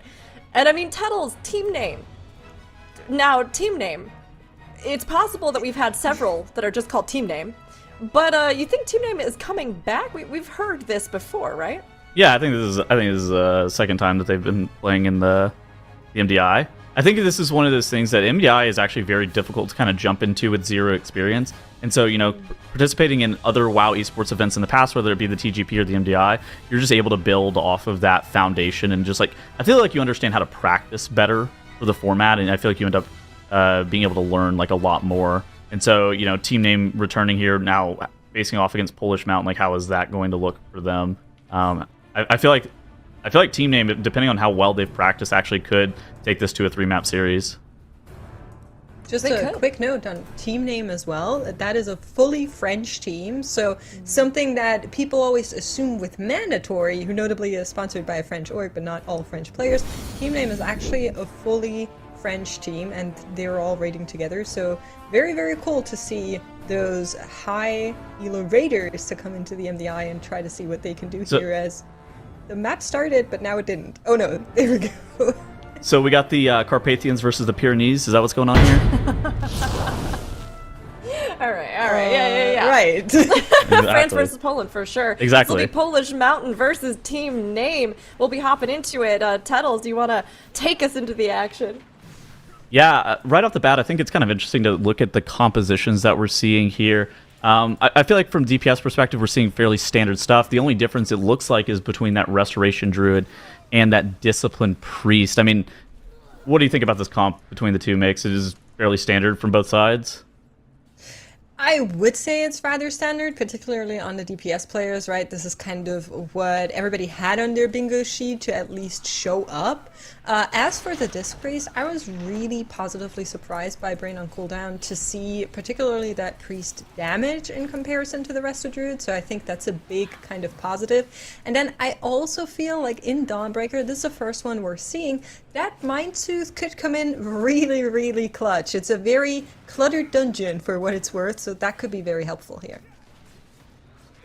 And I mean, Tettles, Team Name. Now, Team Name, it's possible that we've had several that are just called Team Name, but you think Team Name is coming back? We've heard this before, right? Yeah, I think this is the second time that they've been playing in the MDI. I think this is one of those things that MDI is actually very difficult to kind of jump into with zero experience. And so, you know, participating in other WoW esports events in the past, whether it be the TGP or the MDI, you're just able to build off of that foundation and just like, I feel like you understand how to practice better for the format, and I feel like you end up being able to learn like a lot more. And so, you know, Team Name returning here now, facing off against Polish Mountain, like how is that going to look for them? I feel like Team Name, depending on how well they've practiced, actually could take this to a 3-map series. Just a quick note on Team Name as well. That is a fully French team, so something that people always assume with Mandatory, who notably is sponsored by a French org, but not all French players. Team Name is actually a fully French team, and they're all raiding together, so very, very cool to see those high elo raiders to come into the MDI and try to see what they can do here as the map started, but now it didn't. Oh no, there we go. So we got the Carpathians versus the Pyrenees. Is that what's going on here? all right, yeah. Right. Exactly. France versus Poland for sure. Exactly. This will be Polish Mountain versus Team Name. We'll be hopping into it. Tettles, do you want to take us into the action? Yeah, right off the bat, I think it's kind of interesting to look at the compositions that we're seeing here. I feel like from DPS perspective, we're seeing fairly standard stuff. The only difference it looks like is between that Restoration Druid and that Disciplined Priest. I mean, what do you think about this comp between the two makes? It is fairly standard from both sides? I would say it's rather standard, particularly on the DPS players, right? This is kind of what everybody had on their bingo sheet to at least show up. As for the Disc Priest, I was really positively surprised by Brain on Cooldown to see particularly that Priest damage in comparison to the rest of Druid, so I think that's a big kind of positive. And then I also feel like in Dawnbreaker, this is the first one we're seeing, that Mind Soothe could come in really, really clutch. It's a very cluttered dungeon for what it's worth, so that could be very helpful here.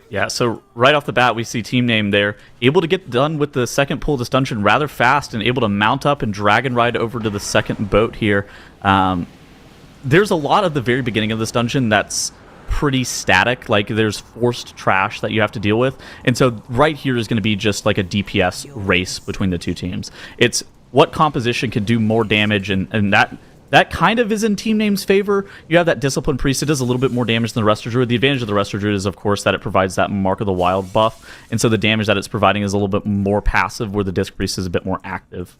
Yeah, so right off the bat, we see Team Name there, able to get done with the second pull of this dungeon rather fast and able to mount up and dragon ride over to the second boat here. There's a lot of the very beginning of this dungeon that's pretty static, like there's forced trash that you have to deal with. And so right here is going to be just like a DPS race between the two teams. It's what composition can do more damage, and that kind of is in Team Name's favor. You have that Disciplined Priest. It does a little bit more damage than the Resto Druid. The advantage of the Resto Druid is, of course, that it provides that Mark of the Wild buff. And so the damage that it's providing is a little bit more passive, where the Disc Priest is a bit more active.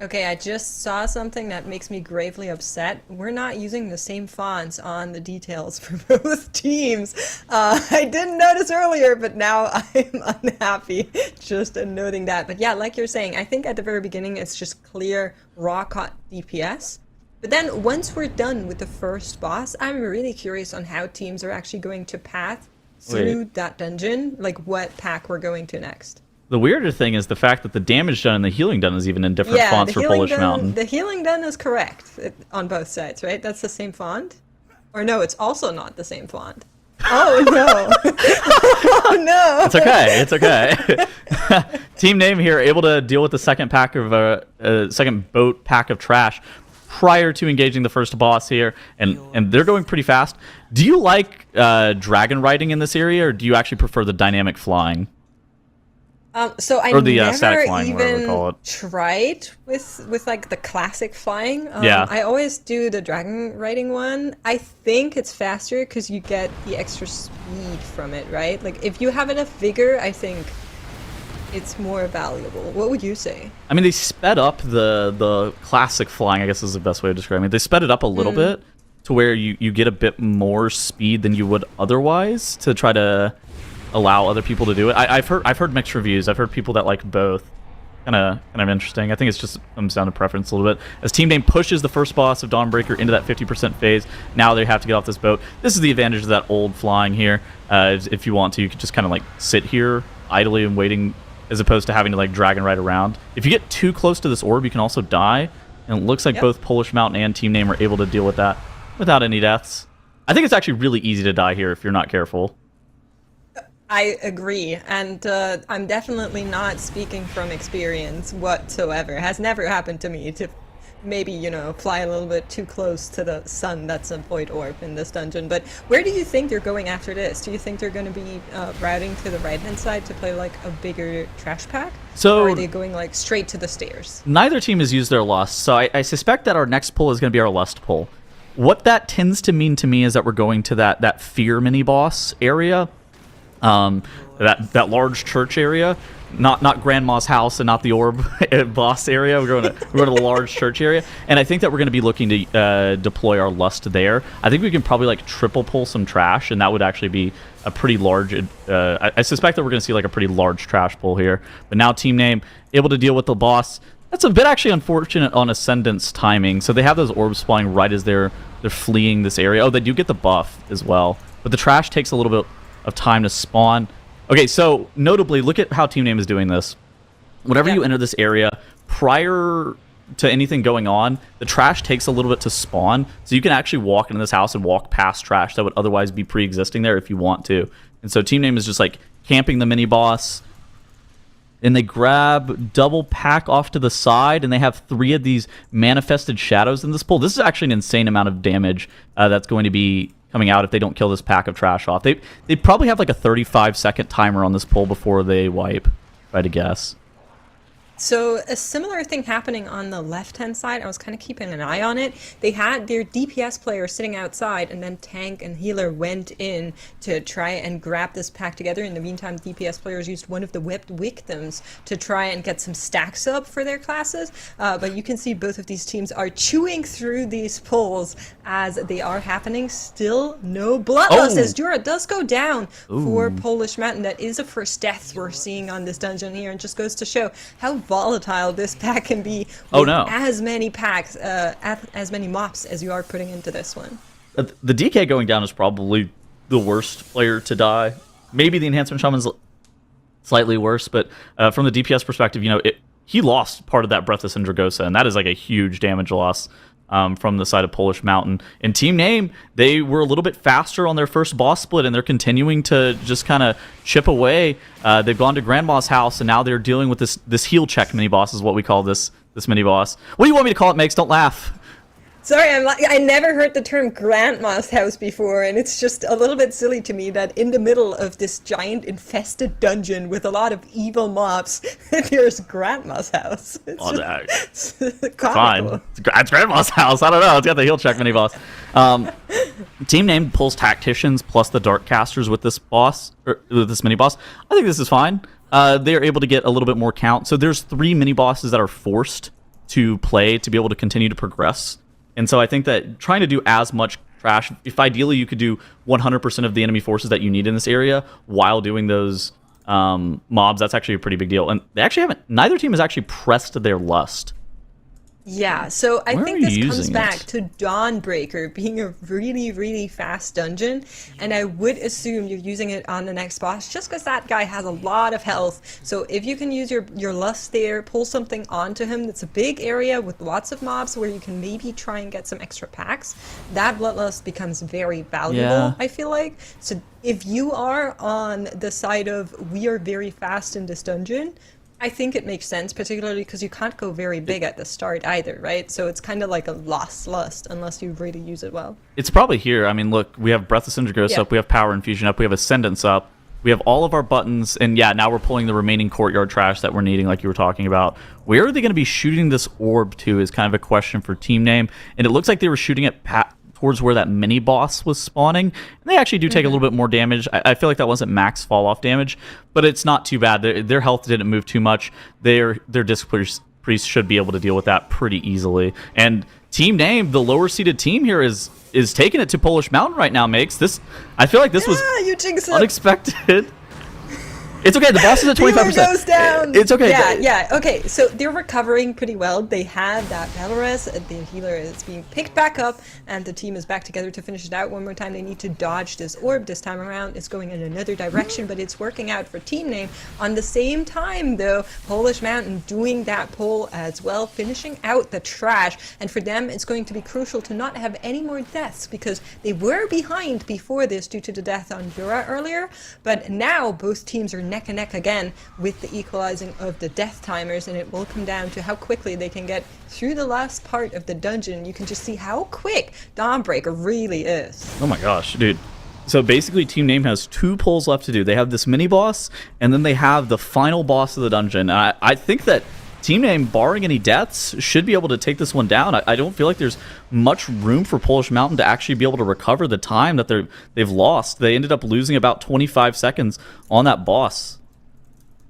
Okay, I just saw something that makes me gravely upset. We're not using the same fonts on the details for both teams. I didn't notice earlier, but now I'm unhappy just noting that. But yeah, like you're saying, I think at the very beginning it's just clear, raw-cut DPS. But then once we're done with the first boss, I'm really curious on how teams are actually going to path through that dungeon, like what pack we're going to next. The weirder thing is the fact that the damage done and the healing done is even in different fonts for Polish Mountain. The healing done is correct on both sides, right? That's the same font? Or no, it's also not the same font. Oh no. Oh no. It's okay. It's okay. Team Name here able to deal with the second pack of second boat pack of trash prior to engaging the first boss here, and they're going pretty fast. Do you like dragon riding in this area, or do you actually prefer the dynamic flying? So I static flying, even call it. tried with like the classic flying. Yeah. I always do the dragon riding one. I think it's faster because you get the extra speed from it, right? Like if you have enough vigor, I think it's more valuable. What would you say? I mean, they sped up the classic flying, I guess is the best way of describing it. They sped it up a little bit to where you get a bit more speed than you would otherwise to try to allow other people to do it. I've heard mixed reviews. I've heard people that like both. Kind of interesting. I think it's just comes down to preference a little bit. As Team Name pushes the first boss of Dawnbreaker into that 50% phase, now they have to get off this boat. This is the advantage of that old flying here. If you want to, you could just kind of like sit here idly and waiting, as opposed to having to like drag and ride around. If you get too close to this orb, you can also die. And it looks like both Polish Mountain and Team Name are able to deal with that without any deaths. I think it's actually really easy to die here if you're not careful. I agree, and I'm definitely not speaking from experience whatsoever. It has never happened to me to maybe, fly a little bit too close to the sun that's a void orb in this dungeon. But where do you think they're going after this? Do you think they're going to be routing to the right-hand side to play like a bigger trash pack? So, or are they going like straight to the stairs? Neither team has used their lust, so I suspect that our next pull is going to be our lust pull. What that tends to mean to me is that we're going to that fear mini-boss area. That large church area, not Grandma's house and not the orb boss area. We're going to the large church area, and I think that we're going to be looking to deploy our lust there. I think we can probably like triple pull some trash, and that would actually be a pretty large. I suspect that we're going to see like a pretty large trash pull here. But now Team Name able to deal with the boss. That's a bit actually unfortunate on Ascendant's timing. So they have those orbs spawning right as they're fleeing this area. Oh, they do get the buff as well, but the trash takes a little bit of time to spawn. Okay, so notably, look at how Team Name is doing this. Whenever you enter this area, prior to anything going on, the trash takes a little bit to spawn, so you can actually walk into this house and walk past trash that would otherwise be pre-existing there if you want to. And so Team Name is just like camping the mini-boss, and they grab double pack off to the side, and they have 3 of these manifested shadows in this pull. This is actually an insane amount of damage that's going to be coming out if they don't kill this pack of trash off. They probably have like a 35-second timer on this pull before they wipe, if I had to guess. So a similar thing happening on the left-hand side. I was kind of keeping an eye on it. They had their DPS player sitting outside, and then tank and healer went in to try and grab this pack together. In the meantime, DPS players used one of the whipped victims to try and get some stacks up for their classes. But you can see both of these teams are chewing through these pulls as they are happening. Still no blood loss as Jura does go down for Polish Mountain. That is the first death we're seeing on this dungeon here, and just goes to show how volatile this pack can be with as many packs, as many mops as you are putting into this one. The DK going down is probably the worst player to die. Maybe the Enhancement Shaman's slightly worse, but from the DPS perspective, he lost part of that Breathless and Dragosa, and that is like a huge damage loss from the side of Polish Mountain. And Team Name, they were a little bit faster on their first boss split, and they're continuing to just kind of chip away. They've gone to Grandma's house, and now they're dealing with this heal check mini boss is what we call this mini boss. What do you want me to call it, Megs? Don't laugh. Sorry, I never heard the term Grandma's house before, and it's just a little bit silly to me that in the middle of this giant infested dungeon with a lot of evil mobs, there's Grandma's house. It's fine. It's Grandma's house. I don't know. It's got the heal check mini boss. Team Name pulls Tacticians plus the Dark Casters with this boss, or with this mini boss. I think this is fine. They are able to get a little bit more count. So there's 3 mini bosses that are forced to play to be able to continue to progress. And so I think that trying to do as much trash, if ideally you could do 100% of the enemy forces that you need in this area while doing those mobs, that's actually a pretty big deal. And they actually haven't, neither team has actually pressed their lust. Yeah, so I Where think are this you comes using back it? to Dawnbreaker being a really, really fast dungeon, and I would assume you're using it on the next boss just because that guy has a lot of health. So if you can use your lust there, pull something onto him that's a big area with lots of mobs where you can maybe try and get some extra packs, that bloodlust becomes very valuable, Yeah. I feel like. So if you are on the side of we are very fast in this dungeon, I think it makes sense, particularly because you can't go very big at the start either, right? So it's kind of like a lost lust unless you really use it well. It's probably here. I mean, look, we have Breath of Syndragos Yeah. up, we have Power Infusion up, we have Ascendance up, we have all of our buttons, and yeah, now we're pulling the remaining courtyard trash that we're needing, like you were talking about. Where are they going to be shooting this orb to is kind of a question for team name, and it looks like they were shooting it towards where that mini boss was spawning. And they actually do take a little bit more damage. I feel like that wasn't max fall off damage, but it's not too bad. Their health didn't move too much. Their disc priest should be able to deal with that pretty easily. And team name, the lower seeded team here is taking it to Polish Mountain right now. Makes this, I feel like this was You jinx it. unexpected. It's okay. The boss is at 25%. Healer goes down. It's okay. Yeah. Okay, so they're recovering pretty well. They have that battle rest. The healer is being picked back up, and the team is back together to finish it out one more time. They need to dodge this orb this time around. It's going in another direction, but it's working out for team name. On the same time, though, Polish Mountain doing that pull as well, finishing out the trash. And for them, it's going to be crucial to not have any more deaths because they were behind before this due to the death on Yura earlier. But now both teams are neck and neck again with the equalizing of the death timers, and it will come down to how quickly they can get through the last part of the dungeon. You can just see how quick Dawnbreaker really is. Oh my gosh, dude. So basically team name has 2 pulls left to do. They have this mini boss, and then they have the final boss of the dungeon. I think that team name, barring any deaths, should be able to take this one down. I don't feel like there's much room for Polish Mountain to actually be able to recover the time that they've lost. They ended up losing about 25 seconds on that boss,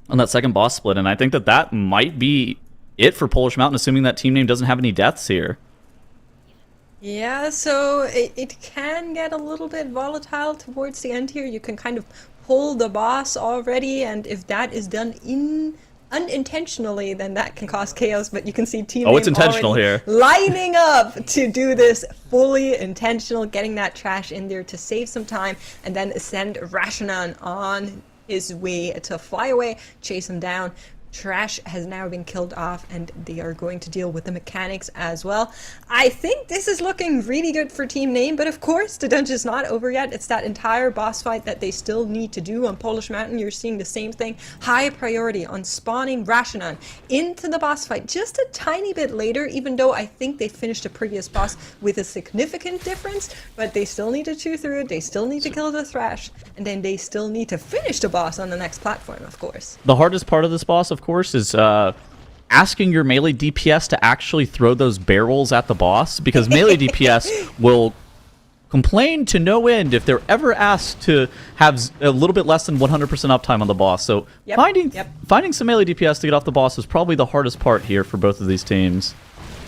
on that second boss split, and I think that might be it for Polish Mountain, assuming that team name doesn't have any deaths here. Yeah, so it can get a little bit volatile towards the end here. You can kind of pull the boss already, and if that is done unintentionally, then that can cause chaos. But you can see team Oh, it's name intentional already here. lining up to do this fully intentional, getting that trash in there to save some time, and then send Rashanan on his way to fly away, chase him down. Trash has now been killed off, and they are going to deal with the mechanics as well. I think this is looking really good for Team Name, but of course the dungeon's not over yet. It's that entire boss fight that they still need to do on Polish Mountain. You're seeing the same thing. High priority on spawning Rashanan into the boss fight just a tiny bit later, even though I think they finished a previous boss with a significant difference, but they still need to chew through it. They still need to kill the Thrash, and then they still need to finish the boss on the next platform, of course. The hardest part of this boss, of course, is asking your melee DPS to actually throw those barrels at the boss, because melee DPS will complain to no end if they're ever asked to have a little bit less than 100% uptime on the boss. So finding some melee DPS to get off the boss is probably the hardest part here for both of these teams.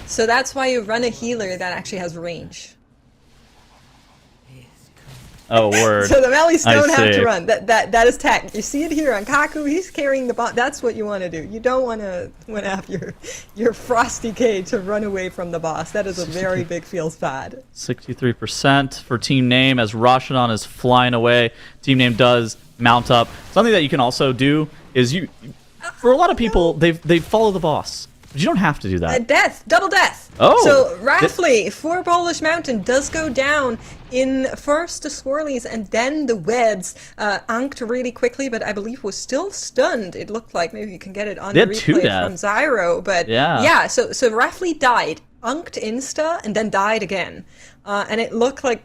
So that's why you run a healer that actually has range. Oh, word. So the melees don't have to see. run. That is tech. You see it here on Kaku. He's carrying the boss. That's what you want to do. You don't want to have your Frosty K to run away from the boss. That is a very big feels bad. 63% for Team Name as Rashanan is flying away. Team Name does mount up. Something that you can also do is for a lot of people, they follow the boss. But you don't have to do that. Death, double death. Oh. So Rafley for Polish Mountain does go down in first the Swirlies and then the Webs. Anked really quickly, but I believe was still stunned. It looked like maybe you can get it on the replay from Zyro. But yeah, so Rafley died, Anked insta, and then died again. And it looked like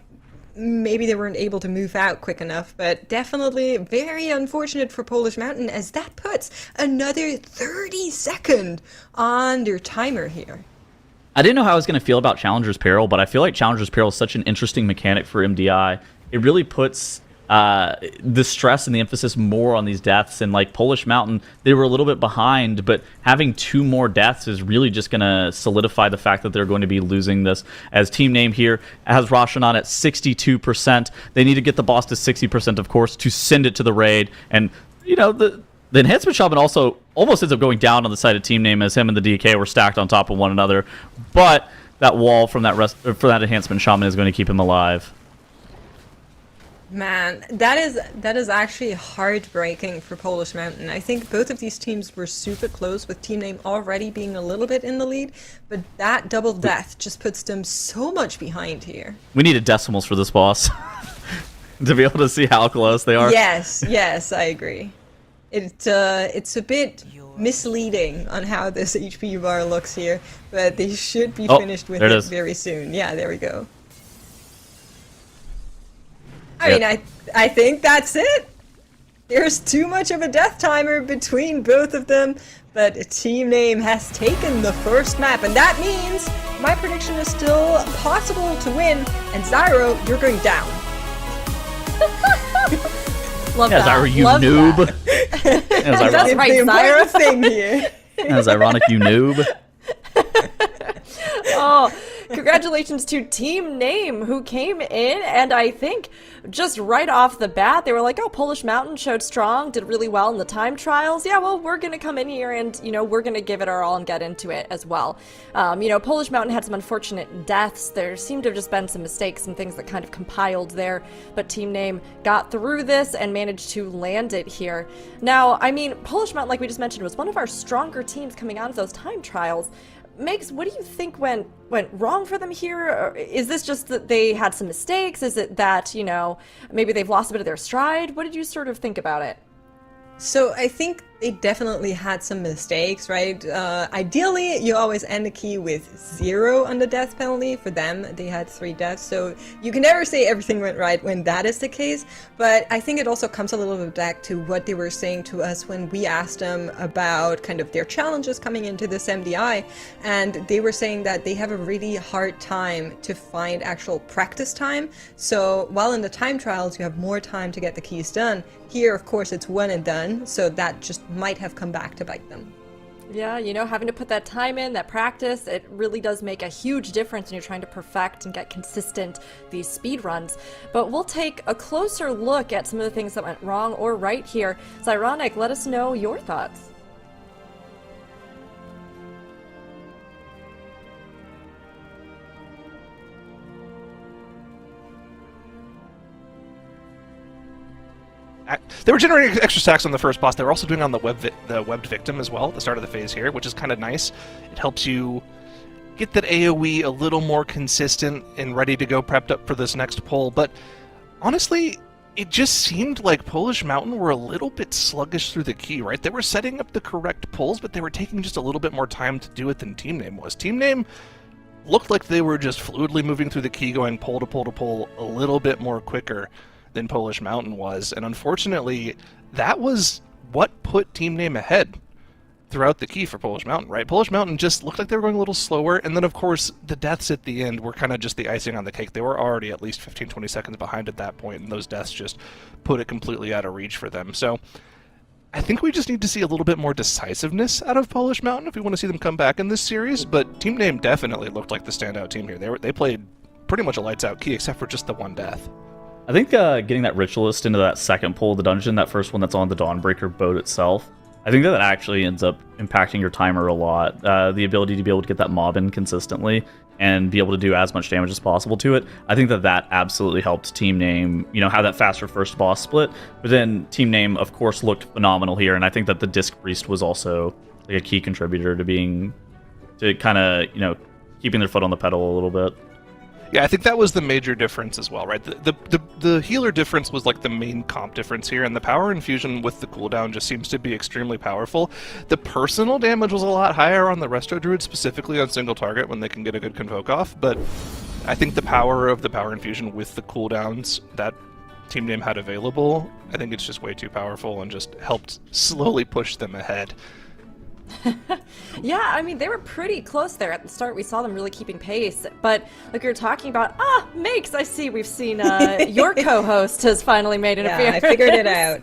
maybe they weren't able to move out quick enough, but definitely very unfortunate for Polish Mountain, as that puts another 30-second on their timer here. I didn't know how I was going to feel about Challenger's Peril, but I feel like Challenger's Peril is such an interesting mechanic for MDI. It really puts the stress and the emphasis more on these deaths. And like Polish Mountain, they were a little bit behind, but having 2 more deaths is really just going to solidify the fact that they're going to be losing this. As Team Name here has Roshanon at 62%. They need to get the boss to 60%, of course, to send it to the raid. And, you know, the Enhancement Shaman also almost ends up going down on the side of Team Name as him and the DK were stacked on top of one another. But that wall from that Enhancement Shaman is going to keep him alive. Man, that is actually heartbreaking for Polish Mountain. I think both of these teams were super close, with Team Name already being a little bit in the lead, but that double death just puts them so much behind here. We needed decimals for this boss to be able to see how close they are. Yes, I agree. It's a bit misleading on how this HP bar looks here, but they should be finished with it very soon. Yeah, there we go. I mean, I think that's it. There's too much of a death timer between both of them, but Team Name has taken the first map, and that means my prediction is still possible to win, and Zyro, you're going down. Love yeah, that. Zyro, you Love noob. That. That's right, Zyro. Thing here. That's ironic, you noob. Oh, congratulations to Team Name, who came in, and I think just right off the bat, they were like, oh, Polish Mountain showed strong, did really well in the time trials. Yeah, well, we're going to come in here and, you know, we're going to give it our all and get into it as well. You know, Polish Mountain had some unfortunate deaths. There seemed to have just been some mistakes and things that kind of compiled there, but Team Name got through this and managed to land it here. Now, I mean, Polish Mountain, like we just mentioned, was one of our stronger teams coming out of those time trials. Megs, what do you think went wrong for them here? Or is this just that they had some mistakes? Is it that, you know, maybe they've lost a bit of their stride? What did you sort of think about it? So I think they definitely had some mistakes, right? Ideally, you always end the key with 0 on the death penalty. For them, they had 3 deaths, so you can never say everything went right when that is the case. But I think it also comes a little bit back to what they were saying to us when we asked them about kind of their challenges coming into this MDI, and they were saying that they have a really hard time to find actual practice time. So while in the time trials you have more time to get the keys done, here of course it's one and done, so that just might have come back to bite them. Yeah, you know, having to put that time in, that practice, it really does make a huge difference when you're trying to perfect and get consistent these speed runs. But we'll take a closer look at some of the things that went wrong or right here. Zyronic, let us know your thoughts. They were generating extra stacks on the first boss. They were also doing it on the webbed victim as well at the start of the phase here, which is kind of nice. It helps you get that AoE a little more consistent and ready to go prepped up for this next pull. But honestly, it just seemed like Polish Mountain were a little bit sluggish through the key, right? They were setting up the correct pulls, but they were taking just a little bit more time to do it than Team Name was. Team Name looked like they were just fluidly moving through the key, going pull to pull to pull a little bit more quicker than Polish Mountain was, and unfortunately that was what put Team Name ahead throughout the key for Polish Mountain, right? Polish Mountain just looked like they were going a little slower, and then of course the deaths at the end were kind of just the icing on the cake. They were already at least 15-20 seconds behind at that point, and those deaths just put it completely out of reach for them. So I think we just need to see a little bit more decisiveness out of Polish Mountain if we want to see them come back in this series, but Team Name definitely looked like the standout team here. They played pretty much a lights out key except for just the one death. I think getting that Ritualist into that second pull of the dungeon, that first one that's on the Dawnbreaker boat itself, I think that actually ends up impacting your timer a lot. The ability to be able to get that mob in consistently and be able to do as much damage as possible to it. I think that absolutely helped Team Name, you know, have that faster first boss split. But then Team Name, of course, looked phenomenal here, and I think that the Disc Priest was also like a key contributor to kind of, you know, keeping their foot on the pedal a little bit. Yeah, I think that was the major difference as well, right? The healer difference was like the main comp difference here, and the power infusion with the cooldown just seems to be extremely powerful. The personal damage was a lot higher on the Resto Druid, specifically on single target when they can get a good Convoke off, but I think the power of the power infusion with the cooldowns that Team Name had available, I think it's just way too powerful and just helped slowly push them ahead. Yeah, I mean, they were pretty close there at the start. We saw them really keeping pace. But like we were talking about, Makes, I see we've seen your co-host has finally made an appearance. I figured it out.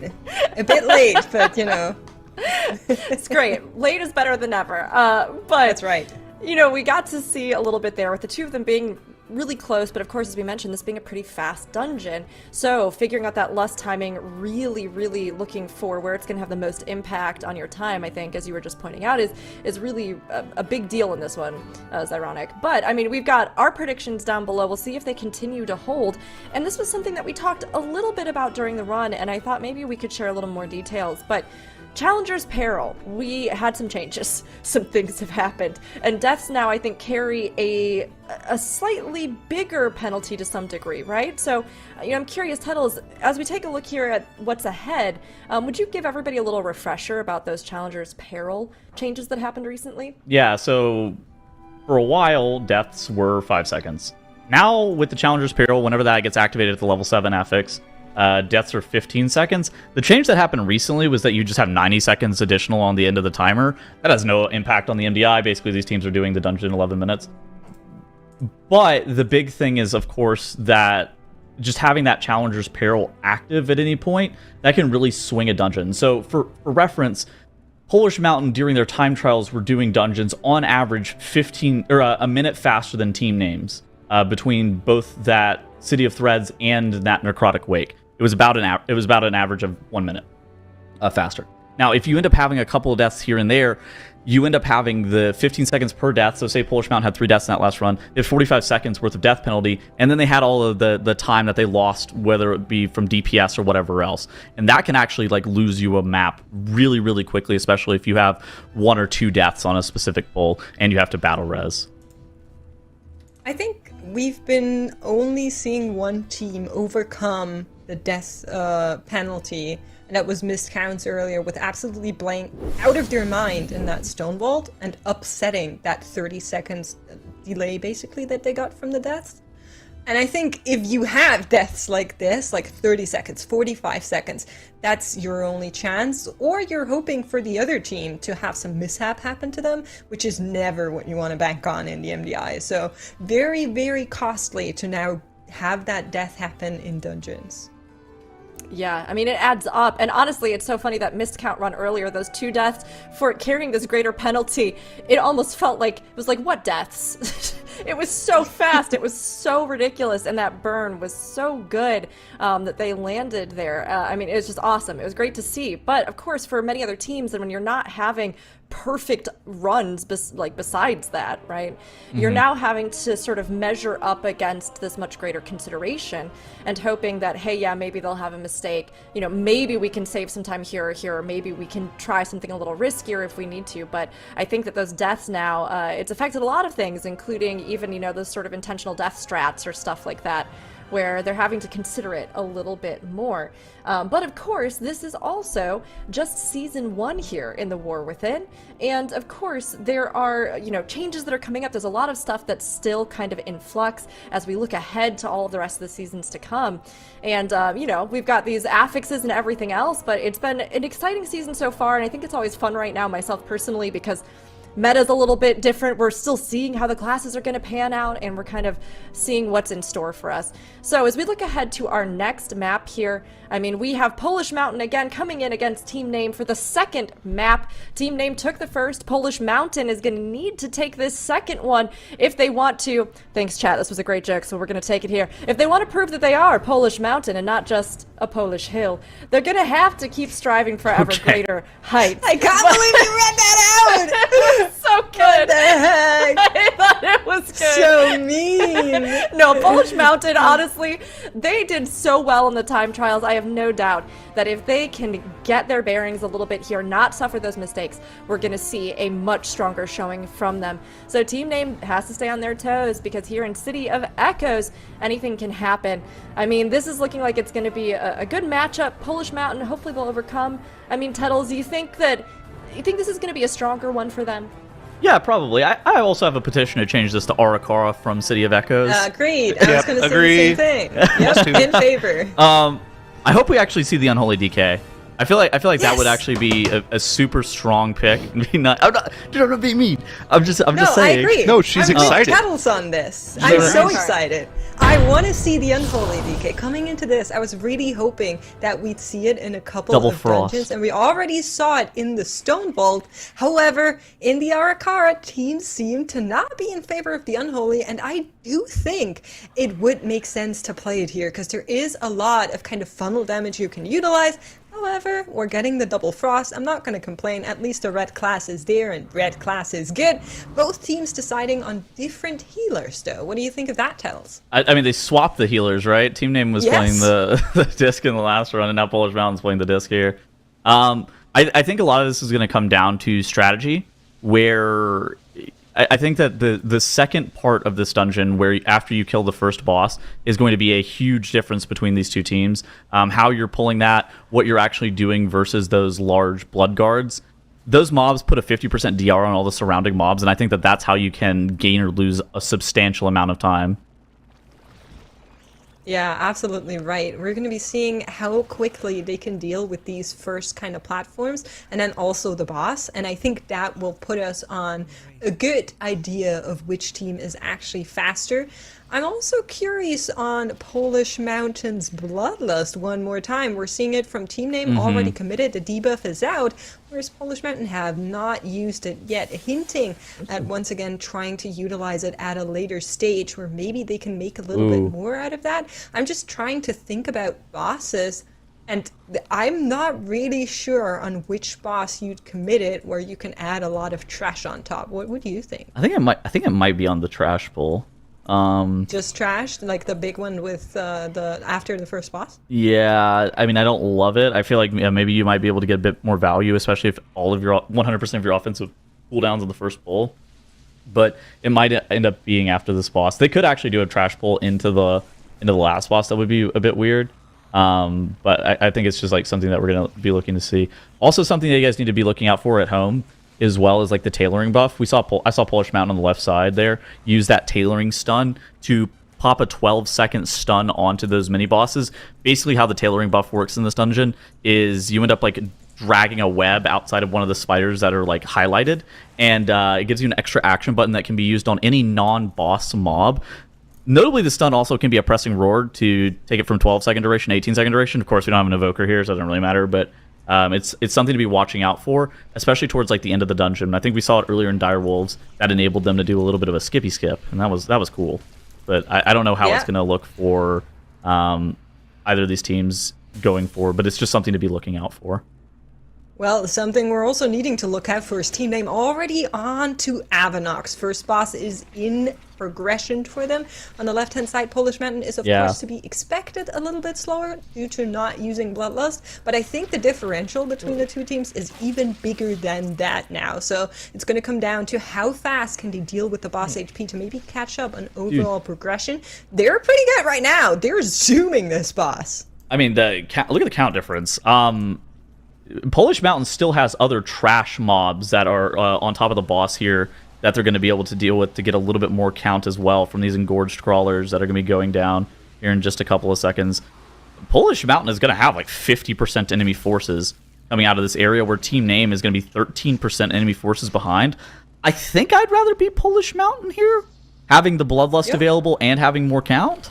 A bit late, but It's great. Late is better than never. But that's right. We got to see a little bit there with the two of them being really close, but of course, as we mentioned, this being a pretty fast dungeon. So figuring out that lust timing, really, really looking for where it's going to have the most impact on your time, I think, as you were just pointing out, is really a big deal in this one. It's ironic. But, I mean, we've got our predictions down below. We'll see if they continue to hold. And this was something that we talked a little bit about during the run, and I thought maybe we could share a little more details. But Challenger's Peril, we had some changes. Some things have happened. And deaths now, I think, carry a slightly bigger penalty to some degree, right? So, I'm curious, Tuddles, as we take a look here at what's ahead, would you give everybody a little refresher about those Challenger's Peril changes that happened recently? Yeah, so for a while, deaths were 5 seconds. Now, with the Challenger's Peril, whenever that gets activated at the level 7 affix, deaths are 15 seconds. The change that happened recently was that you just have 90 seconds additional on the end of the timer. That has no impact on the MDI. Basically, these teams are doing the dungeon in 11 minutes. But the big thing is, of course, that just having that Challenger's Peril active at any point, that can really swing a dungeon. So for reference, Polish Mountain during their time trials were doing dungeons on average 15 or a minute faster than team names between both that City of Threads and that Necrotic Wake. It was about an average of 1 minute faster. Now, if you end up having a couple of deaths here and there, you end up having the 15 seconds per death. So say Polish Mountain had 3 deaths in that last run. They have 45 seconds worth of death penalty, and then they had all of the time that they lost, whether it be from DPS or whatever else. And that can actually lose you a map really, really quickly, especially if you have 1 or 2 deaths on a specific pull and you have to battle res. I think we've been only seeing one team overcome the death penalty, and that was missed counts earlier, with absolutely blank out of their mind in that Stonewalled and upsetting that 30 seconds delay basically that they got from the deaths. And I think if you have deaths like this, like 30 seconds, 45 seconds, that's your only chance, or you're hoping for the other team to have some mishap happen to them, which is never what you want to bank on in the MDI. So very, very costly to now have that death happen in dungeons. Yeah, I mean, it adds up. And honestly, it's so funny that missed count run earlier, those 2 deaths for carrying this greater penalty, it almost felt like, it was like, what deaths? It was so fast. It was so ridiculous. And that burn was so good that they landed there. I mean, it was just awesome. It was great to see. But of course, for many other teams, and when you're not having perfect runs besides that, right? Mm-hmm. You're now having to sort of measure up against this much greater consideration and hoping that, hey, yeah, maybe they'll have a mistake. Maybe we can save some time here or here, or maybe we can try something a little riskier if we need to. But I think that those deaths now, it's affected a lot of things, including even, those sort of intentional death strats or stuff like that, where they're having to consider it a little bit more. But of course, this is also just season 1 here in The War Within. And of course, there are, changes that are coming up. There's a lot of stuff that's still kind of in flux as we look ahead to all of the rest of the seasons to come. And, we've got these affixes and everything else, but it's been an exciting season so far. And I think it's always fun right now, myself personally, because meta's a little bit different. We're still seeing how the classes are going to pan out, and we're kind of seeing what's in store for us. So as we look ahead to our next map here, I mean, we have Polish Mountain again coming in against Team Name for the second map. Team Name took the first. Polish Mountain is going to need to take this second one if they want to. Thanks, chat. This was a great joke, so we're going to take it here. If they want to prove that they are Polish Mountain and not just a Polish hill, they're going to have to keep striving for ever greater heights. I can't believe you read that out! So good. What the heck? I thought it was good. So mean. No, Polish Mountain, honestly, they did so well in the time trials. I have no doubt that if they can get their bearings a little bit here, not suffer those mistakes, we're going to see a much stronger showing from them. So Team Name has to stay on their toes, because here in City of Echoes, anything can happen. I mean, this is looking like it's going to be a good matchup. Polish Mountain, hopefully they'll overcome. I mean, Tuddles, do you think this is going to be a stronger one for them? Yeah, probably. I also have a petition to change this to Arakara from City of Echoes. Agreed. I was going to say the same thing. Yep, in favor. I hope we actually see the Unholy DK. I feel like that Yes. would actually be a super strong pick. I'm not being mean. I'm just No, saying. I agree. No, she's I'm with excited. Kettles on this. I'm so excited. I want to see the Unholy DK. Coming into this, I was really hoping that we'd see it in a couple Double of Frost. dungeons, and we already saw it in the Stone Vault. However, in the Arakara, teams seem to not be in favor of the Unholy, and I do think it would make sense to play it here, because there is a lot of kind of funnel damage you can utilize. However, we're getting the double frost. I'm not going to complain. At least the red class is there and red class is good. Both teams deciding on different healers, though. What do you think of that, Tells? I mean, they swapped the healers, right? Team Name was Yes. playing the disc in the last run, and now Polish Mountain's playing the disc here. I think a lot of this is going to come down to strategy, where I think that the second part of this dungeon, where after you kill the first boss, is going to be a huge difference between these two teams. How you're pulling that, what you're actually doing versus those large blood guards. Those mobs put a 50% DR on all the surrounding mobs, and I think that that's how you can gain or lose a substantial amount of time. Yeah, absolutely right. We're going to be seeing how quickly they can deal with these first kind of platforms, and then also the boss. And I think that will put us on a good idea of which team is actually faster. I'm also curious on Polish Mountain's Bloodlust one more time. We're seeing it from Team Name already committed. The debuff is out, whereas Polish Mountain have not used it yet, hinting at once again trying to utilize it at a later stage where maybe they can make a little bit more out of that. I'm just trying to think about bosses, and I'm not really sure on which boss you'd commit it where you can add a lot of trash on top. What do you think? I think it might be on the trash pull. Just trash, like the big one with the after the first boss? Yeah, I mean, I don't love it. I feel like maybe you might be able to get a bit more value, especially if all of your 100% of your offensive cooldowns on the first pull. But it might end up being after this boss. They could actually do a trash pull into the last boss. That would be a bit weird. But I think it's just like something that we're gonna be looking to see. Also, something that you guys need to be looking out for at home, as well as like the tailoring buff. I saw Polish Mountain on the left side there use that tailoring stun to pop a 12-second stun onto those mini bosses. Basically, how the tailoring buff works in this dungeon is you end up like dragging a web outside of one of the spiders that are like highlighted, and it gives you an extra action button that can be used on any non-boss mob. Notably, the stun also can be a pressing roar to take it from 12-second duration to 18-second duration. Of course, we don't have an evoker here, so it doesn't really matter, but it's something to be watching out for, especially towards like the end of the dungeon. I think we saw it earlier in Dire Wolves that enabled them to do a little bit of a skippy skip, and that was cool. But I don't know how it's going to look for either of these teams going forward, but it's just something to be looking out for. Well, something we're also needing to look out for is Team Name already on to Avanox. First boss is in progression for them. On the left-hand side, Polish Mountain is, of course, to be expected a little bit slower due to not using Bloodlust. But I think the differential between the two teams is even bigger than that now. So it's going to come down to how fast can they deal with the boss HP to maybe catch up on overall progression. They're pretty good right now. They're zooming this look I mean, look at the count difference. Polish Mountain still has other trash mobs that are on top of the boss here that they're going to be able to deal with to get a little bit more count as well from these engorged crawlers that are going to be going down here in just a couple of seconds. Polish Mountain is going to have like 50% enemy forces coming out of this area, where Team Name is going to be 13% enemy forces behind. I think I'd rather be Polish Mountain here, having the Bloodlust available and having more count.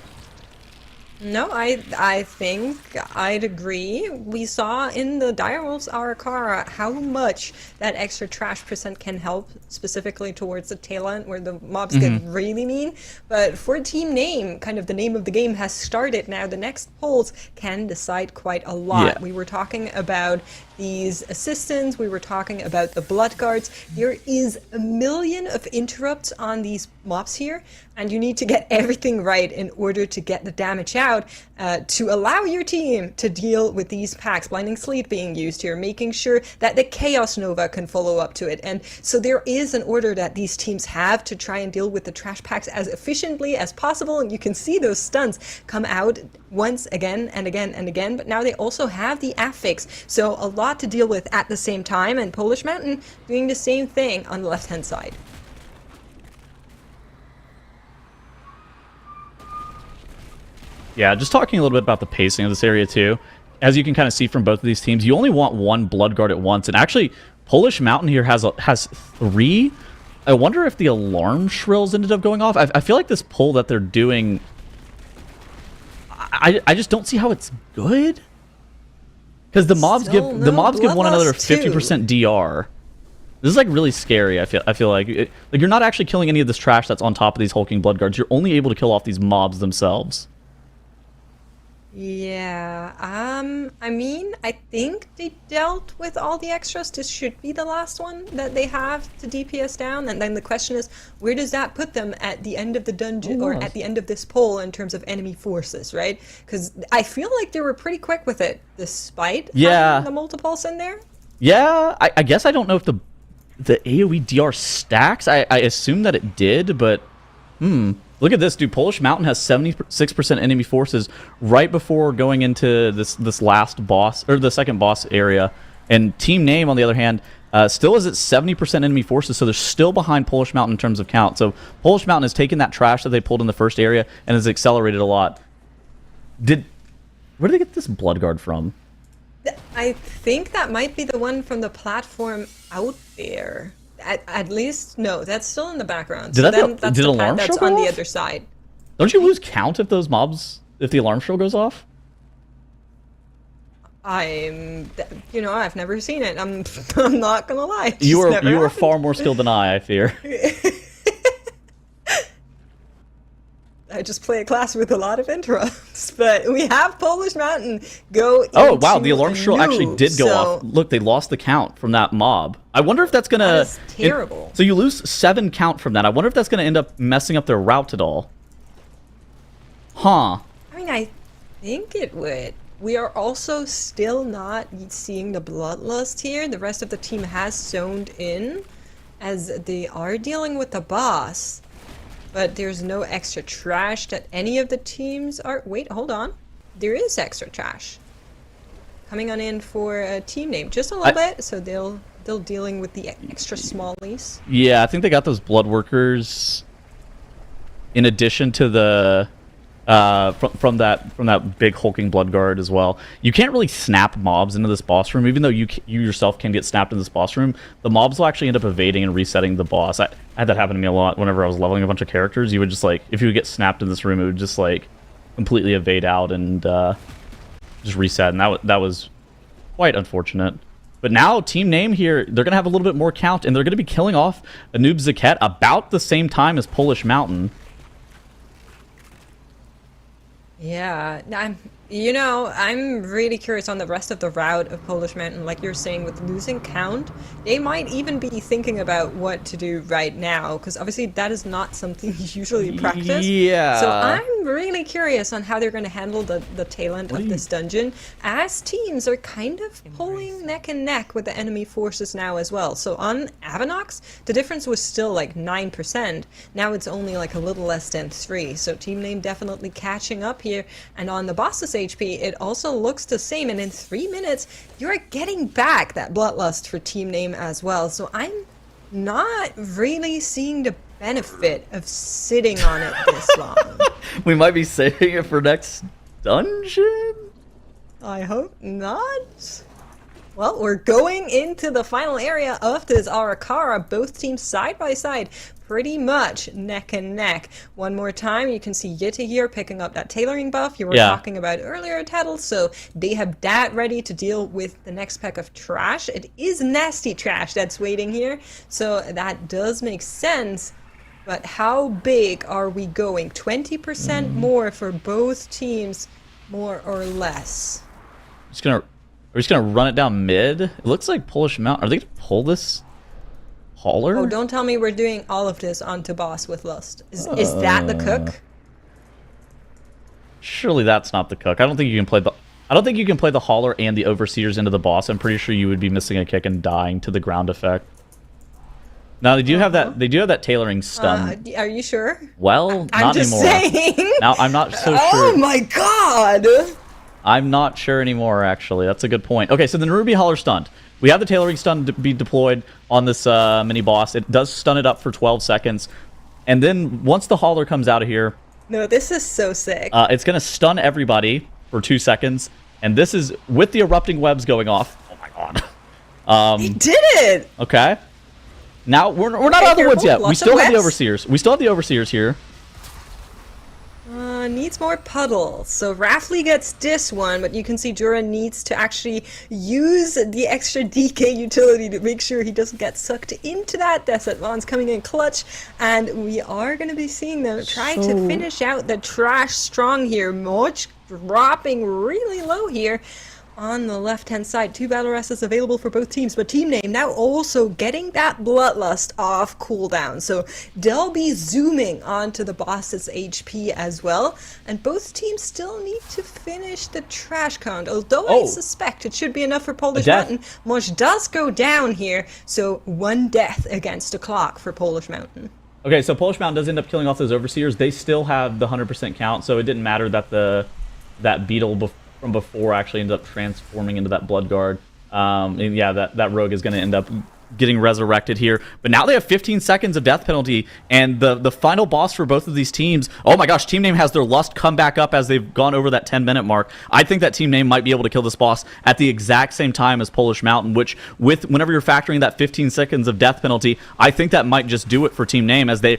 No, I think I'd agree. We saw in the Direwolves Arakara how much that extra trash percent can help, specifically towards the tail end where the mobs get really mean. But for Team Name, kind of the name of the game has started now. The next polls can decide quite a lot. We were talking about these assistants, we were talking about the blood guards. There is a million of interrupts on these mobs here, and you need to get everything right in order to get the damage out to allow your team to deal with these packs. Blinding Sleep being used here, making sure that the Chaos Nova can follow up to it. And so there is an order that these teams have to try and deal with the trash packs as efficiently as possible, and you can see those stuns come out once again and again and again, but now they also have the affix, so a lot to deal with at the same time, and Polish Mountain doing the same thing on the left hand side. Yeah, just talking a little bit about the pacing of this area too. as you can kind of see from both of these teams, you only want one Blood Guard at once. And actually, Polish Mountain here has 3. I wonder if the alarm shrills ended up going off. I feel like this pull that they're doing, I just don't see how it's good. Because the mobs give one another 50% DR. This is like really scary. I feel like you're not actually killing any of this trash that's on top of these hulking Blood Guards. You're only able to kill off these mobs themselves. Yeah, I mean, I think they dealt with all the extras. This should be the last one that they have to DPS down. And then the question is, where does that put them at the end of the dungeon or at the end of this poll in terms of enemy forces, right? Because I feel like they were pretty quick with it, despite having the multipulse in there. Yeah, I guess I don't know if the AoE DR stacks. I assume that it did, but look at this, dude. Polish Mountain has 76% enemy forces right before going into this last boss, or the second boss area. And Team Name, on the other hand, still is at 70% enemy forces, so they're still behind Polish Mountain in terms of count. So Polish Mountain has taken that trash that they pulled in the first area and has accelerated a lot. Where did they get this Blood Guard from? I think that might be the one from the platform out there. At least, no, that's still in the background. Did the alarm that's shrill on go the off? other side. Don't you lose count if those mobs, if the alarm shrill goes off? I've never seen it. I'm not gonna lie. You are far more skilled than I fear. I just play a class with a lot of interrupts, but we have Polish Mountain go. Oh wow, the alarm shrill actually did go off. Look, they lost the count from that mob. I wonder if that's gonna. That is terrible. So you lose 7 count from that. I wonder if that's gonna end up messing up their route at all. Huh. I mean, I think it would. We are also still not seeing the bloodlust here. The rest of the team has zoned in, as they are dealing with the boss. But there's no extra trash that any of the teams are... Wait, hold on. There is extra trash coming on in for Team Name. Just a little bit, so they'll dealing with the extra smallies. Yeah, I think they got those blood workers in addition to the from that big hulking Blood Guard as well. You can't really snap mobs into this boss room, even though you yourself can get snapped in this boss room. The mobs will actually end up evading and resetting the boss. I had that happen to me a lot whenever I was leveling a bunch of characters. You would just if you would get snapped in this room, it would just completely evade out and just reset, and that was quite unfortunate. But now Team Name here, they're gonna have a little bit more count, and they're gonna be killing off Anub Zaket about the same time as Polish Mountain. Yeah, I'm really curious on the rest of the route of Polish Mountain. Like you're saying, with losing count, they might even be thinking about what to do right now, because obviously that is not something you usually practice. Yeah. So I'm really curious on how they're going to handle the tail end of this dungeon, as teams are kind of pulling neck and neck with the enemy forces now as well. So on Avanox, the difference was still 9%. Now it's only a little less than 3. So Team Name definitely catching up here. And on the boss's HP, it also looks the same, and in 3 minutes you're getting back that bloodlust for Team Name as well. So I'm not really seeing the benefit of sitting on it this long. We might be saving it for next dungeon? I hope not. Well, we're going into the final area of this Arakara, both teams side by side, pretty much neck and neck. One more time, you can see Yitte here picking up that tailoring buff you were talking about earlier, Tattle, so they have that ready to deal with the next pack of trash. It is nasty trash that's waiting here, so that does make sense. But how big are we going? 20% more for both teams, more or less. We're just gonna run it down mid. It looks like Polish Mountain. Are they gonna pull this hauler? Oh, don't tell me we're doing all of this onto boss with lust. Is that the cook? Surely that's not the cook. I don't think you can play the hauler and the overseers into the boss. I'm pretty sure you would be missing a kick and dying to the ground effect. Now they do have that. They do have that tailoring stun. Are you sure? Well, not anymore. Saying. Now I'm not so sure. Oh my god! I'm not sure anymore, actually. That's a good point. Okay, so the Nerubi Hauler stunned. We have the tailoring stun to be deployed on this mini boss. It does stun it up for 12 seconds. And then once the hauler comes out of here... No, this is so sick. It's going to stun everybody for 2 seconds. And this is with the erupting webs going off. Oh my god. He did it! Okay. Now we're not out of the woods yet. We Lots still of have the webs. overseers. We still have the overseers here. Needs more puddles. So Rafley gets this one, but you can see Jura needs to actually use the extra DK utility to make sure he doesn't get sucked into that. Desert Vaughn's coming in clutch, and we are going to be seeing them trying to finish out the trash strong here. Moch dropping really low here. On the left-hand side, 2 battle rests available for both teams, but team name now also getting that bloodlust off cooldown. So they'll be zooming onto the boss's HP as well, and both teams still need to finish the trash count. Although I suspect it should be enough for Polish Mountain. Mosh does go down here, so 1 death against the clock for Polish Mountain. Okay, so Polish Mountain does end up killing off those overseers. They still have the 100% count, so it didn't matter that that beetle from before actually ended up transforming into that blood guard. And yeah, that rogue is going to end up getting resurrected here. But now they have 15 seconds of death penalty, and the final boss for both of these teams, oh my gosh, Team Name has their lust come back up as they've gone over that 10-minute mark. I think that Team Name might be able to kill this boss at the exact same time as Polish Mountain, which whenever you're factoring that 15 seconds of death penalty, I think that might just do it for Team Name as their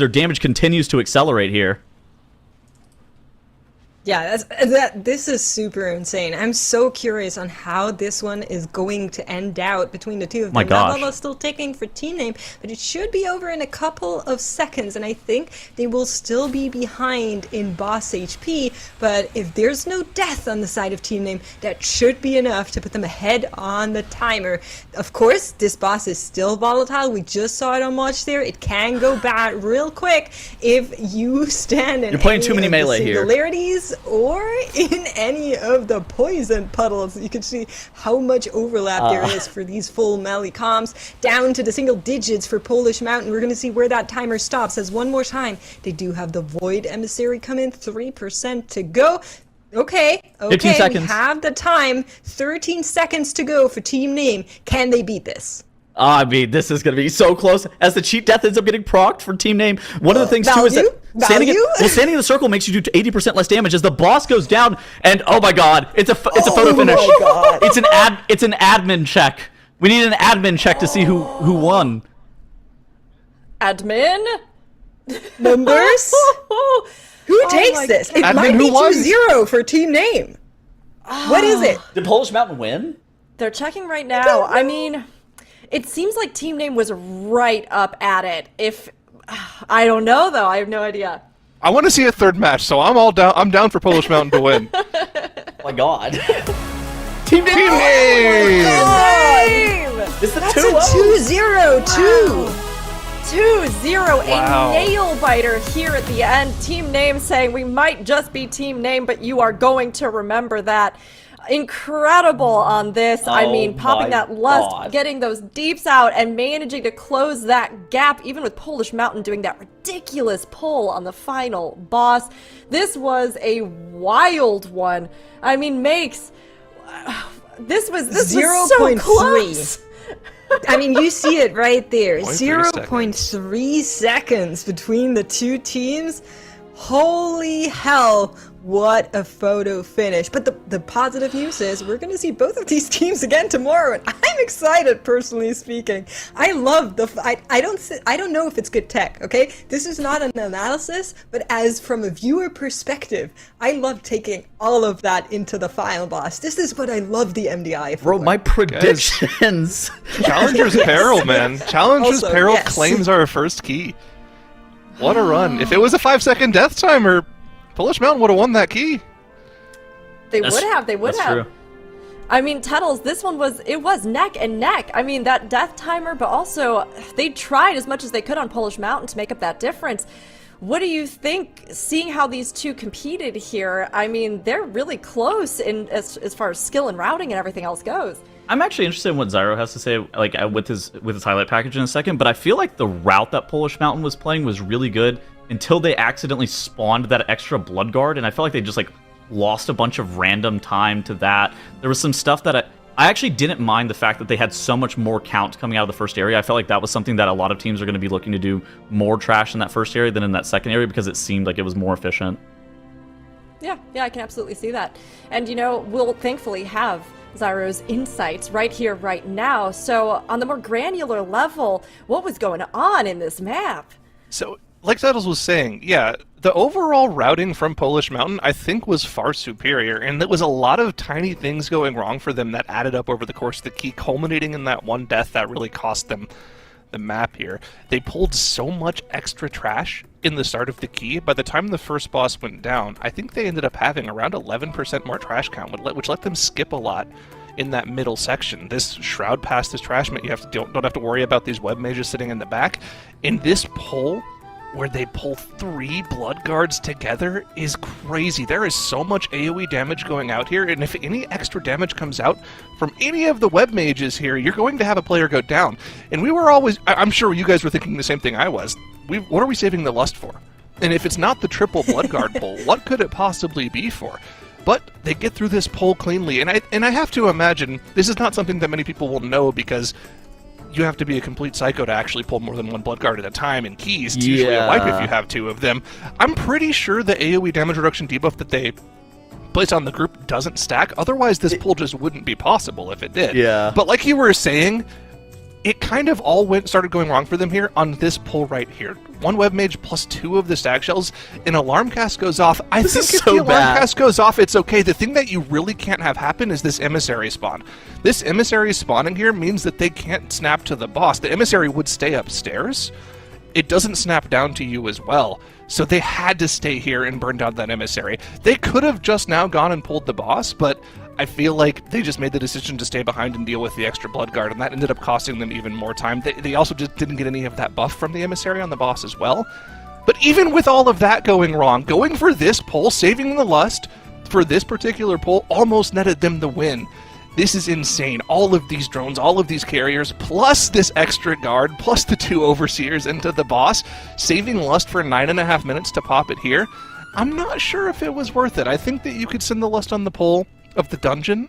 damage continues to accelerate here. Yeah, this is super insane. I'm so curious on how this one is going to end out between the two of them. My gosh. Not still ticking for team name, but it should be over in a couple of seconds, and I think they will still be behind in boss HP, but if there's no death on the side of team name, that should be enough to put them ahead on the timer. Of course, this boss is still volatile. We just saw it on watch there. It can go bad real quick if you stand in You're playing any too many of the melee here. singularities or in any of the poison puddles. You can see how much overlap there is for these full melee comms. Down to the single digits for Polish Mountain. We're going to see where that timer stops. As one more time, they do have the Void Emissary come in. 3% to go. Okay, 15 seconds. We have the time. 13 seconds to go for Team Name. Can they beat this? I mean, this is going to be so close. As the cheat death ends up getting procced for Team Name, one of the things too is that standing in the circle makes you do 80% less damage as the boss goes down. And oh my god, it's a photo finish. It's an admin check. We need an admin check to see who won. Admin numbers. Who takes this? It Admin might be who won? 2-0 for Team Name. What is it? Did Polish Mountain win? They're checking right now. I mean, it seems like Team Name was right up at it. If I don't know though, I have no idea. I want to see a third match, so I'm all down. I'm down for Polish Mountain to win. Oh my god. Team Name! It's the That's a 2-0 too. 2-0, Wow. a nail biter here at the end. Team Name saying we might just be Team Name, but you are going to remember that. Incredible on this. I mean, popping that lust, getting those deeps out, and managing to close that gap, even with Polish Mountain doing that ridiculous pull on the final boss. This was a wild one. I mean, makes this was so close. I mean, you see it right there. 0.3 0.3 seconds between the two teams. Holy hell, what a photo finish. But the positive news is we're going to see both of these teams again tomorrow, and I'm excited, personally speaking. I love I don't know if it's good tech, okay? This is not an analysis, but as from a viewer perspective, I love taking all of that into the final boss. This is what I love the MDI for. Bro, my predictions. Challenger's Peril, man. Challenger's Also, Peril yes. claims our first key. What a run. If it was a 5-second death timer, Polish Mountain would have won that key. They would have. That's true. I mean, Tuttles, this one was neck and neck. I mean, that death timer, but also they tried as much as they could on Polish Mountain to make up that difference. What do you think, seeing how these two competed here? I mean, they're really close in as far as skill and routing and everything else goes. I'm actually interested in what Zyro has to say, like with his highlight package in a second. But I feel like the route that Polish Mountain was playing was really good until they accidentally spawned that extra blood guard, and I felt like they just like lost a bunch of random time to that. There was some stuff that I actually didn't mind the fact that they had so much more count coming out of the first area. I felt like that was something that a lot of teams are going to be looking to do more trash in that first area than in that second area because it seemed like it was more efficient. Yeah, I can absolutely see that. And, we'll thankfully have Zyro's insights right here, right now. So on the more granular level, what was going on in this map? So, like Settles was saying, yeah, the overall routing from Polish Mountain, I think, was far superior, and there was a lot of tiny things going wrong for them that added up over the course of the key, culminating in that one death that really cost them the map here. They pulled so much extra trash in the start of the key. By the time the first boss went down, I think they ended up having around 11% more trash count, which let them skip a lot in that middle section. This shroud past this trash meant you don't have to worry about these web mages sitting in the back. In this pull, where they pull 3 blood guards together, is crazy. There is so much AoE damage going out here, and if any extra damage comes out from any of the web mages here, you're going to have a player go down. And we were always, I'm sure you guys were thinking the same thing I was. What are we saving the lust for? And if it's not the triple blood guard pull, what could it possibly be for? But they get through this pull cleanly, and I have to imagine this is not something that many people will know, because you have to be a complete psycho to actually pull more than 1 blood guard at a time in keys. It's usually a wipe if you have 2 of them. I'm pretty sure the AoE damage reduction debuff that they place on the group doesn't stack. Otherwise, this pull just wouldn't be possible if it did. Yeah. But like you were saying, it kind of all started going wrong for them here on this pull right here. 1 web mage plus 2 of the stag shells. An alarm cast goes off. I think if the alarm cast goes off, it's okay. The thing that you really can't have happen is this emissary spawn. This emissary spawning here means that they can't snap to the boss. The emissary would stay upstairs. It doesn't snap down to you as well. So they had to stay here and burn down that emissary. They could have just now gone and pulled the boss, but I feel like they just made the decision to stay behind and deal with the extra blood guard, and that ended up costing them even more time. They also just didn't get any of that buff from the emissary on the boss as well. But even with all of that going wrong, going for this pull, saving the lust for this particular pull, almost netted them the win. This is insane. All of these drones, all of these carriers, plus this extra guard, plus the 2 overseers into the boss, saving lust for 9.5 minutes to pop it here. I'm not sure if it was worth it. I think that you could send the lust on the pull of the dungeon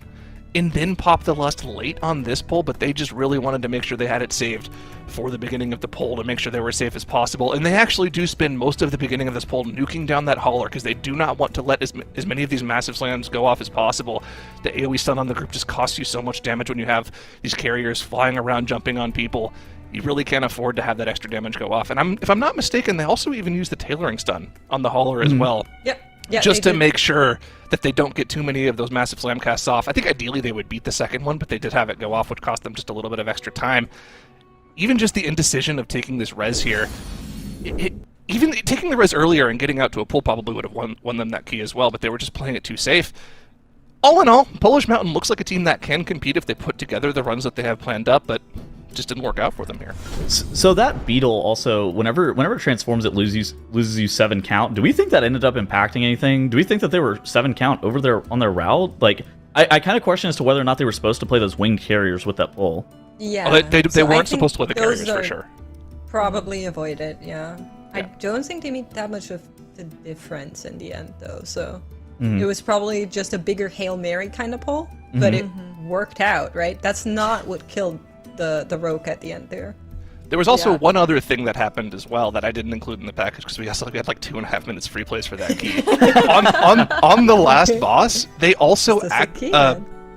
and then pop the lust late on this pull, but they just really wanted to make sure they had it saved for the beginning of the pull to make sure they were safe as possible. And they actually do spend most of the beginning of this pull nuking down that hauler, because they do not want to let as many of these massive slams go off as possible. The AoE stun on the group just costs you so much damage when you have these carriers flying around jumping on people. You really can't afford to have that extra damage go off. And if I'm not mistaken, they also even use the tailoring stun on the hauler as well. Yep. Yeah, just to make sure that they don't get too many of those massive slam casts off. I think ideally they would beat the second one, but they did have it go off, which cost them just a little bit of extra time. Even just the indecision of taking this res here, even taking the res earlier and getting out to a pull probably would have won them that key as well, but they were just playing it too safe. All in all, Polish Mountain looks like a team that can compete if they put together the runs that they have planned up, but just didn't work out for them here. So that beetle also, whenever it transforms, it loses you 7 count. Do we think that ended up impacting anything? Do we think that they were 7 count on their route? Like, I kind of question as to whether or not they were supposed to play those winged carriers with that pull. Yeah, they weren't supposed to play the carriers for sure. Probably avoided. Yeah, I Yeah. don't think they made that much of the difference in the end, though. So it was probably just a bigger Hail Mary kind of pull, but it worked out, right? That's not what killed the rogue at the end there. There was also one other thing that happened as well that I didn't include in the package, because we had like 2.5 minutes free plays for that key. on the last boss, they also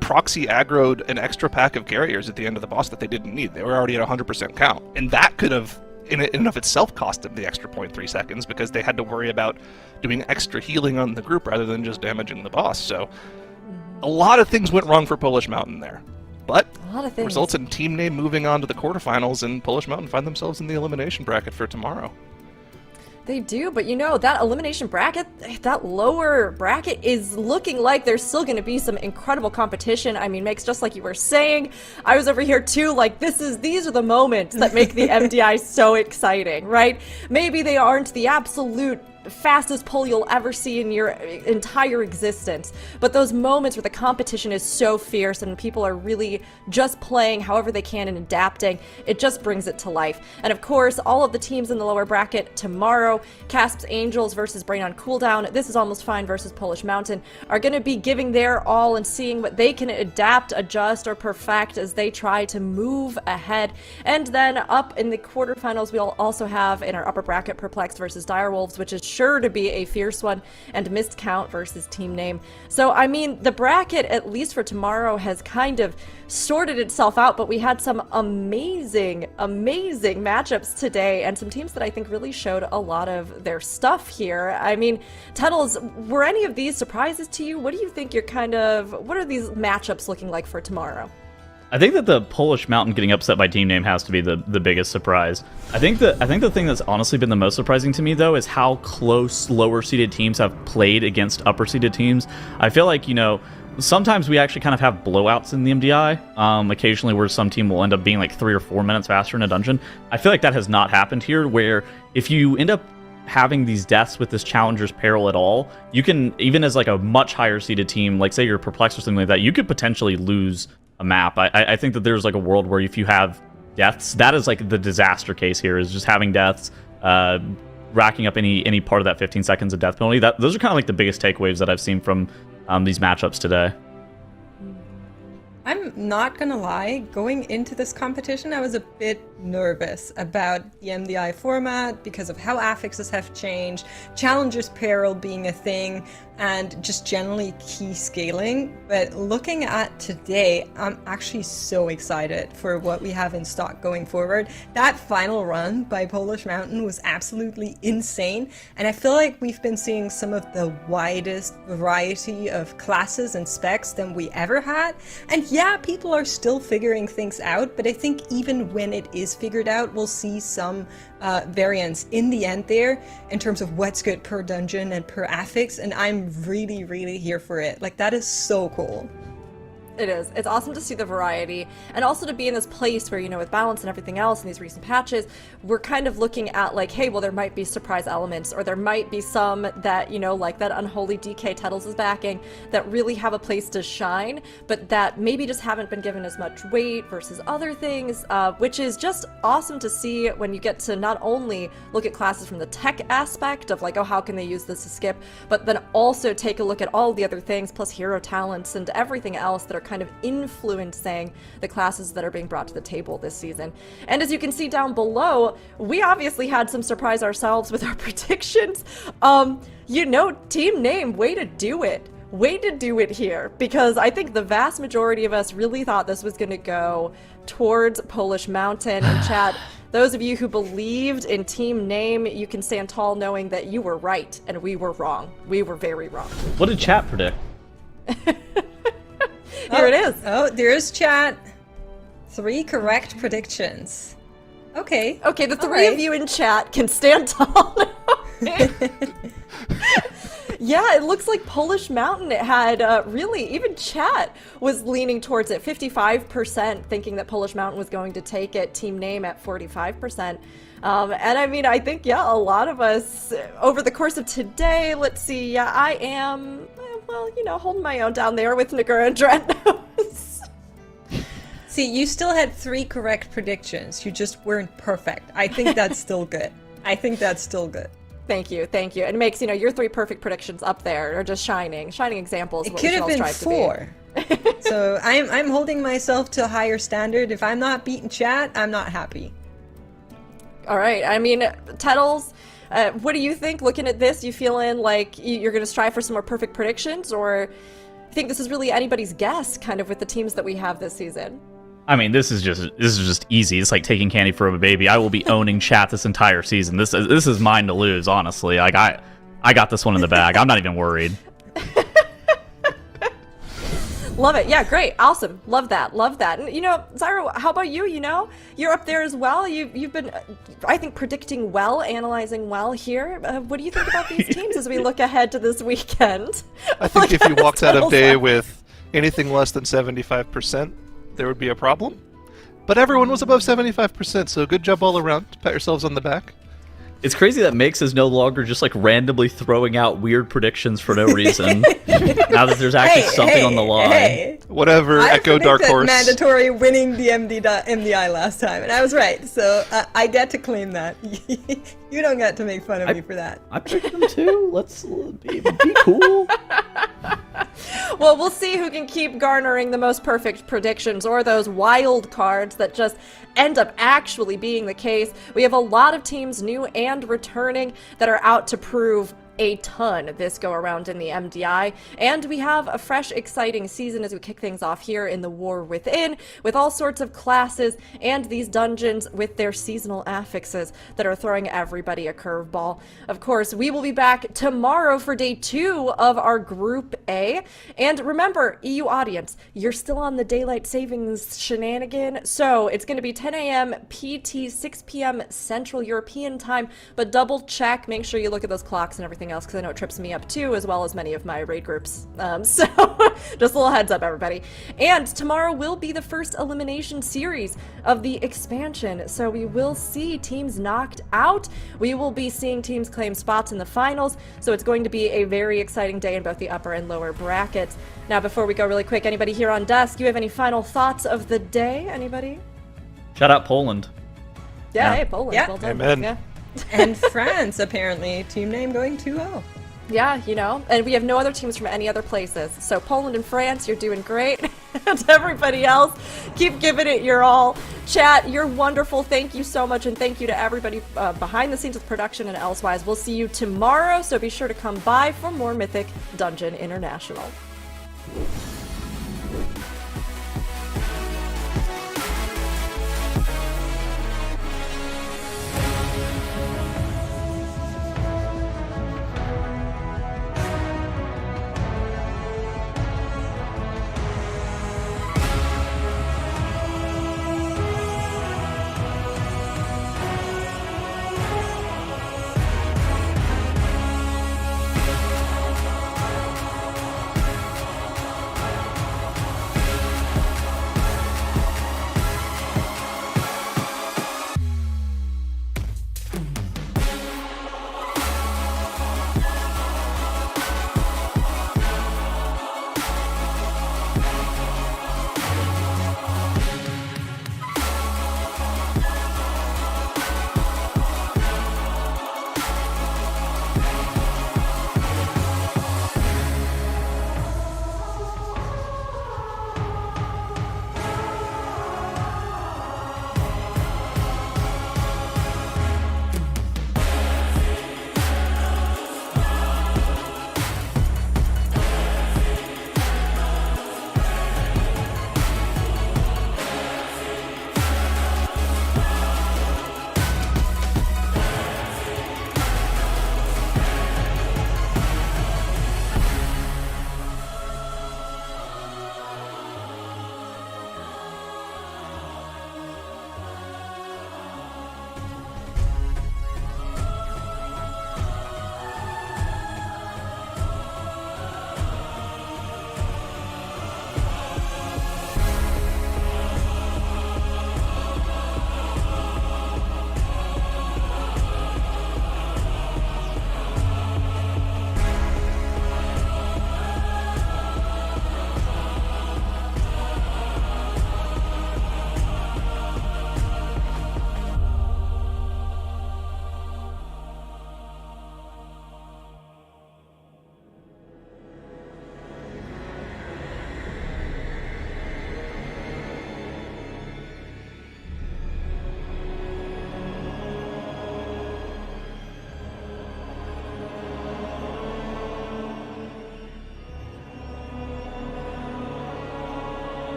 proxy aggroed an extra pack of carriers at the end of the boss that they didn't need. They were already at 100% count, and that could have in and of itself cost them the extra 0.3 seconds, because they had to worry about doing extra healing on the group rather than just damaging the boss. So a lot of things went wrong for Polish Mountain there. But results in team name moving on to the quarterfinals, and Polish Mountain find themselves in the elimination bracket for tomorrow. They do, but that elimination bracket, that lower bracket is looking like there's still going to be some incredible competition. I mean, Makes, just like you were saying, I was over here too, like these are the moments that make the MDI so exciting, right? Maybe they aren't the absolute fastest pull you'll ever see in your entire existence, but those moments where the competition is so fierce and people are really just playing however they can and adapting, it just brings it to life. And of course, all of the teams in the lower bracket tomorrow, KASP'S Angels versus Brain on Cooldown, This Is Almost Fine versus Polish Mountain, are going to be giving their all and seeing what they can adapt, adjust, or perfect as they try to move ahead. And then up in the quarterfinals, we'll also have in our upper bracket PERPLEXED versus Direwolves, which is sure to be a fierce one, and Missed Count versus Team Name. So, I mean, the bracket, at least for tomorrow, has kind of sorted itself out, but we had some amazing matchups today, and some teams that I think really showed a lot of their stuff here. I mean, Tuttles, were any of these surprises to you? What do you think what are these matchups looking like for tomorrow? I think that the Polish Mountain getting upset by Team Name has to be the biggest surprise. I think the thing that's honestly been the most surprising to me, though, is how close lower-seeded teams have played against upper-seeded teams. I feel like, sometimes we actually kind of have blowouts in the MDI, occasionally where some team will end up being like 3 or 4 minutes faster in a dungeon. I feel like that has not happened here, where if you end up having these deaths with this Challenger's Peril at all, you can, even as like a much higher seeded team, like say you're Perplexed or something like that, you could potentially lose a map. I think that there's like a world where if you have deaths, that is like the disaster case here, is just having deaths, racking up any part of that 15 seconds of death penalty. Those are kind of like the biggest takeaways that I've seen from these matchups today. I'm not gonna lie, going into this competition, I was a bit nervous about the MDI format because of how affixes have changed, Challenger's Peril being a thing, and just generally key scaling. But looking at today, I'm actually so excited for what we have in stock going forward. That final run by Polish Mountain was absolutely insane, and I feel like we've been seeing some of the widest variety of classes and specs than we ever had. And yeah, people are still figuring things out, but I think even when it is figured out, we'll see some variance in the end there in terms of what's good per dungeon and per affix, and I'm really here for it. Like, that is so cool. It is. It's awesome to see the variety, and also to be in this place where, with balance and everything else in these recent patches, we're kind of looking at like, hey, well, there might be surprise elements, or there might be some that, like that Unholy DK Tuttles is backing, that really have a place to shine, but that maybe just haven't been given as much weight versus other things, which is just awesome to see when you get to not only look at classes from the tech aspect of like, oh, how can they use this to skip, but then also take a look at all the other things, plus hero talents and everything else that are kind of influencing the classes that are being brought to the table this season. And as you can see down below, we obviously had some surprise ourselves with our predictions. Team Name, way to do it. Way to do it here, because I think the vast majority of us really thought this was going to go towards Polish Mountain. And chat, those of you who believed in Team Name, you can stand tall knowing that you were right and we were wrong. We were very wrong. What did chat predict? Here it is. Oh, there's chat. 3 correct predictions. Okay. Okay, the three of you in chat can stand tall now. Yeah, it looks like Polish Mountain had really, even chat was leaning towards it. 55% thinking that Polish Mountain was going to take it. Team Name at 45%. And I mean, I think, a lot of us over the course of today, let's see, I am, holding my own down there with Nagura and Drennos. See, you still had 3 correct predictions. You just weren't perfect. I think that's still good. Thank you. And it makes, your 3 perfect predictions up there are just shining examples of what we should all strive to be. It could have been 4. So I'm holding myself to a higher standard. If I'm not beating chat, I'm not happy. All right. I mean, Tuttles, what do you think? Looking at this, you feeling like you're going to strive for some more perfect predictions, or you think this is really anybody's guess, kind of with the teams that we have this season? I mean, this is just easy. It's like taking candy from a baby. I will be owning chat this entire season. This is mine to lose, honestly. Like I got this one in the bag. I'm not even worried. Love it. Yeah, great. Awesome. Love that. And, Zyro, how about you? You're up there as well. You've been, I think, predicting well, analyzing well here. What do you think about these teams as we look ahead to this weekend? I think if you walked out of day with anything less than 75%, there would be a problem. But everyone was above 75%, so good job all around. Pat yourselves on the back. It's crazy that Mix is no longer just like randomly throwing out weird predictions for no reason. Now that there's actually something on the line. Whatever, Echo Dark Horse. Mandatory winning the MDI last time, and I was right. So I get to claim that. You don't get to make fun of me for that. I picked them too. Let's be cool. Well, we'll see who can keep garnering the most perfect predictions or those wild cards that just end up actually being the case. We have a lot of teams, new and returning, that are out to prove a ton this go around in the MDI, and we have a fresh, exciting season as we kick things off here in the War Within with all sorts of classes and these dungeons with their seasonal affixes that are throwing everybody a curveball. Of course, we will be back tomorrow for day 2 of our Group A, and remember, EU audience, you're still on the daylight savings shenanigan, so it's going to be 10 a.m. PT, 6 p.m. Central European time, but double check, make sure you look at those clocks and everything else, because I know it trips me up too, as well as many of my raid groups. So just a little heads up, everybody. And tomorrow will be the first elimination series of the expansion, so we will see teams knocked out. We will be seeing teams claim spots in the finals, so it's going to be a very exciting day in both the upper and lower brackets. Now, before we go really quick, anybody here on desk, you have any final thoughts of the day? Anybody? Shout out Poland. Yeah, Yeah. hey, Poland. Yeah. Well done. Amen. Yeah. And France, apparently, team name going 2-0. Yeah, you know, and we have no other teams from any other places. So Poland and France, you're doing great. And everybody else, keep giving it your all. Chat, you're wonderful. Thank you so much, and thank you to everybody behind the scenes with production and elsewise. We'll see you tomorrow, so be sure to come by for more Mythic Dungeon International.